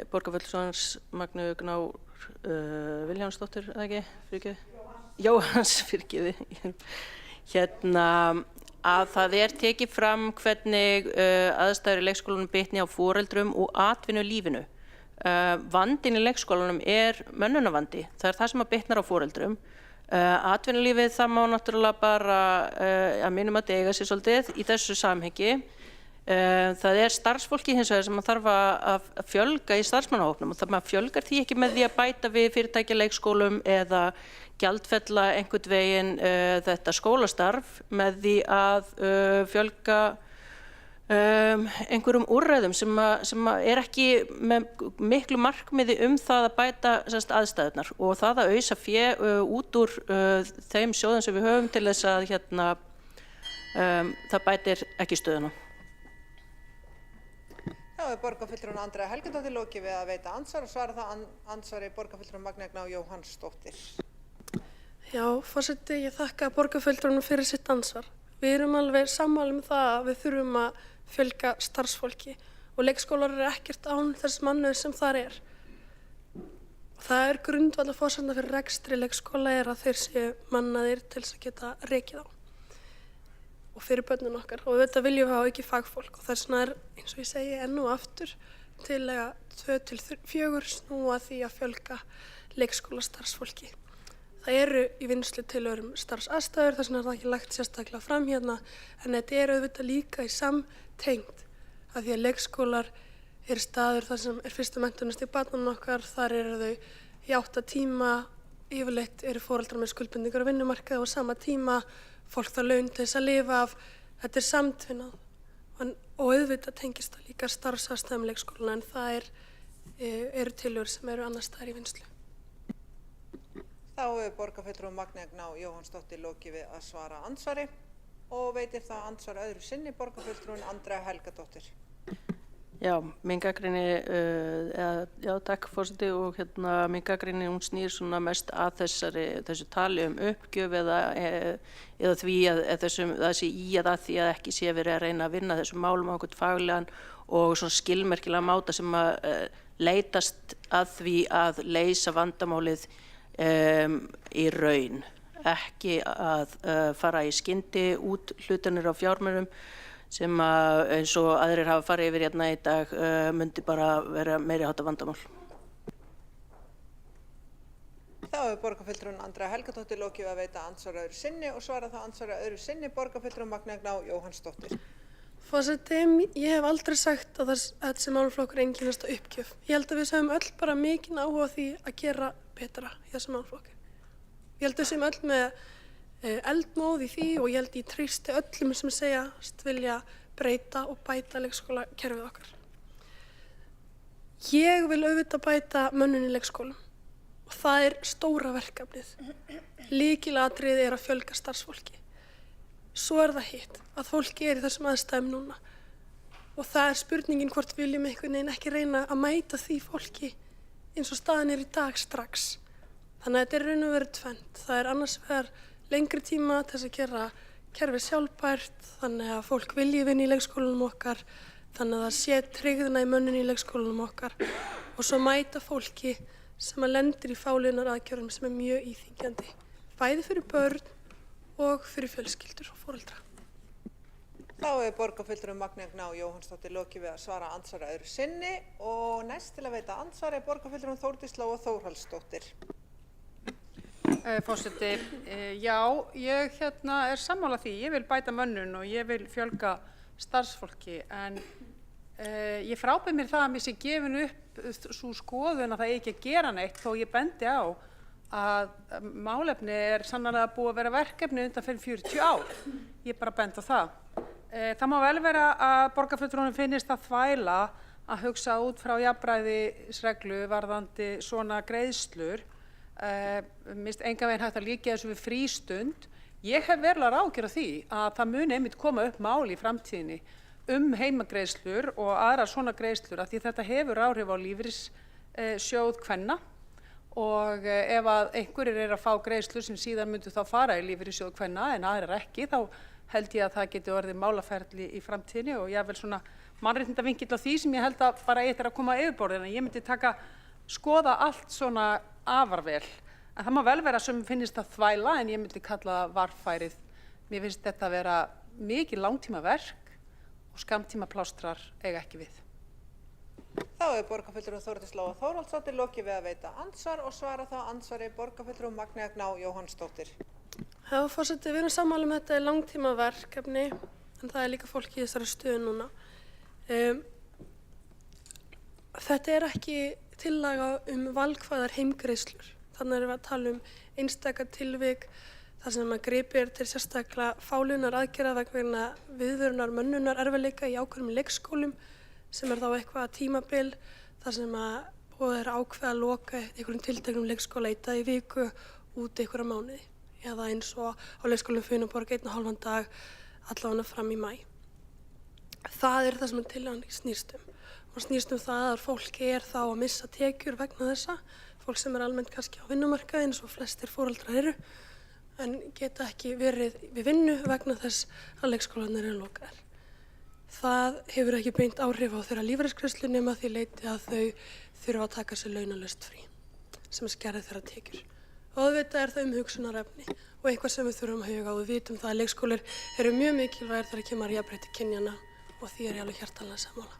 borgarfulltrúans Magneu Gná Vilhjálmsdóttur, eða ekki? Jóhanns, fyrirgefiði. Hérna að það er tekið fram hvernig aðstæður í leikskólanum bitni á foreldrum og atvinnulífinu. Vandinn í leikskólanum er mönnunarvandi, það er það sem að bitnar á foreldrum. Atvinnulífið það má náttúrulega bara að mínum að eiga sér svolítið í þessu samhengi. Það er starfsfólki hins vegar sem þarf að fjölga í starfsmannahópnum og það fjölgar því ekki með því að bæta við fyrirtækja leikskólum eða gjaldfella einhvern veginn þetta skólastarf með því að fjölga einhverjum úrræðum sem er ekki með miklu markmiði það að bæta aðstæðurnar og það að ausa fé út úr þeim sjóðum sem við höfum til þess að það bætir ekki stöðuna. Þá er borgarfulltrúin Andrea Helgadóttir lokið við að veita andsvar og svara það andsvari borgarfulltrúin Magnea Gná Jóhannsdóttir. Já, forseti, ég þakka borgarfulltrúnum fyrir sitt ansvar. Við erum alveg sammála það að við þurfum að fjölga starfsfólki og leikskólar eru ekkert án þess mannauðs sem þar er. Það er grundvallarforsenda fyrir rekstri leikskóla er að þeir séu mannaðir til þess að geta rekið á og fyrir börnin okkar og þetta viljum við hafa ekki fagfólk og þess vegna er eins og ég segi enn og aftur tillaga 2-4 snúa því að fjölga leikskólastarfsfólki. Það eru í vinnslu tillögur starfsaðstæður, þess vegna er það ekki lagt sérstaklega fram hérna, en þetta er auðvitað líka í samtengt af því að leikskólar eru staður þar sem er fyrstu menntunarstig barnanna okkar, þar eru þau í 8 tíma, yfirleitt eru foreldrar með skuldbindingar á vinnumarkaði og á sama tíma fólk þarf laun til þess að lifa af, þetta er samtvinnað og auðvitað tengist það líka starfsaðstæðum leikskólana en það eru tillögur sem eru annars staðar í vinnslu. Þá hefur borgarfulltrúi Magnea Gná Jóhannsdóttir lokið við að svara andsvari og veitir það andsvar öðru sinni borgarfulltrúin Andrea Helgadóttir. Já, mín gagnrýni, já takk forseti og mín gagnrýni hún snýr svona mest að þessu tali uppgjöf eða því að það sé í að því að ekki sé verið að reyna að vinna þessum málum á einhvern faglegan og svona skilmerkilega máta sem að leitast að því að leysa vandamálið í raun, ekki að fara í skyndi út hlutanir á fjármunum sem eins og aðrir hafa farið yfir hérna í dag myndi bara vera meiri háttar vandamál. Þá hefur borgarfulltrúin Andrea Helgadóttir lokið við að veita andsvar öðru sinni og svara það andsvar öðru sinni borgarfulltrúin Magnea Gná Jóhannsdóttir. Forseti, ég hef aldrei sagt að þessi málaflokkur einkennist á uppgjöf. Ég held að við séum öll bara mikinn áhuga á því að gera betra í þessum málaflokki. Ég held að við séum öll með eldmóð í því og ég held ég treysti öllum sem segjast vilja breyta og bæta leikskólakerfið okkar. Ég vil auðvitað bæta mönnun í leikskólum og það er stóra verkefnið. Lykilatriðið er að fjölga starfsfólki. Svo er það hitt að fólki er í þessum aðstæðum núna og það er spurningin hvort viljum einhvern veginn ekki reyna að mæta því fólki eins og staðan er í dag strax. Þannig að þetta er raun og veru tvennt. Það er annars vegar lengri tíma til þess að gera kerfi sjálfbært þannig að fólk vilji vinna í leikskólanum okkar, þannig að það sé tryggðina í mönnun í leikskólanum okkar og svo mæta fólki sem að lendir í fáliðunaraðgerðum sem mjög íþyngjandi, bæði fyrir börn og fyrir fjölskyldur og foreldra. Þá borgarfulltrúi Magnea Gná Jóhannsdóttir lokið við að svara andsvari öðru sinni og næst til að veita andsvari borgarfulltrúi Þórdís Lóa Þórhallsdóttir. Forseti, já, ég er sammála því. Ég vil bæta mönnun og ég vil fjölga starfsfólki en ég frábið mér það að mér sé gefin upp svo skoðun að það ekki að gera neitt þó ég bendi á að málefni sannarlega búið að vera verkefni undan fyrir 40 ár. Ég bara bendi á það. Það má vel vera að borgarfulltrúnum finnist að þvæla að hugsa út frá jafnræðisreglu varðandi svona greiðslur. Minnst engan veginn hægt að líka þessu við frístund. Ég hef verulega áhyggjur af því að það muni einmitt koma upp mál í framtíðinni heimagreiðslur og aðrar svona greiðslur af því þetta hefur áhrif á lífeyrissjóð kvenna og ef að einhverjir að fá greiðslur sem síðan myndu þá fara í lífeyrissjóð kvenna en aðrar ekki þá held ég að það geti orðið málaferli í framtíðinni og ég vil svona mannréttindavinkill á því sem ég held að bara eitt að koma á yfirborðið en ég myndi skoða allt svona afar vel. En það má vel vera sem finnist það þvæla en ég myndi kalla það varfærið. Mér finnst þetta að vera mikið langtíma verk og skammtíma plástrar eiga ekki við. Þá borgarfulltrúi Þórdís Lóa Þórhallsdóttir lokið við að veita andsvar og svara þá andsvari borgarfulltrúi Magnea Gná Jóhannsdóttir. Já, forseti, við erum sammála um þetta langtíma verkefni en það líka fólk í þessari stöðu núna. Þetta ekki tillaga valkvæðar heimgreiðslur. Þannig erum við að tala einstaka tilvik þar sem að gripið til sérstaklega fáliðunaraðgerða vegna viðvörunar mönnunar erfiðleika í ákveðnum leikskólum sem þá eitthvað tímabil þar sem að búið ákveða að loka einhverjum tilteknum leikskóla í dag í viku út einhverja mánuði eða eins og á leikskólum Funaborg 1,5 dag allavega fram í maí. Það það sem tillagan snýst og snýst það að fólki þá að missa tekjur vegna þessa, fólk sem almennt kannski á vinnumarkaði eins og flestir foreldrar eru en geta ekki verið við vinnu vegna þess að leikskólarnir eru lokaðir. Það hefur ekki beint áhrif á þeirra lífeyrisgreiðslur nema því leyti að þau þurfa að taka sér launalaust frí sem skerðir þeirra tekjur. Og auðvitað það umhugsunarefni og eitthvað sem við þurfum að huga og við vitum það að leikskólar eru mjög mikilvægir þegar kemur að jafnrétti kynjanna og því ég alveg hjartanlega sammála.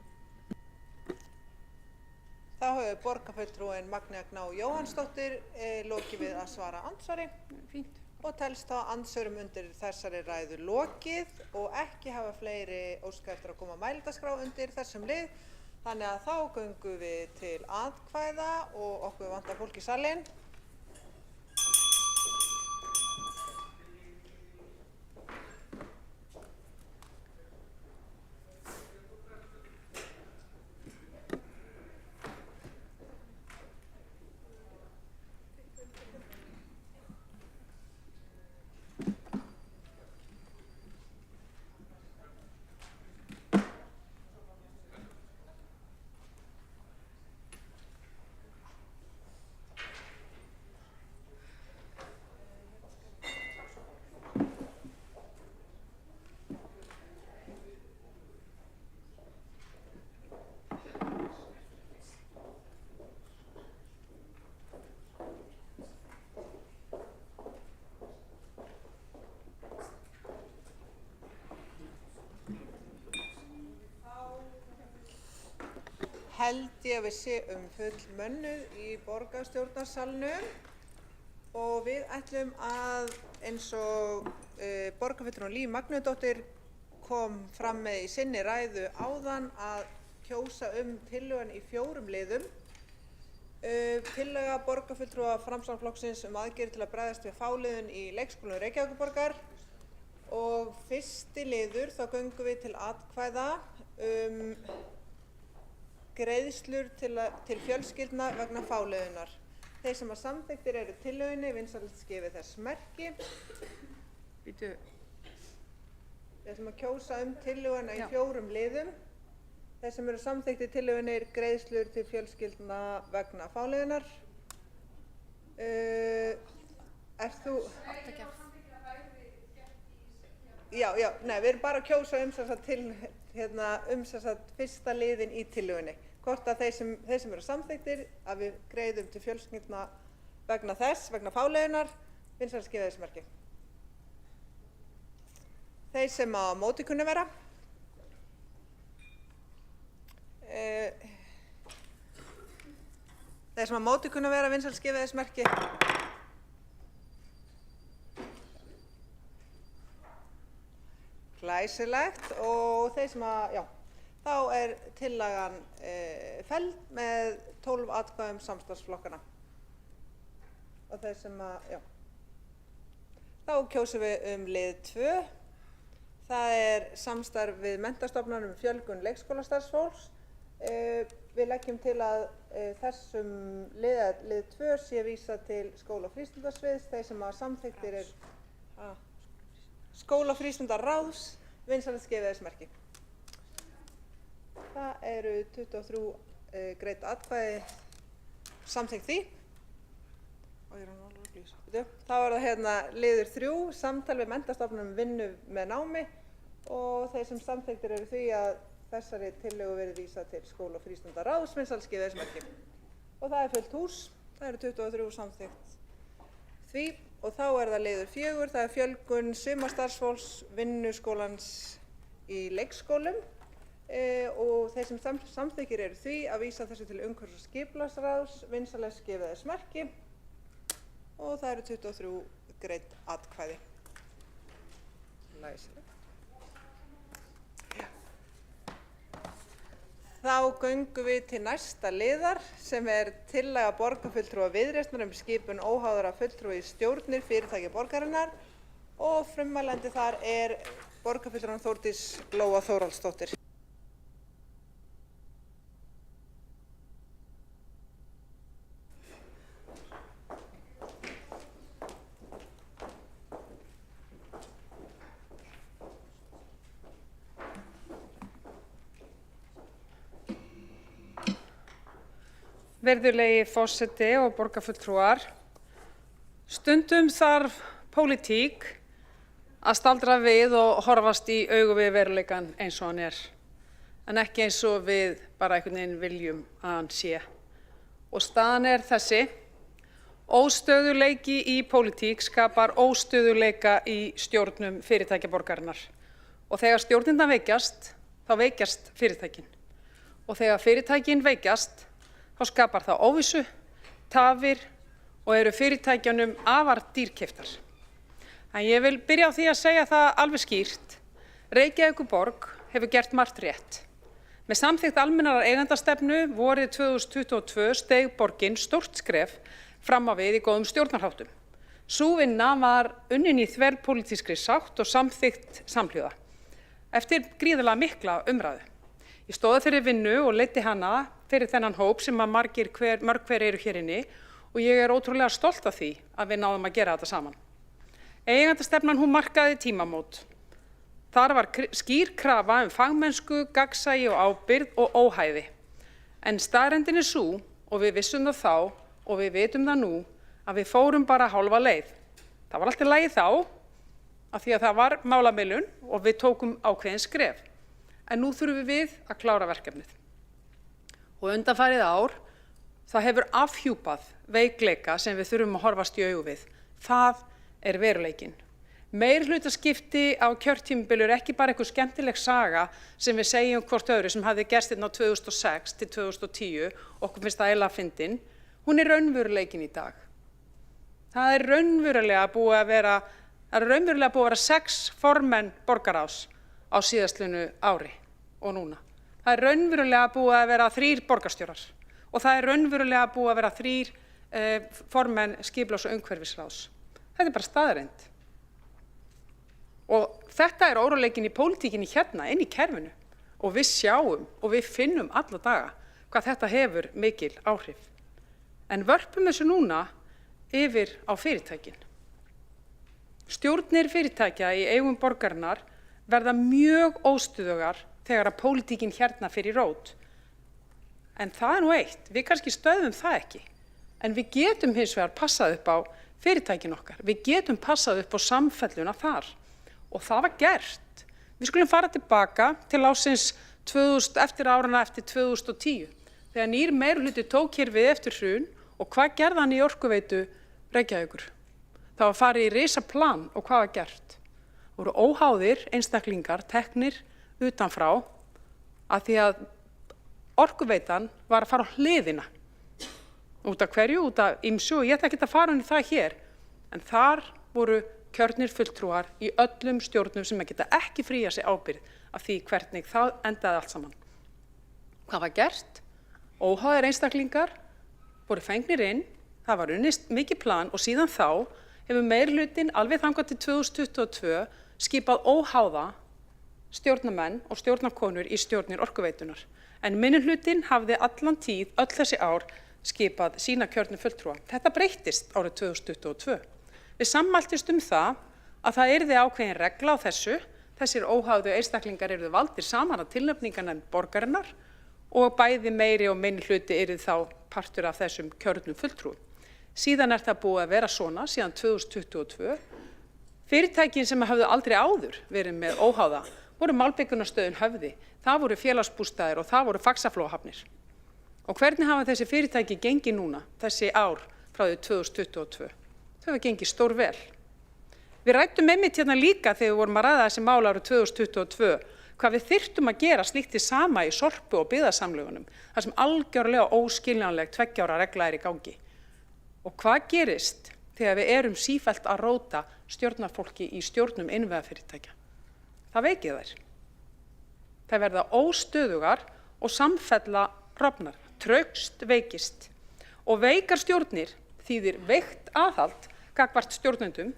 Þá hefur borgarfulltrúin Magnea Gná Jóhannsdóttir lokið við að svara andsvari. Fínt. Og telst þá andsvörum undir þessari ræðu lokið og ekki hafa fleiri óskað eftir að koma á mælendaskrá undir þessum lið. Þannig að þá göngum við til atkvæða og okkur vantar fólk í salinn. Held ég að við séum fullmönnuð í borgarstjórnarsalnum og við ætlum að eins og borgarfulltrúin Líf Magnúsdóttir kom fram með í sinni ræðu áðan að kjósa tillögun í 4 liðum. Tillaga borgarfulltrúa Framsóknarflokksins aðgerðir til að bregðast við fáliðun í leikskólum Reykjavíkurborgar og fyrsti liður þá göngum við til atkvæða greiðslur til fjölskyldna vegna fáliðunar. Þeir sem samþykktir eru tillögunni vinsælast gefið þess merki. Við ætlum að kjósa tillöguna í 4 liðum. Þeir sem eru samþykktir tillögunni greiðslur til fjölskyldna vegna fáliðunar. Ert þú? Nei, við erum bara að kjósa fyrsta liðin í tillögunni. Hvort að þeir sem eru samþykktir að við greiðum til fjölskyldna vegna fáleiðunar, vinsældaskilyrðismerki. Þeir sem á móti kunna vera. Þeir sem á móti kunna vera vinsældaskilyrðismerki. Glæsilegt og þeir sem þá er tillagan felld með 12 atkvæðum samstarfsflokkana. Og þeir sem þá kjósum við lið 2. Það er samstarf við menntastofnanir fjölgun leikskólastarfsfólks. Við leggjum til að þessum lið 2 sé vísað til skóla- og frístundasviðs. Þeir sem samþykktir skóla- og frístundaráðs, vinsældaskilyrðismerki. Það eru 23 greidd atkvæði samþykkt því. Þá er það liður 3, samtal við menntastofnunum vinnu með námi og þeir sem samþykktir eru því að þessari tillögu verið vísað til skóla- og frístundaráðs, vinsældaskilyrðismerki. Og það er fullt hús, það eru 23 samþykkt því. Og þá er það liður 4, það er fjölgun sumarstarfsfólks vinnuskólans í leikskólum og þeir sem samþykkir eru því að vísa þessu til umhverfis- og skipulagsráðs, vinsældaskilyrðismerki og það eru 23 greidd atkvæði. Þá göngum við til næsta liðar sem er tillaga borgarfulltrúa Viðreisnar skipun óháðra fulltrúa í stjórnir fyrirtækja borgarinnar og frummælandi þar er borgarfulltrúan Þórdís Lóa Þórhallsdóttir. Virðulegi forseti og borgarfulltrúar, stundum þarf pólitík að staldra við og horfast í augu við veruleikann eins og hann er, en ekki eins og við bara einhvern veginn viljum að hann sé. Og staðan er þessi: óstöðugleiki í pólitík skapar óstöðugleika í stjórnum fyrirtækja borgarinnar. Og þegar stjórnirnar veikjast, þá veikjast fyrirtækin. Og þegar fyrirtækin veikjast, þá skapar það óvissu, tafir og eru fyrirtækjunum afar dýrkeyptar. En ég vil byrja á því að segja það alveg skýrt: Reykjavíkurborg hefur gert margt rétt. Með samþykkt almennrar eigendastefnu vorið 2022 steig borgin stórt skref fram á við í góðum stjórnarháttum. Sú vinna var unnin í þverpólitískri sátt og samþykkt samhljóða eftir gríðarlega mikla umræðu. Ég stóð fyrir vinnu og leiddi hana fyrir þennan hóp sem að mörg hver eru hér inni og ég er ótrúlega stolt af því að við náðum að gera þetta saman. Eigendastefnan hún markaði tímamót. Þar var skýr krafa fagmennsku, gagnsæi og ábyrgð og óhæði. En staðreyndin er sú, og við vissum það þá og við vitum það nú, að við fórum bara hálfa leið. Það var allt í lagi þá, af því að það var málamiðlun og við tókum ákveðin skref. En nú þurfum við að klára verkefnið. Og undanfarið ár, það hefur afhjúpað veikleika sem við þurfum að horfast í augu við. Það er veruleikinn. Meirihlutaskipti á kjörtímabili er ekki bara einhver skemmtileg saga sem við segjum hvort öðru sem hafði gerst hérna á 2006 til 2010, okkur finnst það eiginlega fyndin. Hún er raunveruleikinn í dag. Það er raunverulega búið að vera 6 formenn borgarráðs á síðastlinu ári og núna. Það er raunverulega búið að vera 3 borgarstjórar og það er raunverulega búið að vera 3 formenn skipulags- og umhverfisráðs. Þetta er bara staðreynd. Og þetta er óróleikinn í pólitíkinni hérna, inn í kerfinu. Og við sjáum og við finnum alla daga hvað þetta hefur mikil áhrif. En vörpum þessu núna yfir á fyrirtækin. Stjórnir fyrirtækja í eigum borgarinnar verða mjög óstöðugar þegar að pólitíkin hérna fyrir rót. En það er nú eitt, við kannski stöðum það ekki. En við getum hins vegar passað upp á fyrirtækin okkar. Við getum passað upp á samfelluna þar. og það var gert. Við skulum fara tilbaka til ásins 2000, eftir árana eftir 2010, þegar nýr meirihluti tók hér við eftir hrun og hvað gerði hann í Orkuveitu Reykjavíkur? Það var farið í risaplan og hvað var gert? Það voru óháðir einstaklingar teknir utanfrá að því að Orkuveitan var að fara á hliðina. Út af hverju? Út af ýmsu og ég ætla ekki að fara inn í það hér. En þar voru kjörnir fulltrúar í öllum stjórnum sem að geta ekki fría sig ábyrgð af því hvernig það endaði allt saman. Hvað var gert? Óháðir einstaklingar voru fengnir inn, það var unnið mikið plan og síðan þá hefur meirihlutinn alveg þangað til 2022 skipað óháða stjórnarmenn og stjórnarkonur í stjórnir Orkuveitunar. En minnihlutinn hafði allan tíð, öll þessi ár, skipað sína kjörnu fulltrúa. Þetta breyttist árið 2022. Við sammæltist það að það yrði ákveðin regla á þessu. Þessir óháðu einstaklingar yrðu valdir saman að tilnefningarnefnd borgarinnar og bæði meiri og minni hluti yrði þá partur af þessum kjörnum fulltrúum. Síðan það búið að vera svona síðan 2022. Fyrirtækin sem hafðu aldrei áður verið með óháða voru Malbikunarstöðin Höfði, það voru félagsbústaðir og það voru faxaflóahafnir. Og hvernig hafa þessi fyrirtæki gengið núna, þessi ár frá því 2022? Þau hafa gengið stórvel. Við ræddum einmitt hérna líka þegar við vorum að ræða þessi mál árið 2022, hvað við þyrftum að gera slíkt hið sama í Sorpu og byggðasamlögunum, þar sem algjörlega óskiljanleg 2 ára regla í gangi. Og hvað gerist þegar við erum sífellt að róta stjórnarfólki í stjórnum innviðafyrirtækja? Það veikir þær. Það verða óstöðugar og samfella rofnar, traust veikist. Og veikar stjórnir þýðir veikt aðhald gagnvart stjórnendum,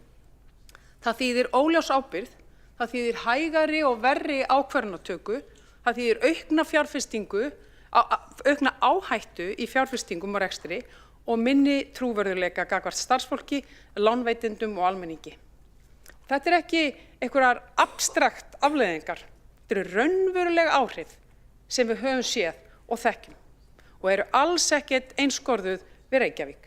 það þýðir óljós ábyrgð, það þýðir hægari og verri ákvarðanatöku, það þýðir aukna fjárfestingu, aukna áhættu í fjárfestingum og rekstri og minni trúverðuleika gagnvart starfsfólki, lánveitendum og almenningi. Þetta ekki einhverjar abstrakt afleiðingar, þetta eru raunveruleg áhrif sem við höfum séð og þekkjum og eru alls ekkert einskorðuð við Reykjavík.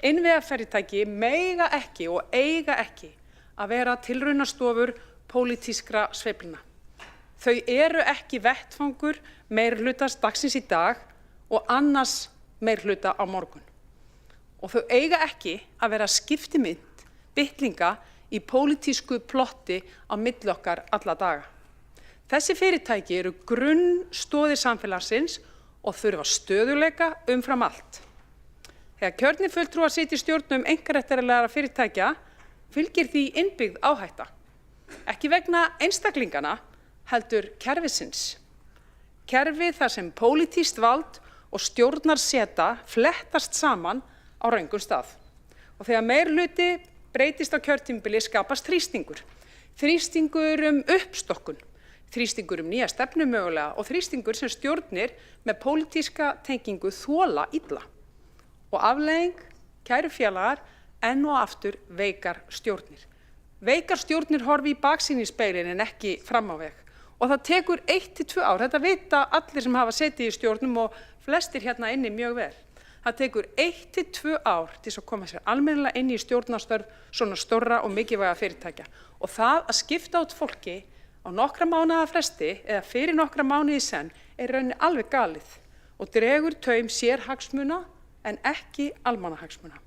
Innviðafyrirtæki mega ekki og eiga ekki að vera tilraunastofur pólitískra sveiflna. Þau eru ekki vettfangur meirihluta dagsins í dag og annars meirihluta á morgun. Og þau eiga ekki að vera skiptimynt bitlinga í pólitísku plotti á milli okkar alla daga. Þessi fyrirtæki eru grunnstoðir samfélagsins og þurfa stöðuleika umfram allt. Þegar kjörnir fulltrúar sitja í stjórnum einkaréttarlegra fyrirtækja fylgir því innbyggð áhætta. Ekki vegna einstaklingana, heldur kerfisins. Kerfi þar sem pólitískt vald og stjórnarseta flettast saman á röngum stað. Og þegar meirihluti breytist á kjörtímabili skapast þrýstingur. Þrýstingur uppstokkun, þrýstingur nýja stefnu mögulega og þrýstingur sem stjórnir með pólitíska tengingu þola illa. Og afleiðing, kæru félagar, enn og aftur veikar stjórnir. Veikar stjórnir horfi í baksýnisspegilinn en ekki fram á veg. Og það tekur 1 til 2 ár, þetta vita allir sem hafa setið í stjórnum og flestir hérna inni mjög vel. Það tekur 1 til 2 ár til að koma sér almennilega inn í stjórnarstörf svona stórra og mikilvæga fyrirtækja. Og það að skipta út fólki á nokkra mánaða fresti eða fyrir nokkra mánuði senn er rauninni alveg galið og dregur taum sérhagsmuna en ekki almannahagsmuna.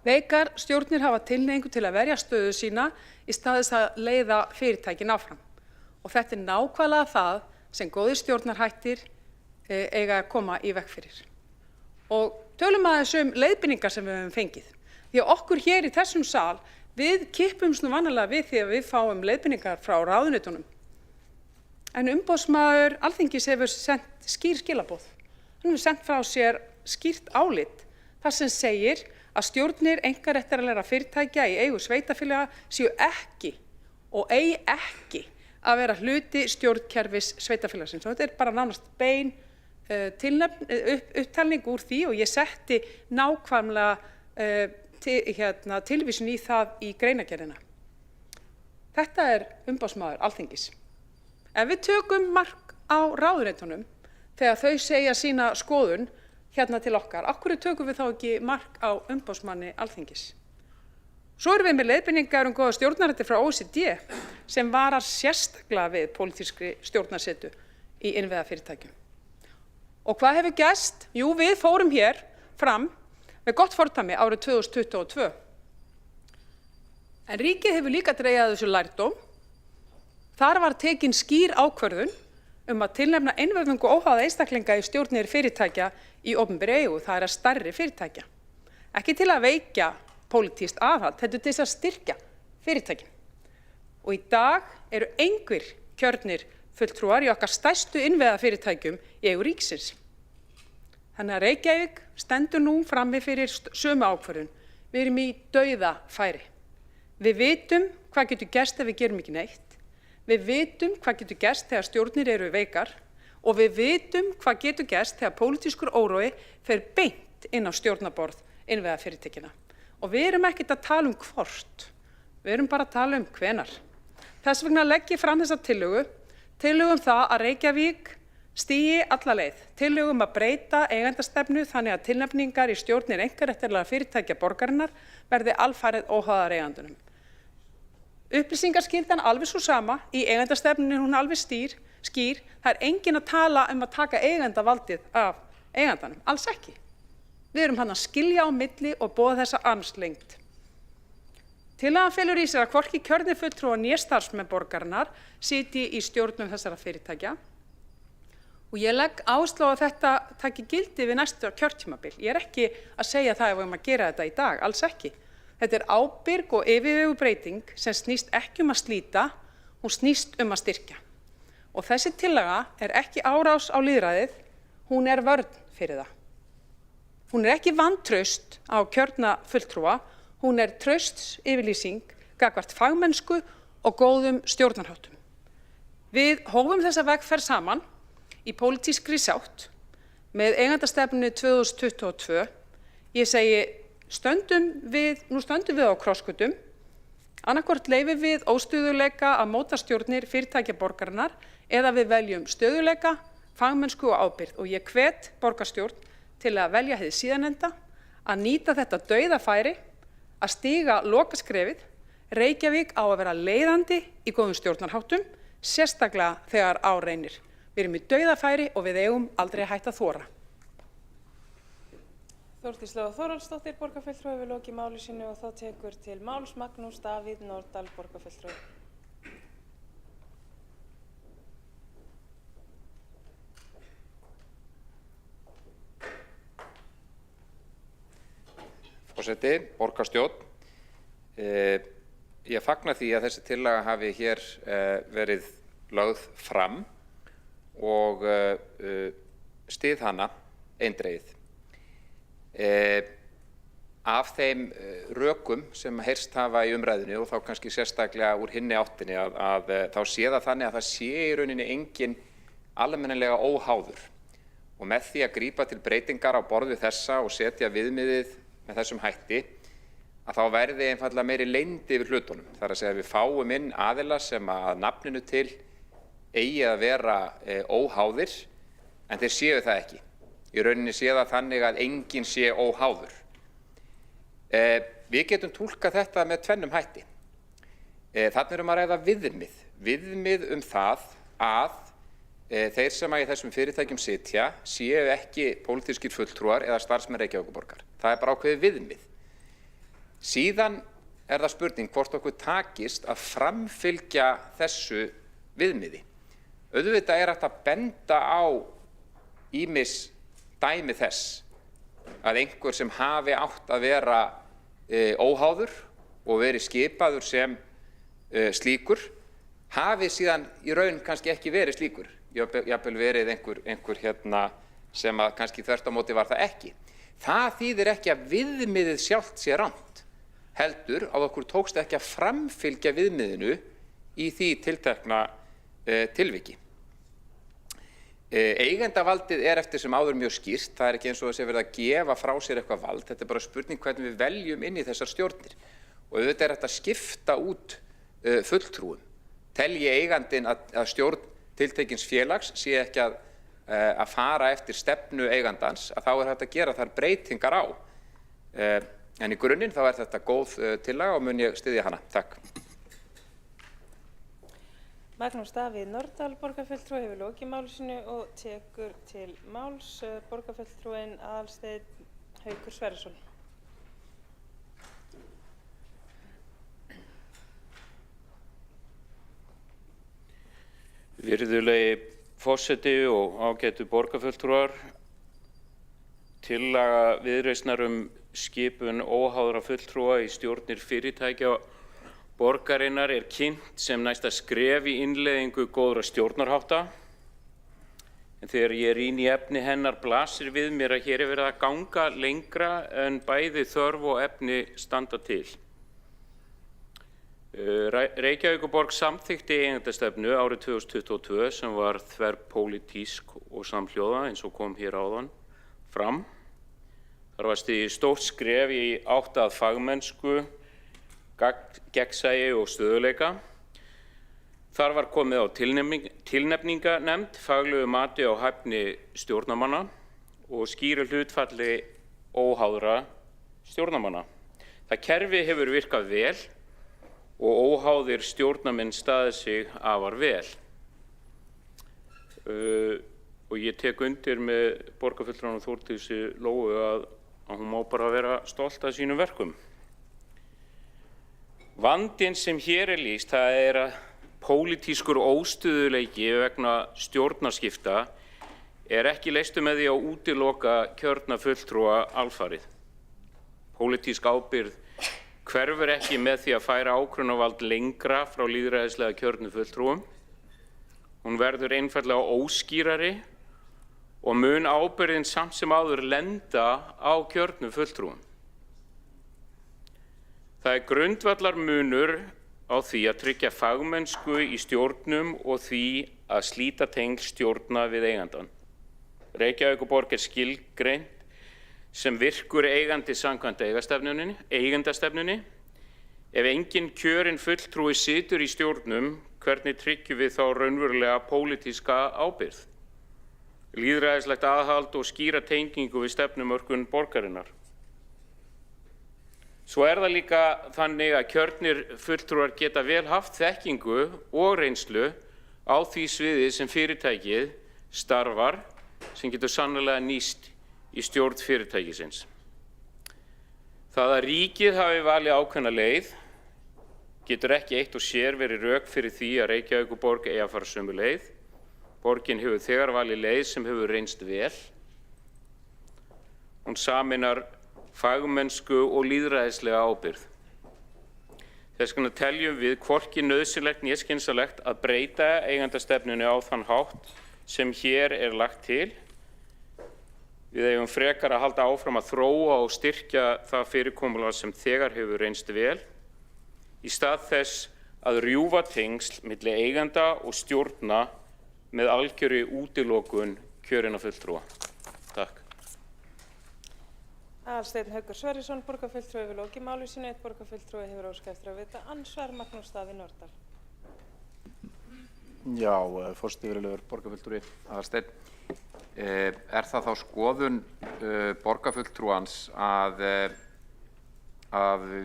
Veikar stjórnir hafa tilhneigingu til að verja stöðu sína í stað þess að leiða fyrirtækin áfram. Og þetta er nákvæmlega það sem góðir stjórnarhættir eiga að koma í veg fyrir. Og tölum aðeins leiðbeiningar sem við höfum fengið. Því að okkur hér í þessum sal, við kippumst nú vanalega við því að við fáum leiðbeiningar frá ráðuneytunum. En umboðsmaður Alþingis hefur sendt skýr skilaboð. Hann hefur sendt frá sér skýrt álit þar sem segir að stjórnir einkaréttarlegra fyrirtækja í eigu sveitarfélaga séu ekki og eigi ekki að vera hluti stjórnkerfis sveitarfélagsins. Og þetta er bara nánast bein upptalning úr því og ég setti nákvæmlega tilvísun í það í greinargerðina. Þetta er umboðsmaður Alþingis. Ef við tökum mark á ráðuneytunum þegar þau segja sína skoðun hérna til okkar, af hverju tökum við þá ekki mark á umboðsmanni Alþingis? Svo erum við með leiðbeiningar góða stjórnarhætti frá OECD sem varar sérstaklega við pólitískri stjórnarsetu í innviðafyrirtækjum. Og hvað hefur gerst? Jú, við fórum hér fram með gott fordæmi árið 2022. En ríkið hefur líka dregið af þessu lærdóm. Þar var tekin skýr ákvörðun að tilnefna einvörðungu óháða einstaklinga í stjórnir fyrirtækja í opinberri eigu, það að stærri fyrirtækja. Ekki til að veikja pólitískt aðhald, þetta til að styrkja fyrirtækin. Og í dag eru engir kjörnir fulltrúar í okkar stærstu innviðafyrirtækjum í eigu ríkisins. Þannig að Reykjavík stendur nú frammi fyrir sömu ákvörðun. Við erum í dauðafæri. Við vitum hvað getur gerst ef við gerum ekki neitt. Við vitum hvað getur gerst þegar stjórnir eru veikar og við vitum hvað getur gerst þegar pólitískur órói fer beint inn á stjórnarborð innviðafyrirtækjanna. Og við erum ekkert að tala hvort, við erum bara að tala hvenar. Þess vegna legg ég fram þessa tillögu það að Reykjavík stigi alla leið, tillögu að breyta eigendastefnu þannig að tilnefningar í stjórnir einkaréttarlegra fyrirtækja borgarinnar verði alfarið óháðar eigendunum. Upplýsingaskyldan alveg svo sama, í eigendastefnunni hún alveg skýr, það enginn að tala að taka eigendavaldið af eigendanum, alls ekki. Við erum hann að skilja á milli og boða þessa armslengd. Tillagan felur í sér að hvorki kjörnir fulltrúar né starfsmenn borgarinnar sitji í stjórnum þessara fyrirtækja og ég legg áherslu á að þetta taki gildi við næsta kjörtímabil. Ég ekki að segja það ef við að gera þetta í dag, alls ekki. Þetta ábyrg og yfirveguð breyting sem snýst ekki að slíta, hún snýst að styrkja. Og þessi tillaga ekki árás á lýðræðið, hún vörn fyrir það. Hún ekki vantraust á kjörna fulltrúa, hún traustsyfirlýsing gagnvart fagmennsku og góðum stjórnarháttum. Við hófum þessa vegferð saman í pólitískri sátt með eigendastefnu 2022. Ég segi, nú stöndum við á krossgötum, annaðhvort leyfum við óstöðugleika að móta stjórnir fyrirtækja borgarinnar eða við veljum stöðugleika, fagmennsku og ábyrgð og ég hvet borgarstjórn til að velja hið síðanenda, að nýta þetta dauðafæri, að stíga lokaskrefið. Reykjavík á að vera leiðandi í góðum stjórnarháttum, sérstaklega þegar á reynir. Við erum í dauðafæri og við eigum aldrei að hætta að þora. Þórdís Lóa Þórhallsdóttir, borgarfulltrúi, hefur lokið máli sínu og þá tekur til máls Magnús Davíð Nordal, borgarfulltrúi. Forseti, borgarstjórn. Ég fagna því að þessi tillaga hafi hér verið lögð fram og styð hana eindregið. Af þeim rökum sem heyrst hafa í umræðinu og þá kannski sérstaklega úr hinni áttinni að þá sé það þannig að það sé í rauninni engin almennilega óháður og með því að grípa til breytingar á borð við þessa og setja viðmiðið með þessum hætti að þá verði einfaldlega meiri leynd yfir hlutunum. Það að segja að við fáum inn aðila sem að nafninu til eigi að vera óháðir en þeir séu það ekki. Í rauninni sé það þannig að enginn sé óháður. Við getum túlkað þetta með tvennum hætti. Þarna að ræða viðmið það að þeir sem í þessum fyrirtækjum sitja séu ekki pólitískir fulltrúar eða starfsmenn Reykjavíkurborgar. Það bara ákveðið viðmið. Síðan það spurning hvort okkur takist að framfylgja þessu viðmiði. Auðvitað hægt að benda á ýmis dæmi þess að einhver sem hafi átt að vera óháður og verið skipaður sem slíkur hafi síðan í raun kannski ekki verið slíkur. Jafnvel verið einhver sem að kannski þvert á móti var það ekki. Það þýðir ekki að viðmiðið sjálft sé rangt, heldur að okkur tókst ekki að framfylgja viðmiðinu í því tiltekna tilviki. Eigendavaldið eftir sem áður mjög skýrt, það ekki eins og það sé verið að gefa frá sér eitthvað vald, þetta bara spurning hvernig við veljum inn í þessar stjórnir. Og auðvitað þetta að skipta út fulltrúum. Telji eigandinn að stjórn tiltekins félags sé ekki að fara eftir stefnu eigandans, að þá hægt að gera þar breytingar á. En í grunninn þá þetta góð tillaga og mun ég styðja hana. Takk. Magnús Davíð Norðdahl, borgarfulltrúi, hefur lokið máli sínu og tekur til máls borgarfulltrúinn Aðalsteinn Haukur Sverrisson. Virðulegi forseti og ágætu borgarfulltrúar, tillaga Viðreisnar skipun óháðra fulltrúa í stjórnir fyrirtækja borgarinnar kynnt sem næsta skref í innleiðingu góðra stjórnarhátta. En þegar ég rýni í efni hennar blasir við mér að hér verið að ganga lengra en bæði þörf og efni standa til. Reykjavíkurborg samþykkti eigendastefnu árið 2022 sem var þverpólitísk og samhljóða eins og kom hér áðan fram. Þar var stigið stórt skref í átt að fagmennsku, gegnsæi og stöðugleika. Þar var komið á tilnefninganefnd, faglegu mati á hæfni stjórnarmanna og skýru hlutfalli óháðra stjórnarmanna. Það kerfi hefur virkað vel og óháðir stjórnarmenn staðið sig afar vel. Og ég tek undir með borgarfulltrúanum Þórdísi Lóu að hún má bara vera stolt af sínum verkum. Vandinn sem hér lýst, það að pólitískur óstöðuleiki vegna stjórnarskipta ekki leystur með því að útiloka kjörna fulltrúa alfarið. Pólitísk ábyrgð hverfur ekki með því að færa ákvörðunarvald lengra frá lýðræðislega kjörnu fulltrúum. Hún verður einfaldlega óskýrari og mun ábyrgðin samt sem áður lenda á kjörnu fulltrúum. Það grundvallar munur á því að tryggja fagmennsku í stjórnum og því að slíta tengsl stjórna við eigandann. Reykjavíkurborg skilgreind sem virkur eigandi samkvæmt eigendastefnunni. Ef engin kjörinn fulltrúi situr í stjórnum, hvernig tryggjum við þá raunverulega pólitíska ábyrgð, lýðræðislegt aðhald og skýra tengingu við stefnumörkun borgarinnar? Svo það líka þannig að kjörnir fulltrúar geta vel haft þekkingu og reynslu á því sviði sem fyrirtækið starfar sem getur sannarlega nýst í stjórn fyrirtækisins. Það að ríkið hafi valið ákveðna leið getur ekki eitt og sér verið rök fyrir því að Reykjavíkurborg eigi að fara sömu leið. Borgin hefur þegar valið leið sem hefur reynst vel. Hún sameinar fagmennsku og lýðræðislega ábyrgð. Þess vegna teljum við hvorki nauðsynlegt né skynsamlegt að breyta eigendastefnunni á þann hátt sem hér lagt til. Við eigum frekar að halda áfram að þróa og styrkja það fyrirkomulag sem þegar hefur reynst vel, í stað þess að rjúfa tengsl milli eigenda og stjórna með algjörri útilokun kjörinna fulltrúa. Takk. Aðalsteinn Haukur Sverrisson, borgarfulltrúi, hefur lokið máli sínu. Einn borgarfulltrúi hefur óskað eftir að veita andsvar. Magnús Davíð Norðdahl. Já, forseti virðulegur borgarfulltrúi Aðalsteinn. Það þá skoðun borgarfulltrúans að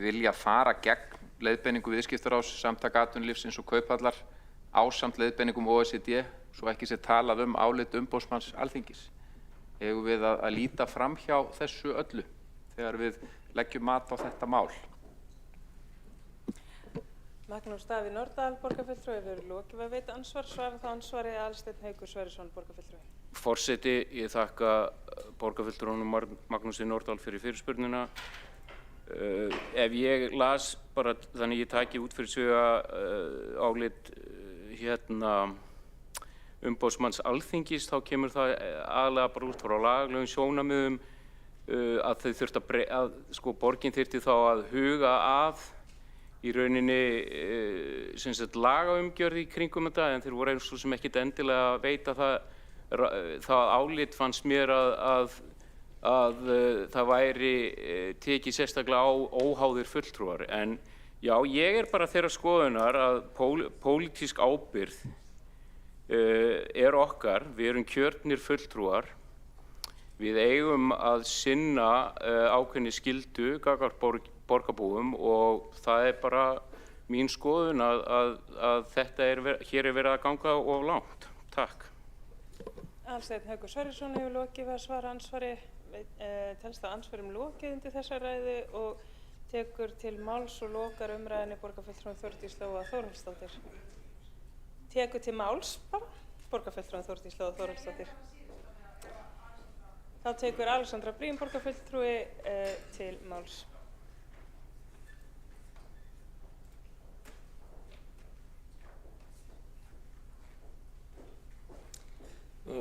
vilja fara gegn leiðbeiningu Viðskiptaráðs, Samtaka atvinnulífsins og Kauphallar ásamt leiðbeiningum OECD, svo ekki sé talað álit umboðsmanns Alþingis? Eigum við að líta fram hjá þessu öllu þegar við leggjum mat á þetta mál? Magnús Davíð Norðdahl, borgarfulltrúi, hefur lokið að veita ansvar. Svarar þá ansvari Aðalsteinn Haukur Sverrisson, borgarfulltrúi. Forseti, ég þakka borgarfulltrúanum Magnúsi Norðdahl fyrir fyrirspurnina. Ef ég las bara þannig ég taki út fyrir sviga álit umboðsmanns Alþingis, þá kemur það aðalega bara út frá lagalegum sjónarmiðum að þau þurft að borgin þyrfti þá að huga að í rauninni lagaumgjörð í kringum þetta, en þeir voru eins og sem ekkert endilega að veita það álit fannst mér að það væri tekið sérstaklega á óháðir fulltrúar. En já, ég bara þeirrar skoðunar að pólitísk ábyrgð okkar, við erum kjörnir fulltrúar, við eigum að sinna ákveðinni skyldu gagnvart borgarbúum og það er bara mín skoðun að þetta hér er verið að ganga of langt. Takk. Aðalsteinn Haukur Sverrisson hefur lokið við að svara andsvari, telst að andsvörum lokið undir þessa ræðu og tekur til máls og lokar umræðinni borgarfulltrúinn Þórdís Lóa Þórhallsdóttir. Tekur til máls bara borgarfulltrúinn Þórdís Lóa Þórhallsdóttir. Þá tekur Alexandra Briem borgarfulltrúi til máls.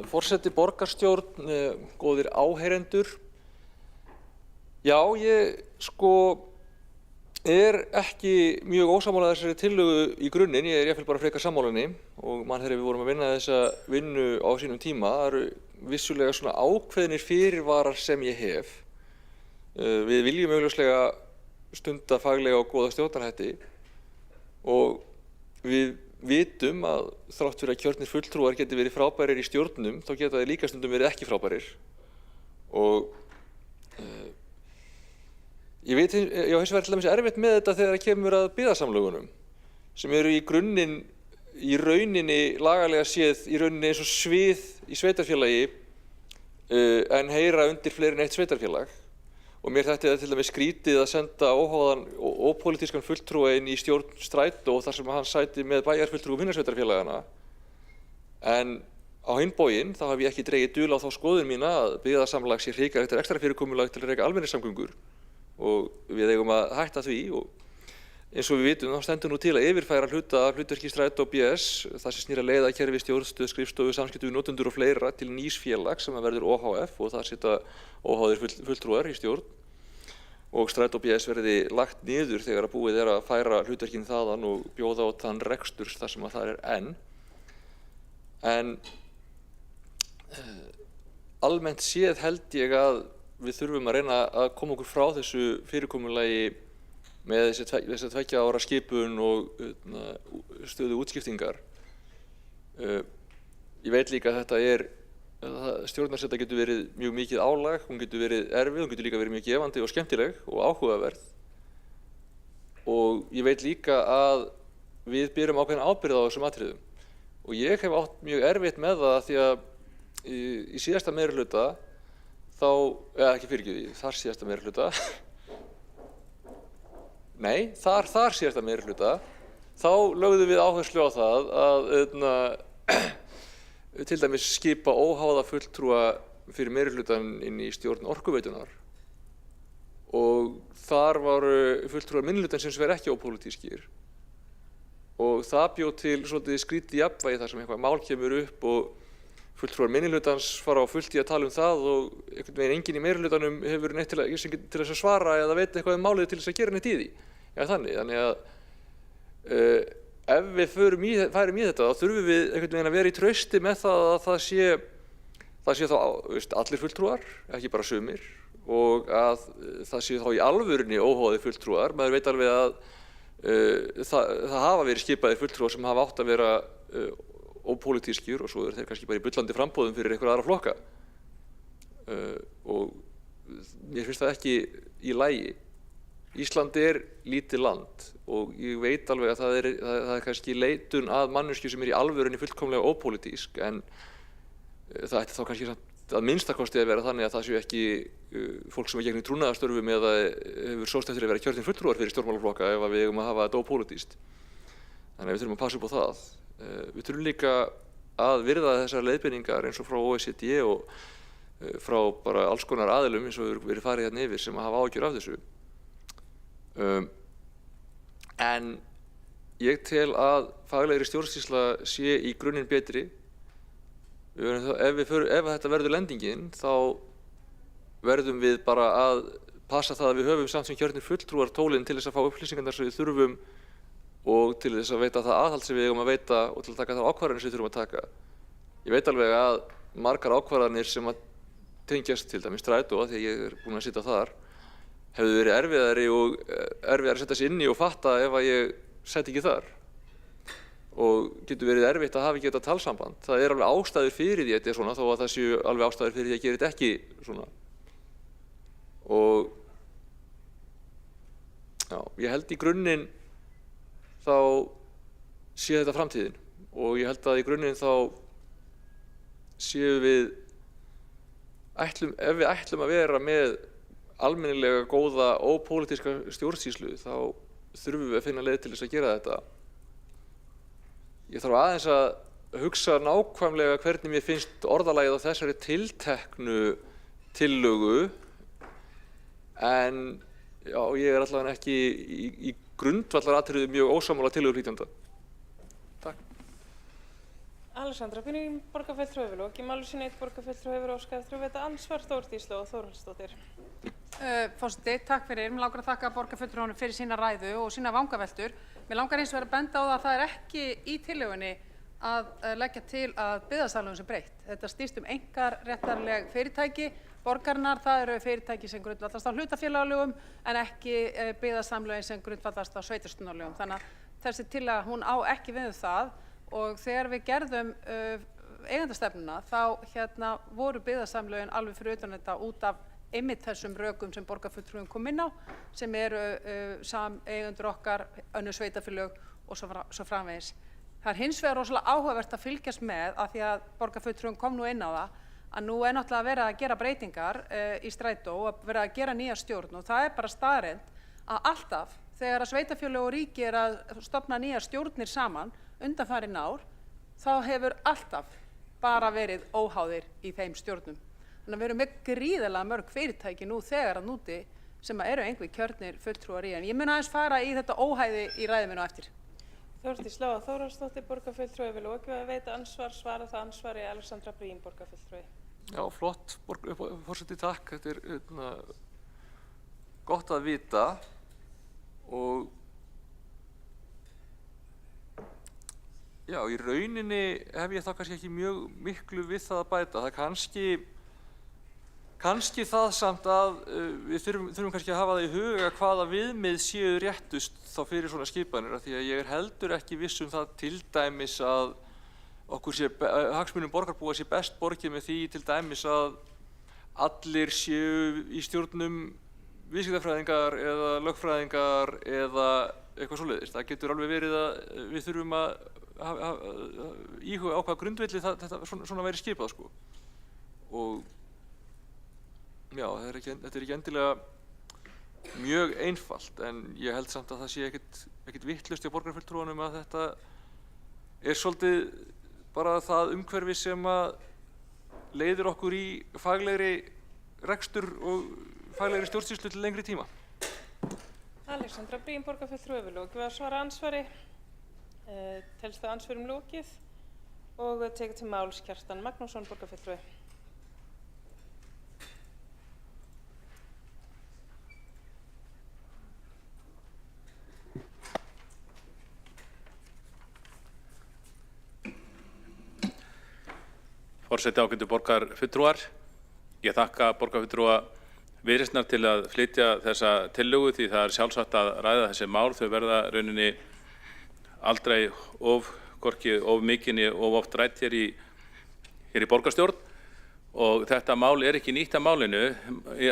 Forseti, borgarstjórn, góðir áheyrendur. Já, ég er ekki mjög ósammála þessari tillögu í grunninn, ég er jafnvel bara frekar sammála og mann þegar við vorum að vinna þessa vinnu á sínum tíma, það eru vissulega svona ákveðnir fyrirvarar sem ég hef. Við viljum augljóslega stunda faglega og góða stjórnarhætti og við vitum að þrátt fyrir að kjörnir fulltrúar geti verið frábærir í stjórnum, þá geta þeir líka stundum verið ekki frábærir. Og ég veit, já, hins vegar til dæmis erfitt með þetta þegar það kemur að byggðasamlögunum, sem eru í grunninn, í rauninni, lagalega séð, í rauninni eins og svið í sveitarfélagi, en heyra undir fleiri en eitt sveitarfélag. Og mér þætti það til dæmis skrítið að senda óháðan og ópolítískan fulltrúa inn í stjórn Strætó þar sem hann sæti með bæjarfulltrúum hinna sveitarfélagana. En á hinn bóginn þá hef ég ekki dregið dul á þá skoðun mína að byggðasamlag sé hrikalegt extra fyrirkomulag til að reka almenningssamgöngur og við eigum að hætta því og eins og við vitum þá stendur nú til að yfirfæra hluta af hlutverki Strætó og BS, það sem snýr að leiðakerfi, stjórnstöð, skrifstofu, samskipti við notendur og fleira til nýs félags sem verður OHF og þar sitja óháðir fulltrúar í stjórn og Strætó og BS verði lagt niður þegar að búið er að færa hlutverkin þaðan og bjóða á þann rekstur þar sem að það er enn. En almennt séð held ég að við þurfum að reyna að koma okkur frá þessu fyrirkomulagi með þessi 2 ára skipun og stöðu útskiptingar. Ég veit líka að þetta stjórnarseta getur verið mjög mikið álag, hún getur verið erfið, hún getur líka verið mjög gefandi og skemmtileg og áhugaverð. Og ég veit líka að við berum ákveðna ábyrgð á þessum atriðum. Og ég hef átt mjög erfitt með það því að í síðasta meirihluta þar síðasta meirihluta, nei, þar síðasta meirihluta, þá lögðum við áherslu á það að til dæmis skipa óháða fulltrúa fyrir meirihlutan inn í stjórn Orkuveitunar og þar voru fulltrúar minnihlutans sem verið ekki ópólitískir og það bjó til svolítið skrítið jafnvægi þar sem eitthvað mál kemur upp og fulltrúar minnihlutans fara á fullt í að tala um það og einhvern veginn enginn í meirihlutanum hefur neitt til þess að svara eða veit eitthvað málið til þess að gera neitt í því. Já, þannig að ef við færum í þetta þá þurfum við einhvern veginn að vera í trausti með það að það sé þá allir fulltrúar, ekki bara sumir og að það sé þá í alvörunni óháðir fulltrúar. Maður veit alveg að það hafa verið skipaðir fulltrúar sem hafa átt að vera ópólitískir og svo eru þeir kannski bara í bullandi framboðum fyrir einhverja aðra flokka og mér finnst það ekki í lagi. Ísland er lítið land og ég veit alveg að það er kannski leitun að manneskju sem er í alvörunni fullkomlega ópólitísk en það ætti þá kannski að minnstakosti að vera þannig að það séu ekki fólk sem er gegnir trúnaðarstörfum eða hefur sóst eftir að vera kjörnir fulltrúar fyrir stjórnmálaflokka ef við eigum að hafa þetta ópólitískt. Þannig að við þurfum að passa upp á það. Við þurfum líka að virða þessar leiðbeiningar eins og frá OECD og frá bara alls konar aðilum eins og við verið farið hérna yfir sem að hafa áhyggjur af þessu. En ég tel að faglegri stjórnsýsla sé í grunninn betri. Ef þetta verður lendingin þá verðum við bara að passa það að við höfum samt sem kjörnir fulltrúar tólin til þess að fá upplýsingarnar sem við þurfum og til þess að veita það aðhald sem við eigum að veita og til að taka það ákvarðanir sem við þurfum að taka. Ég veit alveg að margar ákvarðanir sem að tengjast til dæmis Strætó, því að ég er búinn að sitja þar, hefðu verið erfiðari að setja sig inn í og fatta ef að ég sett ekki þar. og getur verið erfitt að hafa ekki þetta talsamband. Það er alveg ástæður fyrir því að þetta er svona, þó að það séu alveg ástæður fyrir því að gera þetta ekki svona. Og já, ég held í grunninn þá sé þetta framtíðin og ég held að í grunninn þá séu við ef við ætlum að vera með almennilega góða ópólitíska stjórnsýslu þá þurfum við að finna leið til þess að gera þetta. Ég þarf aðeins að hugsa nákvæmlega hvernig mér finnst orðalagið á þessari tilteknu tillögu en já, ég er allavega ekki í grundvallaratriði mjög ósammála tillögu flytjanda. Takk. Alessandra Píning, borgarfulltrúi hefur lokið máli sínu, einn borgarfulltrúi hefur óskað eftir að veita andsvar, Þórdís Lóa Þórhallsdóttir. Forseti, takk fyrir. Mér langar að þakka borgarfulltrúanum fyrir sína ræðu og sína vangaveltur. Mér langar hins vegar að benda á það að það er ekki í tillögunni að leggja til að byggðasamlögum sé breytt. Þetta snýst einkaréttarleg fyrirtæki. Borgarinnar, það eru fyrirtæki sem grundvallast á hlutafélagalögum en ekki byggðasamlögin sem grundvallast á sveitarstjórnarlögum. Þannig að þessi tillaga, hún á ekki við það og þegar við gerðum eigendastefnuna þá voru byggðasamlögin alveg fyrir utan þetta út af einmitt þessum rökum sem borgarfulltrúin kom inn á sem eru sameigendur okkar, önnur sveitarfélög og svo framvegis. Það er hins vegar rosalega áhugavert að fylgjast með af því að borgarfulltrúin kom nú inn á það að nú er náttúrulega verið að gera breytingar í strætó og verið að gera nýja stjórn og það er bara staðreynd að alltaf þegar að sveitarfélög og ríki er að stofna nýjar stjórnir saman undanfarin ár þá hefur alltaf bara verið óháðir í þeim stjórnum. Þannig að við erum með gríðarlega mörg fyrirtæki nú þegar að núti sem eru einhver kjörnir fulltrúar í en ég mun aðeins fara í þetta óhæði í ræðu minni á eftir. Þórdís Lóa Þórhallsdóttir, borgarfulltrúi hefur lokið að veita ansvar, svara það ansvari Alessandra Brím, borgarfulltrúi. Já, flott, forseti, takk. Þetta er gott að vita og já, í rauninni hef ég þá kannski ekki mjög miklu við það að bæta. Það er kannski það samt að við þurfum kannski að hafa það í huga hvaða viðmið séu réttust þá fyrir svona skipanir af því að ég er heldur ekki viss það til dæmis að hagsmunum borgarbúa sé best borgið með því til dæmis að allir séu í stjórnum viðskiptafræðingar eða lögfræðingar eða eitthvað svoleiðis. Það getur alveg verið að við þurfum að íhuga á hvaða grundvelli þetta svona væri skipað sko. Og já, þetta er ekki endilega mjög einfalt en ég held samt að það sé ekkert vitlaust hjá borgarfulltrúanum að þetta er svolítið bara það umhverfi sem að leiðir okkur í faglegri rekstur og faglegri stjórnsýslu til lengri tíma. Alessandra Brím, borgarfulltrúi hefur lokið að svara ansvari. Telst það ansvörum lokið og tekið til máls Kjartan Magnússon, borgarfulltrúi. Forseti, ágætu borgarfulltrúar. Ég þakka borgarfulltrúa Viðreisnar til að flytja þessa tillögu því það er sjálfsagt að ræða þessi mál. Þau verða rauninni aldrei hvorki of mikið of oft rædd hér í borgarstjórn og þetta mál er ekki nýtt að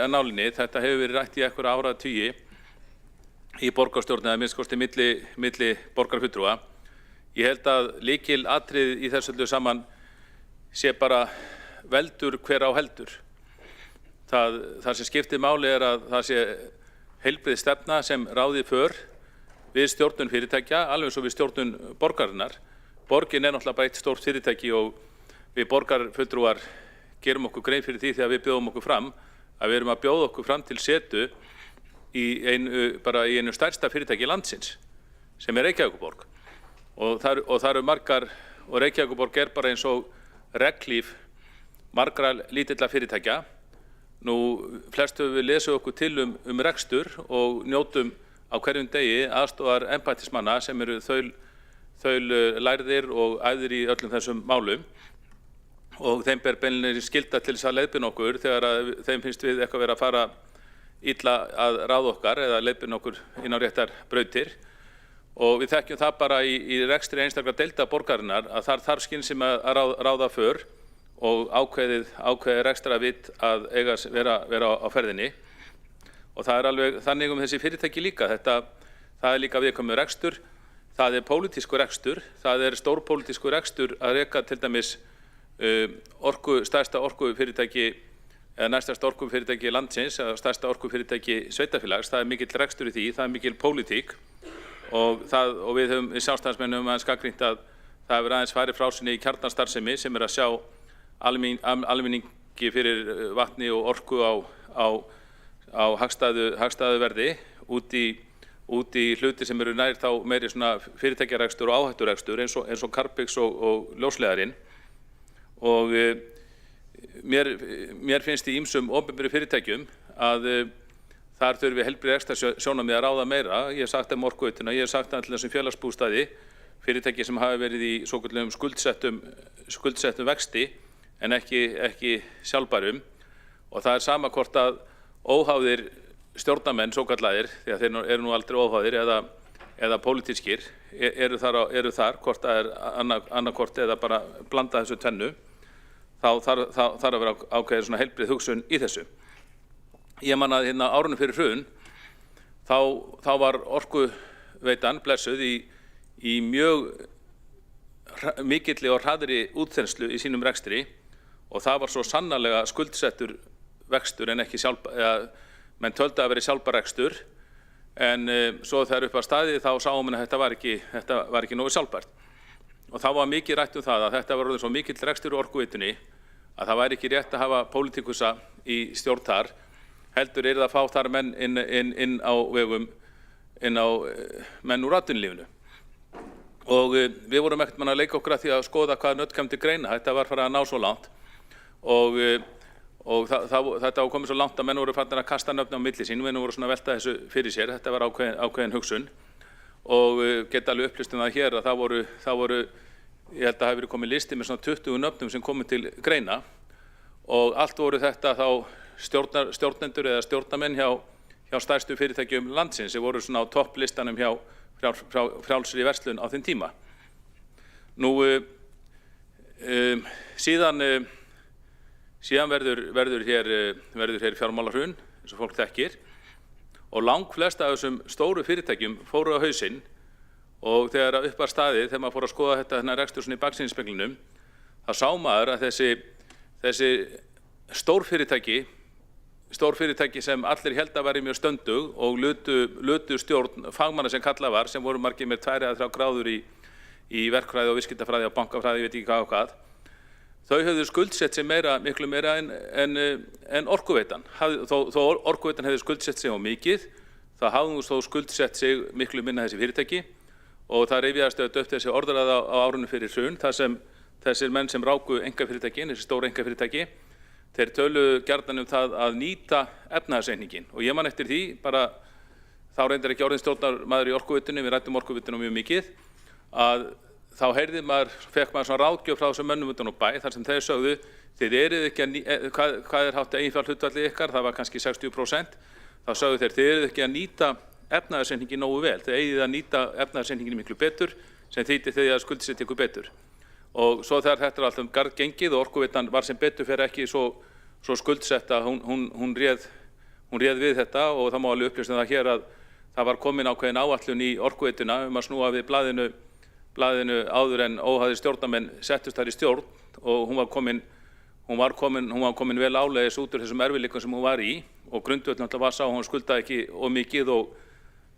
nálinni. Þetta hefur verið rætt í einhverja áratugi í borgarstjórn eða minnst kosti milli borgarfulltrúa. Ég held að lykilatriði í þessu öllu saman sé bara veldur hver á heldur. Það sem skiptir máli er að það sé heilbrigð stefna sem ráði för við stjórnun fyrirtækja, alveg svo við stjórnun borgarinnar. Borgin er náttúrulega bara eitt stórt fyrirtæki og við borgarfulltrúar gerum okkur grein fyrir því þegar við bjóðum okkur fram að við erum að bjóða okkur fram til setu í einu stærsta fyrirtæki landsins sem er Reykjavíkurborg. Og það eru margar, og Reykjavíkurborg er bara eins og regnhlíf margra lítilla fyrirtækja. Nú flest höfum við lesið okkur til rekstur og njótum á hverjum degi aðstoðar embættismanna sem eru þaulærðir og æfðir í öllum þessum málum og þeim ber beinlínis skylda til þess að leiðbeina okkur þegar þeim finnst við eitthvað vera að fara illa að ráða okkar eða leiðbeina okkur inn á réttar brautir Og við þekkjum það bara í rekstri einstakra deilda borgarinnar að þar þarf skynsemi að ráða för og ákveðið rekstrarvit að vera á ferðinni. Og það alveg þannig þessi fyrirtæki líka. Það líka viðkvæmur rekstur, það pólitískur rekstur, það stórpólitískur rekstur að reka til dæmis stærsta orkufyrirtæki eða næstasta orkufyrirtæki landsins eða stærsta orkufyrirtæki sveitarfélags. Það mikill rekstur í því, það mikil pólitík. Og við sjálfstæðismenn höfum aðeins gagnrýnt að það hefur aðeins farið frá sinni í kjarnastarfsemi sem að sjá almenningi fyrir vatni og orku á hagstæðu verði út í hluti sem eru nær þá meiri svona fyrirtækjarekstur og áhætturekstur eins og Carbfix og ljósleiðarinn. Og mér finnst í ýmsum opinberu fyrirtækjum að þar þurfum við heilbrigð rekstrarsjónarmið að ráða meira. Ég hef sagt Orkuveituna, ég hef sagt til þessum félagsbústaði, fyrirtæki sem hafa verið í svokölluðum skuldsettum vexti en ekki sjálfbærum. Og það sama hvort að óháðir stjórnarmenn, svokallaðir, því að þeir eru nú aldrei óháðir eða pólitískir, eru þar, hvort það annarkvort eða bara blanda þessu tvennu, þá þarf að vera ákveðin svona heilbrigð hugsun í þessu. Ég man að árunum fyrir hrun, þá var Orkuveitan blessuð í mjög mikilli og hraðri útþenslu í sínum rekstri og það var svo sannarlega skuldsettur vextur en ekki menn töldu að vera sjálfbær rekstur en svo þegar upp að staði þá sáum við að þetta var ekki nógu sjálfbært. Og þá var mikið rætt það að þetta var orðið svo mikill rekstur í Orkuveitunni að það væri ekki rétt að hafa pólitíkusa í stjórn þar. Heldur það að fá þar menn inn á menn úr atvinnulífinu. Og við vorum ekkert að leika okkur að því að skoða hvað nödd kemur til greina. Þetta var farið að ná svo langt. Og þetta var komið svo langt að menn voru farnir að kasta nöfn á milli sín. Menn voru svona að velta þessu fyrir sér. Þetta var ákveðin hugsun. Og geta alveg upplýst það hér að það voru, ég held að það hafi verið komið listi með svona 20 nöfnum sem komið til greina. Og allt voru þetta þá stjórnendur eða stjórnarmenn hjá stærstu fyrirtækjum landsins sem voru svona á topplistanum hjá frjálsri verslun á þeim tíma. Nú síðan verður hér fjármálahrun eins og fólk þekkir og langflest af þessum stóru fyrirtækjum fóru á hausinn og þegar upp var staðið, þegar maður fór að skoða þetta rekstur svona í baksýnisspeglinum, þá sá maður að þessi stórfyrirtæki sem allir held að væri mjög stöndug og lutu stjórn fagmanna sem kallað var, sem voru margir með 2 eða 3 gráður í verkfræði og viðskiptafræði og bankafræði, ég veit ekki hvað og hvað. Þau höfðu skuldsett sig miklu meira en Orkuveitan. Þó Orkuveitan hefði skuldsett sig á mikið, það hafði þó skuldsett sig miklu minna þessi fyrirtæki og það rifjaðist upp þessi orðræða á árunum fyrir hrun, þar sem þessir menn sem ráku einkafyrirtækin, þessi stóru einkafyrirtæki, þeir töluðu gjarnan það að nýta efnahagsreikninginn og ég man eftir því, bara þá reyndar ekki orðin stjórnarmaður í Orkuveitunni, við ræddum Orkuveituna mjög mikið, að þá fekk maður svona ráðgjöf frá þessum mönnum utan á bæ, þar sem þeir sögðu, þið eruð ekki hvað hátt eiginfjárhlutfallið ykkar, það var kannski 60%, þá sögðu þeir, þið eruð ekki að nýta efnahagsreikninginn nógu vel, þið eigið að nýta efnahagsreikninginn miklu betur, sem þýddi þið að skuldsetja ykkur betur. Og svo þegar þetta allt garð gengið og Orkuveitan var sem betur fyrir ekki svo skuldsett að hún réð við þetta og það má alveg upplýsa það hér að það var komin ákveðin áætlun í Orkuveituna að snúa við blaðinu áður en óháðir stjórnarmenn settust þar í stjórn og hún var komin vel áleiðis út úr þessum erfiðleikum sem hún var í og grundvöllin alltaf var sá hún skuldaði ekki of mikið og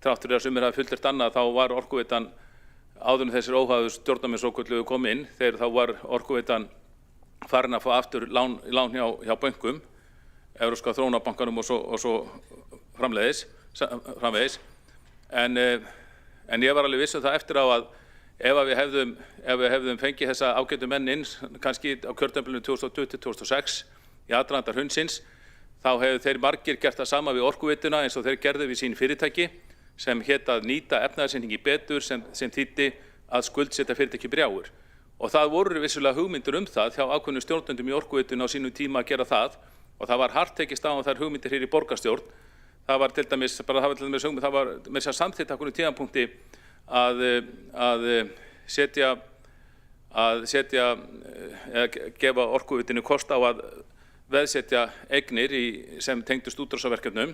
þrátt fyrir að sumir hafi fullyrt annað þá var Orkuveitan áður en þessir óháðu stjórnarmenn svokölluðu kom inn, þegar þá var Orkuveitan farin að fá aftur lán hjá bönkum, Evrópska þróunarbankanum og svo framvegis. En ég var alveg viss það eftir á að ef við hefðum fengið þessa ágætu menn inn, kannski á kjörtímabilinu 2020-2006 í aðdraganda hrunsins, þá hefðu þeir margir gert það sama við Orkuveituna eins og þeir gerðu við sín fyrirtæki sem hét að nýta efnahagsreikningi betur sem þýddi að skuldsetja fyrirtæki brjáur. Og það voru vissulega hugmyndir það hjá ákveðnum stjórnendum í Orkuveitunni á sínum tíma að gera það og það var hart tekist á þær hugmyndir hér í borgarstjórn. Það var til dæmis, það var með þess að samþykkt á einhverjum tímapunkti gefa Orkuveitinu kost á að veðsetja eignir sem tengdust útrásarverkefnum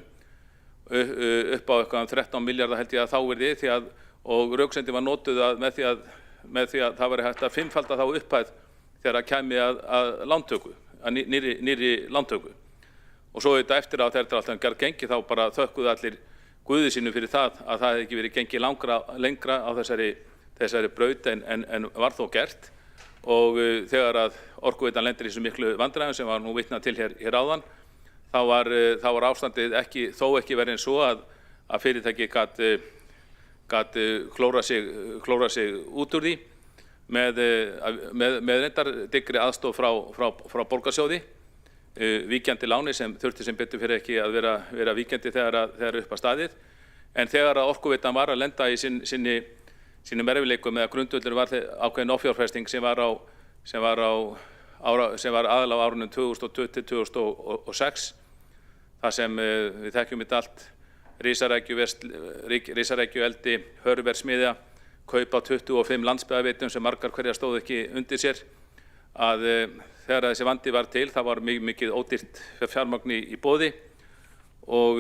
upp á eitthvað 13 milljarða held ég að þá verði og röksemdin var notuð með því að það væri hægt að fimmfalda þá upphæð þegar það kæmi að lántöku, að nýrri lántöku. Og svo þetta eftir að þetta alltaf gerð gengi þá bara þökkuðu allir Guði sínu fyrir það að það hefði ekki verið gengið lengra á þessari braut en var þó gert. Og þegar að Orkuveitan lendir í þessu miklu vandræðum sem var nú vitnað til hér áðan, þá var ástandið þó ekki verið eins svo að fyrirtæki gat klóra sig út úr því með reyndar dyggri aðstoð frá borgarsjóði, víkjandi láni sem þurfti sem betur fyrir ekki að vera víkjandi þegar upp að staðið. En þegar að Orkuveitan var að lenda í sínum erfiðleikum eða grundvöllur var ákveðin offjárfesting sem var aðalega á árunum 2002 til 2006, þar sem við þekkjum þetta allt, risarækjueldi, hörverksmiðja, kaup á 25 landsbyggðarveitum sem margar hverjar stóðu ekki undir sér, að þegar þessi vandi var til, það var mikið ódýrt fjármagn í boði og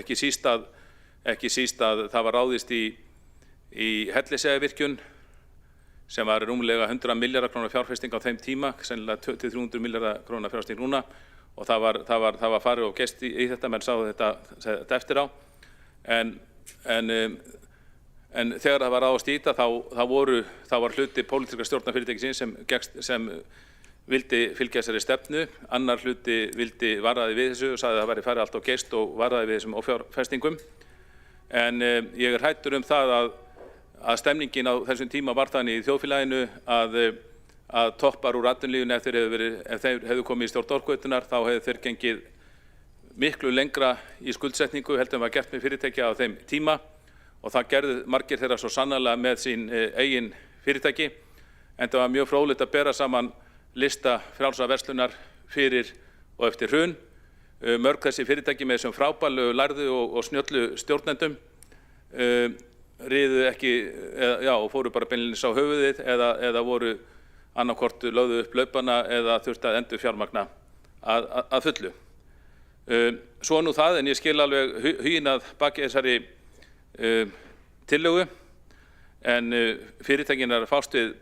ekki síst að það var ráðist í Hellisheiðarvirkjun sem var rúmlega 100 milljarða króna fjárfesting á þeim tíma, sennilega 300 milljarða króna fjárfesting núna, og það var farið og gest í þetta, menn sáðu þetta eftir á. En þegar það var ráðist í þetta þá var hluti pólitískra stjórnarfyrirtækisins sem vildi fylgja þessari stefnu, annar hluti vildi varaði við þessu og sagði að það væri farið allt á geist og varaði við þessum offjárfestingum. En ég hræddur það að stemningin á þessum tíma var þannig í þjóðfélaginu að toppar úr atvinnulífinu ef þeir hefðu komið í stjórn Orkuveitunar þá hefðu þeir gengið miklu lengra í skuldsetningu heldur en var gert með fyrirtækja á þeim tíma, og það gerðu margir þeirra svo sannarlega með sín eigin fyrirtæki, en það var mjög fróðlegt að bera saman lista frjálsrar verslunar fyrir og eftir hrun. Mörg þessi fyrirtæki með þessum frábærlegu lærðu og snjöllu stjórnendum riðu ekki, og fóru bara beinlínis á höfuðið eða voru annarkvort lögðu upp laupana eða þurfti að endur fjármagna að fullu. Svo nú það, en ég skil alveg huginn að baki þessari tillögu, en fyrirtækin er að fást við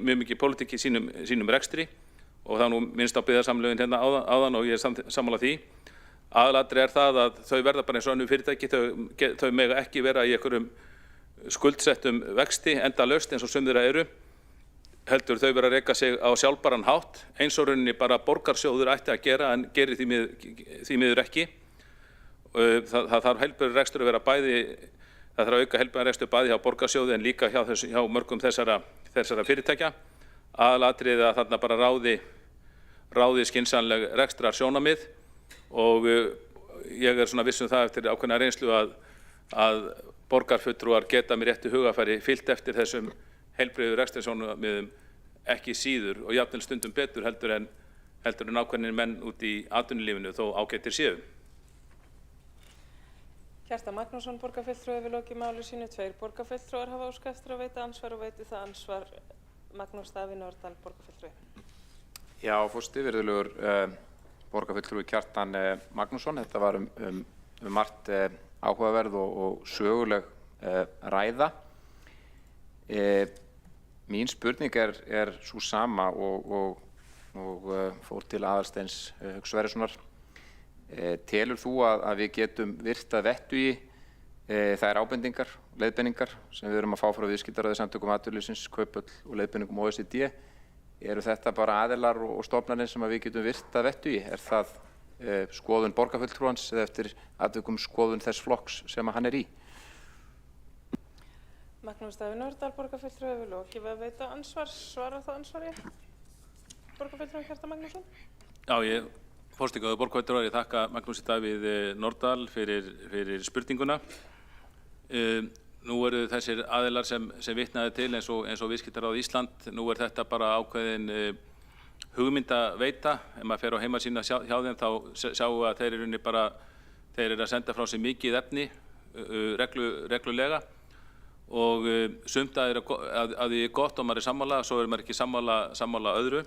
mjög mikið pólitík í sínum rekstri, og það nú minnst á byggðarsamlögin hérna áðan og ég er sammála því. Aðalatriði það að þau verða bara eins og önnur fyrirtæki, þau mega ekki vera í einhverjum skuldsettum vexti endalaust eins og sum þeirra eru, heldur þau vera að reka sig á sjálfbæran hátt, eins og rauninni bara borgarsjóður ætti að gera en gerir því miður ekki. Það þarf heilbrigður rekstur að vera bæði, það þarf að auka heilbrigðan rekstur bæði hjá borgarsjóði en líka hjá mörgum þessara fyrirtækja. Aðalatriði að þarna bara ráði skynsamleg rekstrar sjónarmið, og ég er svona viss það eftir ákveðna reynslu að borgarfulltrúar geta með réttu hugafæri fylgt eftir þessum heilbrigðu rekstrarsjónarmiðum ekki síður og jafnvel stundum betur heldur en ákveðnir menn út í atvinnulífinu þó ágættir séu. Kjartan Magnússon, borgarfulltrúi, hefur lokið máli sínu. 2 borgarfulltrúar hafa óskað eftir að veita ansvar og veiti það ansvar Magnús Davíð Norðdahl, borgarfulltrúi. Já, forseti, virðulegur borgarfulltrúi Kjartan Magnússon. Þetta var margt áhugaverð og söguleg ræða. Mín spurning er svo sama og fór til Aðalsteins Hauks Sverrissonar. Telur þú að við getum virt að vettugi þær ábendingar, leiðbeiningar sem við erum að fá frá viðskiptaráði, samtökum atvinnulífsins, Kauphöll og leiðbeiningum OECD? Eru þetta bara aðilar og stofnanir sem við getum virt að vettugi? Er það skoðun borgarfulltrúans eða eftir atvikum skoðun þess flokks sem hann er í? Magnús Davíð Norðdahl, borgarfulltrúi, hefur lokið að veita ansvar. Svarar það ansvari borgarfulltrúi Kjartan Magnússon? Já, Forseti borgarfulltrúar, ég þakka Magnúsi Davíð Norðdahl fyrir spurninguna. Nú eru þessir aðilar sem vitnaði til eins og Viðskiptaráð Ísland, nú er þetta bara ákveðin hugmyndaveita. Ef maður fer á heimasíðuna hjá þeim þá sjáum við að þeir eru bara Þeir eru að senda frá sig mikið efni reglulega og sumt að því er gott og maður er sammála, svo er maður ekki sammála öðru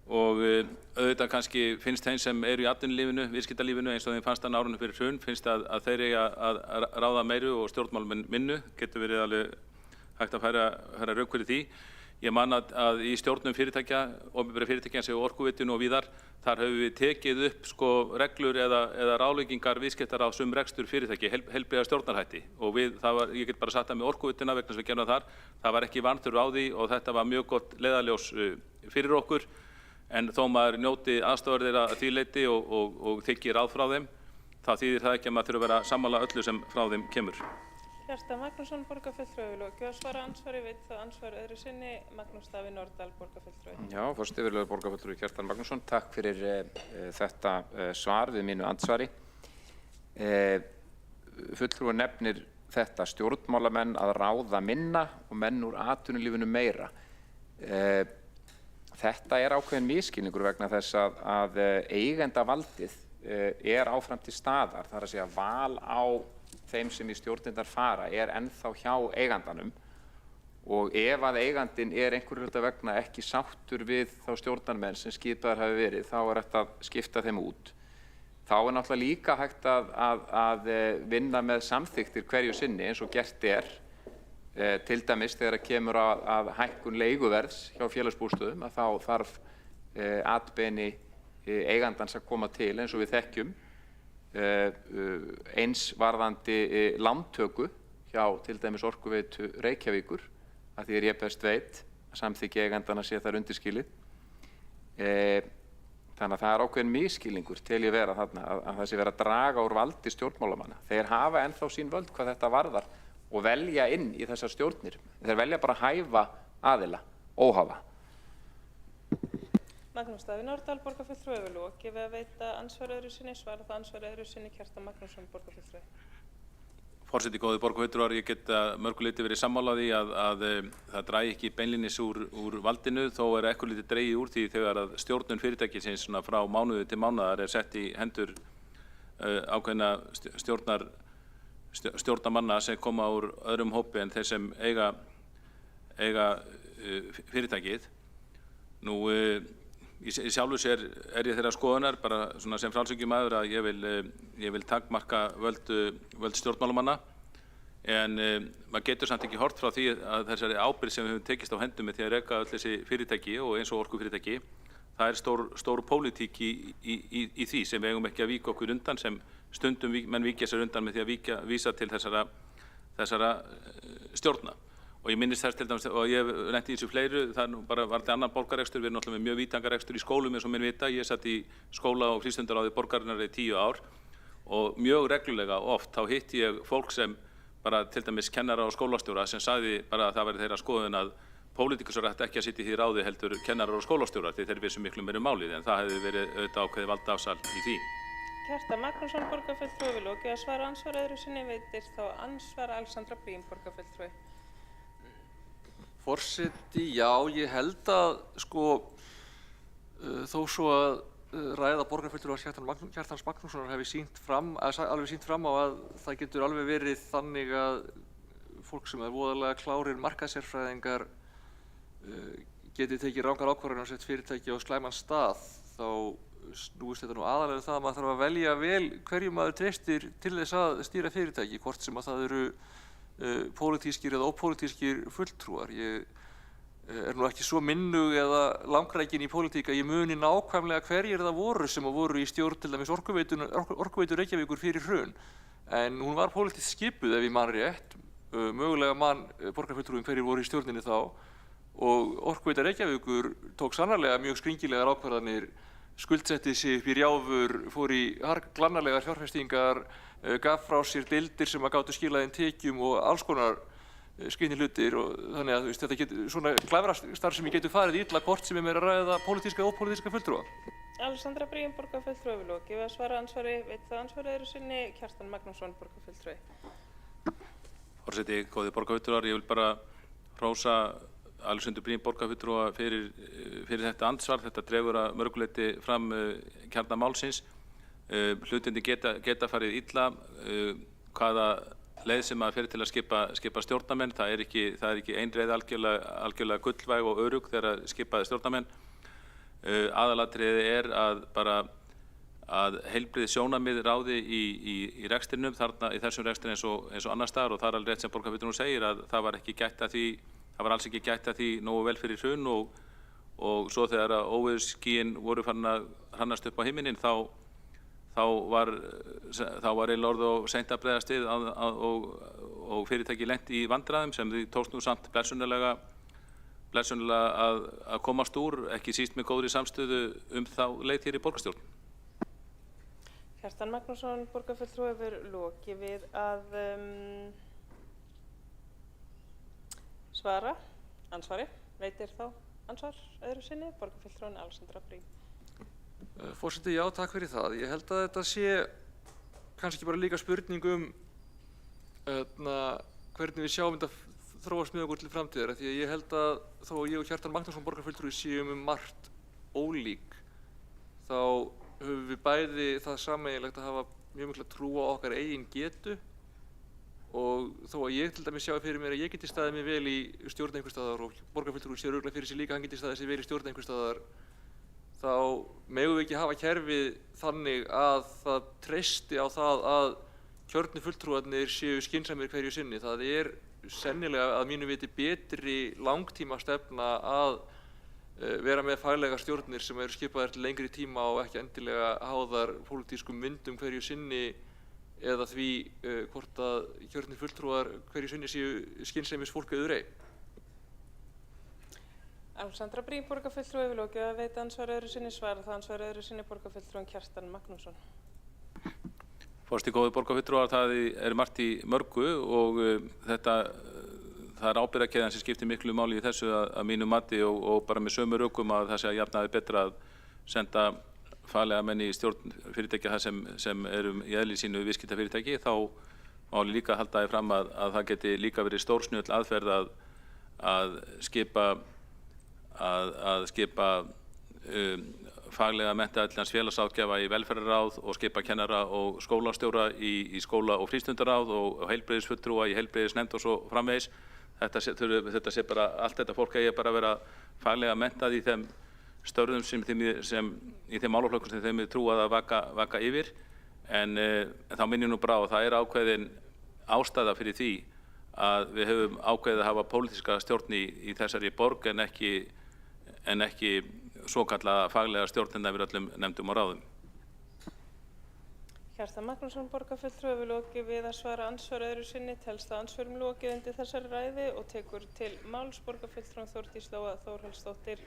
og auðvitað kannski finnst þeim sem eru í atvinnulífinu, viðskiptalífinu eins og þeim fannst það árunum fyrir hrun, finnst að þeir eiga að ráða meiru og stjórnmálamenn minnu, getur verið alveg hægt að færa rök fyrir því. Ég man að í stjórnum fyrirtækja, opinberra fyrirtækja sem Orkuveitinu og víðar, þar höfum við tekið upp reglur eða ráðleggingar viðskiptaráðs rekstur fyrirtæki, heilbrigða stjórnarhætti og ég get bara sagt það með Orkuveituna vegna sem við gerum það var ekki vanþörf á því og þetta var mjög gott leiðarljós fyrir okkur en þó maður njóti aðstofar þeirra að því leyti og þykki ráð frá þeim, þá þýðir það ekki að maður þurfi að vera sammála öllu sem frá þeim kemur. Kjartan Magnússon, borgarfulltrúi, vil lokið að svara ansvari, veit það ansvar öðru sinni, Magnús Davíð Nordal, borgarfulltrúi. Já, forseti, virðulegur borgarfulltrúi Kjartan Magnússon, takk fyrir þetta svar við mínu andsvari. Fulltrúi nefnir þetta stjórnmálamenn að ráða minna og menn úr atvinnulífinu meira. Þetta er ákveðin misskilningur vegna þess að eigendavaldið er áfram til staðar, þar að segja val á þeim sem í stjórnirnar fara er ennþá hjá eigandanum og ef að eigandinn er einhverju hluta vegna ekki sáttur við þá stjórnarmenn sem skipaðar hafi verið, þá er hægt að skipta þeim út. Þá er náttúrulega líka hægt að vinna með samþykktir hverju sinni eins og gert er, til dæmis þegar kemur að hækkun leiguverðs hjá félagsbústöðum að þá þarf atbeini eigandans að koma til eins og við þekkjum. Eins varðandi lántöku hjá til dæmis Orkuveitu Reykjavíkur að því ég best veit að samþykki eigandana sé þar undirskilið. Þannig að það er ákveðin misskilningur til ég vera þarna að það sé vera að draga úr valdi stjórnmálamanna. Þeir hafa ennþá sín völd hvað þetta varðar og velja inn í þessar stjórnir. Þeir velja bara hæfa aðila, óhafa. Magnús Davíð Nordal, borgarfulltrúi, vil lokið að veita ansvar öðru sinni, svara það ansvar öðru sinni, Kjartan Magnússon, borgarfulltrúi. Forseti góði borgarfulltrúar, ég get að mörgu leyti verið sammála því að það dragi ekki beinlínis úr valdinu, þó er eitthvað lítið dregið úr því þegar að stjórnun fyrirtækisins frá mánuði til mánaðar er sett í hendur ákveðna stjórnarmanna sem koma úr öðrum hópi en þeir sem eiga fyrirtækið. Nú, í sjálfu sér er ég þeirra skoðunar, bara sem frálshyggjumaður að ég vil takmarka völd stjórnmálamanna en maður getur samt ekki horft frá því að þessari ábyrgð sem við höfum tekist á hendum með því að reka öll þessi fyrirtæki og eins og orkufyrirtæki, það er stór pólitík í því sem við eigum ekki að víka okkur undan sem stundum menn víkja sér undan með því að vísa til þessara stjórna. Og ég minnist þess til dæmis, og ég hef lent í þessu fleiru, það er nú bara varðandi annan borgarrekstur, við erum náttúrulega með mjög vítangarekstur í skólum eins og menn vita, ég satt í skóla og frístundaráði borgarinnar í 10 ár og mjög reglulega oft þá hitti ég fólk sem bara til dæmis kennara og skólastjóra sem sagði bara að það væri þeirra skoðun að pólitíkusar ætti ekki að sitja í því ráði heldur kennarar og skólastjórar því þeir vissu miklu meira málið en það hefði verið auðvitað ákveðið valdaafsal í því. Kjartan Magnússon, borgarfulltrúi, vil lokið að svara ansvar öðru sinni, veitir þá ansvar Alexandra Briem, borgarfulltrúi. Forseti, já, ég held að þó svo að ræða borgarfulltrúar Kjartans Magnússonar hefði alveg sýnt fram á að það getur alveg verið þannig að fólk sem er voðalega klárir markaðssérfræðingar geti tekið rangar ákvarðanir og sett fyrirtæki á slæman stað, þá snúist þetta nú aðalega það að maður þarf að velja vel hverju maður treystir til þess að stýra fyrirtæki, hvort sem að það eru pólitískir eða ópólitískir fulltrúar. Ég er nú ekki svo minnug eða langrækin í pólitík að ég muni nákvæmlega hverjir það voru sem voru í stjórn til dæmis Orkuveitu Reykjavíkur fyrir hrun. En hún var pólitískt skipuð ef ég man rétt, mögulega man borgarfulltrúin hverjir voru í stjórninni þá og Orkuveita Reykjavíkur tók sannarlega mjög skringilegar ákvarðanir, skuldsetti sig upp í rjáfur, fór í glannalegar fjárfestingar, gaf frá sér deildir sem að gátu skilað inn tekjum og alls konar skrýtnir hlutir og þannig að þetta svona glæfrastarfsemi getur farið illa hvort sem að ræða pólitíska og ópólitíska fulltrúa. Alexandra Briem, borgarfulltrúi, vil lokið að svara ansvari, veit það ansvari öðru sinni, Kjartan Magnússon, borgarfulltrúi. Forseti, góði borgarfulltrúar, ég vil bara hrósa Alexandru Briem, borgarfulltrúa fyrir þetta ansvar, þetta dregur að mörgu leyti fram kjarna málsins. Hlutirnir geta farið illa, hvaða leið sem að fyrir til að skipa stjórnarmenn, það er ekki einreið algjörlega gullvæg og örugg þegar skipaði stjórnarmenn. Aðalatriðið að heilbrigð sjónarmið ráði í rekstrinum, þarna í þessum rekstri eins og annars staðar, og það er alveg rétt sem borgarfulltrúinn segir að það var alls ekki gætt að því nógu vel fyrir hrun og svo þegar óveðursskýin voru farin að hrannast upp á himinin þá var eiginlega orðið og seint að bregðast við og fyrirtæki lent í vandræðum sem því tókst nú samt blessunarlega að komast úr, ekki síst með góðri samstöðu þá leið hér í borgarstjórn. Kjartan Magnússon, borgarfulltrúi, hefur lokið við að svara, ansvari, veitir þá ansvar öðru sinni, borgarfulltrúin Alexandra Briem. Forseti, já, takk fyrir það. Ég held að þetta sé kannski bara líka spurning hvernig við sjáum þetta þróast með okkur til framtíðar, því að ég held að þó að ég og Kjartan Magnússon borgarfulltrúi séum margt ólík, þá höfum við bæði það sameiginlegt að hafa mjög mikla trú á okkar eigin getu, og þó að ég til dæmis sjái fyrir mér að ég geti staðið mig vel í stjórn einhvers staðar og borgarfulltrúi sé örugglega fyrir sig líka hann geti staðið sig vel í stjórn einhvers staðar, þá megum við ekki hafa kerfið þannig að það treysti á það að kjörnu fulltrúarnir séu skynsamir hverju sinni. Það er sennilega að mínu viti betri langtímastefna að vera með faglega stjórnir sem eru skipaðar til lengri tíma og ekki endilega háðar pólitískum myndum hverju sinni eða því hvort að kjörnir fulltrúar hverju sinni séu skynsamis fólk eður ei. Alexandra Briem, borgarfulltrúi, hefur lokið að veita ansvar öðru sinni, svara það ansvar öðru sinni, borgarfulltrúin Kjartan Magnússon. Forseti góði borgarfulltrúar, það er margt í mörgu og það er ábyrgðarkeðjan sem skiptir miklu máli í þessu að mínu mati og bara með sömu rökum að það sé að jafnaði betra að senda faglega menn í stjórn fyrirtækja það sem eru í eðli sínu viðskiptafyrirtæki, þá má líka halda því fram að það geti líka verið stórsnjöll aðferð að skipa faglega menntaðallans félagsráðgjafa í velferðarráð og skipa kennara og skólastjóra í skóla- og frístundaráð og heilbrigðisfulltrúa í heilbrigðisnefnd og svo framvegis. Þetta sé bara, allt þetta fólk eigi bara að vera faglega menntað í þeim störfum í þeim málaflokkum sem þeim er trúað að vaka yfir, en þá minn ég nú bara á að það er ákveðin ástæða fyrir því að við höfum ákveðið að hafa pólitíska stjórn í þessari borg en ekki svokallaða faglega stjórn yfir öllum nefndum og ráðum. Kjartan Magnússon, borgarfulltrúi, hefur lokið við að svara ansvar öðru sinni, telst að ansvörum lokið undir þessari ræðu og tekur til máls borgarfulltrúin Þórdís Lóa Þórhallsdóttir.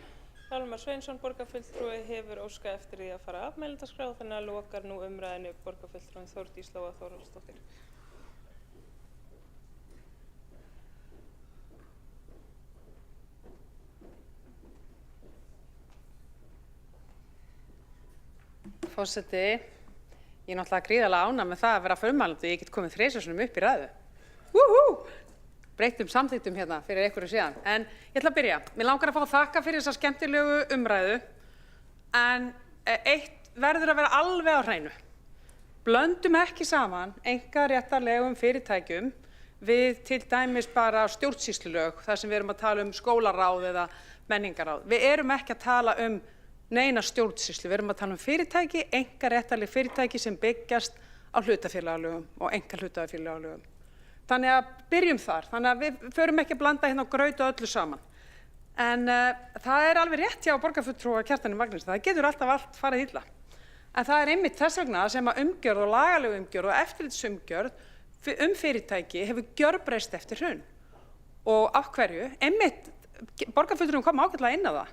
Hjálmar Sveinsson, borgarfulltrúi, hefur óskað eftir því að fara af mælendaskrá, þannig að lokar nú umræðinu borgarfulltrúin Þórdís Lóa Þórhallsdóttir. Forseti, ég er náttúrulega gríðarlega ánægð með það að vera frummælandi og ég get komið þrisvar upp í ræðu. Breyttum samþykktum hérna fyrir einhverju síðan. En ég ætla að byrja. Mér langar að fá að þakka fyrir þessa skemmtilegu umræðu, en eitt verður að vera alveg á hreinu. Blöndum ekki saman einkaréttarlegum fyrirtækjum við til dæmis bara stjórnsýslulög, þar sem við erum að tala um skólaráð eða menningaráð. Við erum ekki að tala um neina stjórnsýslu, við erum að tala um fyrirtæki, einkaréttarleg fyrirtæki sem byggjast á hlutafélagalögum og einkahlutafélagalögum. Þannig að byrjum þar, þannig að við förum ekki að blanda hérna og grauta öllu saman. En það er alveg rétt hjá borgarfulltrúa Kjartani Magnússyni, það getur alltaf allt farið illa. En það er einmitt þess vegna sem að umgjörð og lagaleg umgjörð og eftirlitsumgjörð fyrirtæki hefur gjörbreyst eftir hrun. Og af hverju? Einmitt, borgarfulltrúinn kom ágætlega inn á það.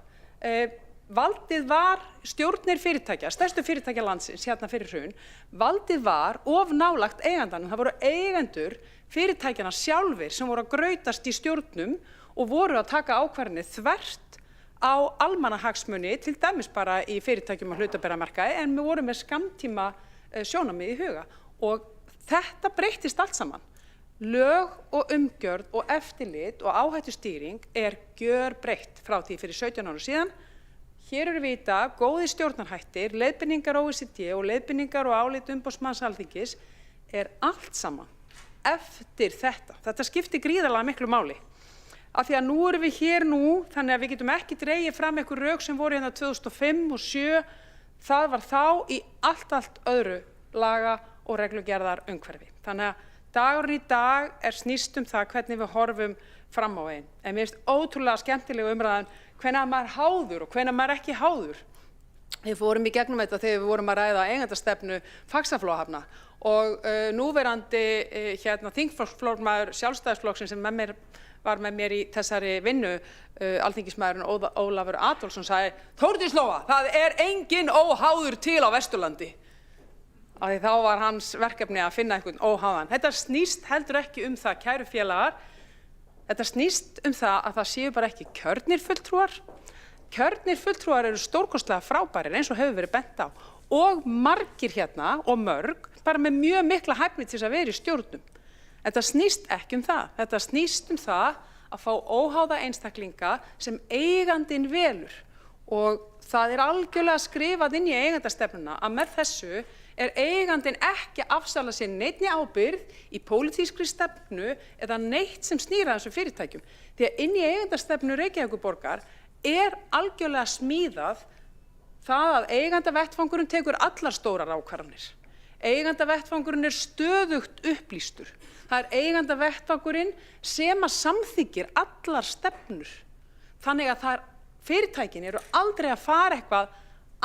Valdið var stjórnir fyrirtækja, stærstu fyrirtækja landsins hérna fyrir hrun, valdið var of nálagt eigandanum. Það voru eigendur fyrirtækjana sjálfir sem voru að grautast í stjórnum og voru að taka ákvarðanir þvert á almannahagsmuni, til dæmis bara í fyrirtækjum á hlutabréfamarkaði, en við vorum með skammtíma sjónarmið í huga. Og þetta breyttist allt saman. Lög og umgjörð og eftirlit og áhættustýring er gjörbreytt frá því fyrir 17 árum síðan. Hér eru við í dag góðir stjórnarhættir, leiðbeiningar OECD og leiðbeiningar og álit umboðsmanns Alþingis er allt saman eftir þetta. Þetta skiptir gríðarlega miklu máli. Af því að nú erum við hér nú, þannig að við getum ekki dregið fram einhver rök sem voru hérna 2005 og 2007. Það var þá í allt öðru laga- og reglugerðar umhverfi. Þannig að dagurinn í dag snýst það hvernig við horfum fram á veginn. En mér finnst ótrúlega skemmtilega umræðan hvenær maður háður og hvenær maður ekki háður. Við fórum í gegnum þetta þegar við vorum að ræða eigendastefnu Faxaflóahafna og núverandi þingflokksformaður Sjálfstæðisflokksins sem var með mér í þessari vinnu, alþingismaðurinn Ólafur Adolfsson sagði: Þórdís Lóa, það er engin óháður til á Vesturlandi. Af því þá var hans verkefni að finna einhvern óháðan. Þetta snýst heldur ekki það, kæru félagar. Þetta snýst það að það séu bara ekki kjörnir fulltrúar. Kjörnir fulltrúar eru stórkostlega frábærir eins og hefur verið bent á. Og margir hérna og mörg bara með mjög mikla hæfni til þess að vera í stjórnum. Þetta snýst ekki það. Þetta snýst það að fá óháða einstaklinga sem eigandinn velur. Og það er algjörlega skrifað inn í eigendastefnuna að með þessu er eigandinn ekki að afsala sér neinni ábyrgð í pólitískri stefnu eða neitt sem snýr að þessum fyrirtækjum. Því að inn í eigendastefnu Reykjavíkurborgar er algjörlega smíðað það að eigendavettvangurinn tekur allar stórar ákvarðanir. Eigendavettvangurinn er stöðugt upplýstur. Það er eigendavettvangurinn sem að samþykkir allar stefnur. Þannig að fyrirtækin eru aldrei að fara eitthvað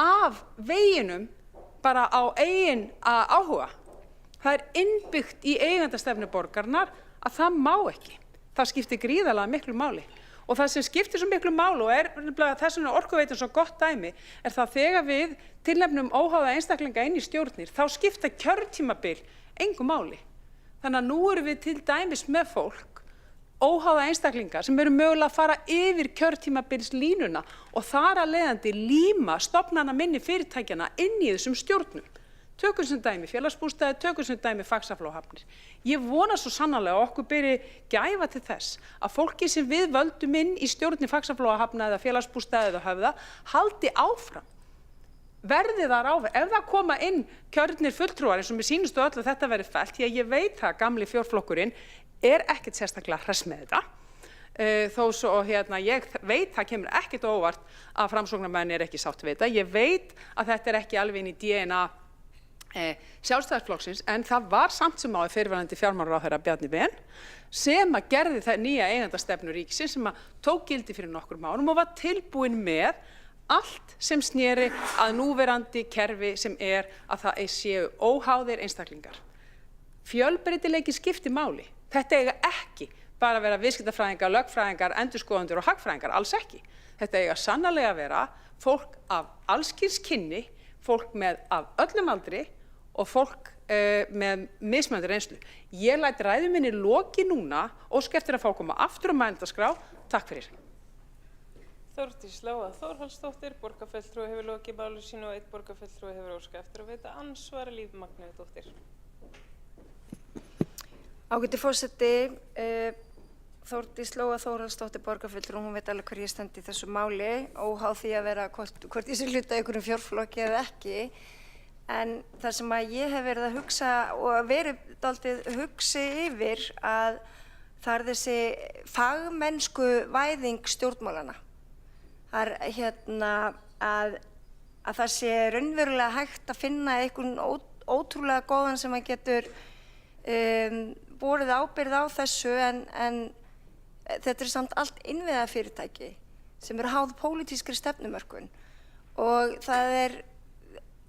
af veginum bara á eigin áhuga. Það er innbyggt í eigendastefnu borgarinnar að það má ekki. Það skiptir gríðarlega miklu máli. Og það sem skiptir svo miklu máli og er þess vegna Orkuveitan svo gott dæmi er það þegar við tilnefnum óháða einstaklinga inn í stjórnir þá skipta kjörtímabil engu máli. Þannig að nú erum við til dæmis með fólk, óháða einstaklinga sem eru mögulega að fara yfir kjörtímabilslínuna og þar að leiðandi líma stofnana minni fyrirtækjana inn í þessum stjórnum. Tökum sem dæmi félagsbústaði, tökum sem dæmi Faxaflóahafnir. Ég vona svo sannarlega að okkur beri gæfa til þess að fólki sem við völdum inn í stjórni Faxaflóahafna eða félagsbústaði eða Höfða haldi áfram. Verði þar áfram. Ef það koma inn kjörnir fulltrúar eins og mér sýnist öll að þetta verði fellt, því að ég veit að gamli fjórflokkurinn er ekkert sérstaklega hress með þetta. Þó svo ég veit það kemur ekkert óvart að framsóknarmenn er ekki sátt við þetta. Ég veit að þetta er ekki alveg inn í DNA Sjálfstæðisflokksins en það var samt sem áður fyrrverandi fjármálaráðherra Bjarni Ben sem að gerði það nýja eigendastefnu ríkisins sem að tók gildi fyrir nokkrum árum og var tilbúin með allt sem sneri að núverandi kerfi sem er að það séu óháðir einstaklingar. Fjölbreytileiki skiptir máli. Þetta eiga ekki bara að vera viðskiptafræðingar, lögfræðingar, endurskoðendur og hagfræðingar, alls ekki. Þetta eiga sannarlega að vera fólk af alls kyns kynni, fólk af öllum aldri og fólk með mismunandi reynslu. Ég læt ræðu minni loki núna, óska eftir að fá að koma aftur á mælendaskrá. Takk fyrir. Þórdís Lóa Þórhallsdóttir, borgarfulltrúi hefur lokið máli sínu og einn borgarfulltrúi hefur óskað eftir að veita andsvar. Líf Magnúsdóttir. Ágæti forseti, Þórdís Lóa Þórhallsdóttir borgarfulltrúi, hún veit alveg hver ég stend í þessu máli, óháð því að vera hvort ég sé hluta einhverjum fjórflokki eða ekki. En það sem að ég hef verið að hugsa og verið dálítið hugsi yfir að það er þessi fagmennsku væðing stjórnmálana. Það er að það sé raunverulega hægt að finna einhvern ótrúlega góðan sem að getur borið ábyrgð á þessu en þetta er samt allt innviðafyrirtæki sem eru háð pólitískri stefnumörkun og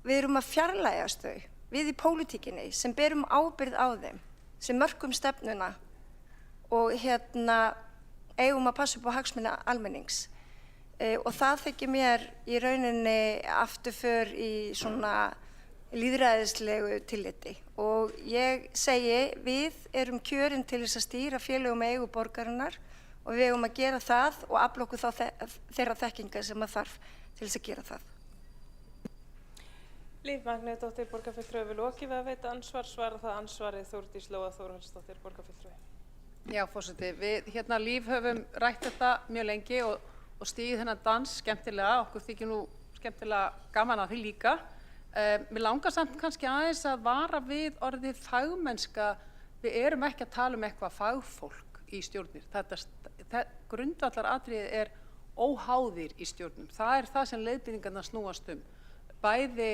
við erum að fjarlægjast þau, við í pólitíkinni sem berum ábyrgð á þeim, sem mörkum stefnuna og eigum að passa upp á hagsmuni almennings. Og það þykir mér í rauninni afturför í svona lýðræðislegu tilliti. Og ég segi, við erum kjörin til þess að stýra félögum eigu borgarinnar og við eigum að gera það og afla okkur þá þeirra þekkingar sem að þarf til þess að gera það. Líf Magnúsdóttir, borgarfulltrúi hefur lokið við að veita ansvar. Svara það ansvarið Þórdís Lóa Þórhallsdóttir, borgarfulltrúi. Já, forseti, við Líf höfum rætt þetta mjög lengi og stigið þennan dans skemmtilega, okkur þykir nú skemmtilega gaman að því líka. Mér langar samt kannski aðeins að vara við orðið fagmennska. Við erum ekki að tala um eitthvað fagfólk í stjórnir. Grundvallaratriðið er óháðir í stjórnum. Það er það sem leiðbeiningarnar snúast um. Bæði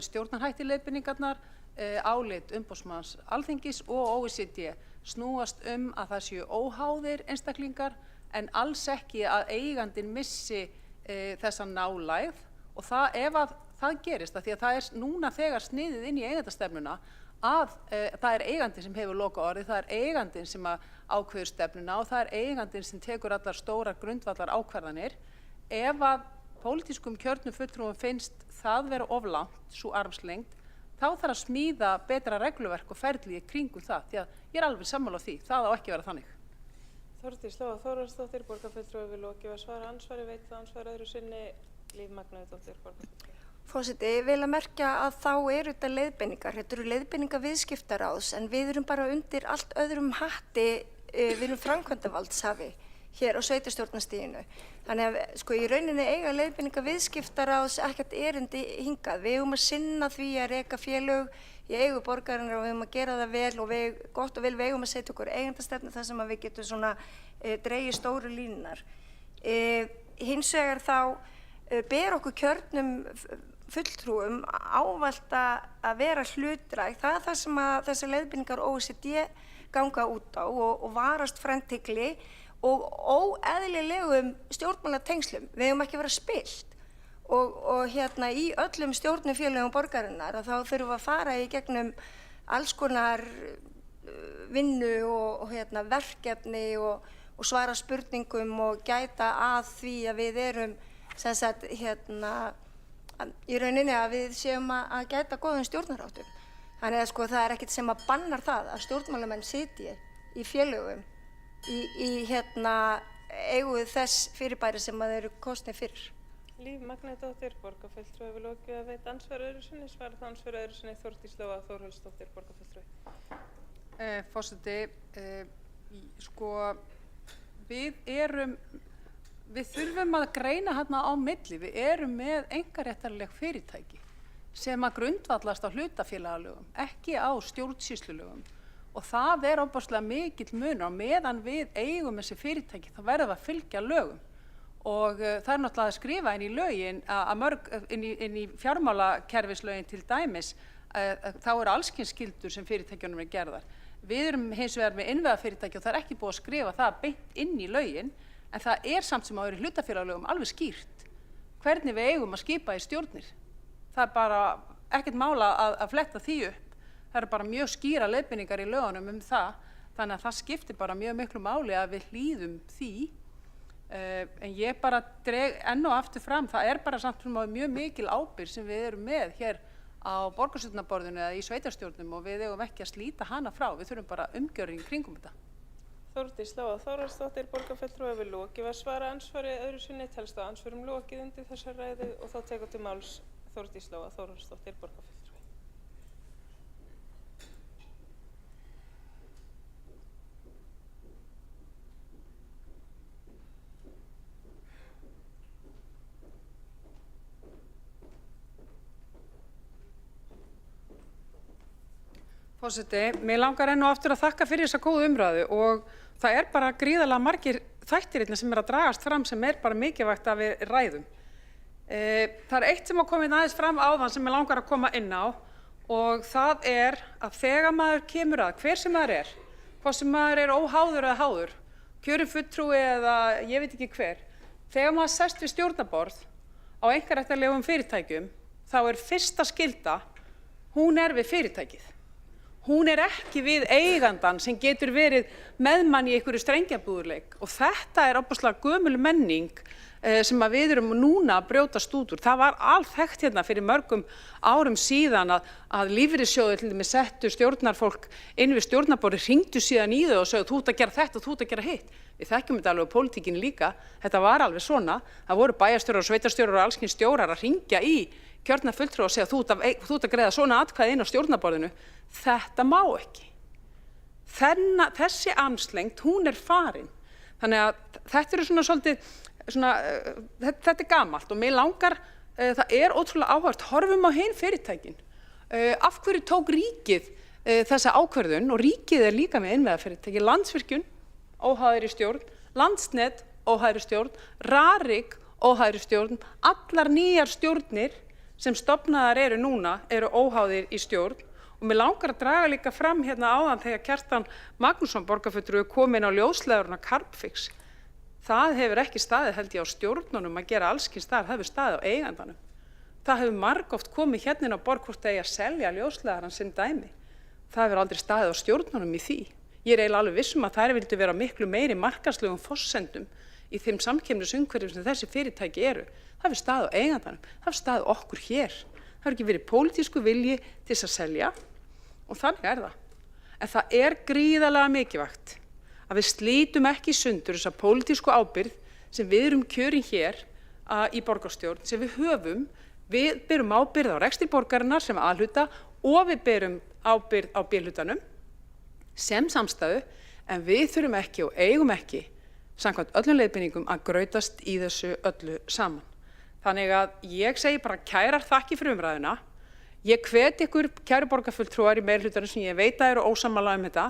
stjórnarhætti leiðbeiningarnar, álit umboðsmanns Alþingis og OECD snúast að það séu óháðir einstaklingar en alls ekki að eigandinn missi þessa nálægð og ef að það gerist því að það er núna þegar sniðið inn í eigendastefnuna að það er eigandinn sem hefur lokaorðið, það er eigandinn sem ákveður stefnuna og það er eigandinn sem tekur allar stórar grundvallar ákvarðanir. Ef að pólitískum kjörnum fulltrúum finnst það vera of langt, sú armslengd, þá þarf að smíða betra regluverk og ferli í kringum það, því að ég er alveg sammála á því, það á ekki að vera þannig. Þórdís Lóa Þórhallsdóttir, borgarfulltrúi við lokið að svara andsvari, veit það andsvari öðru sinni, Líf Magnúðardóttir, borgarfulltrúi. Forseti, ég vil að merkja að þá eru þetta leiðbeiningar. Þetta eru leiðbeiningar viðskiptaráðs en við erum bara undir allt öðrum hatti, við erum framkvæmdarvaldshafi hér á sveitarstjórnarstiginu. Þannig að sko í rauninni eiga leiðbeiningar viðskiptaráðs ekkert erindi hingað. Við eigum að sinna því að reka félög í eigu borgarinnar og við eigum að gera það vel og gott og vel við eigum að setja okkur eigendastefnu þar sem að við getum svona dregið stóru línunar. Hins vegar þá ber okkur kjörnum fulltrúum ávallt að vera hlutdræg. Það er það sem að þessar leiðbeiningar OECD ganga út á og varast frændhygli og óeðlilegum stjórnmálatengslum. Við eigum ekki að vera spillt og í öllum stjórnufélögum borgarinnar að þá þurfum við að fara í gegnum alls konar vinnu og verkefni og svara spurningum og gæta að því að við erum sem sagt í rauninni að við séum að gæta góðum stjórnarháttum. Þannig að sko það er ekkert sem að bannar það að stjórnmálamenn sitji í félögum í eigu þess fyrirbæri sem að þeir eru kosnir fyrir. Líf Magnúðardóttir, borgarfulltrúi við lokið að veit andsvari öðru sinni, svara það andsvari öðru sinni, Þórdís Lóa Þórhallsdóttir, borgarfulltrúi. Forseti, sko við þurfum að greina hérna á milli. Við erum með einkaréttarleg fyrirtæki sem að grundvallast á hlutafélagalögum, ekki á stjórnsýslulögum. Og það er ofboðslega mikill munur. Á meðan við eigum þessi fyrirtæki þá verðum við að fylgja lögum. Og það er náttúrulega að skrifa inn í lögin, inn í fjármálakerfislögin til dæmis, þá eru allskyns skyldur sem fyrirtækjunum er gerðar. Við erum hins vegar með innviðafyrirtæki og það er ekki búið að skrifa það beint inn í lögin, en það er samt sem áður í hlutafélagalögum alveg skýrt hvernig við eigum að skipa í stjórnir. Það er bara ekkert mála að fletta því upp. Það eru bara mjög skýra leiðbeiningar í lögunum það, þannig að það skiptir bara mjög miklu máli að við hlýðum því. En ég bara dreg enn og aftur fram, það er bara samt sem áður mjög mikil ábyrgð sem við erum með hér á borgarstjórnarborðinu eða í sveitarstjórnum og við eigum ekki að slíta hana frá. Við þurfum bara umgjörð í kringum þetta. Þórdís Lóa Þórhallsdóttir, borgarfulltrúi við lokið að svara andsvari öðru sinni, telst á andsvörum lokið undir þessar ræðu og þá tekur til máls Þórdís Lóa Þórhallsdóttir, borgarfulltrúi. Forseti, mig langar enn og aftur að þakka fyrir þessa góðu umræðu og það er bara gríðarlega margir þættir sem að dragast fram sem er bara mikilvægt að við ræðum. Það er eitt sem að koma aðeins fram áðan sem mig langar að koma inn á og það er að þegar maður kemur að, hver sem maður er, hvort sem maður er óháður eða háður, kjörinn fulltrúi eða ég veit ekki hver, þegar maður sest við stjórnarborð á einkaréttarlegum fyrirtækjum, þá er fyrsta skylda, hún er við fyrirtækið. Hún er ekki við eigandann sem getur verið meðmann í einhverju strengjabúðurleik og þetta er ofboðslega gömul menning sem að við erum núna að brjótast út úr. Það var alþekkt hérna fyrir mörgum árum síðan að lífeyrissjóðir til dæmis settu stjórnarfólk inn við stjórnarborðið, hringdu síðan í þau og sögðu þú ert að gera þetta og þú ert að gera hitt. Við þekkjum þetta alveg á pólitíkinni líka, þetta var alveg svona. Það voru bæjarstjórar og sveitarstjórar og alls kyns stjórar að hringja í kjörna fulltrúa og segja þú ert að greiða svona atkvæði inn á stjórnarborðinu. Þetta má ekki. Þessi armslengd, hún er farin. Þannig að þetta eru svona svolítið þetta er gamalt og mig langar, það er ótrúlega áhugavert, horfum á hin fyrirtækin. Af hverju tók ríkið þessa ákvörðun, og ríkið er líka með innviðafyrirtæki, Landsvirkjun, óháðir í stjórn, Landsnet, óháðir í stjórn, Rarik, óháðir í stjórn, allar nýjar stjórnir sem stofnaðar eru núna eru óháðir í stjórn. Og mér langar að draga líka fram hérna áðan þegar Kjartan Magnússon borgarfulltrúi kom inn á ljósleiðarana Carbfix. Það hefur ekki staðið held ég á stjórnunum að gera allskins þar, það hefur staðið á eigandanum. Það hefur margoft komið hérna inn á borg hvort eigi að selja ljósleiðaran sinn dæmi. Það hefur aldrei staðið á stjórnunum í því. Ég er eiginlega alveg vissum að þær vildu vera miklu meiri markaðslegum forsendum í þeim samkeppnisumhverfum sem þessi fyrirtæki eru. Það hefur staðið á eigandanum, það hefur staðið okkur hér. Það hefur ekki verið pólitísku vilji til þess að selja og þannig er það. En það er gríðarlega mikilvægt að við slítum ekki sundur þessa pólitísku ábyrgð sem við erum kjörin hér í borgarstjórn, sem við höfum. Við berum ábyrgð á rekstri borgarinnar sem A-hluta og við berum ábyrgð á B-hlutanum sem samstæðu, en við þurfum ekki og eigum ekki, samkvæmt öllum leiðbeiningum, að grautast í þessu öllu saman. Þannig að ég segi bara kærar þakki fyrir umræðuna. Ég hvet ykkur, kæru borgarfulltrúar í meirihlutanum sem ég veit að eru ósammála þetta,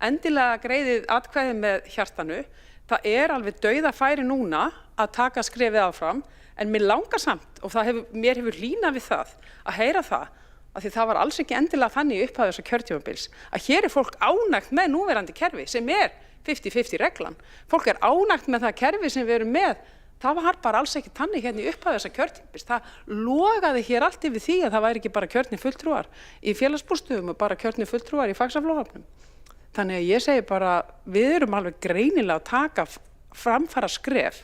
endilega greiðið atkvæði með hjartanu. Það er alveg dauðafæri núna að taka skrefið áfram, en mér langar samt, og mér hefur hlýnað við það, að heyra það, að því það var alls ekki endilega þannig í upphafi þessa kjörtímabils, að hér er fólk ánægt með núverandi kerfi sem er 50-50 reglan. Fólk er ánægt með það kerfi sem við erum með. Það var bara alls ekki þannig hérna í upphafi þessa kjörtímabils. Það logaði hér allt yfir því að það væri ekki bara kjörnir fulltrúar í félagsbústöðum og bara kjörnir fulltrúar í fagsaflóhafnum. Þannig að ég segi bara, við erum alveg greinilega að taka framfara skref,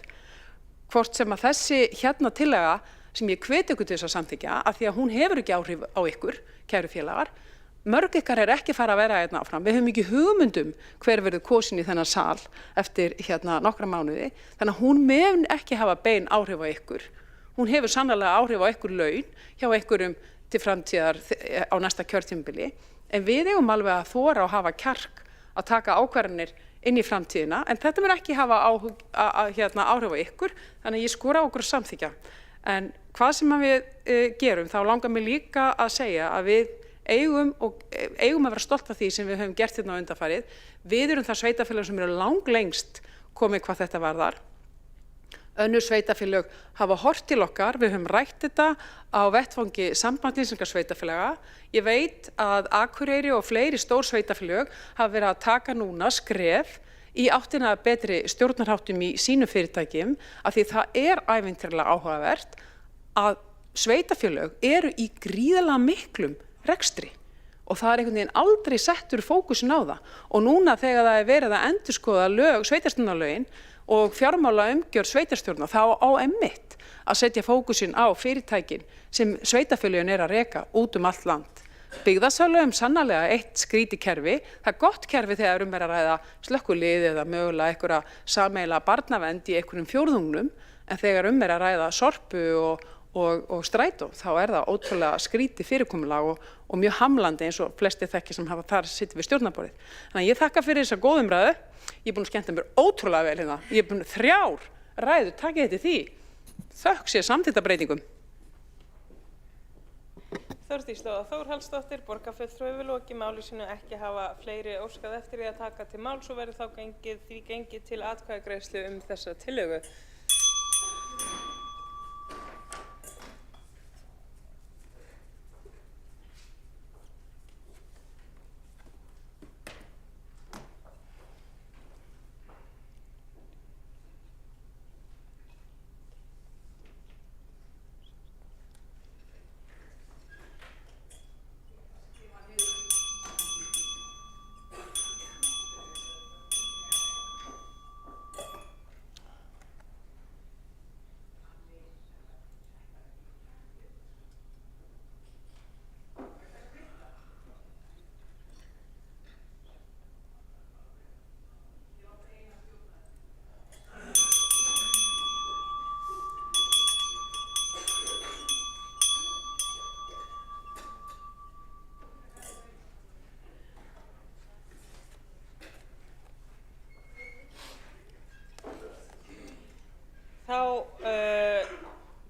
hvort sem að þessi hérna tillaga sem ég hvet ykkur til þess að samþykkja, af því að hún hefur ekki áhrif á ykkur, kæru félagar. Mörg ykkar er ekki fara að vera hérna áfram. Við höfum ekki hugmyndum hver verður kosin í þennan sal eftir nokkra mánuði. Þannig að hún mun ekki hafa bein áhrif á ykkur. Hún hefur sannarlega áhrif á ykkur laun hjá ykkurum til framtíðar á næsta kjörtímabili. En við eigum alveg að þora og hafa kjark að taka ákvarðanir inn í framtíðina. En þetta mun ekki hafa áhrif á ykkur. Þannig að ég skora á okkur að samþykkja. En hvað sem við gerum, þá langar mig líka að segja að við eigum að vera stolt af því sem við höfum gert hérna á undanfarið. Við erum það sveitarfélög sem eru langlengst komið hvað þetta varðar. Önnur sveitarfélög hafa horft til okkar, við höfum rætt þetta á vettvangi Samband íslenskra sveitarfélaga. Ég veit að Akureyri og fleiri stór sveitarfélög hafa verið að taka núna skref í áttina betri stjórnarháttum í sínum fyrirtækjum, af því það er ævintýralega áhugavert að sveitarfélög eru í gríðarlega miklum rekstri og það er einhvern veginn aldrei settur fókusin á það. Og núna þegar það er verið að endurskoða sveitarstjórnarlögin og fjármála umgjörð sveitarstjórna, þá á einmitt að setja fókusin á fyrirtækin sem sveitarfélögin er að reka út allt land. Byggðasálögum sannarlega eitt skrítið kerfi. Það er gott kerfi þegar er að ræða slökkvilið eða mögulega einhverja sameiginlega barnavend í einhverjum fjórðungnum, en þegar að ræða sorpu og strætó, þá er það ótrúlega skrítið fyrirkomulag og mjög hamlandi eins og flestir þekki sem hafa þar sittið við stjórnarborðið. Þannig að ég þakka fyrir þessa góðu umræðu. Ég er búin að skemmta mér ótrúlega vel hérna. Ég er búin 3 ræður, takið þetta því. Þökk sé samþykktarbreytingum. Þórdís Lóa Þórhallsdóttir, borgarfulltrúi, vil loki máli sínu ekki hafa fleiri óskað eftir því að taka til máls og verður þá gengið til atkvæðagreiðslu þessa tillögu.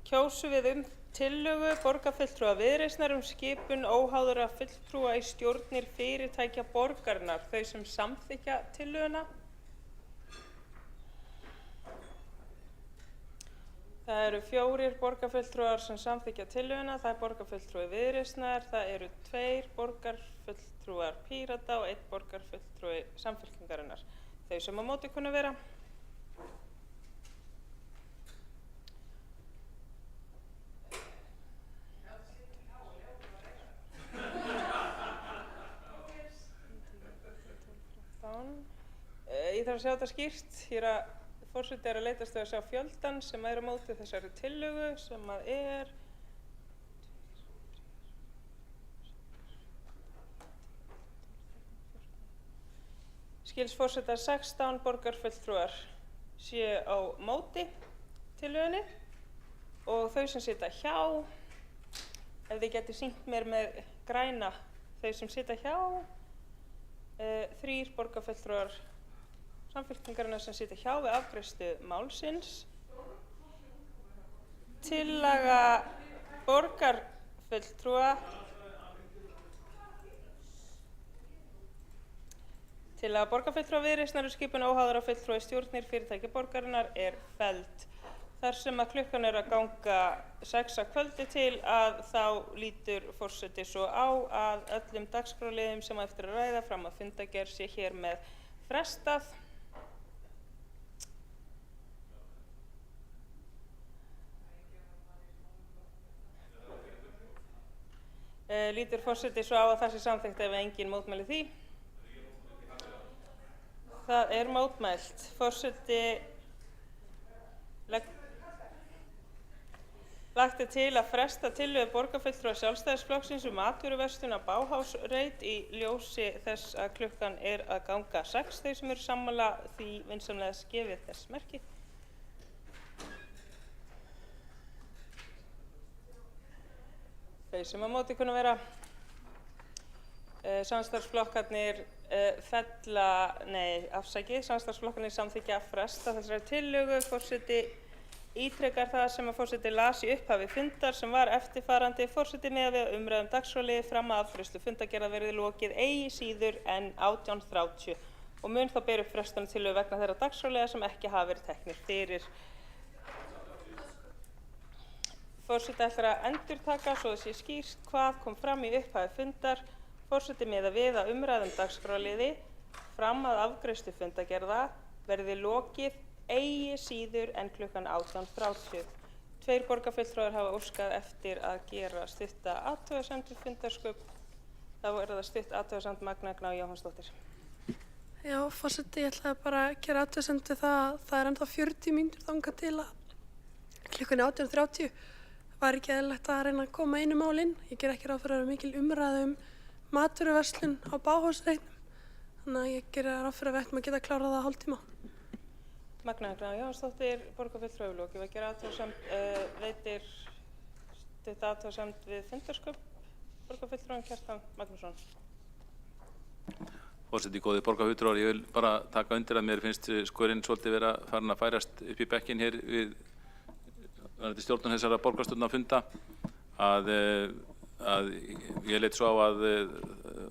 kjósum við tillögu borgarfulltrúa Viðreisnar skipun óháðra fulltrúa í stjórnir fyrirtækja borgarinnar. Þau sem samþykkja tillöguna. Það eru 4 borgarfulltrúar sem samþykkja tillöguna. Það er borgarfulltrúi Viðreisnar, það eru 2 borgarfulltrúar Pírata og 1 borgarfulltrúi Samfylkingarinnar. Þau sem á móti kunna vera. Ég þarf að sjá þetta skýrt. Forseti er að leitast við að sjá fjöldan sem er á móti þessari tillögu sem er skils forseta 16 borgarfulltrúar séu á móti tillögunni og þau sem sitja hjá, ef þið getið sýnt mér með græna, þau sem sitja hjá, 3 borgarfulltrúar Samfylkingarinnar sem sitja hjá við afgreiðslu málsins. Tillaga borgarfulltrúa Viðreisnar skipun óháðra fulltrúa í stjórnir fyrirtækja borgarinnar er felld. Þar sem að klukkan er að ganga 6 að kvöldi til að þá lítur forseti svo á að öllum dagskrárliðum sem á eftir að ræða fram að fundargerð sé hér með frestað. Lítur forseti svo á að það sé samþykkt ef engin mótmæli því. Það er mótmælt. Forseti lagt til að fresta tillögu borgarfulltrúa Sjálfstæðisflokksins atvinnuverslun á Bauhaus-reit í ljósi þess að klukkan er að ganga 6. Þau sem eru sammála því vinsamlega gefið þess merki. Þau sem á móti kunna vera. Samstarfsflokkarnir samstarfsflokkarnir samþykkja að fresta þessari tillögu. Forseti ítrekar það sem að forseti las í upphafi fundar sem var eftirfarandi. Forseti miðað við umræðum dagskrárliði fram að afgreiðslu fundargerðar verði lokið eigi síður en 18:30 og mun þá bera upp frestunartillögu vegna þeirra dagskrárliða sem ekki hafa verið teknir fyrir. Forseti ætlar að endurtaka svo það sé skýrt hvað kom fram í upphafi fundar. Forseti miðað við að umræðum dagskrárliði fram að afgreiðslu fundargerða verði lokið eigi síður en klukkan 18:30. 2 borgarfulltrúar hafa óskað eftir að gera stutta athugasemd við fundarsköp. Þá er það stutt athugasemd Magna Gná Jóhannsdóttir. Já, forseti, ég ætlaði bara að gera athugasemd við það er ennþá 40 mínútur þangað til að klukkan 18:30 var ekki eðlilegt að reyna að koma einu mál inn. Ég ger ekki ráð fyrir að vera mikil umræðu matvöruverslun á Bauhaus-reitnum. Þannig að ég ger ráð fyrir að við ættum að geta klárað það hálftíma. Magna Gná Jóhannsdóttir, borgarfulltrúi lokið að gera athugasemd, veitir stutta athugasemd við fundarsköp borgarfulltrúan Kjartan Magnússon. Forseti, góðir borgarfulltrúar, ég vil bara taka undir að mér finnst skorinn svolítið vera farin að færast upp í bekkinn hér við stjórnun þessara borgarstjórnarfunda að ég leit svo á að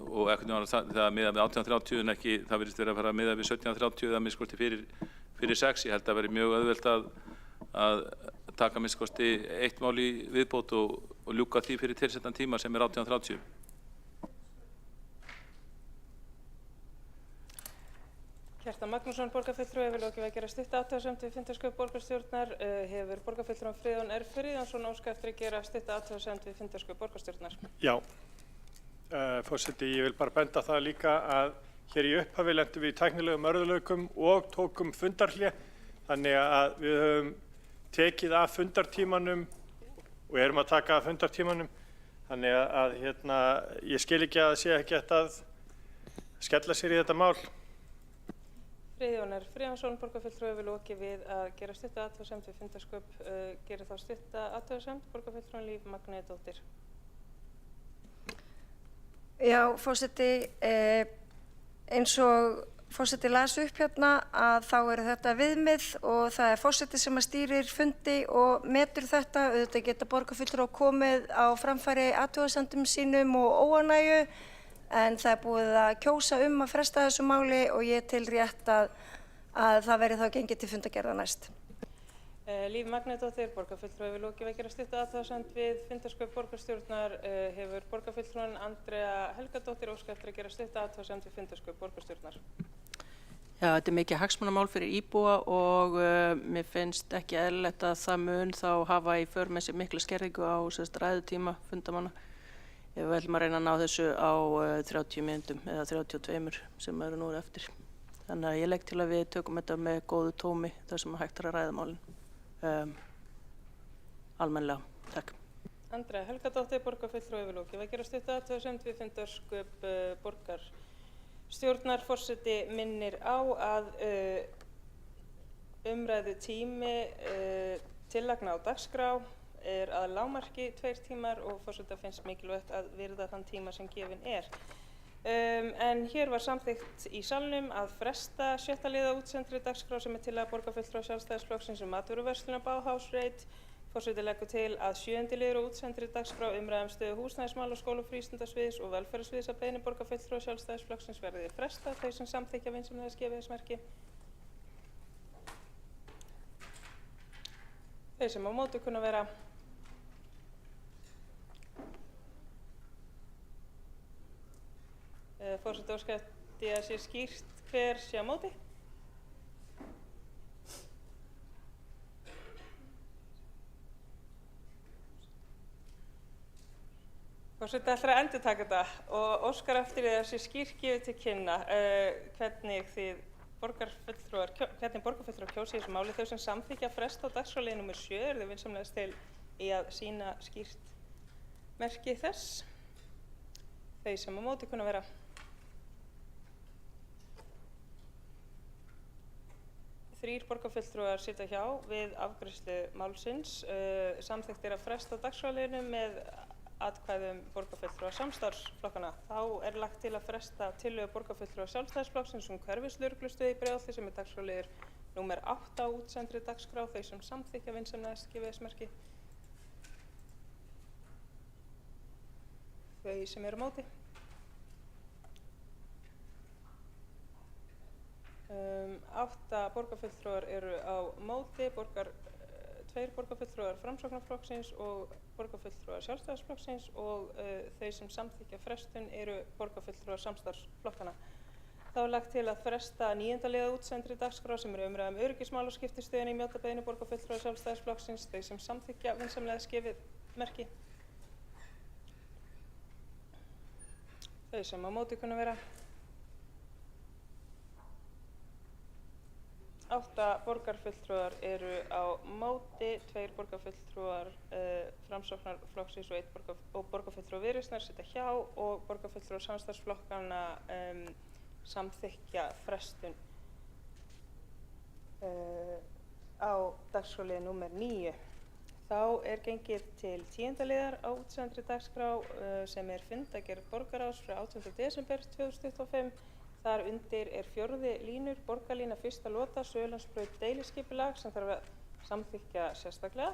og ekkert það miðað með 18:30 en ekki það virðist vera að fara að miða við 17:30 eða minnst fyrir 6. Ég held að veri mjög auðvelt að taka minnst 1 mál í viðbót og ljúka því fyrir tilsettan tíma sem er 18:30. Kjartan Magnússon, borgarfulltrúi, hefur lokið að gera stutta athugasemd við fundarsköp borgarstjórnar. Hefur borgarfulltrúan Friðjón R. Friðjónsson óskað eftir að gera stutta athugasemd við fundarsköp borgarstjórnar? Já, forseti, ég vil bara benda það líka að hér í upphafi lentum við í tæknilegum örðuleikum og tókum fundarhlé, þannig að við höfum tekið af fundartímanum og erum að taka af fundartímanum, þannig að ég skil ekki að það sé ekki að skella sér í þetta mál. Friðjón R. Friðjónsson, borgarfulltrúi, hefur lokið við að gera stutta athugasemd við fundarsköp. Gerir þá stutta athugasemd borgarfulltrúan Líf Magnúsdóttir. Já, forseti, eins og forseti las upp hérna að þá eru þetta viðmið og það er forseti sem að stýrir fundi og metur þetta. Auðvitað geta borgarfulltrúar komið á framfæri athugasemdum sínum og óánægju en það er búið að kjósa að fresta þessu máli og ég tel rétt að það verði þá gengið til fundargerðar næst. Líf Magnúsdóttir, borgarfulltrúi við lokið að gera stutta athugasemd við fundarsköp borgarstjórnar. Hefur borgarfulltrúin Andrea Helgadóttir óskað eftir að gera stutta athugasemd við fundarsköp borgarstjórnar. Já, þetta er mikið hagsmunamál fyrir íbúa og mér finnst ekki eðlilegt að það mun þá hafa í för með sér mikla skerðingu á ræðutíma fundamanna. Við ætlum að reyna að ná þessu á 30 mínútum eða 32 sem eru nú eftir. Þannig að ég legg til að við tökum þetta með góðu tómi þar sem hægt er að ræða málin almennlega. Takk. Andrea Helgadóttir, borgarfulltrúi við lokið að gera stutta athugasemd við fundarsköp borgarstjórnar. Forseti minnir á að umræðu tími tillagna á dagskrá er að lágmarki 2 tímar og forseta finnst mikilvægt að virða þann tíma sem gefinn er. En hér var samþykkt í salnum að fresta 6. liða útsendri dagskrá sem er tillaga borgarfulltrúa Sjálfstæðisflokksins verslun á Bauhaus-reit. Forseti leggur til að 7. liður útsendri dagskrá umræðum stöðu húsnæðismála, skóla- og frístundasviðs og velferðarsviðs að beiðni borgarfulltrúa Sjálfstæðisflokksins verði frestað. Þau sem samþykkja vinsamlegast gefi þess merki. Þau sem á móti kunna vera. Forseti óskar eftir að sé skýrt hver sé á móti. Forseti ætlar að endurtaka þetta og óskar eftir að sé skýrt gefið til kynna hvernig borgarfulltrúar kjósa í þessu máli. Þau sem samþykkja frest á dagskrárlið nr. 7 eru þau vinsamlegast til í að sýna skýrt merki þess. Þau sem á móti kunna vera. Þrír borgarfulltrúar sitja hjá við afgreiðslu málsins. Samþykkt er að fresta dagskrárliðinu með atkvæðum borgarfulltrúa samstarfsflokkana. Þá er lagt til að fresta tillögu borgarfulltrúa Sjálfstæðisflokksins hverfislögreglustöð í Breiðholti sem er dagskrárliður nr. 8 á útsendri dagskrá. Þau sem samþykkja vinsamlegast gefi þess merki. Þau sem eru á móti. 8 borgarfulltrúar eru á móti, 2 borgarfulltrúar Framsóknarflokksins og borgarfulltrúar Sjálfstæðisflokksins og þau sem samþykkja frestun eru borgarfulltrúar samstarfsflokkana. Þá er lagt til að fresta 9. liða útsendri dagskrá sem er umræða öryggismál og skiptistöðin í Mjótabeiðni borgarfulltrúar Sjálfstæðisflokksins. Þau sem samþykkja vinsamlegast gefið merki. Þau sem á móti kunna vera. 8 borgarfulltrúar eru á móti, 2 borgarfulltrúar Framsóknarflokksins og borgarfulltrúar Viðreisnar sitja hjá og borgarfulltrúar samstarfsflokkana samþykkja frestun á dagskrárlið nr. 9. Þá er gengið til 10. liðar á útsendri dagskrá sem er fundagerð borgarráðs frá 18. desember 2025. Þar undir er 4. línur, borgarlína 1. lota, Suðurlandsbraut deiliskipulag sem þarf að samþykkja sérstaklega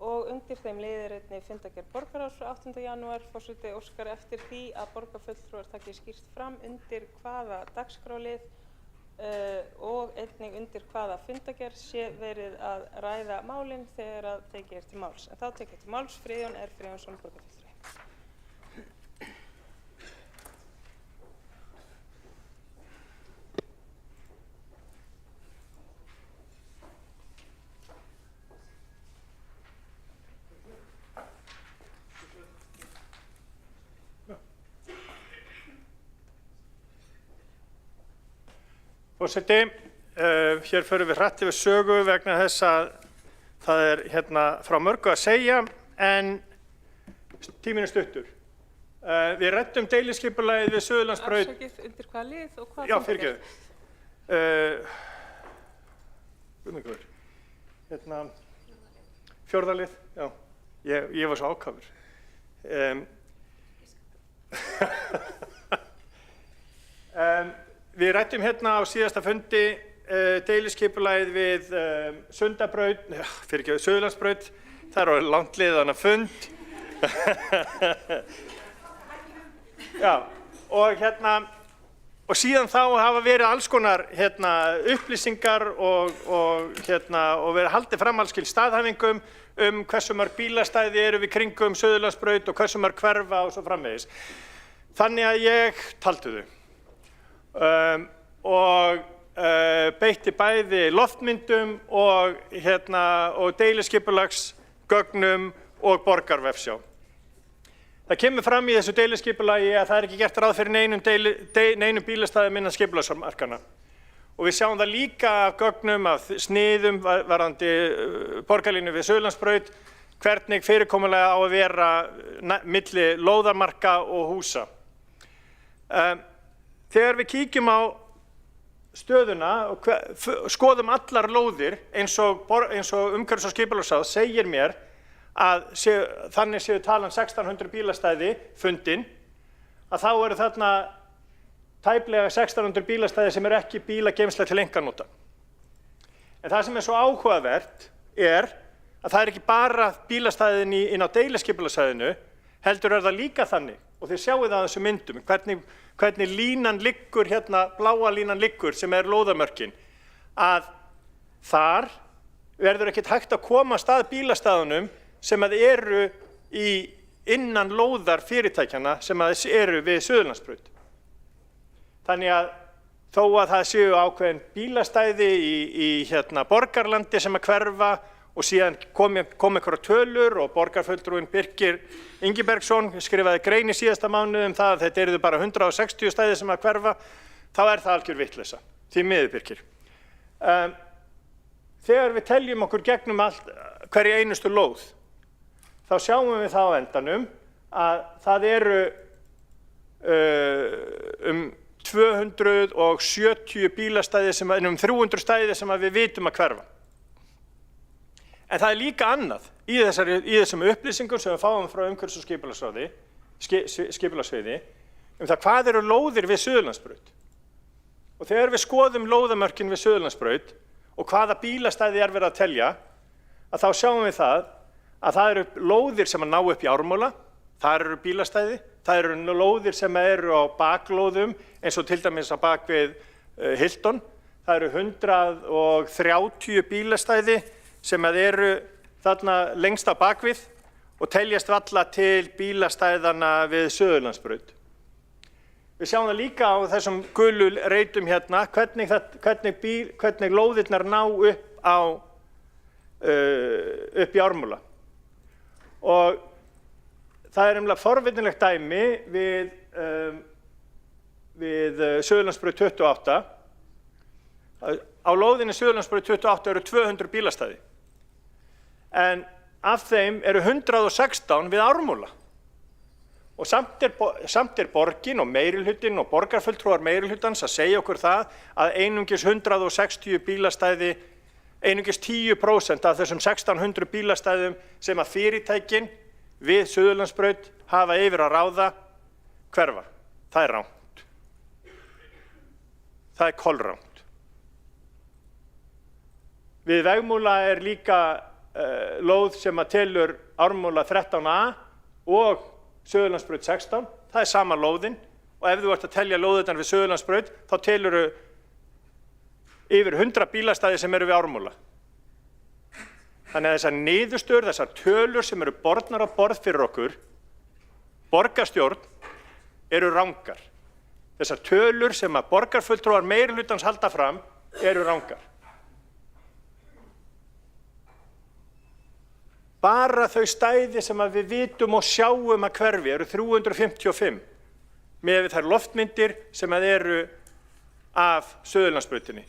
og undir þeim liðir einnig fundagerð borgarráðs frá 8. janúar. Forseti óskar eftir því að borgarfulltrúar taki skýrt fram undir hvaða dagskrárlið og einnig undir hvaða fundagerð sé verið að ræða málin þegar að tekið er til máls. En þá tekið til máls Friðjón R. Friðjónsson, borgarfulltrúi. Forseti, hér förum við hratt yfir sögu vegna þess að það er hérna frá mörgu að segja en tíminn er stuttur. Við ræddum deiliskipulagið við Suðurlandsbraut. Afsakið undir hvaða lið og hvað? Já, fyrirgefðu. Guðmundur, hérna, 4. lið, já, ég var svo ákafur. Við ræddum hérna á síðasta fundi deiliskipulagið við Sundabraut, Suðurlandsbraut, það er á langt liðan að fund. Já, og síðan þá hafa verið alls konar upplýsingar og verið haldið fram alls kyns staðhæfingum hversu mörg bílastæði eru við kringum Suðurlandsbraut og hversu mörg hverfa og svo framvegis. Þannig að ég taldi þau og beitti bæði loftmyndum og deiliskipulagsgögnum og borgarvefsjá. Það kemur fram í þessu deiliskipulagi að það er ekki gert ráð fyrir neinum bílastæðum innan skipulagsmarkanna. Og við sjáum það líka af gögnum, af sniðum varðandi borgarlínu við Suðurlandsbraut, hvernig fyrirkomulega á að vera milli lóðarmarka og húsa. Þegar við kíkjum á stöðuna og skoðum allar lóðir eins og umhverfis- og skipulagsráð segir mér að þannig séu talan 1600 bílastæði fundin, að þá eru þarna tæplega 1600 bílastæði sem eru ekki bílageymsla til einkanota. En það sem er svo áhugavert er að það er ekki bara bílastæðin inn á deiliskipulagssvæðinu, heldur það líka þannig, og þið sjáið það á þessum myndum, hvernig línan liggur bláa línan liggur sem er lóðamörkin, að þar verður ekkert hægt að komast að bílastæðunum sem að eru innan lóðar fyrirtækjana sem að eru við Suðurlandsbraut. Þannig að þó að það séu ákveðin bílastæði í borgarlandi sem að hverfa og síðan kom einhverja tölur og borgarfulltrúinn Birkir Ingibergsson skrifaði grein í síðasta mánuði það að þetta eru bara 160 stæði sem að hverfa, þá er það algjör vitleysa. Því miður, Birkir. Þegar við teljum okkur gegnum hverja einustu lóð, þá sjáum við það á endanum að það eru 270 bílastæði, 300 stæði sem við vitum að hverfa. En það er líka annað í þessum upplýsingum sem við fáum frá umhverfis- og skipulagssviði það hvað eru lóðir við Suðurlandsbraut. Og þegar við skoðum lóðamörkin við Suðurlandsbraut og hvaða bílastæði er verið að telja, að þá sjáum við það að það eru lóðir sem að ná upp í Ármúla, þar eru bílastæði, það eru lóðir sem eru á baklóðum eins og til dæmis á bakvið Hilton, það eru 130 bílastæði sem að eru þarna lengst á bakvið og teljast valla til bílastæðana við Suðurlandsbraut. Við sjáum það líka á þessum gulu reitum hvernig lóðirnar ná upp í Ármúla. Og það er nefnilega forvitnilegt dæmi við Suðurlandsbraut 28. Á lóðinni Suðurlandsbraut 28 eru 200 bílastæði. En af þeim eru 116 við Ármúla. Og samt er borgin og meirihlutinn og borgarfulltrúar meirihlutans að segja okkur það að einungis 160 bílastæði, einungis 10% af þessum 1600 bílastæðum sem að fyrirtækin við Suðurlandsbraut hafa yfir að ráða hverfa. Það er rangt. Það er kolrangt. Við Vegmúla er líka lóð sem að telur Ármúla 13A og Suðurlandsbraut 16, það er sama lóðin og ef þú ert að telja lóðirnar við Suðurlandsbraut þá telur yfir 100 bílastæði sem eru við Ármúla. Þannig að þessar niðurstöður, þessar tölur sem eru bornar á borð fyrir okkur, borgarstjórn, eru rangar. Þessar tölur sem að borgarfulltrúar meirihlutans halda fram eru rangar. Bara þau stæði sem að við vitum og sjáum að hverfi eru 355 með þær loftmyndir sem að eru af Suðurlandsbrautinni,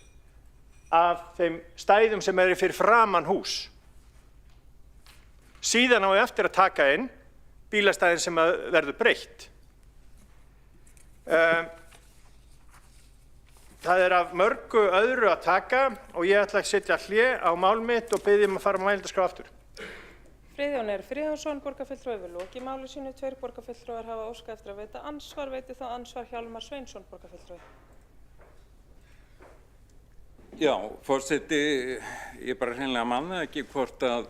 af þeim stæðum sem eru fyrir framan hús. Síðan á ég eftir að taka inn bílastæðin sem að verður breytt. Það er af mörgu öðru að taka og ég ætla að setja hlé á mál mitt og biðja að fara á mælendaskrá aftur. Friðjón R. Friðjónsson, borgarfulltrúi, hefur lokið máli sínu. 2 borgarfulltrúar hafa óskað eftir að veita andsvar. Veiti þá andsvar Hjálmar Sveinsson, borgarfulltrúi. Já, forseti, ég bara hreinlega manna ekki hvort að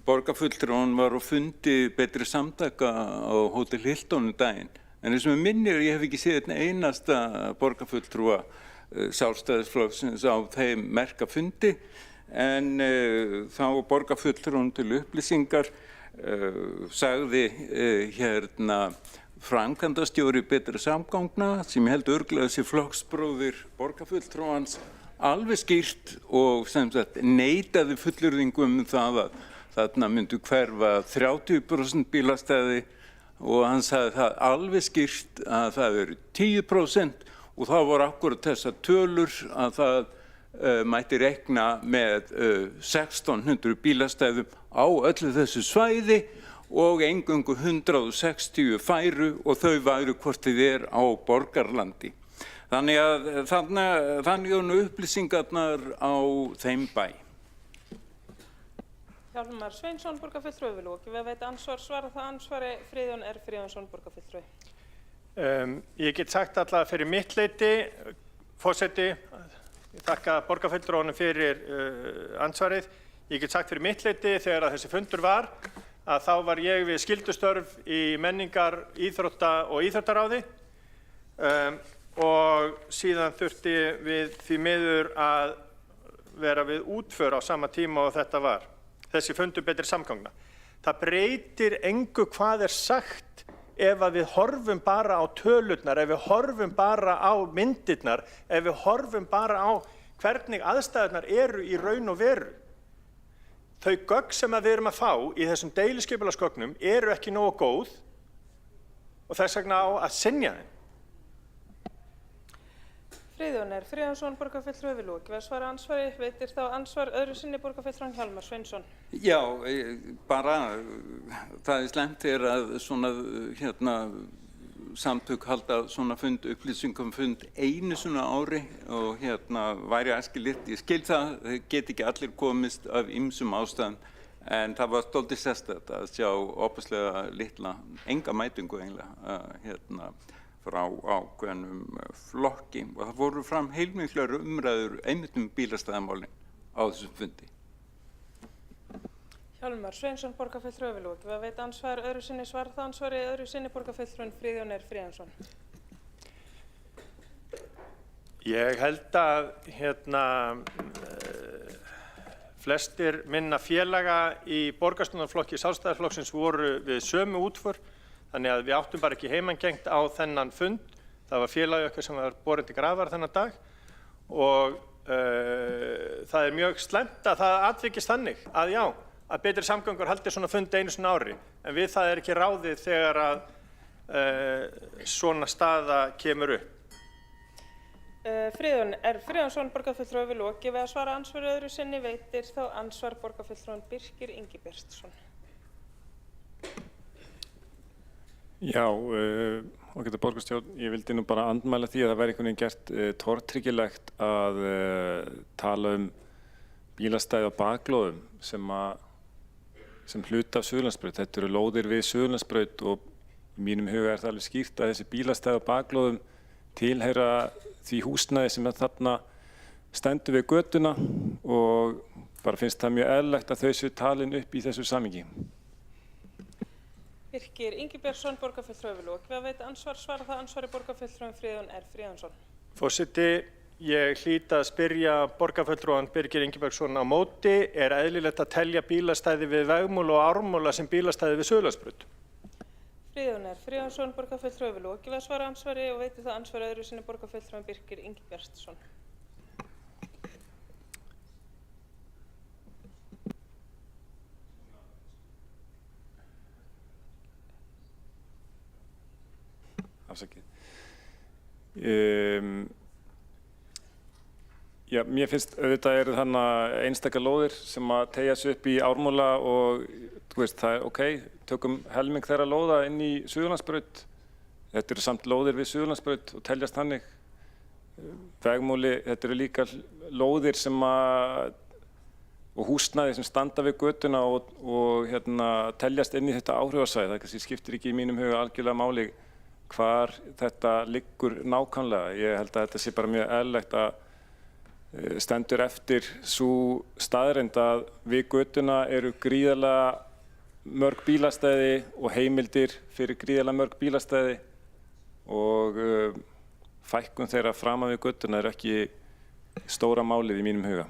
borgarfulltrúan var á fundi Betri Samtaka á Hótel Hilton daginn. En eins og mér minnir, ég hef ekki séð einn einasta borgarfulltrúa Sjálfstæðisflokksins á þeim merka fundi, en þá borgarfulltrúan til upplýsingar sagði framkvæmdastjóri Betri Samgangna, sem ég held örugglega sé flokksbróðir borgarfulltrúans, alveg skýrt og sem sagt neitaði fullyrðingum það að þarna myndu hverfa 30% bílastæði, og hann sagði það alveg skýrt að það eru 10%, og þá voru akkurat þessar tölur að það mætti reikna með 1600 bílastæðum á öllu þessu svæði og eingöngu 160 færu, og þau væru hvort þið á borgarlandi. Þannig að þannig eru upplýsingarnar á þeim bæ. Hjálmar Sveinsson, borgarfulltrúi, vil lokið við að veita ansvar, svara það ansvari. Friðjón R. Friðjónsson, borgarfulltrúi. Ég get sagt allavega fyrir mitt leyti, forseti, ég þakka borgarfulltrúanum fyrir ansvarið. Ég get sagt fyrir mitt leyti, þegar að þessi fundur var, að þá var ég við skyldustörf í menningar, íþrótta og íþróttaráði, og síðan þurfti við því miður að vera við útför á sama tíma og þetta var. Þessi fundur Betri Samgangna. Það breytir engu hvað sagt ef að við horfum bara á tölurnar, ef við horfum bara á myndirnar, ef við horfum bara á hvernig aðstæðurnar eru í raun og veru. Þau gögn sem við erum að fá í þessum deiliskipulagsgögnum eru ekki nógu góð og þess vegna á að synja þeim. Friðjón R. Friðjónsson, borgarfulltrúi, vil lokið við að svara ansvari. Veitir þá ansvar öðru sinni borgarfulltrúan Hjálmar Sveinsson. Já, bara það slæmt að svona samtök halda svona fund, upplýsingum fund einu svona ári, og væri æskilegt. Ég skil það, get ekki allir komist af ýmsum ástæðum, en það var dálítið sérstakt að sjá opaslega litla, enga mætingu eiginlega, frá ákveðnum flokki, og það voru fram heilmiklar umræður einmitt bílastæðamálin á þessum fundi. Hjálmar Sveinsson, borgarfulltrúi, vil lokið við að veita ansvar öðru sinni, svara það ansvari. Öðru sinni borgarfulltrúin Friðjón R. Friðjónsson. Ég held að flestir minna félaga í borgarstjórnarflokki Sjálfstæðisflokksins voru við sömu útför, þannig að við áttum bara ekki heimangengt á þennan fund. Það var félagi okkar sem var borinn til grafar þennan dag, og það er mjög slæmt að það atvikist þannig að já, að Betri Samgöngur haldi svona fund einu svona ári, en við það er ekki ráðið þegar að svona staða kemur upp. Friðjón R. Friðjónsson, borgarfulltrúi, vil lokið við að svara ansvari öðru sinni. Veitir þá ansvar borgarfulltrúan Birkir Ingi Björnsson. Já, ágæta borgarstjórn, ég vildi nú bara andmæla því að það væri einhvern veginn gert tortryggilegt að tala bílastæði á baklóðum sem hluta af Suðurlandsbraut. Þetta eru lóðir við Suðurlandsbraut, og í mínum huga er það alveg skýrt að þessi bílastæði á baklóðum tilheyra því húsnæði sem þarna stendur við götuna, og bara finnst það mjög eðlilegt að þau séu talin upp í þessu samhengi. Birkir Ingi Björnsson, borgarfulltrúi, vil lokið við að veita ansvar, svara það ansvari. Borgarfulltrúin Friðjón R. Friðjónsson. Forseti, ég hlýt að spyrja borgarfulltrúan Birkir Ingi Björnsson á móti, er eðlilegt að telja bílastæði við Vegmúla og Ármúla sem bílastæði við Suðurlandsbraut? Friðjón R. Friðjónsson, borgarfulltrúi, vil lokið við að svara ansvari, og veitir það ansvari öðru sinni borgarfulltrúin Birkir Ingi Björnsson. Já, mér finnst auðvitað eru þarna einstaka lóðir sem að teygja sig upp í Ármúla, og þú veist, það er ok, tökum helming þeirra lóða inn í Suðurlandsbraut. Þetta eru samt lóðir við Suðurlandsbraut og teljast þannig. Vegmúli, þetta eru líka lóðir sem og húsnæði sem standa við götuna og teljast inn í þetta áhrifasvæði. Það kannski skiptir ekki í mínum huga algjörlega máli hvar þetta liggur nákvæmlega. Ég held að þetta sé bara mjög eðlilegt að stendur eftir sú staðreynd að við götuna eru gríðarlega mörg bílastæði og heimildir fyrir gríðarlega mörg bílastæði og fækkun þeirra framan við götuna er ekki stóra málið í mínum huga.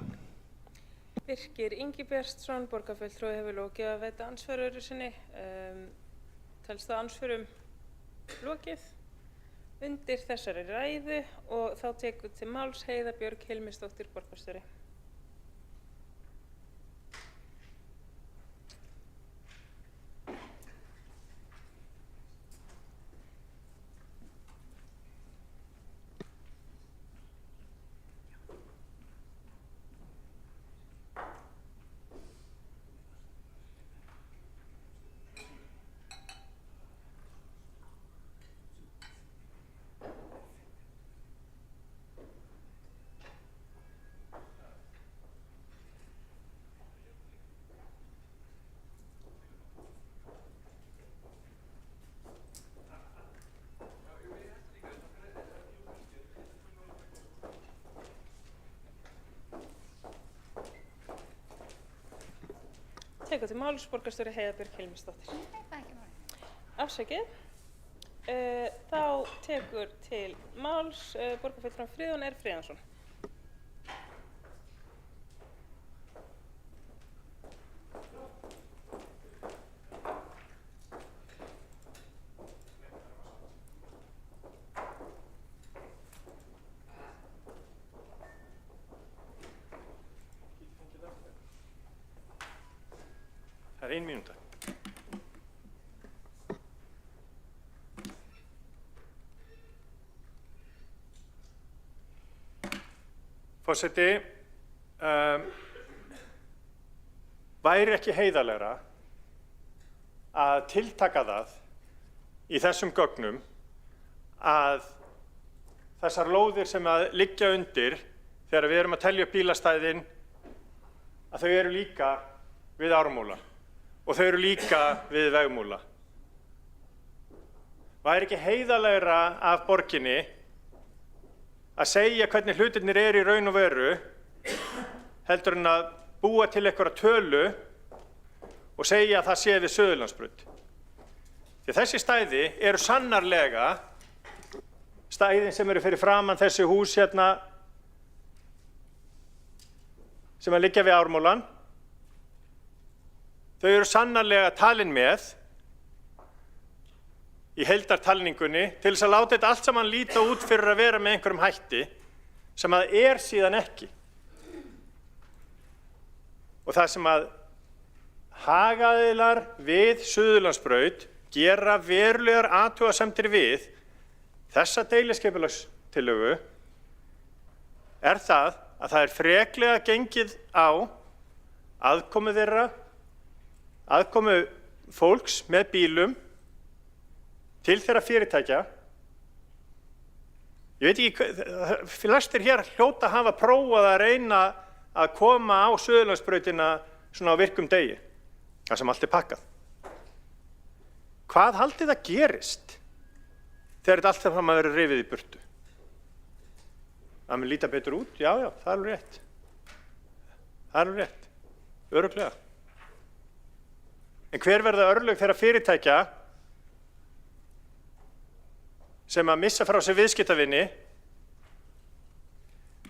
Birkir Ingi Bjartsson, borgarfulltrúi, hefur lokið að veita andsvöru sinni. Telst það andsvörum lokið undir þessari ræðu og þá tekur til máls Heiða Björg Hilmisdóttir, borgarstjóri. Tekur til máls borgarstjóri Heiða Björg Hilmisdóttir. Afsakið. Þá tekur til máls borgarfulltrúi Friðjón R. Friðjónsson. Það er 1 mínúta. Forseti, væri ekki heiðarlegra að tiltaka það í þessum gögnum að þessar lóðir sem að liggja undir þegar við erum að telja upp bílastæðin að þau eru líka við Ármúla og þau eru líka við Vegmúla. Væri ekki heiðarlegra af borginni að segja hvernig hlutirnir eru í raun og veru heldur en að búa til einhverja tölu og segja að það sé við Suðurlandsbraut. Því þessi stæði eru sannarlega stæðin sem eru fyrir framan þessi hús hérna sem að liggja við Ármúlan. Þau eru sannarlega talin með í heildartalningunni til þess að láta þetta allt saman líta út fyrir að vera með einhverjum hætti sem að er síðan ekki. Og það sem að hagaðilar við Suðurlandsbraut gera verulegar athugasemdir við þessa deiliskipulagstillögu er það að það er freklega gengið á aðkomu þeirra, aðkomu fólks með bílum til þeirra fyrirtækja. Ég veit ekki, flestir hér hljóta hafa prófað að reyna að koma á Suðurlandsbrautina svona á virkum degi, þar sem allt er pakkað. Hvað haldið það gerist þegar þetta allt saman að vera rifið í burtu? Það mun líta betur út? Já, það er alveg rétt. Það er alveg rétt, örugglega. En hver verða örlög þeirra fyrirtækja sem að missa frá sér viðskiptavini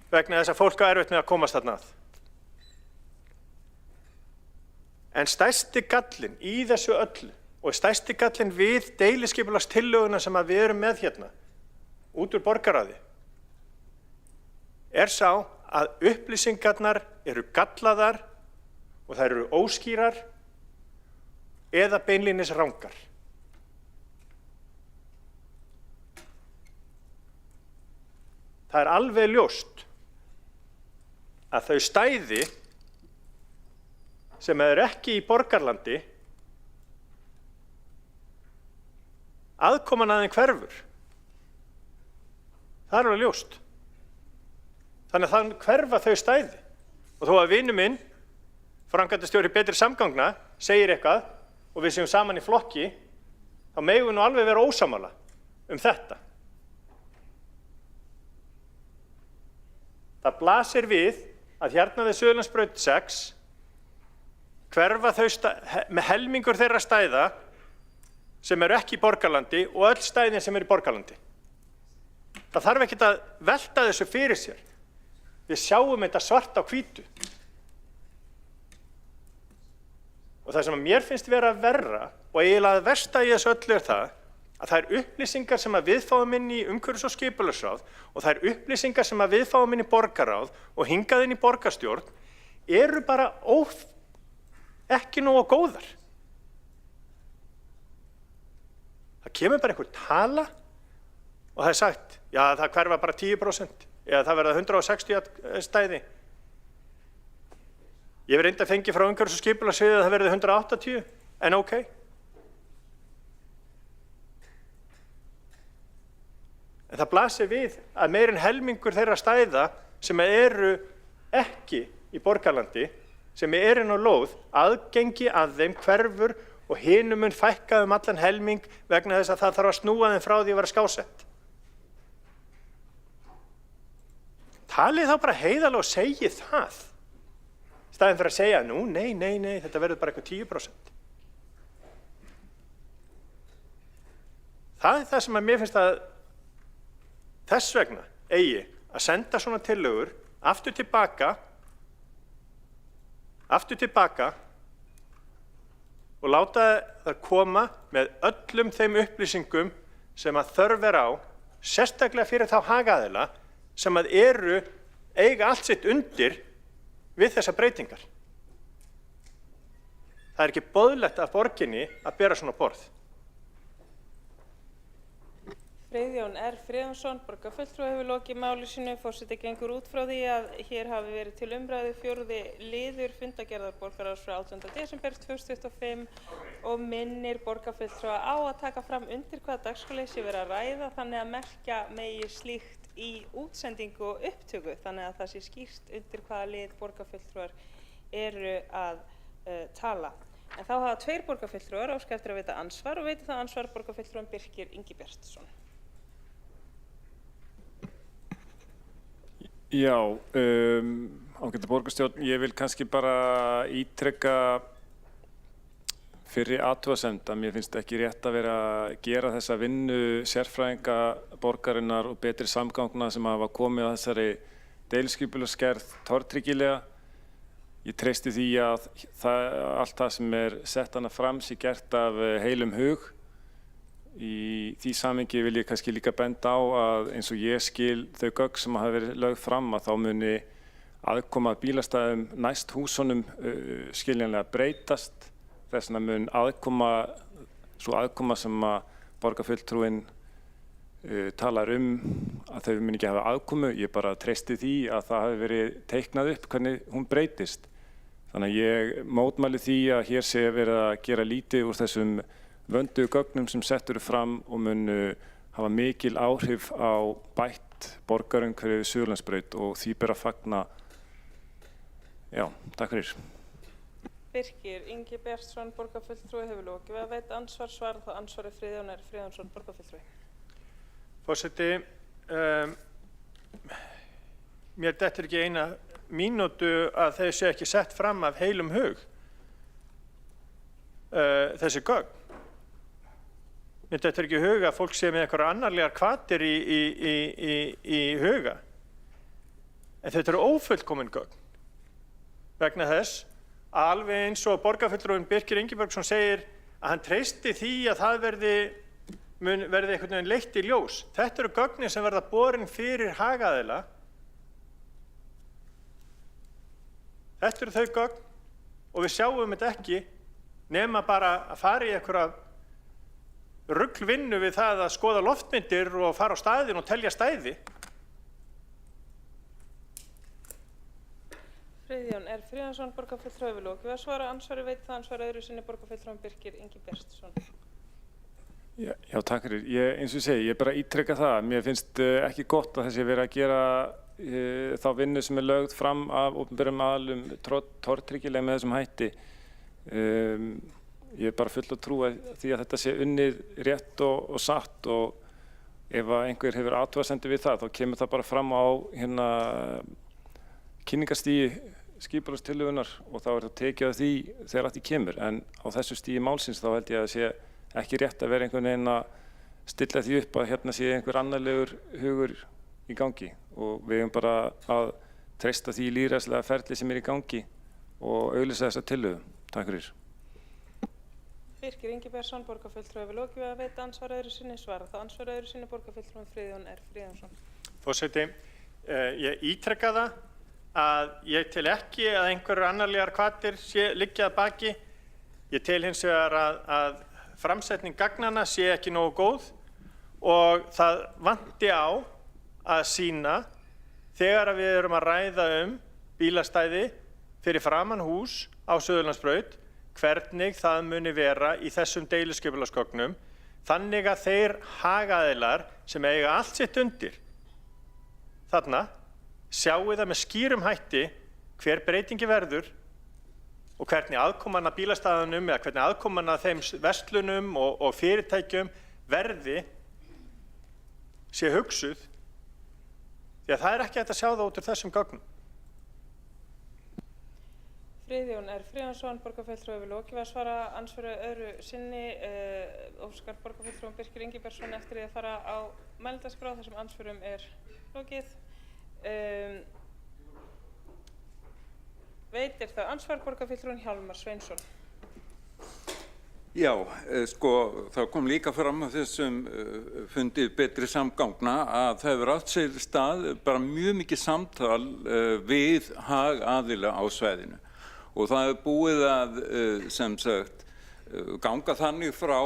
vegna þess að fólk á erfitt með að komast þarna að? En stærsti gallinn í þessu öllu og stærsti gallinn við deiliskipulagstillöguna sem að við erum með hérna út úr borgarráði er sá að upplýsingarnar eru gallaðar og þær eru óskýrar eða beinlínis rangar. Það er alveg ljóst að þau stæði sem eru ekki í borgarlandi aðkoman að þeim hverfur. Það er alveg ljóst. Þannig að þann hverfa þau stæði. Og þó að vinur minn, framkvæmdastjóri Betri samgangna, segir eitthvað og við séum saman í flokki, þá megum við nú alveg vera ósammála þetta. Það blasir við að hérna við Suðurlandsbraut 6 hverfa þau með helmingur þeirra stæða sem eru ekki í borgarlandi og öll stæðin sem eru í borgarlandi. Það þarf ekkert að velta þessu fyrir sér. Við sjáum þetta svart á hvítu. Og það sem mér finnst vera verra og eiginlega versta í þessu öllu það að það upplýsingar sem við fáum inn í umhverfis- og skipulagsráð og það upplýsingar sem við fáum inn í borgarráð og hingað inn í borgarstjórn eru bara ekki nógu góðar. Það kemur bara einhver tala og það sagt, já það hverfa bara 10% eða það verða 160 stæði. Ég hef reyndar fengið frá umhverfis- og skipulagssviðið að það verði 180, en ok. En það blasir við að meir en helmingur þeirra stæða sem eru ekki í borgarlandi, sem eru inn á lóð, aðgengi að þeim hverfur og hinum mun fækka allan helming vegna þess að það þarf að snúa þeim frá því að vera skásett. Talið þá bara heiðarlega og segið það. Í staðinn fyrir að segja, nú, nei, þetta verður bara eitthvað 10%. Það það sem að mér finnst að þess vegna eigi að senda svona tillögur aftur tilbaka og láta það koma með öllum þeim upplýsingum sem að þörf á, sérstaklega fyrir þá hagaðila sem að eiga allt sitt undir við þessar breytingar. Það ekki boðlegt af borginni að bera svona borð. Friðjón R. Friðjónsson, borgarfulltrúi, hefur lokið máli sínu. Forseti gengur út frá því að hér hafi verið til umræðu 4. liður fundargerðar borgarráðs frá 18. desember 2025 og minnir borgarfulltrúa á að taka fram undir hvaða dagskrárlið sé verið að ræða þannig að merkja megi slíkt í útsendingu og upptöku þannig að það sé skýrt undir hvaða lið borgarfulltrúar eru að tala. En þá hafa 2 borgarfulltrúar óskað eftir að veita ansvar og veitir það ansvar borgarfulltrúan Birkir Ingi Bjartsson. Já, ágæta borgarstjórn, ég vil kannski bara ítreka fyrri athugasemd að mér finnst ekki rétt að vera að gera þessa vinnu sérfræðinga borgarinnar og betri samgangna sem hafa komið að þessari deiliskipulagsgerð tortryggilega. Ég treysti því að allt það sem sett hana fram sé gert af heilum hug. Í því samhengi vil ég kannski líka benda á að eins og ég skil þau gögn sem hafa verið lögð fram að þá muni aðkoma að bílastæðum næst húsunum skiljanlega breytast. Þess vegna mun sú aðkoma sem að borgarfulltrúinn talar að þau muni ekki hafa aðkomu. Ég bara treysti því að það hafi verið teiknað upp hvernig hún breytist. Þannig að ég mótmæli því að hér sé verið að gera lítið úr þessum vönduðu gögnum sem sett eru fram og munu hafa mikil áhrif á bætt borgarumhverfi við Suðurlandsbraut og því ber að fagna. Já, takk fyrir. Birkir Ingi Bjartsson, borgarfulltrúi, hefur lokið við að veita ansvar. Svarar þá ansvari Friðjón R. Friðjónsson, borgarfulltrúi. Forseti, mér dettur ekki eina mínútu að þeir sé ekki sett fram af heilum hug þessi gögn. Mér dettur ekki í huga að fólk sé með einhverjar annarlegar hvatir í huga. En þetta eru ófullkomin gögn vegna þess að alveg eins og borgarfulltrúinn Birkir Ingi Bjartsson segir að hann treysti því að það verði einhvern veginn leitt í ljós. Þetta eru gögnin sem verða borin fyrir hagaðila. Þetta eru þau gögn og við sjáum þetta ekki nema bara að fara í einhverja ruglvinnu við það að skoða loftmyndir og fara á staðinn og telja stæði. Friðjón R. Friðjónsson, borgarfulltrúi, hefur lokið við að svara. Ansvari veitir það ansvar öðru sinni borgarfulltrúan Birkir Ingi Bjartsson. Já, takk fyrir. Eins og ég segi, ég bara ítreka það. Mér finnst ekki gott að þessi verið að gera þá vinnu sem lögð fram af opinberum aðilum tortryggilega með þessum hætti. Ég bara full að trúa því að þetta sé unnið rétt og satt og ef einhver hefur athugasemdir við það þá kemur það bara fram á kynningarstígi skipulagstillögunnar og þá það tekið af því þegar að því kemur. En á þessu stígi málsins þá held ég að sé ekki rétt að vera einhvern veginn að stilla því upp að hérna sé einhver annarlegur hugur í gangi og við höfum bara að treysta því lýðræðislega ferli sem í gangi og auglýsa þessa tillögu. Takk fyrir. Birkir Ingibergsson, borgarfulltrúi við lokið við að veita ansvar öðru sinni, svara þá ansvar öðru sinni, borgarfulltrúi Friðjón R. Friðjónsson. Forseti, ég ítreka það að ég tel ekki að einhverjar annarlegar hvatir liggja að baki. Ég tel hins vegar að framsetning gagnanna sé ekki nógu góð og það vanti á að sýna þegar við erum að ræða bílastæði fyrir framan hús á Suðurlandsbraut hvernig það muni vera í þessum deiliskipulagsgögnum þannig að þeir hagaðilar sem eiga allt sitt undir þarna sjáu það með skýrum hætti hver breytingi verður og hvernig aðkoman að bílastæðunum eða hvernig aðkoman að þeim verslunum og fyrirtækjum verði sé hugsuð því að það ekki hægt að sjá það út úr þessum gögnum. Friðjón R. Friðjónsson, borgarfulltrúi við lokið við að svara ansvöru öðru sinni. Óskar borgarfulltrúi Birkir Ingibergsson eftir því að fara á mælendaskrá þar sem ansvörum lokið. Veitir það ansvar borgarfulltrúin Hjálmar Sveinsson. Já, það kom líka fram á þessum fundi betri samgangna að það hefur átt sér stað bara mjög mikið samtal við hagaðila á svæðinu og það er búið að sem sagt ganga þannig frá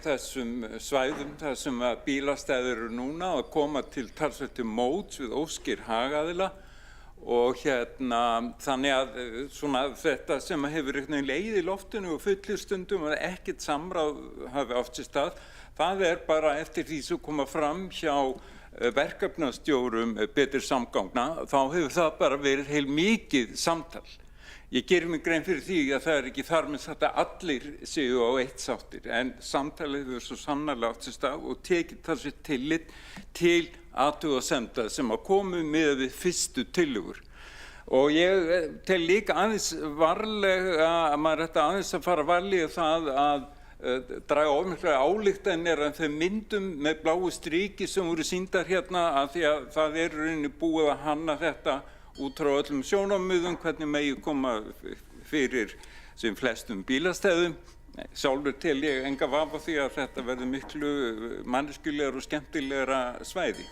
þessum svæðum þar sem að bílastæður eru núna að koma til talsvert móts við óskir hagaðila og þannig að svona þetta sem hefur leið í loftinu og fullir stundum og ekkert samráð hafi átt sér stað, það er bara eftir því sem koma fram hjá verkefnastjórum betri samgangna, þá hefur það bara verið heilmikið samtal. Ég geri mig grein fyrir því að það ekki þar með sagt að allir séu á eitt sáttir en samtalið hefur svo sannarlega átt sér stað og tekið talsvert tillit til athugasemda sem að komu með við fyrstu tillögur. Og ég tel líka aðeins varlega að maður ætti aðeins að fara varlega það að draga ofmiklar ályktanir af þeim myndum með bláu stríki sem voru sýndar hérna af því að það er rauninni búið að hanna þetta út frá öllum sjónarmiðum hvernig megi koma fyrir sem flestum bílastæðum. Sjálfur tel ég enga vafa því að þetta verður miklu manneskjulegra og skemmtilegra svæði.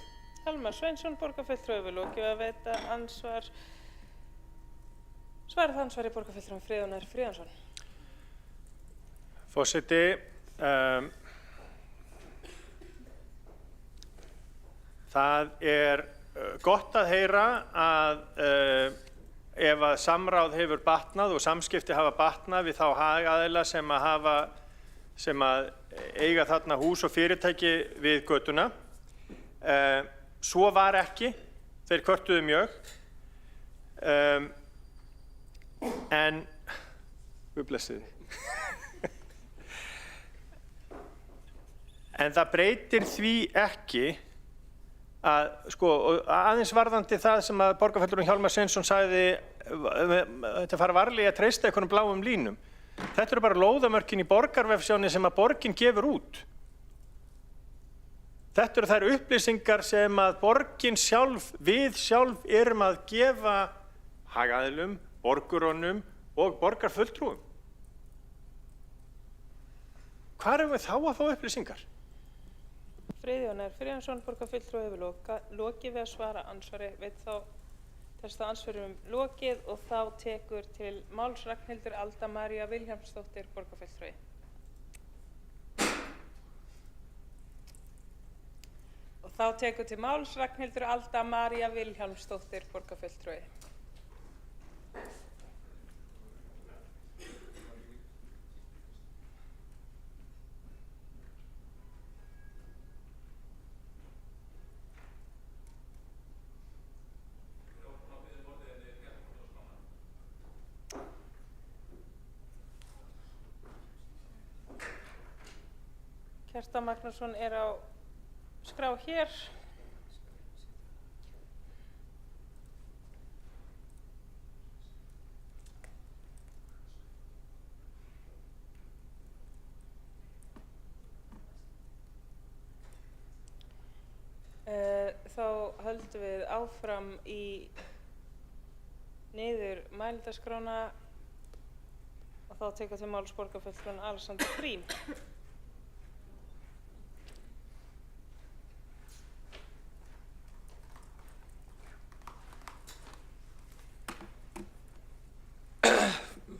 Hjálmar Sveinsson, borgarfulltrúi við lokið við að veita ansvar. Svarað ansvar í borgarfulltrúi Friðjón R. Friðjónsson. Forseti, það er gott að heyra að ef að samráð hefur batnað og samskipti hafa batnað við þá hagaðila sem að eiga þarna hús og fyrirtæki við götuna. Svo var ekki, þeir kvörtuðu mjög, en blessiði. En það breytir því ekki að aðeins varðandi það sem að borgarfulltrúinn Hjálmar Sveinsson sagði þetta fara varlega að treysta einhvern bláum línum. Þetta eru bara lóðamörkin í borgarvefsjóni sem að borgin gefur út. Þetta eru þær upplýsingar sem að borgin sjálf, við sjálf erum að gefa hagaðilum, borgurunum og borgarfulltrúum. Hvar erum við þá að fá upplýsingar? Friðjón R. Friðjónsson, borgarfulltrúi við lokið við að svara ansvari veit þá þess að ansvarum lokið og þá tekur til máls Ragnhildur Alda María Vilhjálmsdóttir, borgarfulltrúi. Og þá tekur til máls Ragnhildur Alda María Vilhjálmsdóttir, borgarfulltrúi. Kjartan Magnússon á skrá hér. áfram niður mælendaskránna og þá tekur til máls borgarfulltrúinn Alexandra Briem.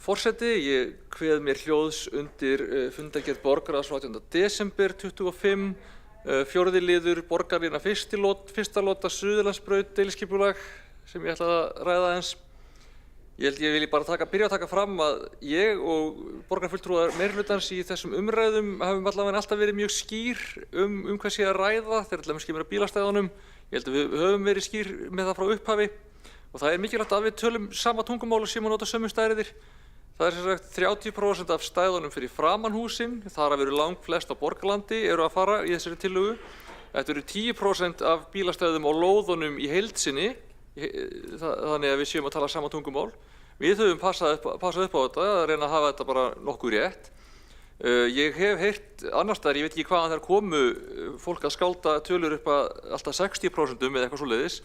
Forseti, ég kveð mér hljóðs undir fundargerð borgarráðs 18. desember 25, fjórði liður borgarlína fyrsta lota Suðurlandsbraut deiliskipulag sem ég ætla að ræða eins. Ég vilji bara byrja að taka fram að ég og borgarfulltrúar meirihlutans í þessum umræðum hafum allavega alltaf verið mjög skýr hvað sé að ræða þegar allavega skemur að bílastæðunum. Ég held að við höfum verið skýr með það frá upphafi og það er mikilvægt að við tölum sama tungumál og séum að nota sömu stærðir. Það er sem sagt 30% af stæðunum fyrir framan húsin, þar að veru langflest á Borgarlandi eru að fara í þessari tillögu. Þetta eru 10% af bílastæðum á lóðunum í heild sinni, þannig að við séum að tala sama tungumál. Við höfum passað upp á þetta, að reyna að hafa þetta bara nokkuð rétt. Ég hef heyrt annars staðar, ég veit ekki hvaðan þær komu, fólk að skálda tölur upp að alltaf 60% eða eitthvað svoleiðis.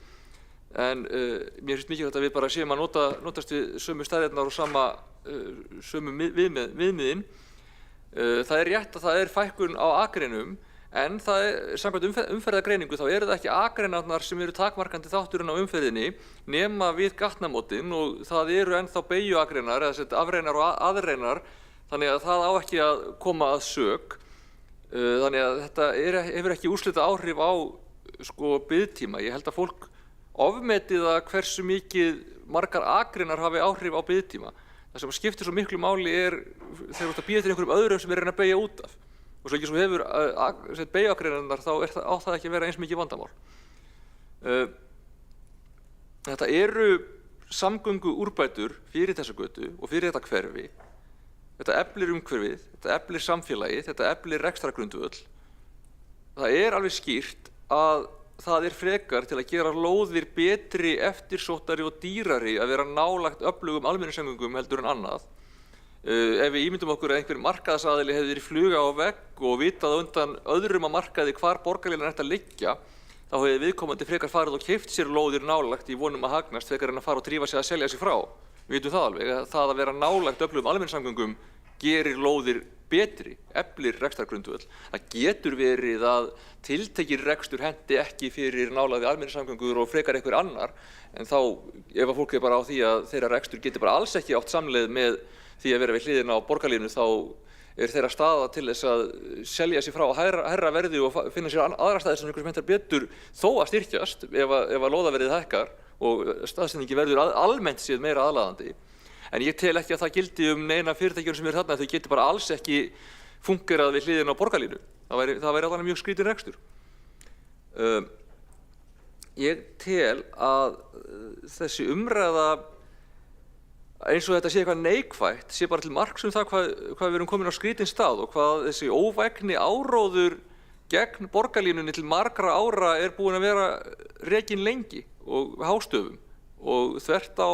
En mér finnst mikilvægt að við bara séum að notast við sömu stærðirnar og sömu viðmiðin. Það er rétt að það er fækkun á akreinum, en það er, samkvæmt umferðargreiningu, þá eru það ekki akreinarnar sem eru takmarkandi þátturinn á umferðinni nema við gatnamótin og það eru ennþá beygjuakreinar eða afreinar og aðreinar, þannig að það á ekki að koma að sök. Þannig að þetta hefur ekki úrslita áhrif á biðtíma. Ég held að fólk ofmetið að hversu margar akreinar hafi áhrif á biðtíma. Það sem skiptir svo miklu máli er þegar þú ert að bíða eftir einhverjum öðrum sem er að reyna að beygja út af. Og svo ekki svo hefur beygjuakreinarnar þá á það ekki að vera eins mikið vandamál. Þetta eru samgönguúrbætur fyrir þessa götu og fyrir þetta hverfi. Þetta eflir umhverfið, þetta eflir samfélagið, þetta eflir rekstrargrundvöll. Það er alveg skýrt að það er frekar til að gera lóðir betri, eftirsóttari og dýrari að vera nálægt öflugum almenningssamgöngum heldur en annað. Ef við ímyndum okkur að einhver markaðsaðili hefði verið fluga á vegg og vitað undan öðrum að markaði hvar borgarlínan ætti að liggja, þá hefði viðkomandi frekar farið og keypt sér lóðir nálægt í vonum að hagnast frekar en að fara og drífa sig að selja sig frá. Við vitum það alveg, að það að vera nálægt öflugum almenningssamgöngum gerir lóðir betri, eflir rekstrargrundvöll. Það getur verið að tiltekinn rekstur hendi ekki fyrir nálægð við almenningssamgöngur og frekar einhver annar, en þá ef að fólk er bara á því að þeirra rekstur getur bara alls ekki átt samleið með því að vera við hliðina á borgarlínu, þá er þeirra staða til þess að selja sig frá hærra verði og finna sér aðra staði sem einhver sem hentar betur þó að styrkjast ef að lóðaverðið hækkar og staðsetningi verður almennt séð meira aðlaðandi. En ég tel ekki að það gildi neina fyrirtækjum sem eru þarna, þau getur bara alls ekki fungerað við hliðina á borgarlínu. Það væri alveg mjög skrítinn rekstur. Ég tel að þessi umræða, eins og þetta sé eitthvað neikvætt, sé bara til marks það hvað við erum komin á skrítinn stað og hvað þessi óvægni áróður gegn borgarlínunni til margra ára er búin að vera rekinn lengi og hástöfum og þvert á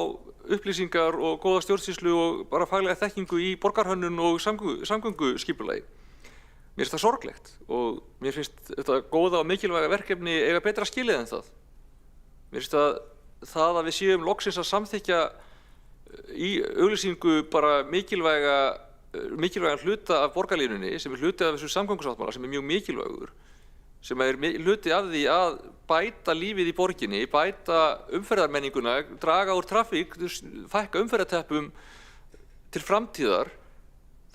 upplýsingar og góða stjórnsýslu og bara faglega þekkingu í borgarhönnun og samgönguskipulagi. Mér finnst það sorglegt og mér finnst þetta góða og mikilvæga verkefni eiga betra skilið en það. Mér finnst það að við séum loksins að samþykkja í auglýsingu bara mikilvægan hluta af borgarlínunni sem er hluti af þessu samgöngusáttmála sem er mjög mikilvægur, sem er hluti af því að bæta lífið í borginni, bæta umferðarmenninguna, draga úr trafík, fækka umferðarteppum til framtíðar.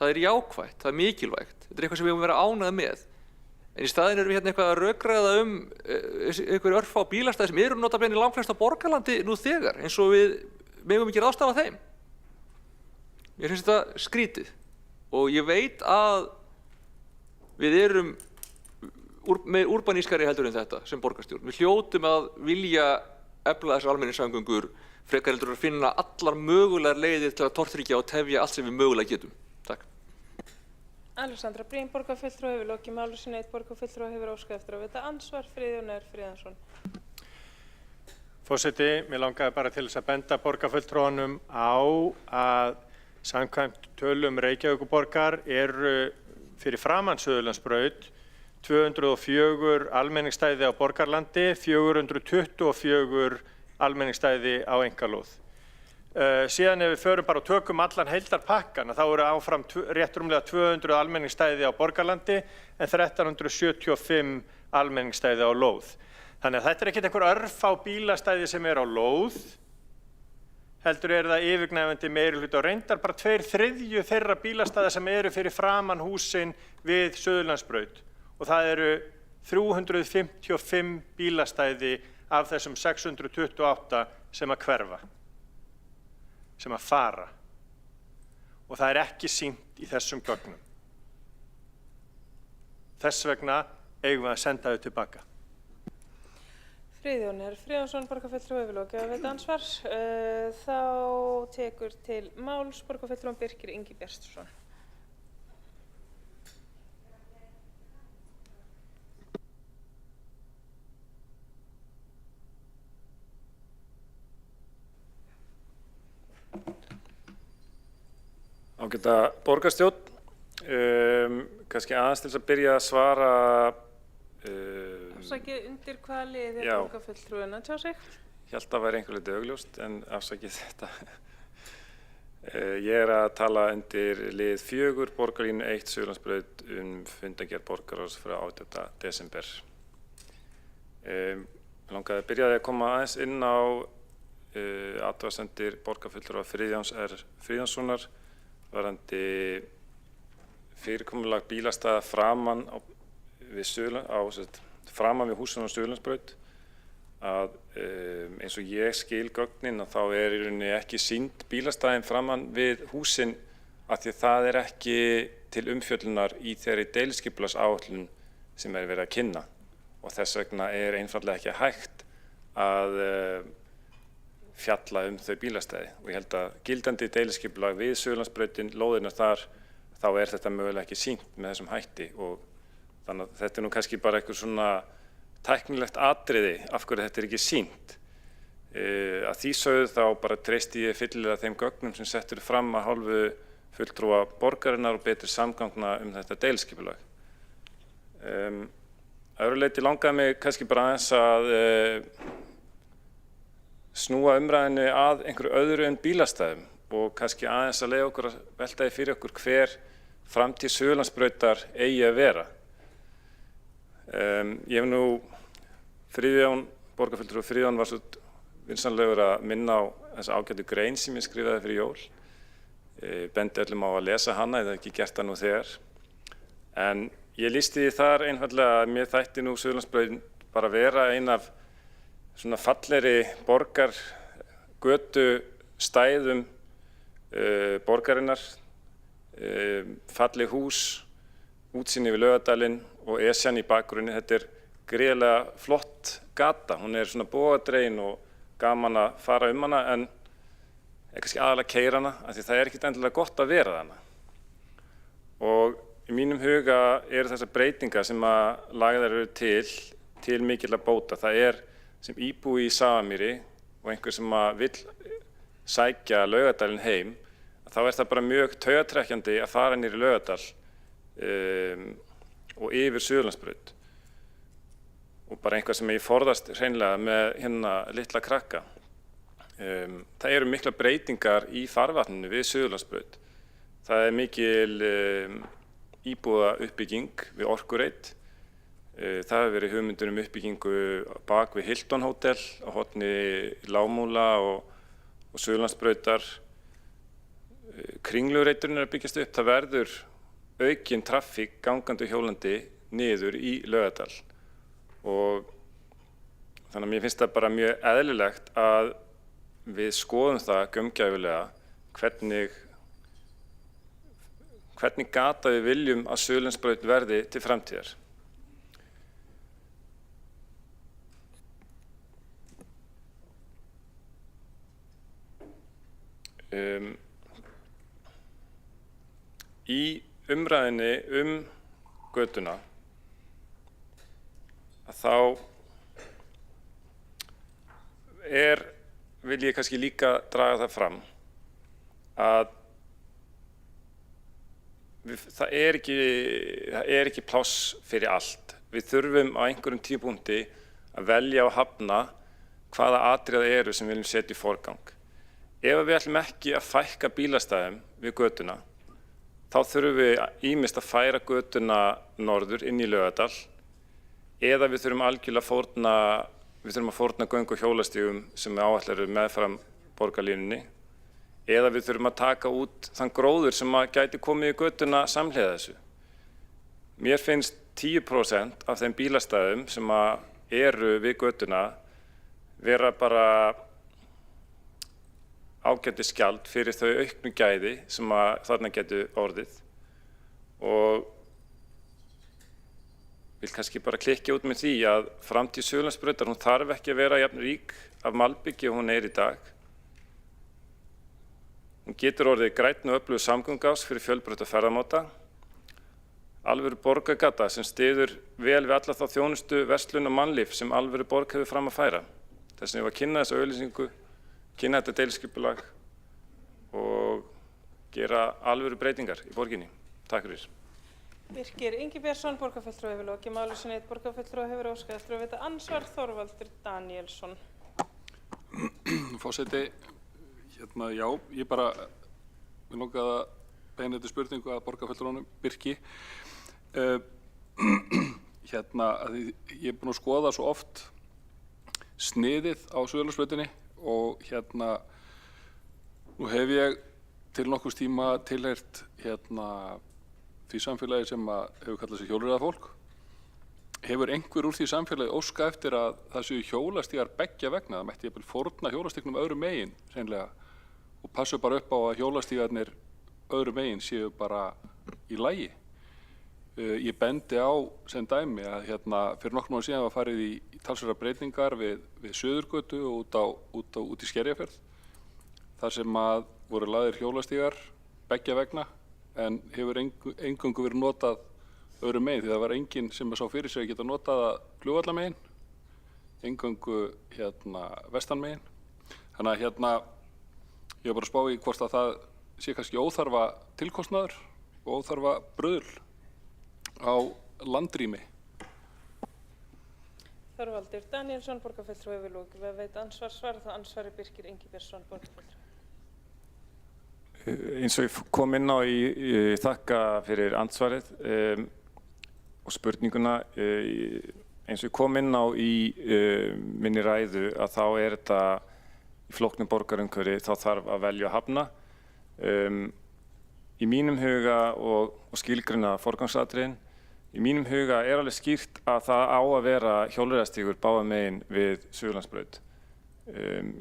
Það er jákvætt, það er mikilvægt. Þetta er eitthvað sem við höfum verið ánægð með. En í staðinn erum við hérna eitthvað að rökræða einhver örfá bílastæði sem eru nota bene langflest á Borgarlandi nú þegar, eins og við megum ekki ráðstafa þeim. Mér finnst þetta skrítið og ég veit að við erum meir úrbanískari heldur en þetta sem borgarstjórn. Við hljótum að vilja efla þessar almenningssamgöngur frekar heldur að finna allar mögulegar leiðir til að tortryggja og tefja allt sem við mögulega getum. Takk. Alexandra Briem, borgarfulltrúi, hefur lokið máli sínu. Einn borgarfulltrúi hefur óskað eftir að veita andsvar. Friðjón R. Friðjónsson. Forseti, mér langaði bara til þess að benda borgarfulltrúanum á að samkvæmt tölum Reykjavíkurborgar eru fyrir framan Suðurlandsbraut 204 almenningsstæði á borgarlandi, 424 almenningsstæði á einkalóð. Síðan ef við förum bara og tökum allan heildarpakkan, þá eru áfram rétt rúmlega 200 almenningsstæði á borgarlandi en 1375 almenningsstæði á lóð. Þannig að þetta er ekkert einhver örfá bílastæði sem er á lóð, heldur er það yfirgnæfandi meirihluti og reyndar bara 2/3 þeirra bílastæða sem eru fyrir framan húsin við Suðurlandsbraut. Og það eru 355 bílastæði af þessum 628 sem að hverfa, sem að fara. Og það er ekki sýnt í þessum gögnum. Þess vegna eigum við að senda þau tilbaka. Friðjón Friðjónsson, borgarfulltrúi, hefur lokið að veita ansvar. Þá tekur til máls borgarfulltrúan Birkir Ingi Bjartsson. Ágæta borgarstjórn, kannski aðeins til þess að byrja að svara. Afsakið undir hvaða lið borgarfulltrúin að tjá sig? Ég held að væri einhver litið augljóst, en afsakið þetta. Ég er að tala undir lið 4, borgarlínu 1, Suðurlandsbraut fundargerð borgarráðs frá 18. desember. Mig langaði að byrja að koma aðeins inn á athugasemdir borgarfulltrúa Friðjóns Friðjónssonar varðandi fyrirkomulag bílastæða framan við húsinu á Suðurlandsbraut, að eins og ég skil gögnin að þá er í rauninni ekki sýnd bílastæðin framan við húsin af því að það er ekki til umfjöllunar í þeirri deiliskipulagsáætlun sem er verið að kynna og þess vegna er einfaldlega ekki hægt að fjalla þau bílastæði og ég held að gildandi deiliskipulag við Suðurlandsbrautin, lóðirnar þar, þá er þetta mögulega ekki sýnt með þessum hætti og þannig að þetta er nú kannski bara eitthvað svona tæknilegt atriði af hverju þetta er ekki sýnt. Að því sögðu þá bara treysti ég fyllilega þeim gögnum sem settur fram að hálfu fulltrúa borgarinnar og betri samgangna þetta deiliskipulag. Öðru leyti langaði mig kannski bara aðeins að snúa umræðinu að einhverju öðru en bílastæðum og kannski aðeins að leiða okkur að velta því fyrir okkur hver framtíð Suðurlandsbrautar eigi að vera. Ég hef nú Friðjón, borgarfulltrúi Friðjón var svo vinsamlegur að minna á þessa ágætu grein sem ég skrifaði fyrir jól. Bendi öllum á að lesa hana, ég hef ekki gert það nú þegar. En ég lýsti því þar einfaldlega að mér þætti nú Suðurlandsbrautin bara vera ein af svona fallegri borgargötu stæðum borgarinnar, falleg hús, útsýni við Laugardalinn og Esjan í bakgrunni. Þetta er gríðarlega flott gata, hún er svona bogadregin og gaman að fara hana en er kannski aðalega keyra hana af því það er ekkert endilega gott að vera þarna. Og í mínum huga eru þessar breytingar sem að lagðar eru til mikilla bóta. Það er sem íbúi í Safamýri og einhver sem að vill sækja Laugardalinn heim, þá er það bara mjög taugatrekkjandi að fara niður í Laugardal og yfir Suðurlandsbraut og bara einhvað sem ég forðast hreinlega með litla krakka. Það eru mikla breytingar í farvatninu við Suðurlandsbraut. Það er mikil íbúðauppbygging við Orkureit. Það hefur verið hugmyndur uppbyggingu bak við Hilton Hotel á horni Lágmúla og Suðurlandsbrautar. Kringlureiturinn er að byggjast upp. Það verður aukin traffík gangandi og hjólandi niður í Laugardal og þannig að mér finnst það bara mjög eðlilegt að við skoðum það gaumgæfilega hvernig gata við viljum að Suðurlandsbraut verði til framtíðar. Í umræðinni götuna að þá vil ég kannski líka draga það fram að það er ekki pláss fyrir allt við þurfum á einhverjum tímapunkti að velja og hafna hvaða atriði eru sem við viljum setja í forgang. Ef við ætlum ekki að fækka bílastæðum við götuna, þá þurfum við ýmist að færa götuna norður inn í Laugardal eða við þurfum algjörlega að fórna göng- og hjólastígum sem áætlaðir eru meðfram borgarlínunni eða við þurfum að taka út þann gróður sem gæti komið í götuna samhliða þessu. Mér finnst 10% af þeim bílastæðum sem eru við götuna vera bara ágætis gjald fyrir þau auknu gæði sem þarna getur orðið og vil kannski bara klikja út með því að framtíð Suðurlandsbrautar, hún þarf ekki að vera jafn rík af malbyggi og hún í dag. Hún getur orðið grænn og öflugur samgöngás fyrir fjölbreytta ferðamáta, alvöru borgargata sem styður vel við alla þá þjónustu, verslun og mannlíf sem alvöru borg hefur fram að færa. Þess vegna ég var að kynna þessa auglýsingu, kynna þetta deiliskipulag og gera alvöru breytingar í borginni. Takk fyrir. Birkir Ingibjörnsson, borgarfulltrúi, hefur lokið máli sínu. Einn borgarfulltrúi hefur óskað eftir að veita andsvar. Þorvaldur Daníelsson. Forseti, já, ég bara vil langaði að beina þetta spurningu að borgarfulltrúanum Birki. Að ég er búinn að skoða svo oft sniðið á Suðurlandsbrautinni og nú hef ég til nokkurs tíma tilheyrt því samfélagi sem hefur kallað sig hjólreiðafólk. Hefur einhver úr því samfélagi óska eftir að það séu hjólastígar beggja vegna? Það mætti jafnvel fórna hjólastígnum öðru megin hreinlega og passa bara upp á að hjólastígarnir öðru megin séu bara í lagi. Ég bendi á sem dæmi að fyrir nokkrum árum síðan var farið í talsverðar breytingar við Suðurgötu og út í Skerjafjörð þar sem voru lagðir hjólastígar beggja vegna en hefur eingöngu verið notað öðru megin því það var enginn sem sá fyrir sig að geta notað að Flugvallarmegin, eingöngu vestan megin. Þannig að ég var bara að spá í hvort að það sé kannski óþarfa tilkostnaður og óþarfa bruðl á landrými. Þorvaldur Daníelsson, borgarfulltrúi, hefur lokið að veita andsvar. Svarar það andsvari Birkir Ingibjörnsson, borgarfulltrúi. Eins og ég kom inn á í þakka fyrir andsvarið og spurninguna. Eins og ég kom inn á í minni ræðu að þá þetta í flóknu borgarumhverfi, þá þarf að velja að hafna. Í mínum huga og skilgreina forgangsatriðin, í mínum huga er alveg skýrt að það á að vera hjólreiðastígur báðum megin við Suðurlandsbraut.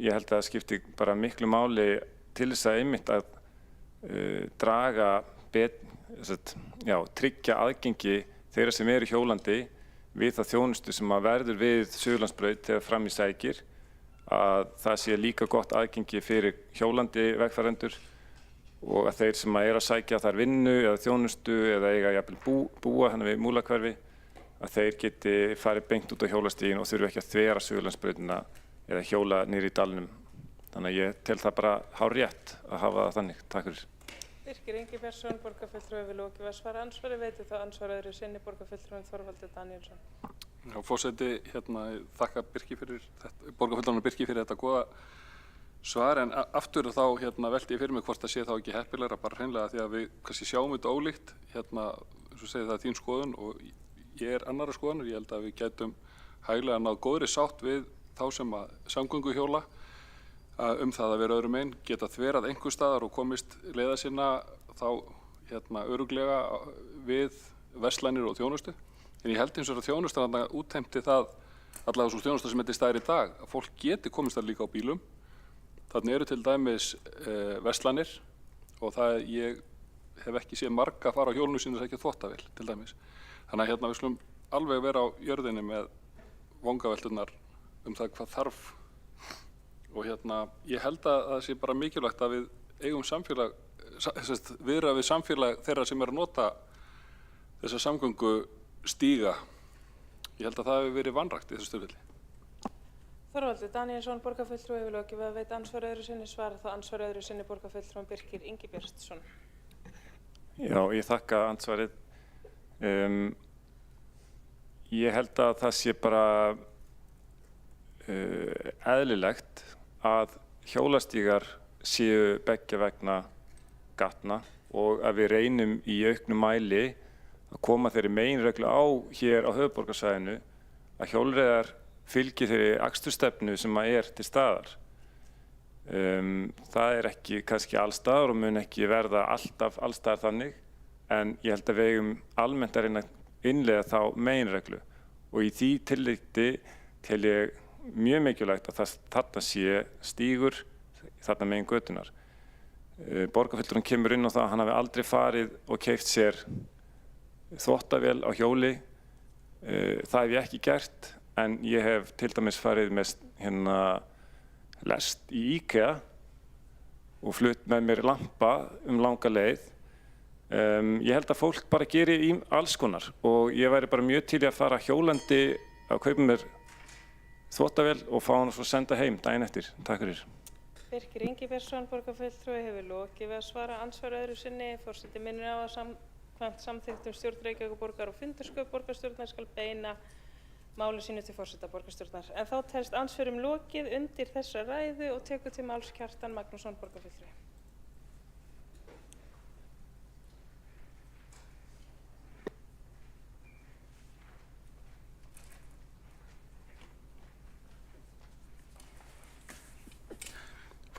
Ég held að það skipti bara miklu máli til þess að einmitt að tryggja aðgengi þeirra sem eru hjólandi við það þjónustu sem verður við Suðurlandsbraut þegar fram í sækir, að það sé líka gott aðgengi fyrir hjólandi vegfarendur og að þeir sem eru að sækja þar vinnu eða þjónustu eða eiga jafnvel búa við Múlahverfi, að þeir geti farið beint út á hjólastíginn og þurfi ekki að þvera Suðurlandsbrautina eða hjóla niður í dalnum. Þannig að ég tel það bara hárrétt að hafa það þannig. Takk fyrir. Birkir Ingibjörnsson, borgarfulltrúi, hefur lokið að svara andsvari. Veitir þá andsvar öðru sinni borgarfulltrúin Þorvaldur Daníelsson. Já, forseti, þakka borgarfulltrúanum Birki fyrir þetta góða svar, en aftur þá velti ég fyrir mig hvort það sé þá ekki heppilegra bara hreinlega því að við kannski sjáum þetta ólíkt. Eins og segir það þín skoðun og ég er annarra skoðunar. Ég held að við gætum hæglega náð góðri sátt við þá sem samgönguhjóla það að vera öðrum megin, geta þverað einhvers staðar og komist leiða sinna þá örugglega við verslanir og þjónustu. En ég held eins og að þjónustan útheimti það, allavega svo þjónusta sem þetta staðir í dag, að fólk geti komist þar líka á bílum. Þannig eru til dæmis verslanir og ég hef ekki séð marga fara á hjólinu sínu ekki að þvottavél til dæmis. Þannig að við skulum alveg vera á jörðinni með vangavelturnar það hvað þarf. Og ég held að það sé bara mikilvægt að við eigum samfélag, viðra við samfélag þeirra sem eru að nota þessa samgöngustíga. Ég held að það hefur verið vanrækt í þessu tilfelli. Þorvaldur Daníelsson, borgarfulltrúi, hefur lokið að veita andsvar öðru sinni. Svarar það andsvar öðru sinni borgarfulltrúin Birkir Ingibjörnsson. Já, ég þakka andsvarið. Ég held að það sé bara eðlilegt að hjólastígar séu beggja vegna gatna og að við reynum í auknum mæli að koma þeirri meginreglu á hér á höfuðborgarsvæðinu að hjólreiðar fylgi þeirri akstursstefnu sem til staðar. Það ekki kannski allstaðar og mun ekki verða alltaf allstaðar þannig, en ég held að við eigum almennt að reyna að innleiða þá meginreglu og í því tilliti tel ég mjög mikilvægt að þarna sé stígur þarna megin götunnar. Borgarfulltrúinn kemur inn á það að hann hafi aldrei farið og keypt sér þvottavél á hjóli. Það hef ég ekki gert, en ég hef til dæmis farið með lest í IKEA og flutt með mér lampa langa leið. Ég held að fólk bara geri alls konar og ég væri bara mjög til í að fara hjólandi að kaupa mér þvottavél og fá hann og svo senda heim daginn eftir. Takk fyrir. Birkir Ingibergsson, borgarfulltrúi, hefur lokið við að svara andsvar öðru sinni. Forseti minnir á að samkvæmt samþykktum stjórn Reykjavíkurborgar og fundarsköp borgarstjórnar skal beina máli sínu til forseta borgarstjórnar. En þá telst andsvörum lokið undir þessa ræðu og tekur til máls Kjartan Magnússon, borgarfulltrúi.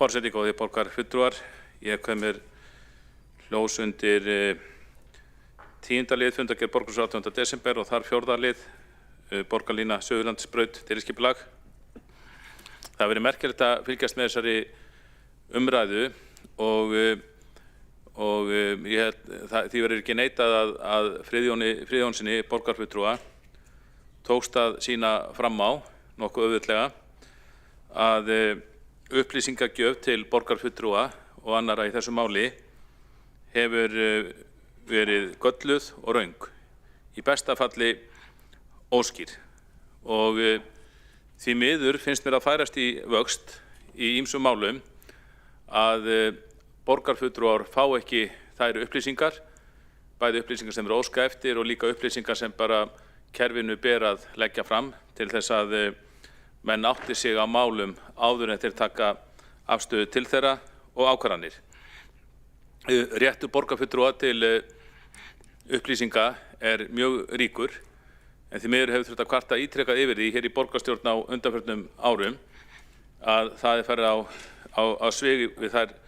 Forseti, góðir borgarfulltrúar, ég kveð mér hlós undir 10. lið fundargerð borgarráðs 18. desember og þar 4. lið borgarlína Suðurlandsbraut deiliskipulag. Það hefur verið merkilegt að fylgjast með þessari umræðu og því verður ekki neitað að Friðjónsinni borgarfulltrúa tókst að sýna fram á nokkuð auðveldlega að upplýsingagjöf til borgarfulltrúa og annarra í þessu máli hefur verið gölluð og röng, í besta falli óskýr og því miður finnst mér að færast í vöxt í ýmsum málum að borgarfulltrúar fá ekki þær upplýsingar, bæði upplýsingar sem eru óska eftir og líka upplýsingar sem bara kerfinu ber að leggja fram til þess að menn átti sig á málum áður en þeir taka afstöðu til þeirra og ákvarðanir. Réttur borgarfulltrúa til upplýsinga mjög ríkur, en því miður hefur þurft að kvarta ítrekað yfir því hér í borgarstjórn á undanförnum árum að það farið á svig við þær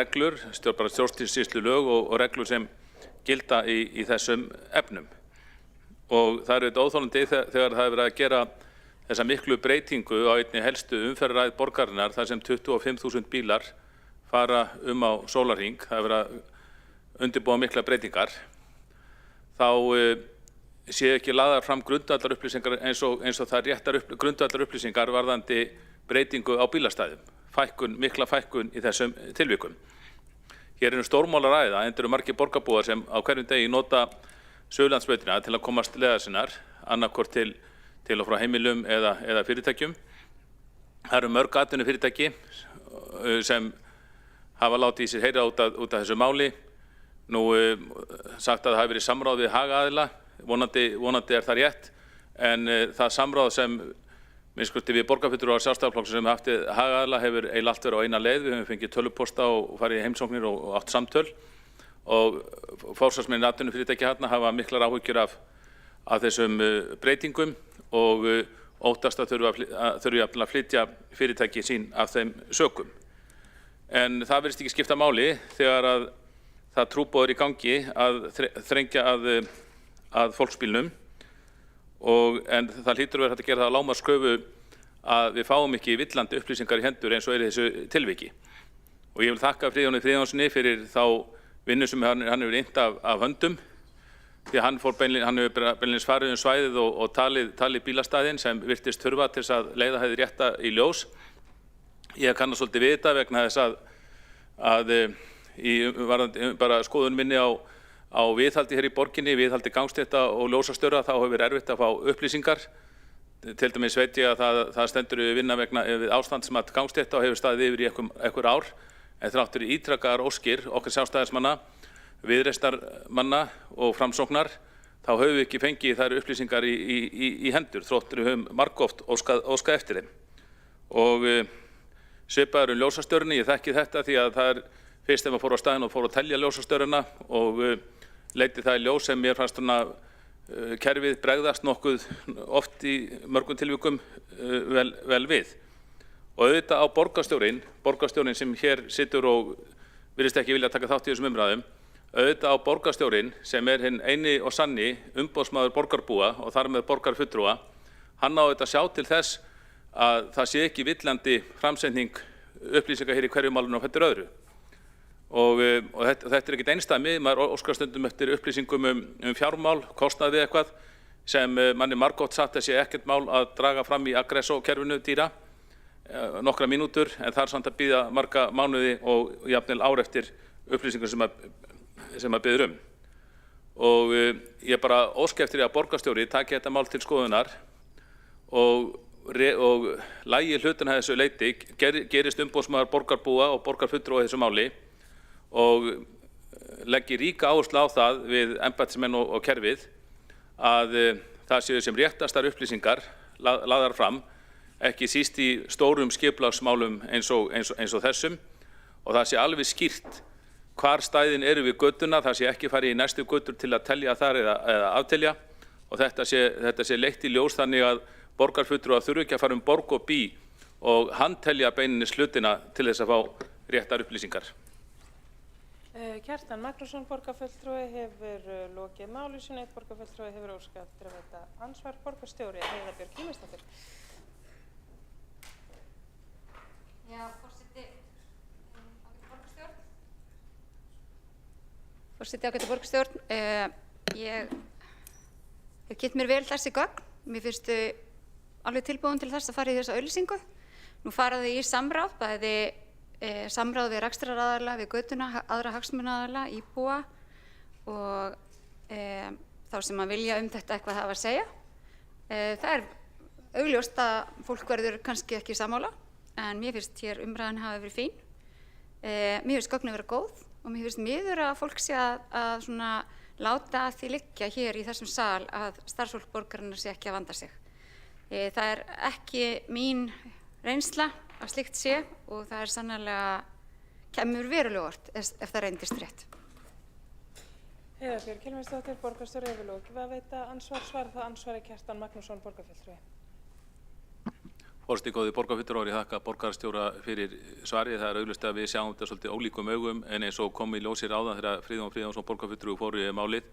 reglur, stjórnsýslulög og reglur sem gilda í þessum efnum. Og það auðvitað óþolandi þegar það hefur verið að gera þessa miklu breytingu á einni helstu umferðaræð borgarinnar þar sem 25.000 bílar fara á sólarhring, það hefur verið að undirbúa mikla breytingar, þá séu ekki lagðar fram grundvallarupplýsingar eins og það réttar grundvallarupplýsingar varðandi breytingu á bílastæðum, mikla fækkun í þessum tilvikum. Hér stórmál að ræða, enda eru margir borgarbúar sem á hverjum degi nota Suðurlandsbrautina til að komast leiðar sinnar, annaðhvort til og frá heimilum eða fyrirtækjum. Það eru mörg atvinnufyrirtæki sem hafa látið í sér heyra út af þessu máli. Nú sagt að það hafi verið samráð við hagaðila, vonandi það rétt, en það samráð sem minnst við borgarfulltrúar Sjálfstæðisflokksins sem haft hagaðila hefur eiginlega allt verið á eina leið. Við höfum fengið tölvupósta og farið í heimsóknir og átt samtöl og forsvarsmenn atvinnufyrirtæki hérna hafa miklar áhyggjur af þessum breytingum og óttast að þurfi að flytja fyrirtæki sín af þeim sökum. En það virðist ekki skipta máli þegar að það trúboð í gangi að þrengja að fólksbílnum en það hlýtur verið hægt að gera það að lágmarkskröfu að við fáum ekki villandi upplýsingar í hendur eins og í þessu tilviki. Og ég vil þakka Friðjóni Friðjónsssyni fyrir þá vinnu sem hann hefur innt af höndum, því að hann hefur beinlínis farið svæðið og talið bílastæðin sem virtist þurfa til þess að leiða hefði rétta í ljós. Ég kannast svolítið við þetta vegna þess að bara skoðun minni á viðhaldi hér í borginni, viðhaldi gangstétta og ljósastöðva, þá hefur verið erfitt að fá upplýsingar. Til dæmis veit ég að það stendur við vinna við ástandsmat gangstétta og hefur staðið yfir í einhver ár, en þrátt fyrir ítrekaðar óskir okkar Sjálfstæðismanna, Viðreisnarmanna og Framsóknar þá höfum við ekki fengið þær upplýsingar í hendur, þróttur við höfum margoft óskað eftir þeim. Og svipaður ljósastörunni, ég þekki þetta því að það fyrst þegar maður fór á staðinn og fór að telja ljósastöruna og leiddi það í ljós sem mér fannst svona kerfið bregðast nokkuð oft í mörgum tilvikum vel við. Og auðvitað á borgarstjórinn sem hér situr og virðist ekki vilja taka þátt í þessum umræðum, auðvitað á borgarstjórinn sem hinn eini og sanni umboðsmaður borgarbúa og þar með borgarfulltrúa, hann á auðvitað að sjá til þess að það sé ekki villandi framsetning upplýsingar hér í hverju málinu á fætur öðru. Og þetta ekkert einsdæmi, maður óskar stundum eftir upplýsingum fjármál, kostnaði við eitthvað sem manni margoft sagt að sé ekkert mál að draga fram í aggressókerfinu dýra, nokkra mínútur, en það samt að bíða marga mánuði og jafnvel ár eftir upplýsingum sem maður biður Og ég bara óska eftir að borgarstjóri taki þetta mál til skoðunar og lagi hlutina þessu leyti, gerist umboðsmaður borgarbúa og borgarfulltrúa þessu máli og leggi ríka áherslu á það við embættismenn og kerfið að það séu sem réttastar upplýsingar lagðar fram, ekki síst í stórum skipulagsmálum eins og þessum, og það sé alveg skýrt hvar stæðin eru við göttuna, það sé ekki farið í næstu göttur til að telja þar eða aftelja, og þetta sé leitt í ljós þannig að borgarfulltrúar þurfi ekki að fara borg og bí og handtelja beininnis hlutina til þess að fá réttar upplýsingar. Kjartan Magnússon, borgarfulltrúi, hefur lokið máli sínu. Einn borgarfulltrúi hefur óskað eftir að veita ansvar. Borgarstjóri Heiða Björk Hilmarsdóttir. Já, forseti, borgarstjórn. Forseti, ágæta borgarstjórn. Ég hef kynnt mér vel þessi gögn. Mér finnst þau alveg tilbúin til þess að fara í þessa auglýsingu. Nú fara þau í samráð, bæði samráð við rekstraraðila, við götuna, aðra hagsmunaaðila, íbúa og þá sem að vilja þetta eitthvað hafa að segja. Það augljóst að fólk verður kannski ekki sammála, en mér finnst hér umræðan hafi verið fín. Mér finnst gögnin vera góð og mér finnst miður að fólk sé að svona láta því liggja hér í þessum sal að starfsfólk borgarinnar sé ekki að vanda sig. Það ekki mín reynsla að slíkt sé og það sannarlega kemur verulega óvart ef það reyndist rétt. Heiða Björk Hilmarsdóttir, borgarstjóri, hefur lokið að veita ansvar. Svarar það ansvari Kjartan Magnússon, borgarfulltrúi. Forseti, góði borgarfulltrúar, ég þakka borgarstjóra fyrir svarið. Það augljóst að við sjáum þetta svolítið ólíkum augum, en eins og kom í ljós áðan þegar Friðjón Friðjónsson borgarfulltrúi fór í málið,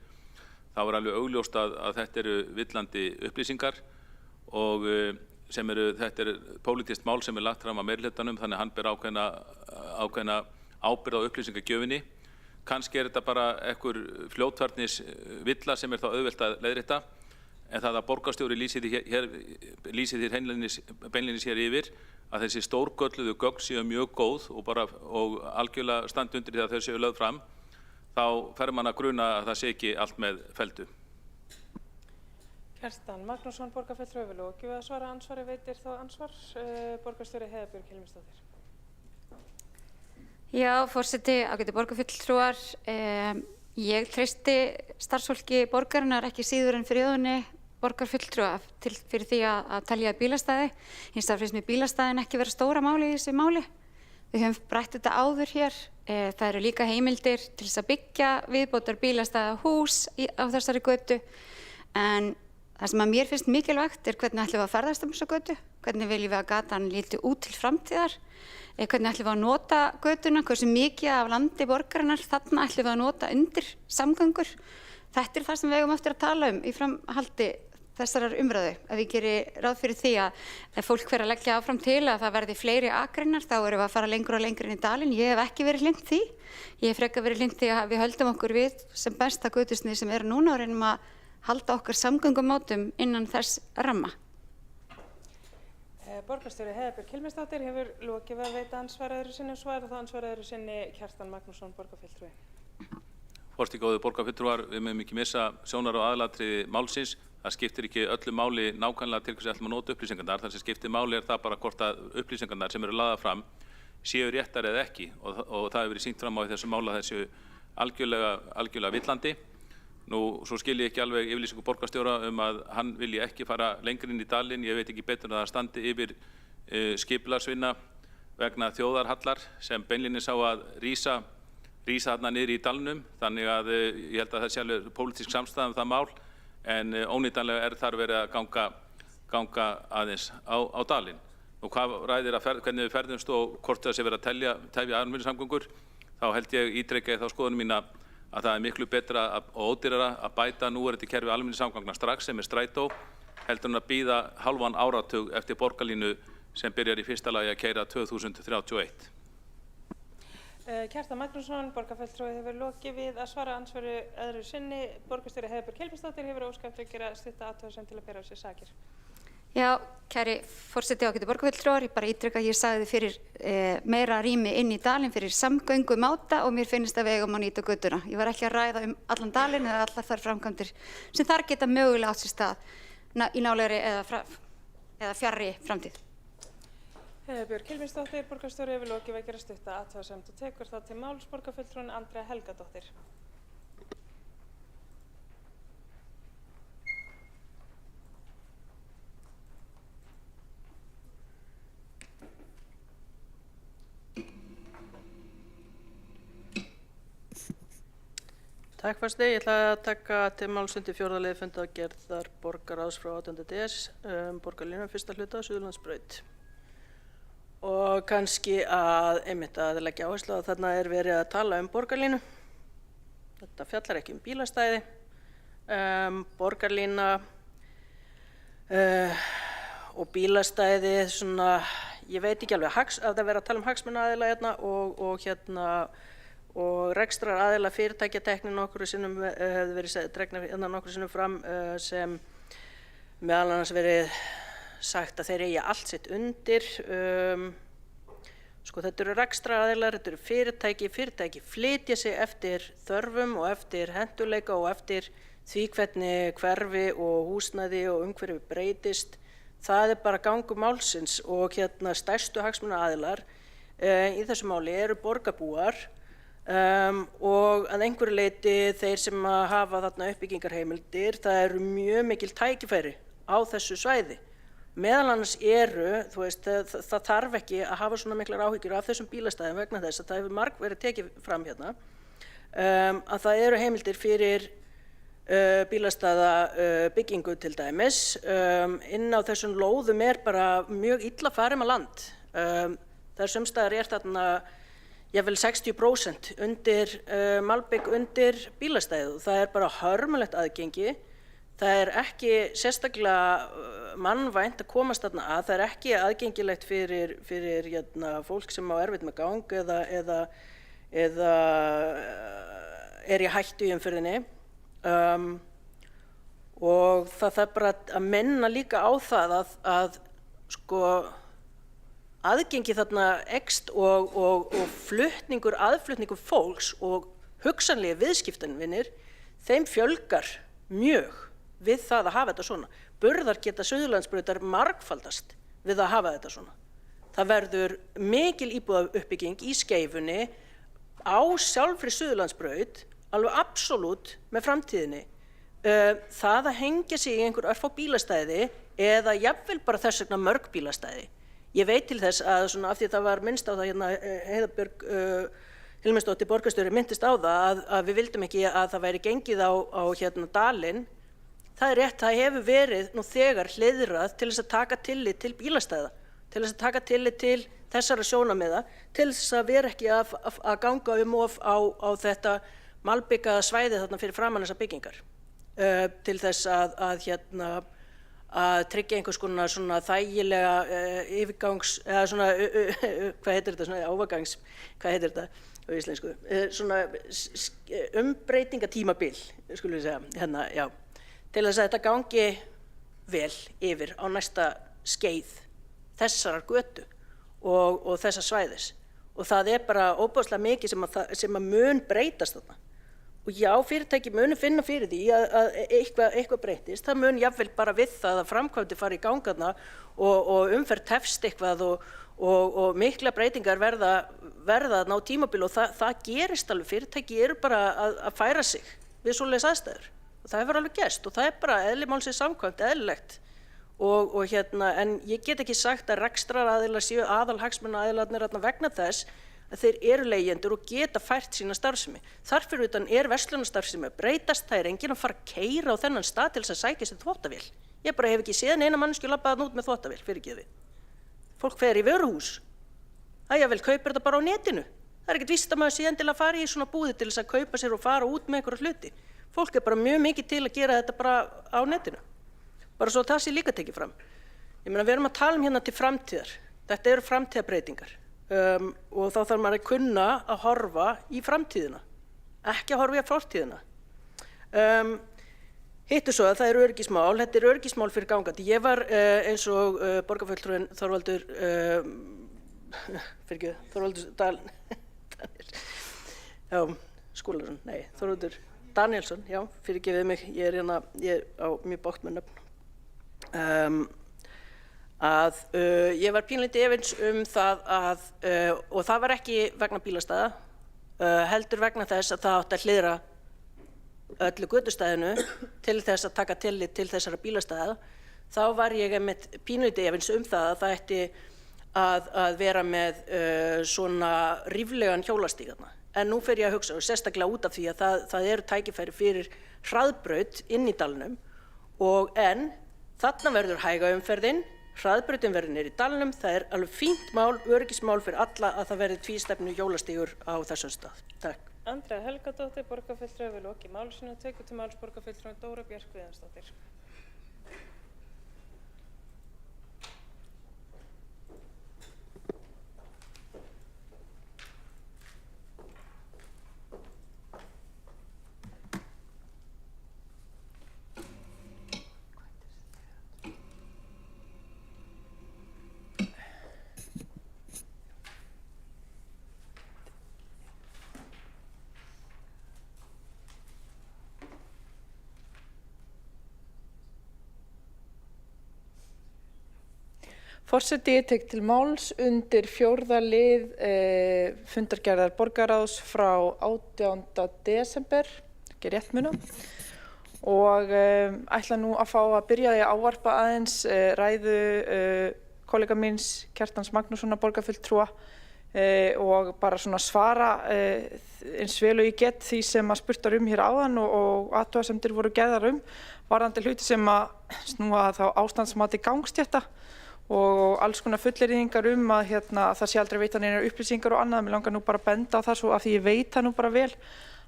þá var alveg augljóst að þetta eru villandi upplýsingar og þetta pólitískt mál sem lagt fram af meirihlutanum, þannig að hann ber ákveðna ábyrgð á upplýsingagjöfinni. Kannski þetta bara einhver fljótfærnis villa sem þá auðvelt að leiðrétta, en það að borgarstjóri lýsir því beinlínis hér yfir að þessi stórgölluðu gögn séu mjög góð og algjörlega standi undir því að þau séu lögð fram, þá fer mann að gruna að það sé ekki allt með felldu. Kjartan Magnússon, borgarfulltrúi, hefur lokið að svara. Ansvari veitir þá ansvar. Borgarstjóri Heiða Björk Hilmarsdóttir. Já, forseti, ágætu borgarfulltrúar. Ég treysti starfsfólki borgarinnar ekki síður en Friðjóni borgarfulltrúa fyrir því að telja bílastæði. Hins vegar finnst mér bílastæðin ekki vera stóra máli í þessu máli. Við höfum rætt þetta áður hér. Það eru líka heimildir til þess að byggja viðbótar bílastæðahús á þessari götu, en það sem að mér finnst mikilvægt hvernig ætlum við að ferðast þessa götu, hvernig viljum við að gatan líti út til framtíðar, hvernig ætlum við að nota götuna, hversu mikið af landi borgarinnar þarna ætlum við að nota undir samgöngur. Þetta það sem við eigum eftir að tala í framhaldi þessarar umræðu. Ef ég geri ráð fyrir því að ef fólk fer að leggja áfram til að það verði fleiri akreinar, þá erum við að fara lengur og lengur inn í dalinn. Ég hef ekki verið hlynnt því. Ég hef frekar verið hlynnt því að við höldum okkur við sem besta götusnið sem eru núna og reynum að halda okkar samgöngumátum innan þess ramma. Borgarstjóri Heiða Björk Hilmarsdóttir hefur lokið að veita ansvar öðru sinni og svarar það ansvar öðru sinni Kjartan Magnússon, borgarfulltrúi. Forseti, góði borgarfulltrúar, við mögum ekki missa sjónar á aðalatriði málsins. Það skiptir ekki öllu máli nákvæmlega til hvers við ætlum að nota upplýsingarnar. Það sem skiptir máli það bara hvort að upplýsingarnar sem eru lagðar fram séu réttar eða ekki og það hefur verið sýnt fram á í þessu máli að þessu algjörlega villandi. Nú, svo skil ég ekki alveg yfirlýsingu borgarstjóra að hann vilji ekki fara lengri inn í dalinn. Ég veit ekki betur að það standi yfir skipulagsvinna vegna þjóðarhallar sem beinlínis á að rísa þarna niður í dalnum. Þannig að ég held að það sé alveg pólitísk samstaða það mál, en ónýtanlega þar verið að ganga aðeins á dalinn. Nú, hvað ræðir hvernig við ferðumst og hvort það sé verið að tefja almenningssamgöngur, þá held ég ítreka í þá skoðun mína að það miklu betra og ódýrara að bæta núverandi kerfi almenningssamgangna strax sem strætó heldur en að bíða hálfan áratug eftir borgarlínu sem byrjar í fyrsta lagi að keyra 2031. Kjartan Magnússon, borgarfulltrúi, hefur lokið við að svara andsvöru öðru sinni. Borgarstjóri Heiðbjörg Hilmisdóttir hefur óskað að gera stutta athugasemd til að bera á sig sakir. Já, kæri forseti ágætu borgarfulltrúar, ég bara ítreka að ég sagði fyrir meira rými inn í dalinn fyrir samgöngumáta og mér finnst að við eigum að nýta götuna. Ég var ekki að ræða allan dalinn eða allar þær framkvæmdir sem þar geta mögulega átt sér stað í nálegri eða fjarri framtíð. Heiðbjörg Hilmisdóttir, borgarstjóri, hefur lokið við að gera stutta athugasemd og tekur þá til máls borgarfulltrúin Andrea Helgadóttir. Takk fyrst, ég ætla að taka til máls undir 4. lið fundargerðar borgarráðs frá 18. des borgarlínu fyrsta hluta á Suðurlandsbraut. Og kannski einmitt að leggja áherslu að þarna verið að tala borgarlínu. Þetta fjallar ekki bílastæði. Borgarlína og bílastæði, svona, ég veit ekki alveg að það verið að tala hagsmunaaðila hérna og rekstraraðila fyrirtækja teknir nokkru sinnum hefði verið dregnar nokkru sinnum fram sem meðal annars verið sagt að þeir eigi allt sitt undir. Sko, þetta eru rekstraraðilar, þetta eru fyrirtæki flytja sig eftir þörfum og eftir hentugleika og eftir því hvernig hverfi og húsnæði og umhverfi breytist. Það bara gangur málsins og hérna stærstu hagsmunaaðilar í þessu máli eru borgarbúar og að einhverju leyti þeir sem hafa þarna uppbyggingarheimildir, það eru mjög mikil tækifæri á þessu svæði. Meðal annars þú veist, það þarf ekki að hafa svona miklar áhyggjur af þessum bílastæðum vegna þess að það hefur margt verið tekið fram hérna, að það eru heimildir fyrir bílastæða byggingu til dæmis. Inn á þessum lóðum bara mjög illa farið með land. Það sumstaðar þarna jafnvel 60% undir malbygg undir bílastæðu. Það bara hörmulegt aðgengi. Það ekki sérstaklega mannvænt að komast þarna að. Það ekki aðgengilegt fyrir fólk sem á erfitt með gang eða í hættu í umferðinni. Og það bara að minna líka á það að sko aðgengi þarna ekst og aðflutningur fólks og hugsanlega viðskiptavinir, þeim fjölgar mjög við það að hafa þetta svona. Burðar geta Suðurlandsbrautar margfaldast við að hafa þetta svona. Það verður mikil íbúðauppbygging í Skeifunni á sjálfri Suðurlandsbraut, alveg absolutt með framtíðinni. Það að hengja sig í einhver örfá bílastæði eða jafnvel bara þess vegna mörg bílastæði. Ég veit til þess að svona af því það var minnst á það hérna Heiðbjörg Hilmisdóttir borgarstjóri minntist á það að við vildum ekki að það væri gengið á hérna dalinn. Það rétt, það hefur verið nú þegar hliðrað til þess að taka tillit til bílastæða, til þess að taka tillit til þessara sjónarmiða, til þess að vera ekki að ganga of á þetta malbyggaða svæði þarna fyrir framan þessar byggingar. Til þess að tryggja einhvers konar svona þægilega yfirgangs, eða svona, hvað heitir þetta, svona overgangs, hvað heitir þetta á íslensku, svona umbreytingatímabil, skulum við segja, hérna, já, til þess að þetta gangi vel yfir á næsta skeið þessarar götu og þessa svæðis. Og það bara óbúðslega mikið sem að mun breytast þarna. Og já, fyrirtæki munu finna fyrir því að eitthvað breytist. Það mun jafnvel bara við það að framkvæmdir fara í gangarna og umferð tefst eitthvað og mikla breytingar verða ná tímabil og það gerist alveg. Fyrirtæki eru bara að færa sig við svoleiðis aðstæður. það hefur alveg gerst og það bara eðli málsins samkvæmt, eðlilegt. En ég get ekki sagt að rekstraraðilar séu aðalhagsmunaaðilarnir vegna þess að þeir eru leigjendur og geta fært sína starfsemi. Þar fyrir utan verslunarstarsemi að breytast, það enginn að fara að keyra á þennan stað til þess að sækja sér þvottavél. Ég bara hef ekki séð neina manneskju labba þarna út með þvottavél, fyrirgefi. Fólk fer í vöruhús. Það jafnvel kaupir þetta bara á netinu. Það ekkert víst að maður sé endilega að fara í svona búði til þess að kaupa sér og fara út með einhverja hluti. Fólk bara mjög mikið til að gera þetta bara á netinu. Bara svo það sé líka tekið fram. Ég meina, við erum að tala hérna til framtíðar. Þetta eru framtíðarbreytingar. Og þá þarf maður að kunna að horfa í framtíðina, ekki að horfa í fortíðina. Hitt svo að það eru öryggismál, þetta eru öryggismál fyrir gangandi. Ég var eins og borgarfulltrúinn Þorvaldur, Þorvaldur Danielsson, já, fyrirgefið mig, ég er á mjög bágt með nöfn. Ég var pínlítið efins það og það var ekki vegna bílastæða, heldur vegna þess að það átti að hliðra öllu götustæðinu til þess að taka tillit til þessara bílastæða. Þá var ég einmitt pínlítið efins það að það ætti að vera með svona ríflegan hjólastígarna. En nú fer ég að hugsa, og sérstaklega út af því að það eru tækifæri fyrir hraðbraut inn í dalnum en þarna verður hæga umferðin, hraðbrautin verður niður í dalnum, það alveg fínt mál, öryggismál fyrir alla að það verði tvístefnu hjólastígur á þessum stað. Takk. Andrea Helgadóttir, borgarfulltrúi, við lokið máli sínu og tekur til máls borgarfulltrúi Dóra Björk Guðjónsdóttir. Forseti, ég tek til máls undir 4. lið fundargerðar borgarráðs frá 18. desember, ekki rétt muna, og ætla nú að fá að byrja því að ávarpa aðeins ræðu kollega míns Kjartans Magnússonar borgarfulltrúa og bara svona svara eins vel og ég get því sem að spurt var hér áðan og athugasemdir voru gerðar varðandi hluti sem að snúa þá ástandsmati gangstétta og alls konar fullyrðingar að það sé aldrei veita neinar upplýsingar og annað. Mér langar nú bara að benda á það svo af því ég veit það nú bara vel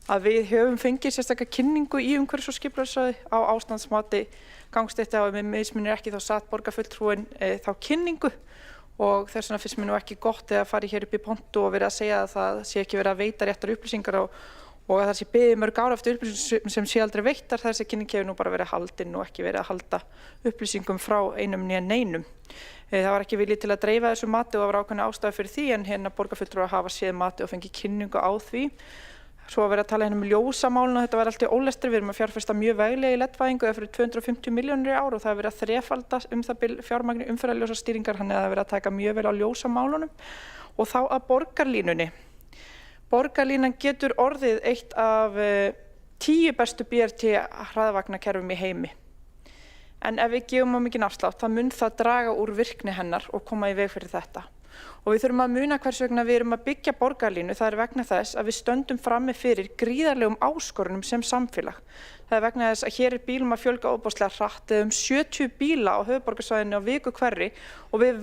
að við höfum fengið sérstaklega kynningu í umhverfis- og skipulagsráði á ástandsmati gangstétta og með mismunir ekki þá satt borgarfulltrúinn þá kynningu og þess vegna finnst mér nú ekki gott eða farið hér upp í pontu og verið að segja að það sé ekki verið að veita réttar upplýsingar og að það sé beðið mörg ára eftir upplýsingum sem sé aldrei veittar. Þessi kynning hefur nú bara verið haldin og ekki verið að halda upplýsingum frá einum né neinum. Það var ekki viljið til að dreifa þessu mati og það var ákveðna ástæða fyrir því en hérna borgarfulltrúar hafa séð mati og fengið kynningu á því. Svo að vera að tala hérna ljósamálinu og þetta var allt í ólestri. Við erum að fjárfesta mjög veglega í LED-væðingu eða fyrir 250 milljónir í ár og það hefur verið að þrefalda það bil fjármagni umferðarljósastýringar, þannig að það hefur verið að taka mjög vel á ljósamálunum. Og þá að borgarlínunni. Borgarlínan getur orðið eitt af 10 bestu BRT hraðvagnakerfum í heimi. En ef við gefum á mikinn afslátt, þá mun það draga úr virkni hennar og koma í veg fyrir þetta. Og við þurfum að muna hvers vegna við erum að byggja borgarlínu, það vegna þess að við stöndum frammi fyrir gríðarlegum áskorunum sem samfélag. Það vegna þess að hér bílum að fjölga ofboðslega hratt, 70 bíla á höfuðborgarsvæðinu á viku hverri og við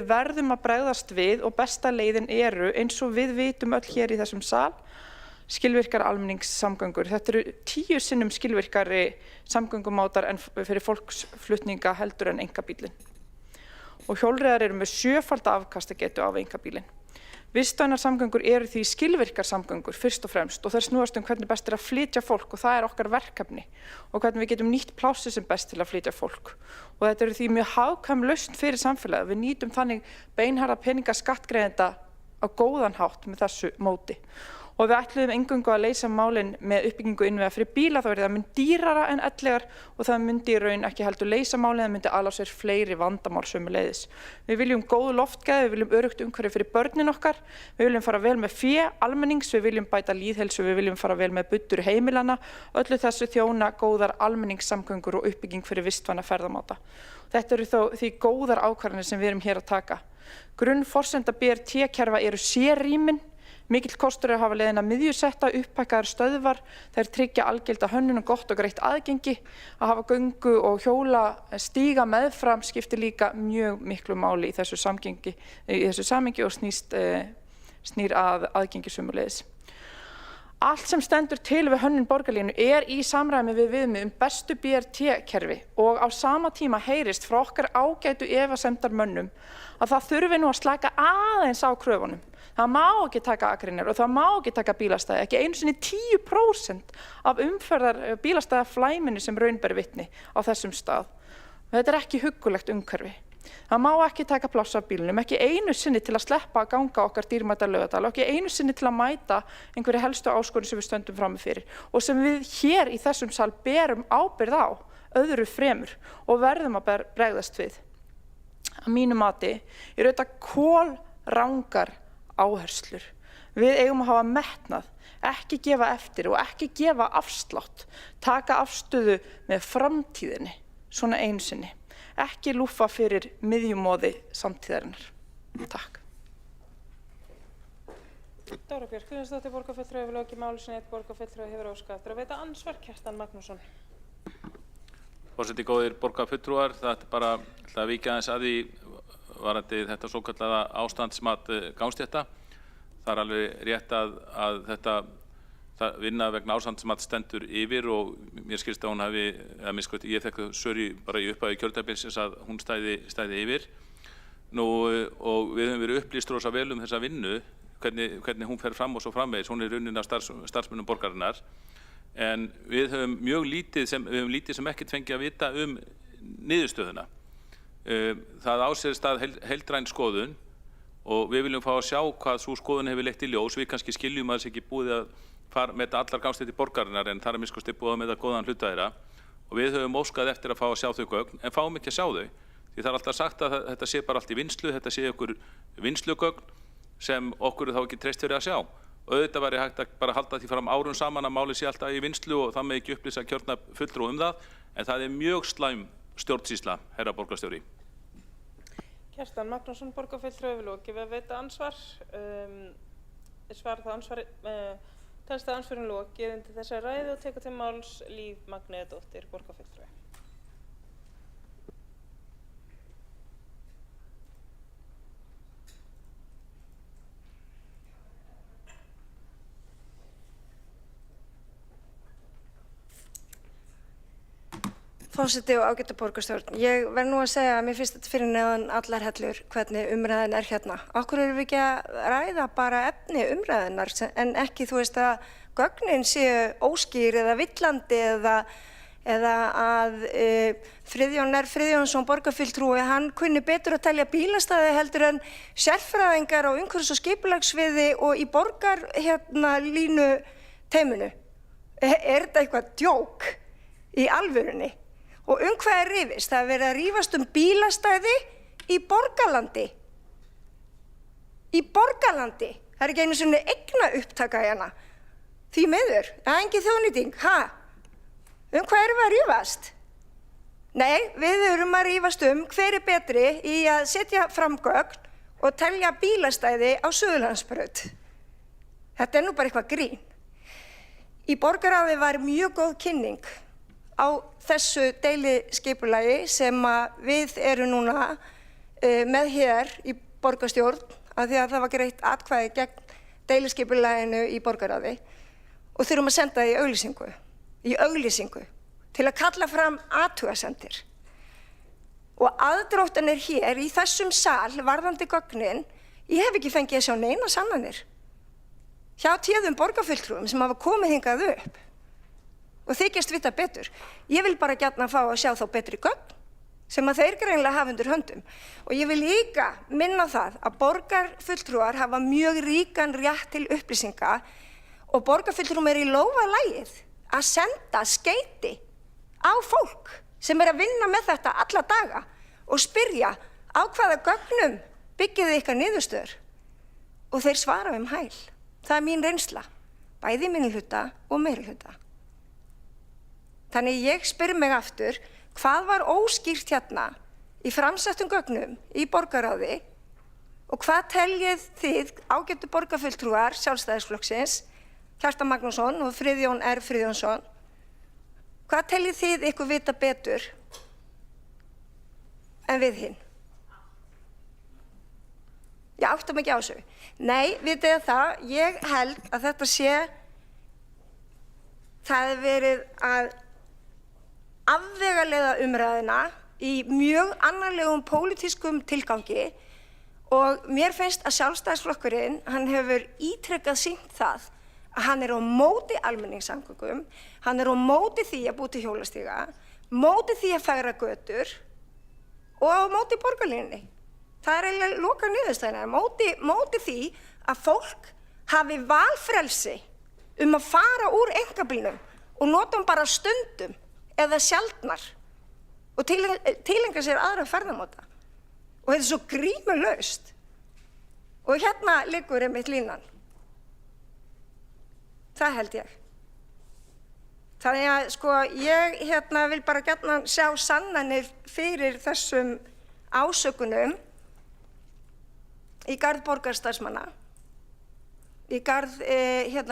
verðum að bregðast við og besta leiðin eru eins og við vitum öll hér í þessum sal, skilvirkar almenningssamgöngur. Þetta eru 10 sinnum skilvirkari samgöngumátar en fyrir fólksflutninga heldur en einkabílinn. Og hjólreiðar eru með 7-falda afkastagetu á einkabílinn. Vistvænar samgöngur eru því skilvirkar samgöngur fyrst og fremst og þær snúast hvernig best að flytja fólk og það okkar verkefni og hvernig við getum nýtt plássi sem best til að flytja fólk. Og þetta eru því mjög hagkvæm lausn fyrir samfélagið. Við nýtum þannig beinharða peninga skattgreiðenda á góðan hátt með þessu móti. og við ætluðum eingöngu að leysa málin með uppbyggingu innviða fyrir bíla, þá er það mun dýrara en ellegar og það myndi í raun ekki heldur leysa málin, það myndi ala á sér fleiri vandamál sömuleiðis. Við viljum góð loftgæði, við viljum öruggt umhverfi fyrir börnin okkar, við viljum fara vel með fé almennings, við viljum bæta lýðheilsu, við viljum fara vel með buddur heimilana, öllu þessu þjóna góðar almenningssamgöngur og uppbygging fyrir vistvæna ferðamáta. Þetta eru þó því góðar ákvarðanir sem við erum hér að taka. Grunnforsenda BRT-kerfa eru sérrýmin, mikill kostur að hafa leiðina miðjusetta, upphækkaðar stöðvar, þær tryggja algilda hönnun og gott og greitt aðgengi, að hafa göngu og hjóla stíga meðfram skiptir líka mjög miklu máli í þessu samhengi og snýr að aðgengi sömuleiðis. Allt sem stendur til við hönnun borgarlínu í samræmi við viðmið bestu BRT-kerfi og á sama tíma heyrist frá okkar ágætu efasemdarmönnum að það þurfi nú að slaka aðeins á kröfunum. Það má ekki taka akreinar og það má ekki taka bílastæði, ekki einu sinni 10% af bílastæðaflæminu sem raun ber vitni á þessum stað. Þetta er ekki huggulegt umhverfi. Það má ekki taka pláss af bílnum, ekki einu sinni til að sleppa að ganga okkar dýrmæta Laugardal, ekki einu sinni til að mæta einhverju helstu áskorun sem við stöndum frammi fyrir og sem við hér í þessum sal berum ábyrgð á öðru fremur og verðum að bregðast við. Að mínu mati eru þetta kolrangar áherslur. Við eigum að hafa metnað, ekki gefa eftir og ekki gefa afslátt, taka afstöðu með framtíðinni, svona einu sinni. Ekki lúffa fyrir miðjumóði samtíðarinnar. Takk. Dóra Björk Guðjónsdóttir, borgarfulltrúi, hefur lokið máli sinni. Borgarfulltrúi hefur óskað eftir að veita andsvar. Kjartan Magnússon. Forseti, góðir borgarfulltrúar, það er bara að víkja aðeins að því varandi þetta svokallaða ástandsmat gangstétta. Það er alveg rétt að þetta vinna vegna ástandsmat stendur yfir og mér skilst að hún hafi, ég fekk söri bara í upphafi kjörtímabilsins að hún stæði yfir. Og við höfum verið upplýst rosa vel þessa vinnu, hvernig hún fer fram og svo framvegis, hún er runnin af starfsmönnum borgarinnar. En við höfum lítið sem ekkert fengið að vita niðurstöðuna. Það á sér stað heildræn skoðun og við viljum fá að sjá hvað sú skoðun hefur leitt í ljós. Við kannski skiljum að þess ekki búið að fara með allar gangstéttir borgarinnar en það er minnst búið með góðan hluta þeirra og við höfum óskað eftir að fá að sjá þau gögn en fáum ekki að sjá þau því það er alltaf sagt að þetta sé bara allt í vinnslu, þetta sé okkur vinslugögn sem okkur þá ekki treyst fyrir að sjá og auðvitað væri hægt að bara halda því fram árum saman að málið sé alltaf í vinnslu og það með ekki upplýsa kjörna fulltrúa það en það er mjög slæm stjórnsýsla, herra borgarstjóri. Kjartan Magnússon, borgarfulltrúi, hefur lokið að veita ansvar. Telst að ansvörum lokið undir þessari ræðu og tekur til máls Líf Magneiðardóttir, borgarfulltrúi. Forseti og ágæta borgarstjórn, ég verð nú að segja að mér finnst þetta fyrir neðan allar hellur hvernig umræðan er hérna. Okkur erum við ekki að ræða bara efni umræðunar en ekki þú veist að gögnin séu óskýr eða villandi eða að Friðjón R. Friðjónsson borgarfulltrúi, hann kunni betur að telja bílastæði heldur en sérfræðingar á umhverfis- og skipulagssviði og í borgarlínu teiminu. Er þetta eitthvað djók í alvörunni? Og hvað er rifist? Það er verið að rífast bílastæði í borgarlandi. Í borgarlandi. Það er ekki einu sinni eigna upptaka hérna. Því miður, það er engin þjóðnýting. Hvað erum við að rífast? Nei, við erum að rífast hver er betri í að setja fram gögn og telja bílastæði á Suðurlandsbraut. Þetta er nú bara eitthvað grín. Í borgarráði var mjög góð kynning á þessu deiliskipulagi sem við erum núna með hér í borgarstjórn af því að það var greitt atkvæði gegn deiliskipulaginu í borgarráði og þurfum að senda það í auglýsingu til að kalla fram athugasemdir. Og aðdróttan er hér í þessum sal varðandi gögnin, ég hef ekki fengið að sjá neina sannanir hjá téðum borgarfulltrúum sem hafa komið hingað upp og þykjast vita betur. Ég vil bara gjarnan fá að sjá þá betri gögn sem að þeir greinilega hafa undir höndum. Og ég vil líka minna það að borgarfulltrúar hafa mjög ríkan rétt til upplýsinga og borgarfulltrúum í lófa lagið að senda skeyti á fólk sem að vinna með þetta alla daga og spyrja á hvaða gögnum byggið þið ykkar niðurstöður og þeir svara hæl. Það mín reynsla, bæði minnihluta og meirihluta. Þannig ég spyr mig aftur, hvað var óskýrt hérna í framsettum gögnum í borgarráði og hvað teljið þið ágætu borgarfulltrúar Sjálfstæðisflokksins, Kjartan Magnússon og Friðjón R. Friðjónsson, hvað teljið þið ykkur vita betur en við hinn? Ég áttum ekki á þessu. Nei, vitið það, ég held að þetta sé, það hefur verið að afvegaleiða umræðuna í mjög annarlegum pólitískum tilgangi og mér finnst að Sjálfstæðisflokkurinn, hann hefur ítrekkað sýnt það að hann á móti almenningssamgöngum, hann á móti því að búa til hjólastíga, móti því að fegra götur og á móti borgarlínunni. Það eiginlega lokar niðurstaðan, móti því að fólk hafi valfrelsi að fara úr einkabílnum og nota hann bara stundum eða sjaldnar og tileinka sér aðra ferðamáta. Og þetta svo grímulaust. Og hérna liggur einmitt línan. Það held ég. Þannig að sko ég vil bara gjarnan sjá sannanir fyrir þessum ásökunum í garð borgarstarfsmanna, í garð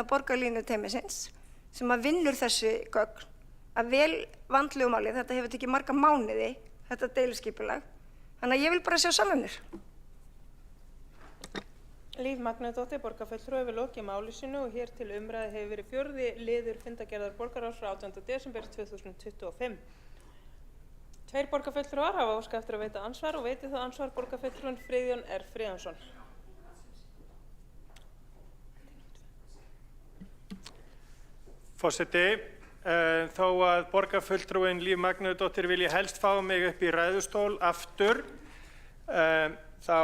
borgarlínuteymisins sem að vinnur þessi gögn að vel vandlegu máli. Þetta hefur tekið marga mánuði, þetta deiliskipulag. Þannig að ég vil bara sjá sannanir. Líf Magnúsdóttir, borgarfulltrúi, hefur lokið máli sínu og hér til umræðu hefur verið 4. liður fundargerðar borgarráðs frá 18. desember 2025. 2 borgarfulltrúar hafa óskað eftir að veita ansvar og veiti það ansvar borgarfulltrúinn Friðjón R. Friðjónsson. Forseti, þó að borgarfulltrúinn Líf Magnúsdóttir vilji helst fá mig upp í ræðustól aftur, þá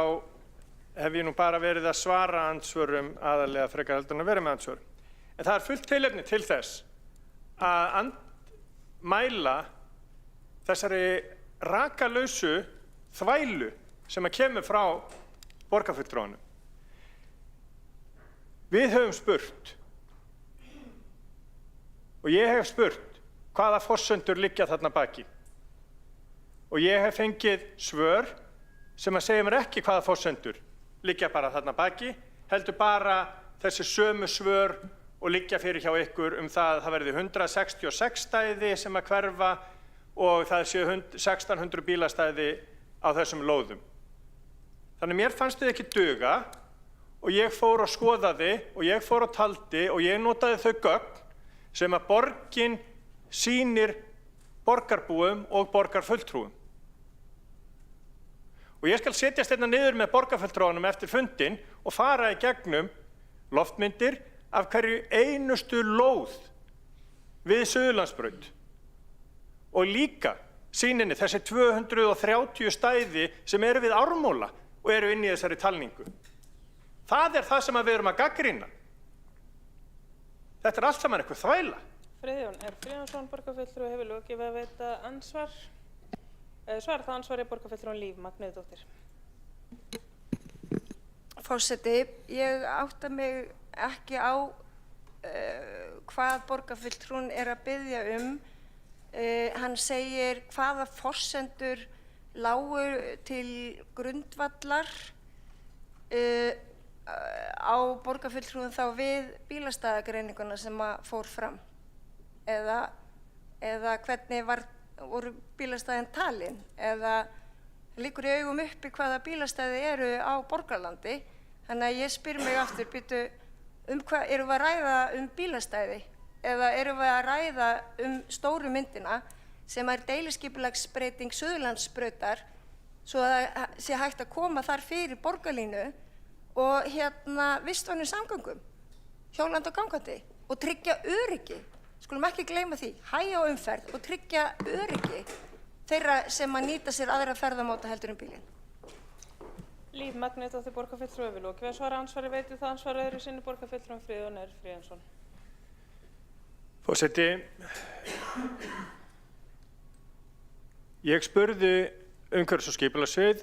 hef ég nú bara verið að svara andsvörum aðallega frekar heldur en að vera með andsvör. En það fullt tilefni til þess að mæla þessari rakalausu þvælu sem að kemur frá borgarfulltrúanum. Við höfum spurt og ég hef spurt hvaða forsendur liggja þarna baki. Og ég hef fengið svör sem að segja mér ekki hvaða forsendur liggja bara þarna baki, heldur bara þessi sömu svör og liggja fyrir hjá ykkur það að það verði 166 stæði sem að hverfa og það séu 1600 bílastæði á þessum lóðum. Þannig mér fannst þið ekki duga og ég fór og skoðaði og ég fór og taldi og ég notaði þau gögn sem að borgin sýnir borgarbúum og borgarfulltrúum. Og ég skal setjast hérna niður með borgarfulltrúanum eftir fundinn og fara í gegnum loftmyndir af hverju einustu lóð við Suðurlandsbraut. Og líka sýninni þessi 230 stæði sem eru við Ármúla og eru inni í þessari talningu. Það það sem við erum að gagnrýna. Þetta allt saman eitthvað þvæla. Friðjón R. Friðjónsson, borgarfulltrúi, hefur lokið við að veita ansvar. Svarar það ansvari borgarfulltrúin Líf Magnúsdóttir. Forseti, ég átta mig ekki á hvað borgarfulltrúin að biðja Hann segir hvaða forsendur lágu til grundvallar á borgarfulltrúum þá við bílastæðagreininguna sem fór fram eða hvernig voru bílastæðin talin eða liggur í augum uppi hvaða bílastæði eru á borgarlandi. Þannig að ég spyr mig aftur, hvað erum við að ræða bílastæði eða erum við að ræða stóru myndina sem deiliskipulagsbreyting Suðurlandsbrautar svo að það sé hægt að koma þar fyrir borgarlínu og vistvænum samgöngum, hjólandi og gangandi og tryggja öryggi. Skulum ekki gleyma því, hægja á umferð og tryggja öryggi þeirra sem að nýta sér aðra ferðamáta heldur bílinn. Líf Magnúsdóttir, borgarfulltrúi, hefur lokið við að svara ansvari, veiti það ansvar öðru sinni borgarfulltrúin Friðjón R. Friðjónsson. Forseti, ég spurði umhverfis- og skipulagssvið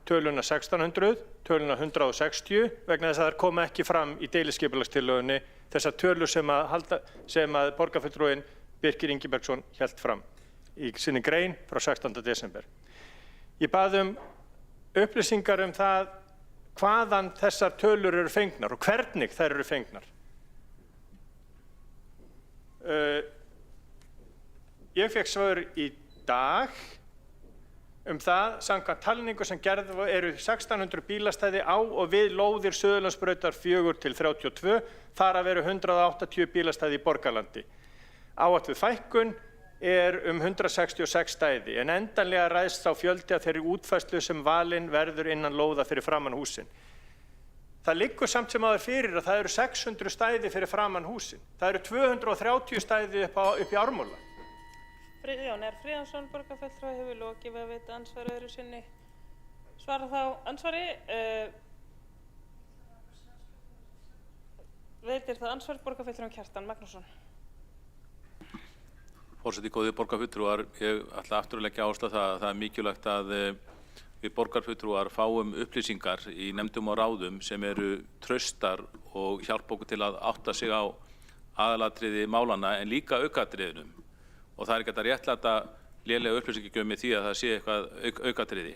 töluna 1600, töluna 160 vegna þess að þær koma ekki fram í deiliskipulagstillögunni þessar tölur sem að borgarfulltrúinn Birkir Ingibergsson hélt fram í sinni grein frá 16. desember. Ég bað upplýsingar það hvaðan þessar tölur eru fengnar og hvernig þær eru fengnar. Ég fékk svör í dag það samkvæmt talningu sem gerð eru 1600 bílastæði á og við lóðir Suðurlandsbrautar 4-32, þar af eru 180 bílastæði í Borgarlandi. Áætluð fækkun 166 stæði en endanlega ræðst sá fjöldi af þeirri útfærslu sem valin verður innan lóða fyrir framan húsin. Það liggur samt sem áður fyrir að það eru 600 stæði fyrir framan húsin. Það eru 230 stæði upp í Ármúla. Friðjón R. Friðjónsson, borgarfulltrúi, hefur lokið við að veita andsvar öðru sinni. Svara þá andsvari. Veitir það ansvar borgarfulltrúin Kjartan Magnússon. Forseti, góðir borgarfulltrúar, ég ætla aftur að leggja áherslu á það er mikilvægt að við borgarfulltrúar fáum upplýsingar í nefndum og ráðum sem eru traustar og hjálpa okkur til að átta sig á aðalatriði málanna en líka aukatriðinum. Og það er ekki hægt að réttlæta lélega upplýsingagjöf með því að það sé eitthvað aukatriði.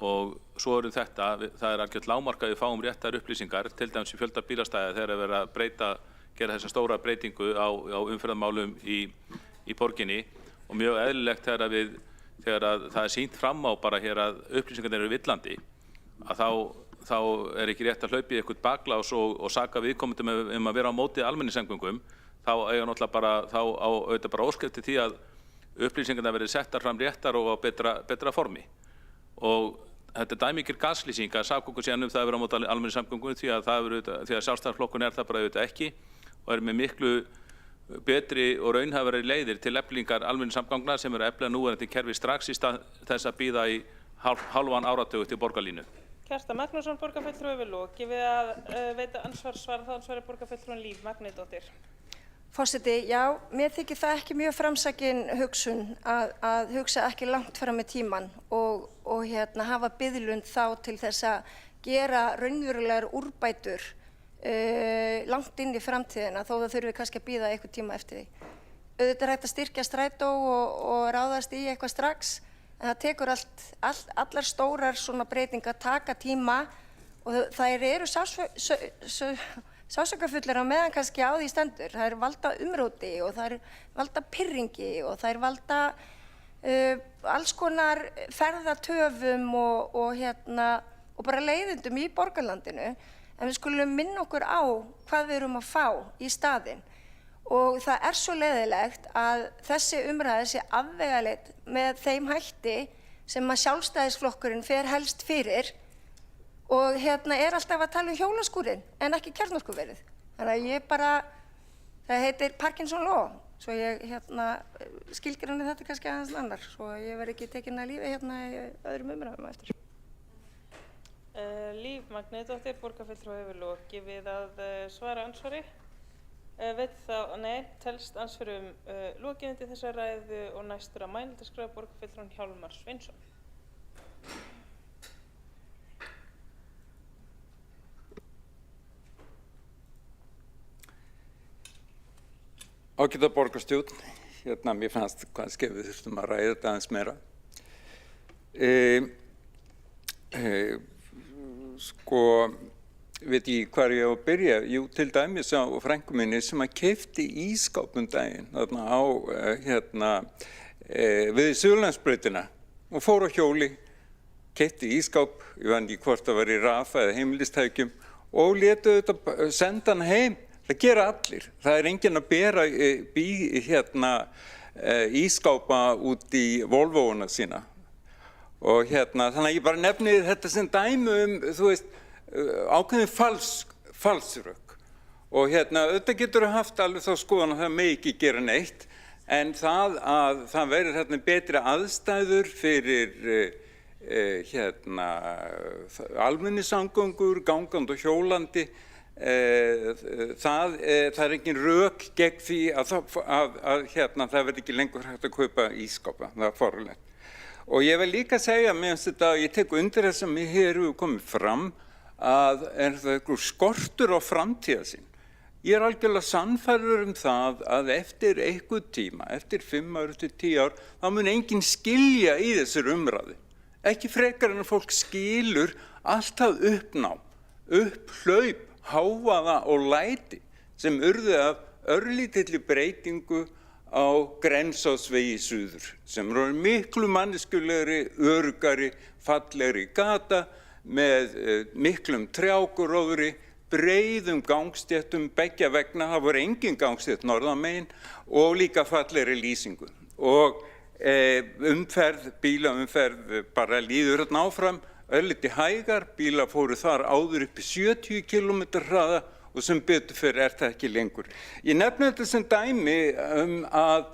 Og svo þetta, það er algjört lágmark að við fáum réttar upplýsingar, til dæmis í fjölda bílastæða þegar er verið að gera þessa stóra breytingu á umferðarmálum í borginni og mjög eðlilegt þegar það er sýnt fram á bara hér að upplýsingarnir eru villandi að þá er ekki rétt að hlaupa í eitthvað baklás og saka viðkomandi að vera á móti almenningssamgöngum. Þá eiga náttúrulega bara óskrift til því að upplýsingarna verði settar fram réttar og á betra formi. Og þetta er dæmikil gaslýsing að sakokkur síðan það að vera á móti almenningssamgöngum því að Sjálfstæðisflokkurinn það bara auðvitað ekki og er með miklu betri og raunhæfari leiðir til eflingar almenningssamgangna sem eru efla núverandi kerfi strax í stað þess að bíða í hálfan áratug til borgarlínu. Kjartan Magnússon, borgarfulltrúi, hefur lokið við að veita svara þá ansvari borgarfulltrúin Líf Magnúsdóttir. Forseti, já, mér þykir það ekki mjög framsækin hugsun að hugsa ekki langt fram með tíman og hafa biðlund þá til þess að gera raunverulegar úrbætur langt inn í framtíðina þó það þurfi kannski að bíða eitthvað tíma eftir því. Auðvitað er hægt að styrkja strætó og ráðast í eitthvað strax en það tekur allar stórar svona breytingar taka tíma og þær eru sásökafullar á meðan kannski á því stendur. Það er valda umróti og það er valda pirringi og það er valda alls konar ferðatöfum og bara leiðindum í borgarlandinu. En við skulum minna okkur á hvað við erum að fá í staðinn. Og það er svo leiðilegt að þessi umræða sé afvegaleidd með þeim hætti sem að Sjálfstæðisflokkurinn fer helst fyrir og er alltaf að tala hjólaskúrinn en ekki kjarnorkuverið. Þannig að það heitir Parkinson Law, svo ég skilgreini þetta kannski aðeins annar, svo ég verð ekki tekin að lífi í öðrum umræðum eftir. Líf Magnúsdóttir, borgarfulltrúi, hefur lokið við að svara ansvari. Telst ansvari lokið undir þessa ræðu og næstur að mælendaskrá borgarfulltrúin Hjálmar Sveinsson. Ágæta borgarstjórn, mér fannst kannski við þurftum að ræða þetta aðeins meira. Veit ég hvar ég á að byrja? Jú, til dæmis á frænku minni sem að keypti ísskáp daginn þarna við Suðurlandsbrautina og fór á hjóli, keypti ísskáp, ég veit ekki hvort það var í rafa eða heimilistækjum og létu þetta senda hann heim. Það gera allir. Það er enginn að bera ísskápa út í Volvouna sína. Og þannig að ég bara nefni þetta sem dæmi ákveðin falsrök. Og auðvitað getur haft alveg þá skoðan að það megi ekki gera neitt, en það að það verður betri aðstæður fyrir almenningssamgöngur, gangandi og hjólandi, Það er engin rök gegn því að það verði ekki lengur hægt að kaupa ískápa, það er forulegt. Og ég vil líka segja, ég tek undir það sem hér hefur komið fram, að er það einhver skortur á framtíðarsýn. Ég er algjörlega sannfærður það að eftir einhver tíma, eftir 5 ár, eftir 10 ár, þá mun enginn skilja í þessir umræðu. Ekki frekar en að fólk skilur alltaf uppnám, upphlaup, hávaða og læti sem urðu af örlítilli breytingu á Grensásvegi suður, sem eru miklu manneskulegri, öruggari, fallegri gata með miklum trjágróðri, breiðum gangstéttum beggja vegna, það voru engin gangstétt norðanmegin og líka fallegri lýsingu. Og bílaumferð bara líður hérna áfram, örlítið hægar, bílar fóru þar áður upp í 70 km hraða og sem betur fyrir það ekki lengur. Ég nefni þetta sem dæmi að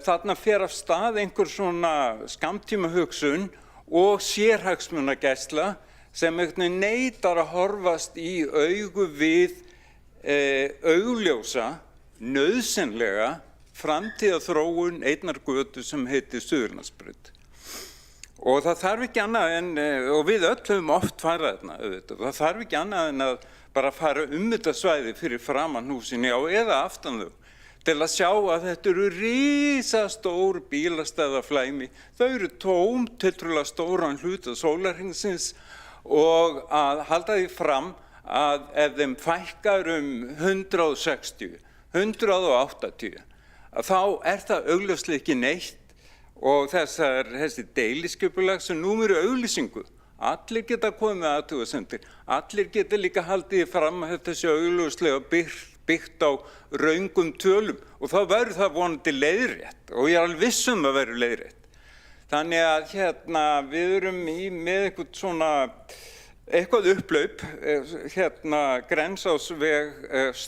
þarna fer af stað einhver svona skammtímahugsun og sérhagsmunagæsla sem neitar að horfast í augu við augljósa, nauðsynlega framtíðarþróun einnar götu sem heitir Suðurlandsbraut. Og það þarf ekki annað en, og við öll höfum oft farið þarna auðvitað, það þarf ekki annað en að bara fara þetta svæði fyrir framan húsin eða aftan þau til að sjá að þetta eru risastór bílastæðaflæmi. Þau eru tóm, tiltrúlega stóran hluta sólarhringsins og að halda því fram að ef þeim fækkar 160, 180, þá það augljóslega ekki neitt. Og þessi deiliskipulag sem númer auglýsingu, allir geta komið með athugasemdir, allir geta líka haldið fram að þetta sé augljóslega byggt á raungum tölum og þá verður það vonandi leiðrétt og ég er alveg viss að verður leiðrétt. Þannig að við erum með eitthvað upphlaup, Grensásveg /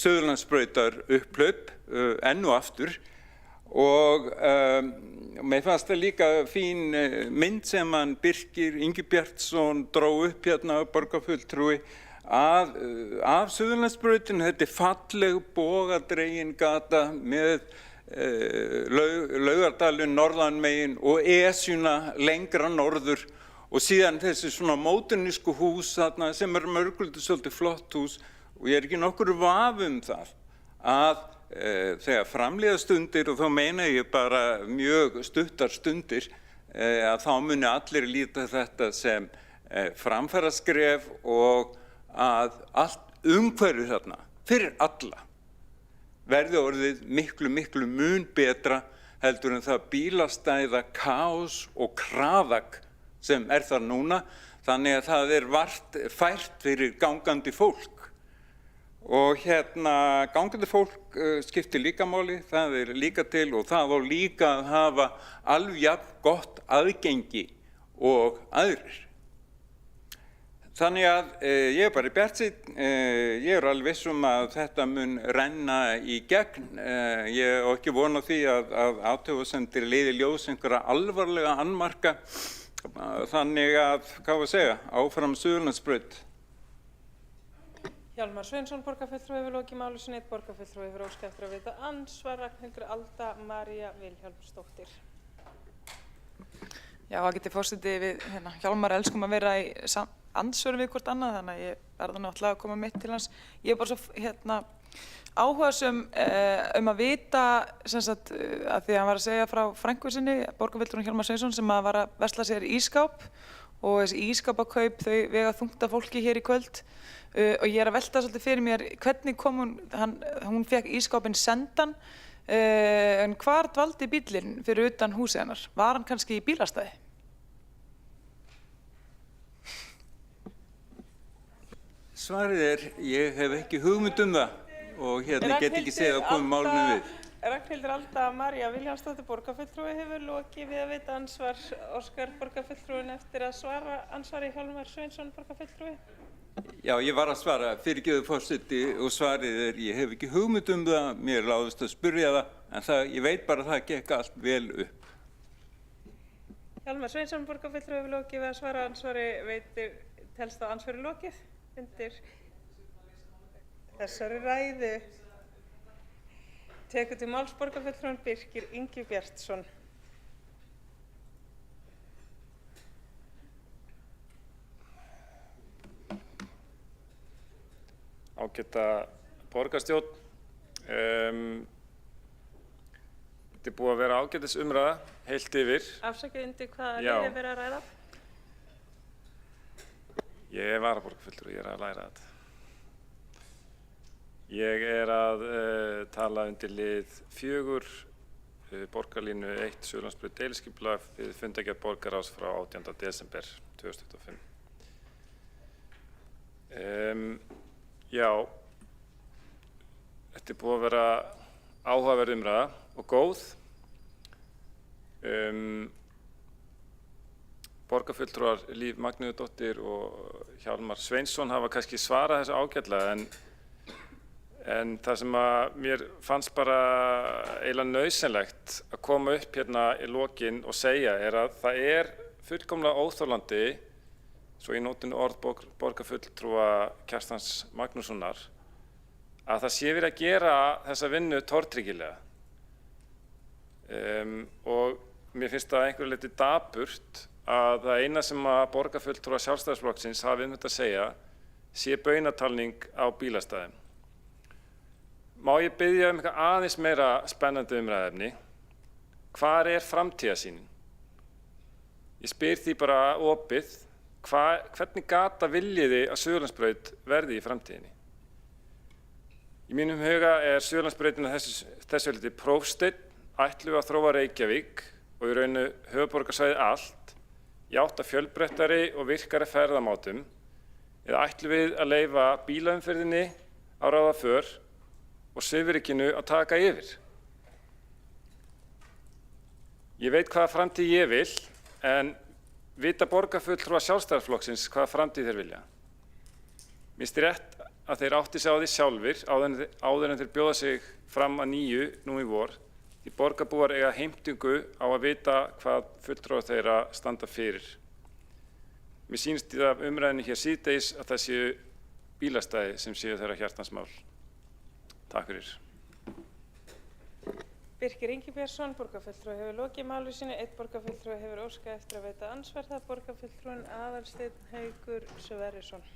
Suðurlandsbrautar upphlaup enn og aftur. Og mér fannst það líka fín mynd sem hann Birkir Ingi Bjartsson dró upp borgarfulltrúi af Suðurlandsbrautinu. Þetta falleg bogadregin gata með Laugardalinn norðanmegin og Esjuna lengra norður og síðan þessi svona módernísku hús þarna sem mörgulegt svolítið flott hús og ég er ekki nokkur vafi það að þegar framlíða stundir og þá meina ég bara mjög stuttar stundir að þá muni allir líta þetta sem framfaraskref og að allt umhverfið þarna fyrir alla verði orðið miklu mun betra heldur en það bílastæða kaos og kraðak sem þar núna þannig að það vart fært fyrir gangandi fólk. Og gangandi fólk skiptir líka máli, það líka til og það á líka að hafa alveg jafn gott aðgengi og aðrir. Þannig að ég bara bjartsýnn, ég alveg viss að þetta mun renna í gegn. Ég á ekki von á því að athugasemdir leiði ljós einhverja alvarlega annmarka. Þannig að, hvað var að segja, áfram Suðurlandsbraut. Hjálmar Sveinsson, borgarfulltrúi hefur lokið máli sinni, borgarfulltrúi hefur óskað eftir að veita andsvar, Ragnhildur Alda María Vilhjálmsdóttir. Já, það geti forseti við Hjálmar elskum að vera í andsvörum við hvort annað, þannig að ég verða náttúrulega að koma mitt til hans. Ég er bara svo áhugasöm að vita, sem sagt, að því að hann var að segja frá frænku sinni, borgarfulltrúi Hjálmar Sveinsson, sem var að versla sér ískáp og þessi ískapakaup þau vega þungt af fólki hér í kvöld. Og ég að velta svolítið fyrir mér hvernig kom hún fekk ískápinn sendan en hvar dvaldi bíllinn fyrir utan húsið hennar? Var hann kannski í bílastæði? Svarið ég hef ekki hugmynd það og get ekki segið að koma málinu við. Ragnhildur Alda María Vilhjálmsdóttir, borgarfulltrúi hefur lokið við að veita ansvar, óskar borgarfulltrúin eftir að svara ansvari Hjálmar Sveinsson, borgarfulltrúi. Já, ég var að svara, fyrirgefðu forseti og svarið ég hef ekki hugmynd það, mér láðist að spyrja það, en ég veit bara að það gekk allt vel upp. Hjálmar Sveinsson, borgarfulltrúi hefur lokið við að svara ansvari, veitir telst þá andsvari lokið undir þessari ræðu. Tekur til máls borgarfulltrúinn Birkir Ingi Bjartsson. Ágæta borgarstjórn. Þetta búið að vera ágætis umræða heilt yfir. Afsakið undir hvaða lið verið að ræða? Ég er varaborgarfulltrúi, ég er að læra þetta. Ég er að tala undir lið 4, borgarlínu 1, Suðurlandsbraut deiliskipulag við fundargerð borgarráðs frá 18. desember 2025. Já, þetta er búið að vera áhugaverð umræða og góð. Borgarfulltrúar Líf Magnúðardóttir og Hjálmar Sveinsson hafa kannski svarað þessu ágætlega en það sem að mér fannst bara eiginlega nauðsynlegt að koma upp hérna í lokin og segja er að það er fullkomlega óþolandi, svo ég nótinu orð borgarfulltrúa Kjartans Magnússonar, að það sé verið að gera þessa vinnu tortryggilega. Og mér finnst það einhverju leyti dapurt að það eina sem að borgarfulltrúa Sjálfstæðisflokksins hafi þetta að segja sé baunatalning á bílastæðum. Má ég biðja eitthvað aðeins meira spennandi umræðuefni? Hvar er framtíðarsýnin? Ég spyr því bara opið, hvernig gata viljiði að Suðurlandsbraut verði í framtíðinni? Í mínum huga er Suðurlandsbrautin að þessu liti prófsteinn, ætlum við að þróa Reykjavík og í rauninu höfuðborgarsvæðið allt í átt að fjölbreyttari og virkari ferðamátum, eða ætlum við að leyfa bílaumferðinni á ráða för og svifrykinu að taka yfir? Ég veit hvaða framtíð ég vil, en vita borgarfulltrúar Sjálfstæðisflokksins hvaða framtíð þeir vilja. Mér finnst rétt að þeir átti sig á því sjálfir áður en þeir bjóða sig fram að nýju nú í vor, því borgarbúar eiga heimtingu á að vita hvað fulltrúar þeirra standa fyrir. Mér sýnist í það umræðinni hér síðdegis að það séu bílastæði sem séu þeirra hjartans mál. Takk fyrir. Birkir Ingi Bjartsson, borgarfulltrúi hefur lokið máli sínu, einn borgarfulltrúi hefur óskað eftir að veita ansvar, það borgarfulltrúinn Aðalsteinn Haukur Sverrisson.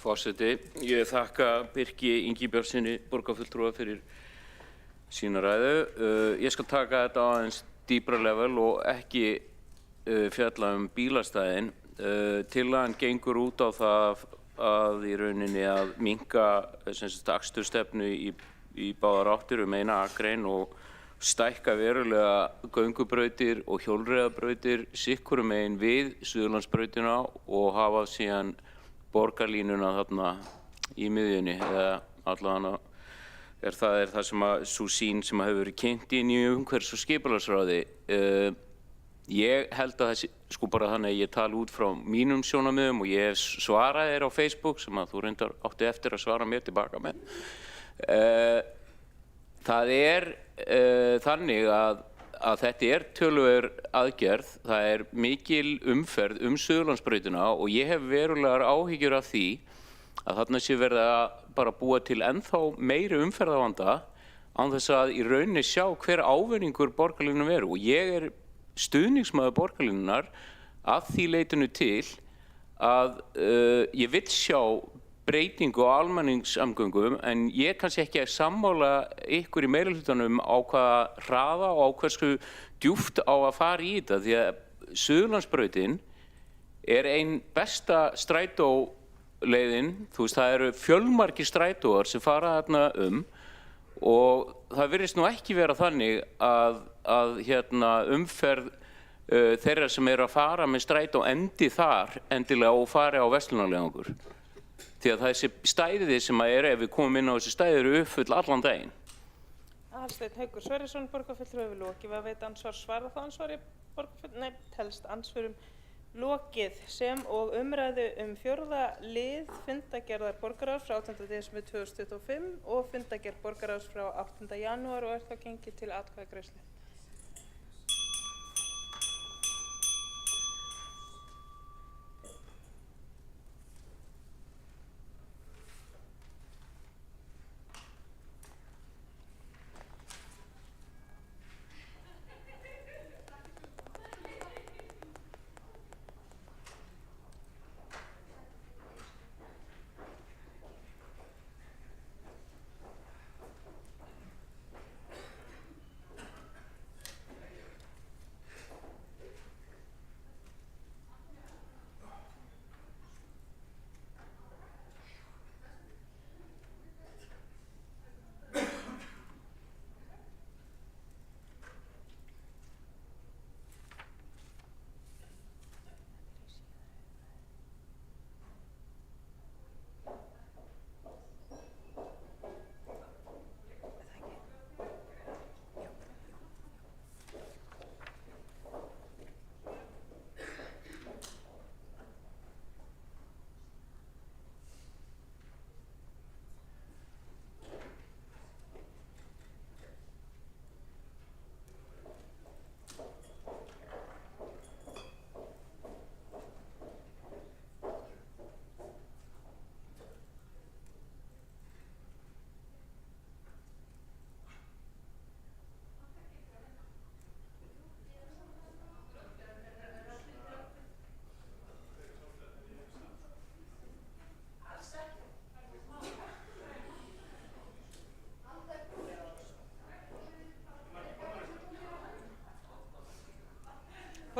Forseti, ég þakka Birki Ingi Bjartsyni, borgarfulltrúa, fyrir sína ræðu. Ég skal taka þetta á aðeins dýpra level og ekki fjalla bílastæðin. Tillagan gengur út á það að í rauninni að minnka akstursstefnu í báðar áttir eina akrein og stækka verulega göngubrautir og hjólreiðabrautir sikkurum megin við Suðurlandsbrautina og hafa síðan borgarlínuna þarna í miðjunni, eða allavega er það sem að sú sýn sem hefur verið kynnt í nýju umhverfis- og skipulagsráði. Ég held að þessi, bara þannig að ég tala út frá mínum sjónarmiðum og ég svaraði þér á Facebook sem að þú reyndar átti eftir að svara mér tilbaka með. Það er þannig að þetta er töluverð aðgerð, það er mikil umferð Suðurlandsbrautina og ég hef verulegar áhyggjur af því að þarna sé verið að bara búa til ennþá meiri umferðarvanda án þess að í rauninni sjá hver ávinningur borgarlínunum er. Og ég er stuðningsmaður borgarlínunar að því leytinu til að ég vil sjá breytingu á almenningssamgöngum, en ég kannski ekki að sammála ykkur í meirihlutanum á hvaða hraða og á hversu djúpt á að fara í þetta, því að Suðurlandsbrautin er ein besta strætóleiðin, þú veist, það eru fjölmargir strætóar sem fara þarna og það virðist nú ekki vera þannig að umferð þeirra sem eru að fara með strætó endi þar endilega og fari á verslunarleiðangur. Því að þessi stæði sem ef við komum inn á þessi stæði eru uppfull allan daginn. Aðalsteinn Haukur Sverrisson, borgarfulltrúi hefur lokið við að veita ansvar, svara þá ansvari telst ansvörum lokið sem og umræðu 4. lið fundargerðar borgarráðs frá 18. desember 2025 og fundargerð borgarráðs frá 8. janúar og er þá gengið til atkvæðagreiðslu.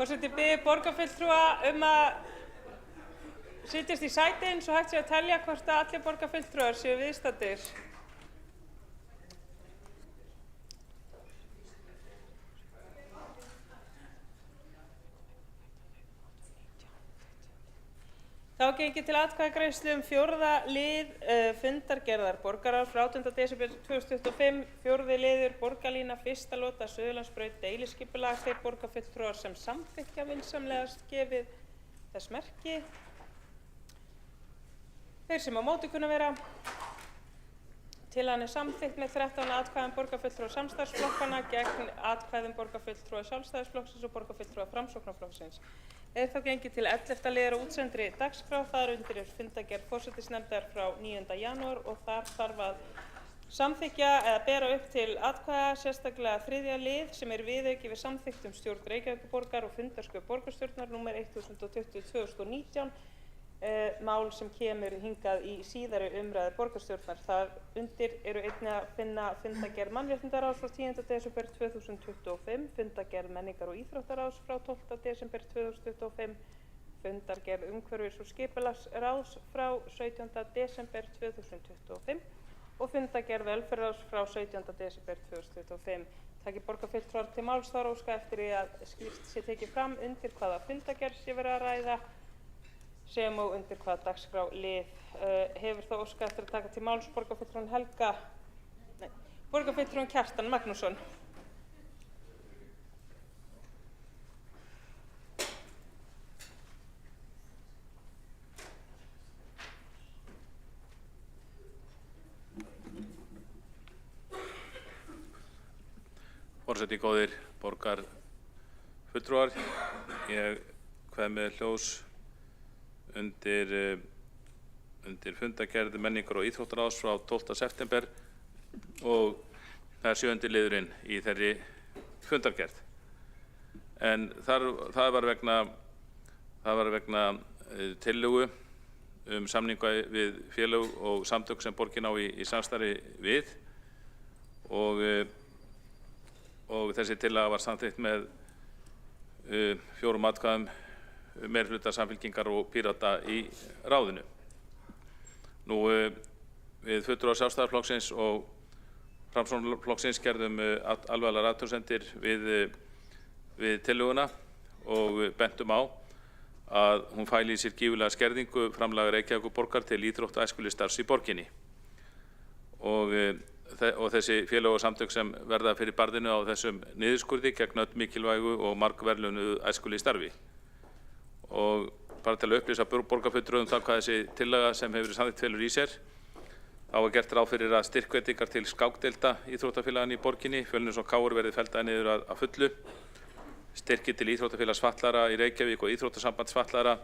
Forseti biður borgarfulltrúa að setjast í sætin svo hægt sé að telja hvort að allir borgarfulltrúar séu viðstaddir. Þá gengið til atkvæðagreiðslu 4. lið fundargerðar borgarráðs frá 18. desember 2025, 4. liður borgarlína, 1. lota Suðurlandsbraut, deiliskipulag, þeir borgarfulltrúar sem samþykkja vinsamlegast gefið þess merki. Þeir sem á móti kunna vera. Tillagan samþykkt með 13 atkvæðum borgarfulltrúa samstarfsflokkana gegn atkvæðum borgarfulltrúa Sjálfstæðisflokksins og borgarfulltrúa Framsóknarflokksins. Þá gengið til 11. liðar á útsendri dagskrá, þar undir fundargerð forsætisnefndar frá 9. janúar og þar þarf að samþykkja eða bera upp til atkvæða sérstaklega 3. lið sem viðauki við samþykktum stjórn Reykjavíkurborgar og fundarskjöf borgarstjórnar nr. 1020/2019, mál sem kemur hingað í síðari umræðu borgarstjórnar. Þar undir eru einnig að finna fundargerð mannréttindaráðs frá 10. desember 2025, fundargerð menningar- og íþróttaráðs frá 12. desember 2025, fundargerð umhverfis- og skipulagsráðs frá 17. desember 2025 og fundargerð velferðarráðs frá 17. desember 2025. Taki borgarfulltrúar til máls þar óska eftir því að skýrt sé tekið fram undir hvaða fundargerð sé verið að ræða sem og undir hvaða dagskrá lið. Hefur þá óskað eftir að taka til máls borgarfulltrúan Kjartan Magnússon. Forseti, góðir borgarfulltrúar, ég kveð með hljós undir fundargerð menningar- og íþróttaráðs frá 12. september og það er 7. liðurinn í þeirri fundargerð. En það var vegna tillögu samninga við félög og samtök sem borgin á í samstarfi við og þessi tillaga var samþykkt með 4 atkvæðum meirihluta Samfylkingar og Pírata í ráðinu. Við fulltrúar Sjálfstæðisflokksins og Framsóknarflokksins gerðum alvarlegar athugasemdir við tillöguna og bentum á að hún fæli í sér gífurlega skerðingu framlaga Reykjavíkurborgar til íþrótta- og æskulýðsstarfs í borginni. Og þessi félög og samtök sem verða fyrir barðinu á þessum niðurskurði gegn öll mikilvægu og margverðlaunuðu æskulýðsstarfi. Og bara til að upplýsa borgarfulltrúum það hvað þessi tillaga sem hefur verið samþykkt felur í sér, þá var gert ráð fyrir að styrkveitingar til skákdeilda íþróttafélaganna í borginni, Fjölnir og KR verði felldaðir niður að fullu, styrkir til íþróttafélags fatlaðra í Reykjavík og íþróttasambands fatlaðra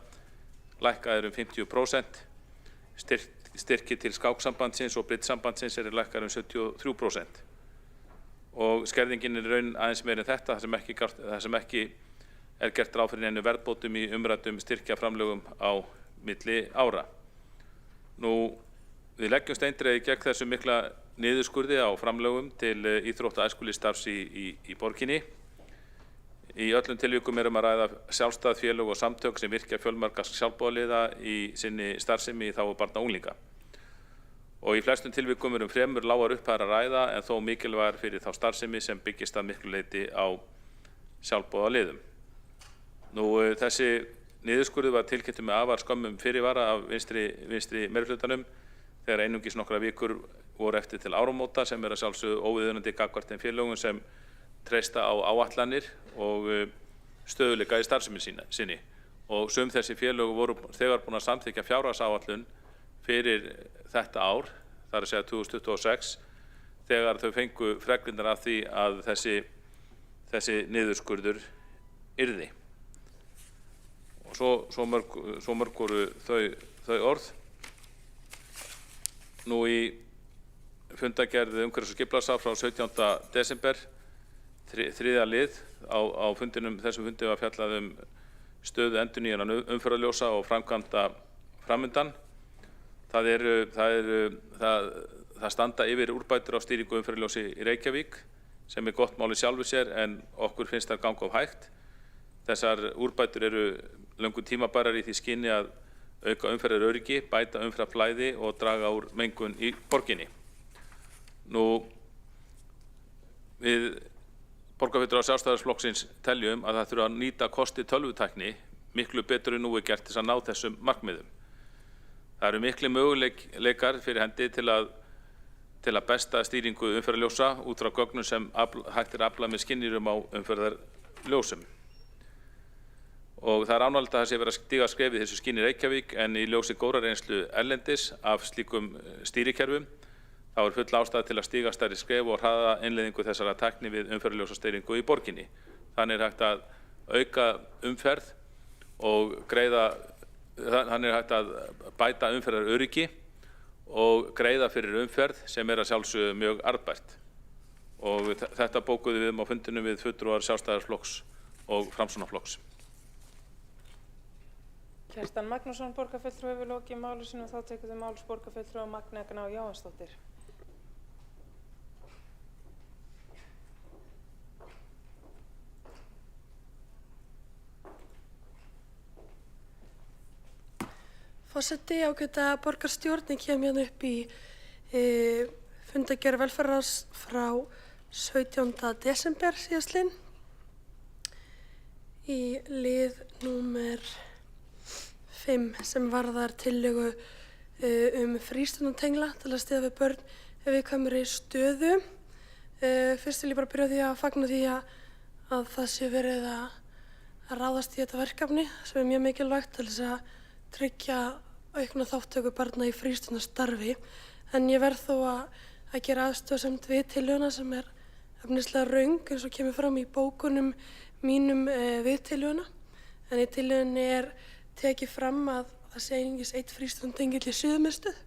lækkaðir 50%, styrkir til skáksambandsins og brittsambandsins lækkaðir 73%. Og skerðingin raun aðeins meir en þetta, það sem ekki er gert ráð fyrir neinu verðbótum í umræddum styrkjaframlögum á milli ára. Við leggjumst eindregið gegn þessu mikla niðurskurði á framlögum til íþrótta- og æskulýðsstarfs í borginni. Í öllum tilvikum að ræða sjálfstæð félög og samtök sem virkja fjölmarga sjálfboðaliða í sinni starfsemi í þágu barna og unglinga. Og í flestum tilvikum fremur lágar upphæðir að ræða en þó mikilvægar fyrir þá starfsemi sem byggist að miklu leyti á sjálfboðaliðum. Þessi niðurskurður var tilkynntur með afar skömmum fyrirvara af vinstri meirihlutanum þegar einungis nokkrar vikur voru eftir til áramóta sem að sjálfsögðu óviðunandi gagnvart þeim félögum sem treysta á áætlanir og stöðugleika í starfsemi sinni. Og sum þessi félög voru þegar búin að samþykkja fjárhagsáætlun fyrir þetta ár, það er að segja 2026, þegar þau fengu fregnirnar af því að þessi niðurskurður yrði. Og svo mörg voru þau orð. Í fundargerð umhverfis- og skipulagsráðs frá 17. desember, 3. lið, á þessum fundi var fjallað stöðu endurnýjunar umferðarljósa og framkvæmda framundan. Það standa yfir úrbætur á stýringu umferðarljósi í Reykjavík sem gott mál í sjálfu sér en okkur finnst það ganga of hægt. Þessar úrbætur eru löngu tímabærar í því skyni að auka umferðaröryggi, bæta umferðarflæði og draga úr mengun í borginni. Við borgarfulltrúar Sjálfstæðisflokksins teljum að það þurfi að nýta kosti tölvutækni miklu betur en nú er gert til að ná þessum markmiðum. Það eru miklir möguleikar fyrir hendi til að besta stýringu umferðarljósa út frá gögnum sem hægt er að afla með skynjurum á umferðarljósum. Og það er ánægjulegt að það sé verið að stíga skref í þessu skyni í Reykjavík, en í ljósi góðrar reynslu erlendis af slíkum stýrikerfum þá er full ástæða til að stíga stærri skref og hraða innleiðingu þessara tækni við umferðarljósastýringu í borginni. Þannig er hægt að auka umferð og þannig er hægt að bæta umferðaröryggi og greiða fyrir umferð sem er að sjálfsögðu mjög arðbært. Og þetta bókuðum við á fundinum við fulltrúar Sjálfstæðisflokks og Framsóknarflokks. Kjartan Magnússon, borgarfulltrúi, hefur lokið máli sínu og þá tekur þau máls borgarfulltrúi Magnea Gná Jóhannsdóttir. Forseti, ágæta borgarstjórn, ég kem hérna upp í fundargerð velferðarráðs frá 17. desember síðastliðinn í lið númer 5 sem varðar tillögu frístundatengla til að styðja við börn ef viðkvæmri stöðu. Fyrst vil ég bara byrja á því að fagna því að það sé verið að ráðast í þetta verkefni sem er mjög mikilvægt til þess að tryggja aukna þátttöku barna í frístundastarfi, en ég verð þó að gera aðstoðarsemd við tillöguna sem er efnislega röng eins og kemur fram í bókunum mínum við tillöguna, en í tillögunni er tekið fram að það sé einungis einn frístundatengill í Suðurmiðstöð,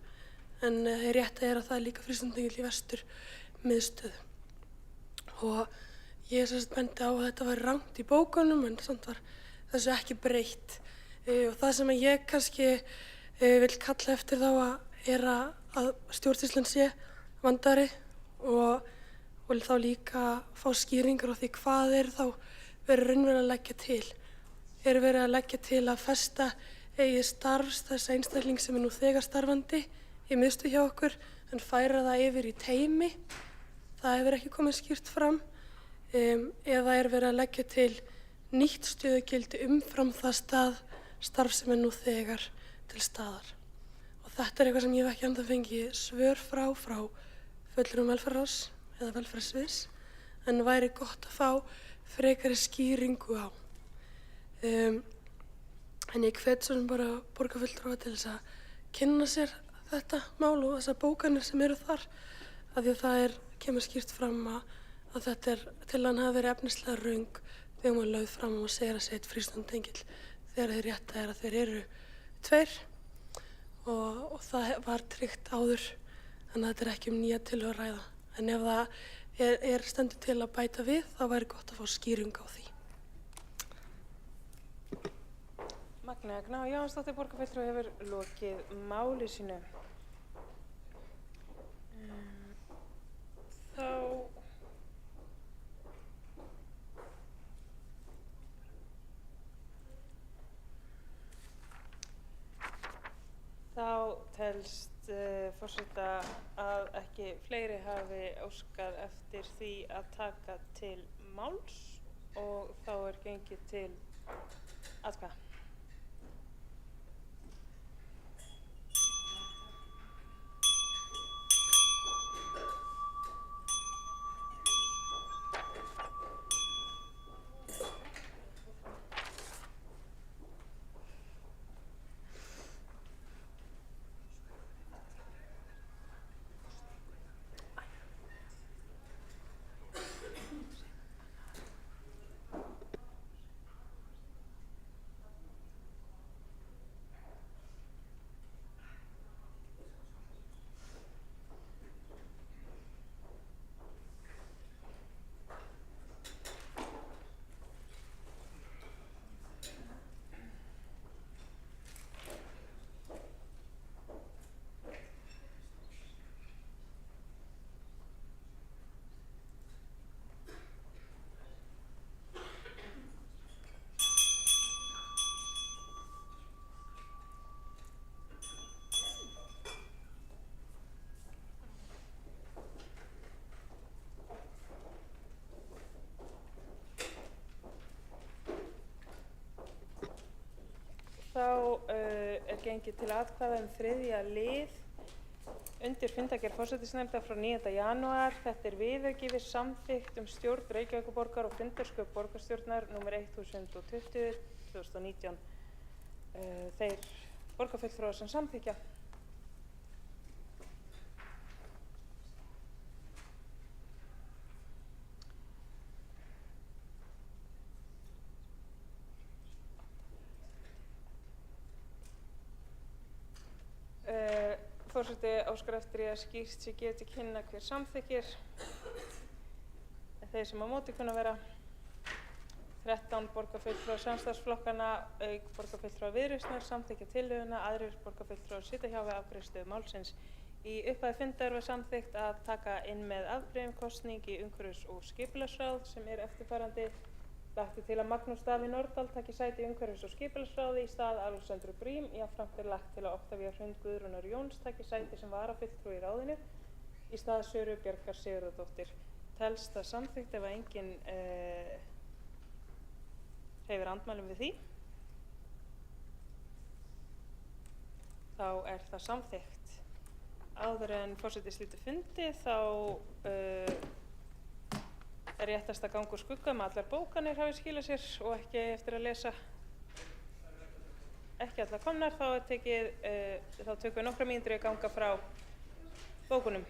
en rétt er að það er líka frístundatengill í Vesturmiðstöð. Og ég bendi á að þetta var rangt í bókunum, en samt var þessu ekki breytt. Og það sem ég kannski vil kalla eftir þá er að stjórnsýslan sé vandaðri og þá líka fá skýringar á því hvað er þá verið raunverulega að leggja til. Er verið að leggja til að festa eigið starfs þess einstakling sem er nú þegar starfandi í miðstöð hjá okkur en færa það yfir í teymi? Það hefur ekki komið skýrt fram. Eða er verið að leggja til nýtt stöðugildi umfram það starf sem er nú þegar til staðar. Og þetta er eitthvað sem ég hef ekki ennþá fengið svör frá fulltrúum velferðarráðs eða velferðarsviðs, en væri gott að fá frekari skýringu á. En ég hvet svona bara borgarfulltrúa til þess að kynna sér þetta mál og þessar bókanir sem eru þar, af því að það kemur skýrt fram að þetta tillagan hafi verið efnislega röng þegar maður lögð fram og segir að segja frístundatengill þegar þeir rétta er að þeir eru 2 og það var tryggt áður, þannig að þetta er ekki nýja tillögu að ræða. En ef það stendur til að bæta við, þá væri gott að fá skýring á því. Magnea Gná Jóhannsdóttir, borgarfulltrúi, hefur lokið máli sínu. Þá telst forseta að ekki fleiri hafi óskað eftir því að taka til máls og þá er gengið til atkvæða. til atkvæða þriðja lið undir fundargerð forsætisnefndar frá 9. janúar. Þetta er viðauki við samþykkt stjórn Reykjavíkurborgar og fundarsköp borgarstjórnar nr. 1020/2019. Þeir borgarfulltrúar sem samþykkja. Forseti óskar eftir að skýrt sé gefið til kynna hver samþykkir. Þeir sem á móti kunna vera 13 borgarfulltrúar samstarfsflokkanna auk borgarfulltrúar Viðreisnar samþykkja tillöguna, aðrir borgarfulltrúar sitja hjá við afgreiðslu málsins. Í upphafi fundar var samþykkt að taka inn með afbrigðum kosning í umhverfis- og skipulagsráð sem er eftirfarandi. Lagt er til að Magnús Davíð Nordal taki sæti í umhverfis- og skipulagsráði í stað Alexandru Brím. Jafnframt er lagt til að Oktavía Hrund Guðrúnar Jóns taki sæti sem varafulltrúi í ráðinu í stað Söru Bjargar Sigurðardóttur. Telst það samþykkt ef enginn hreyfir andmælum við því. Þá er það samþykkt. Áður en forseti slítur fundi þá er réttast að ganga úr skugga að allar bókanir hafi skilað sér og ekki eftir að lesa ekki allar komnar. Þá tökum við nokkra mínútur að ganga frá bókunum.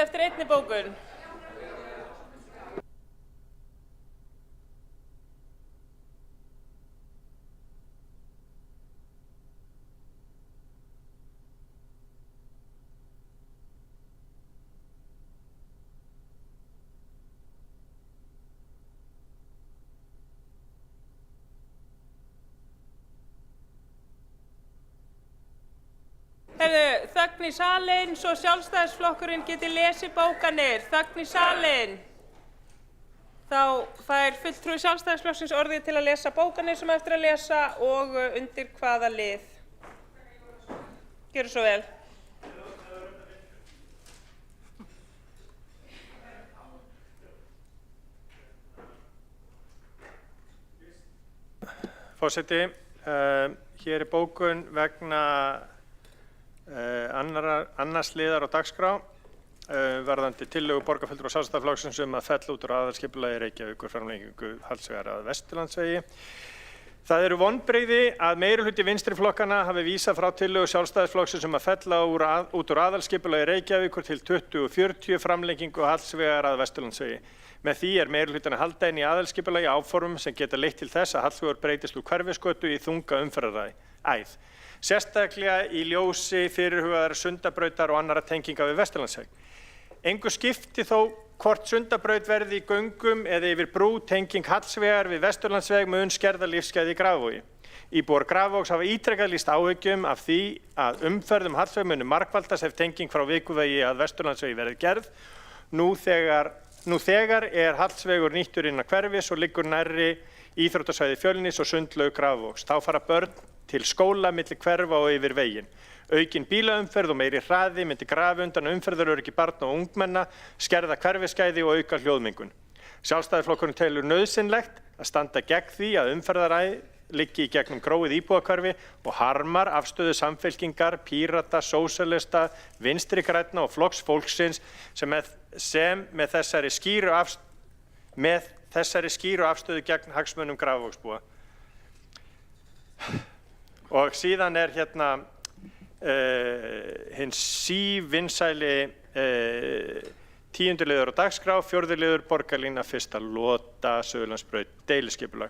eftir einni bókun. Þögn í salinn, svo Sjálfstæðisflokkurinn geti lesið bókanir. Þögn í salinn. Þá fær fulltrúi Sjálfstæðisflokksins orðið til að lesa bókanir sem eftir að lesa og undir hvaða lið. Gjörðu svo vel. Forseti, hér er bókun vegna annars liðar á dagskrá varðandi tillögu borgarfulltrúa Sjálfstæðisflokksins að fella út úr aðalskipulagi Reykjavíkur framlengingu Hallsvegar að Vesturlandsvegi. Það eru vonbrigði að meirihluti vinstri flokkana hafi vísað frá tillögu Sjálfstæðisflokksins að fella út úr aðalskipulagi Reykjavíkur til 2040 framlengingu Hallsvegar að Vesturlandsvegi. Með því meirihlutin að halda inn í aðalskipulagi áformum sem geta leitt til þess að Hallsvegur breytist úr Hverfisgötu í þunga umferðaræð. Sérstaklega í ljósi fyrirhugaðar Sundabrautar og annarra tenginga við Vesturlandsveg. Engu skipti þó hvort Sundabraut verði í göngum eða yfir brú, tenging Hallsvegar við Vesturlandsveg mun skerða lífsgæði í Grafarvogi. Íbúar Grafarvogs hafa ítrekað lýst áhyggjum af því að umferð Hallsveg muni margfaldast ef tenging frá Vikuvegi að Vesturlandsvegi verði gerð. Nú þegar Hallsvegur nýttur innan hverfis og liggur nærri íþróttasvæði Fjölnis og sundlaug Grafarvogs. Þá fara börn til skóla milli hverfa og yfir veginn. Aukin bílaumferð og meiri hraði myndi grafa undan umferðaröryggi barna og ungmenna, skerða hverfisgæði og auka hljóðmengun. Sjálfstæðisflokkurinn telur nauðsynlegt að standa gegn því að umferðaræð liggi í gegnum gróið íbúðahverfi og harmar afstöðu Samfylkingar, Pírata, Sósíalista, Vinstri grænna og Flokks fólksins sem með þessari skýru afstöðu gegn hagsmunum Grafarvogsbúa. Og síðan hérna hinn sívinsæli 10. liður á dagskrá, 4. liður borgarlína, 1. lota, Suðurlandsbraut, deiliskipulag.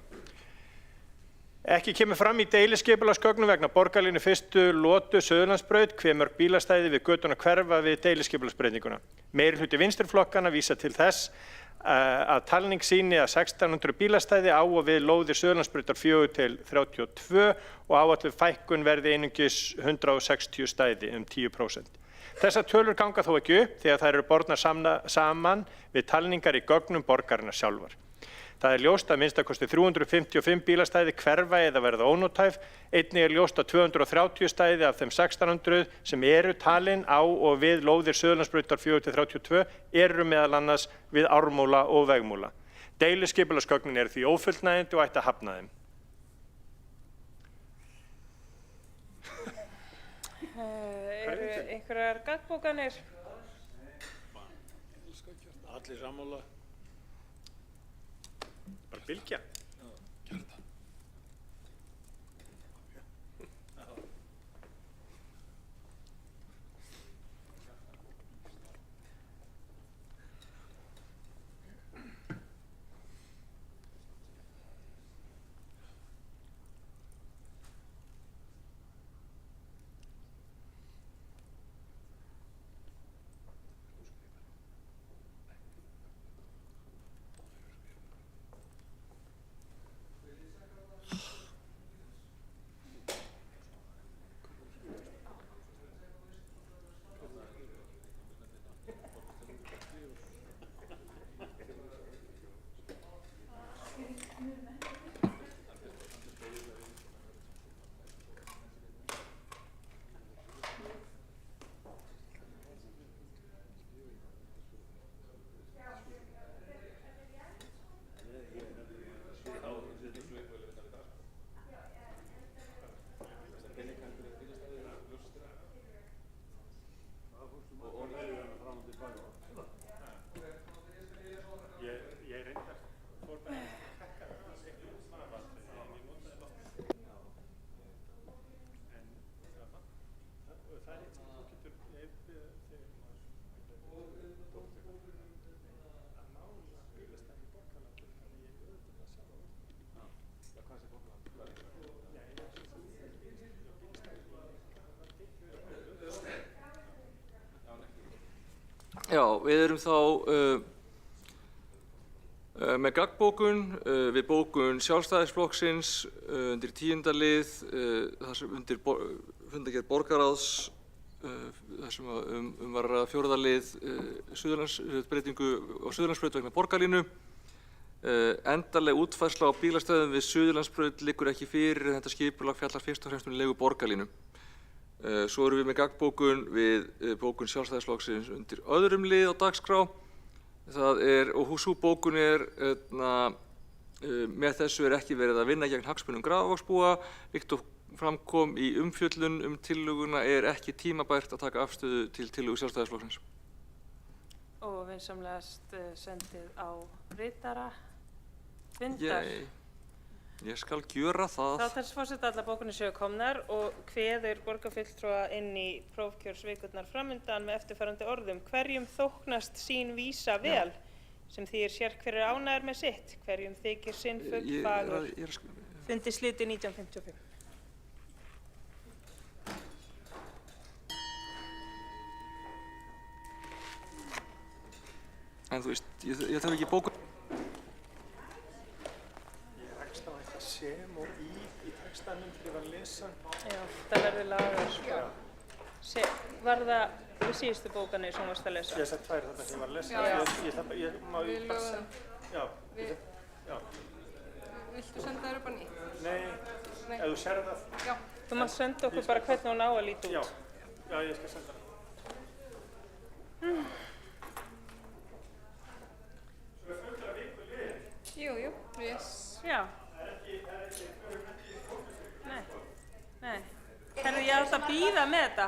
Ekki kemur fram í deiliskipulagsgögnum vegna borgarlínu 1. lotu Suðurlandsbraut hve mörg bílastæði við götuna hverfa við deiliskipulagsbreytinguna. Meirihluti vinstriflokkana vísa til þess að talning sýni að 1600 bílastæði á og við lóðir Suðurlandsbrautar 4 til 32 og áætluð fækkun verði einungis 160 stæði 10%. Þessar tölur ganga þó ekki upp því að þær eru bornar saman við talningar í gögnum borgarinnar sjálfar. Það ljóst að minnstakosti 355 bílastæði hverfa eða verða ónotæf. Einnig ljóst að 230 stæði af þeim 1600 sem eru talin á og við lóðir Suðurlandsbrautar 4 til 32 eru meðal annars við ármúla og vegmúla. Deiliskipulagsgögnin eru því ófullnægjandi og ætti að hafna þeim. Eru einhverjar gagnbókanir? Allir sammála. Bara bylgja. Já, við erum þá með gaggbókun, við bókun Sjálfstæðisflokksins undir 10. lið, þar sem undir fundargerð borgarráðs, þar sem var að ræða 4. lið breytingu á Suðurlandsbraut vegna borgarlínu. Endanleg útfærsla á bílastöðum við Suðurlandsbraut liggur ekki fyrir en þetta skipulag fjallar fyrst og fremst legu borgarlínu. Svo erum við með gaggbókun við bókun Sjálfstæðisflokksins undir öðrum lið á dagskrá. Það er, og sú bókun er, með þessu er ekki verið að vinna gegn hagsmunum Grafarvogsbúa. Líkt og fram kom í umfjöllun tillöguna er ekki tímabært að taka afstöðu til tillögu Sjálfstæðisflokksins. Og vinsamlegast sendið á ritara fundar. Ég skal gjöra það. Þá telst forseti allar bókunni séu komnar og kveður borgarfulltrúa inn í prófkjörsvikurnar framundan með eftirfarandi orðum. Hverjum þóknast sín vísa vel, sem þýðir sérhverjir ánægðir með sitt, hverjum þykir sinn fugl fagur. Fundi slitið 1955. En þú veist, ég þarf ekki bókun. Sem og í textanum þegar ég var að lesa. Já, það verður lagað sko. Var það við síðustu bókanir sem varst að lesa? Ég sett tvær þarna sem ég var að lesa. Já. Við lögum. Já. Viltu senda þér upp á nýtt? Nei, ef þú sér það. Já. Þú mátt senda okkur bara hvernig hún á að líta út. Já, ég skal senda það. Svo er fullra viku liðin. Jú, yes. Já. Nei. Herðu, ég átt að bíða með þetta.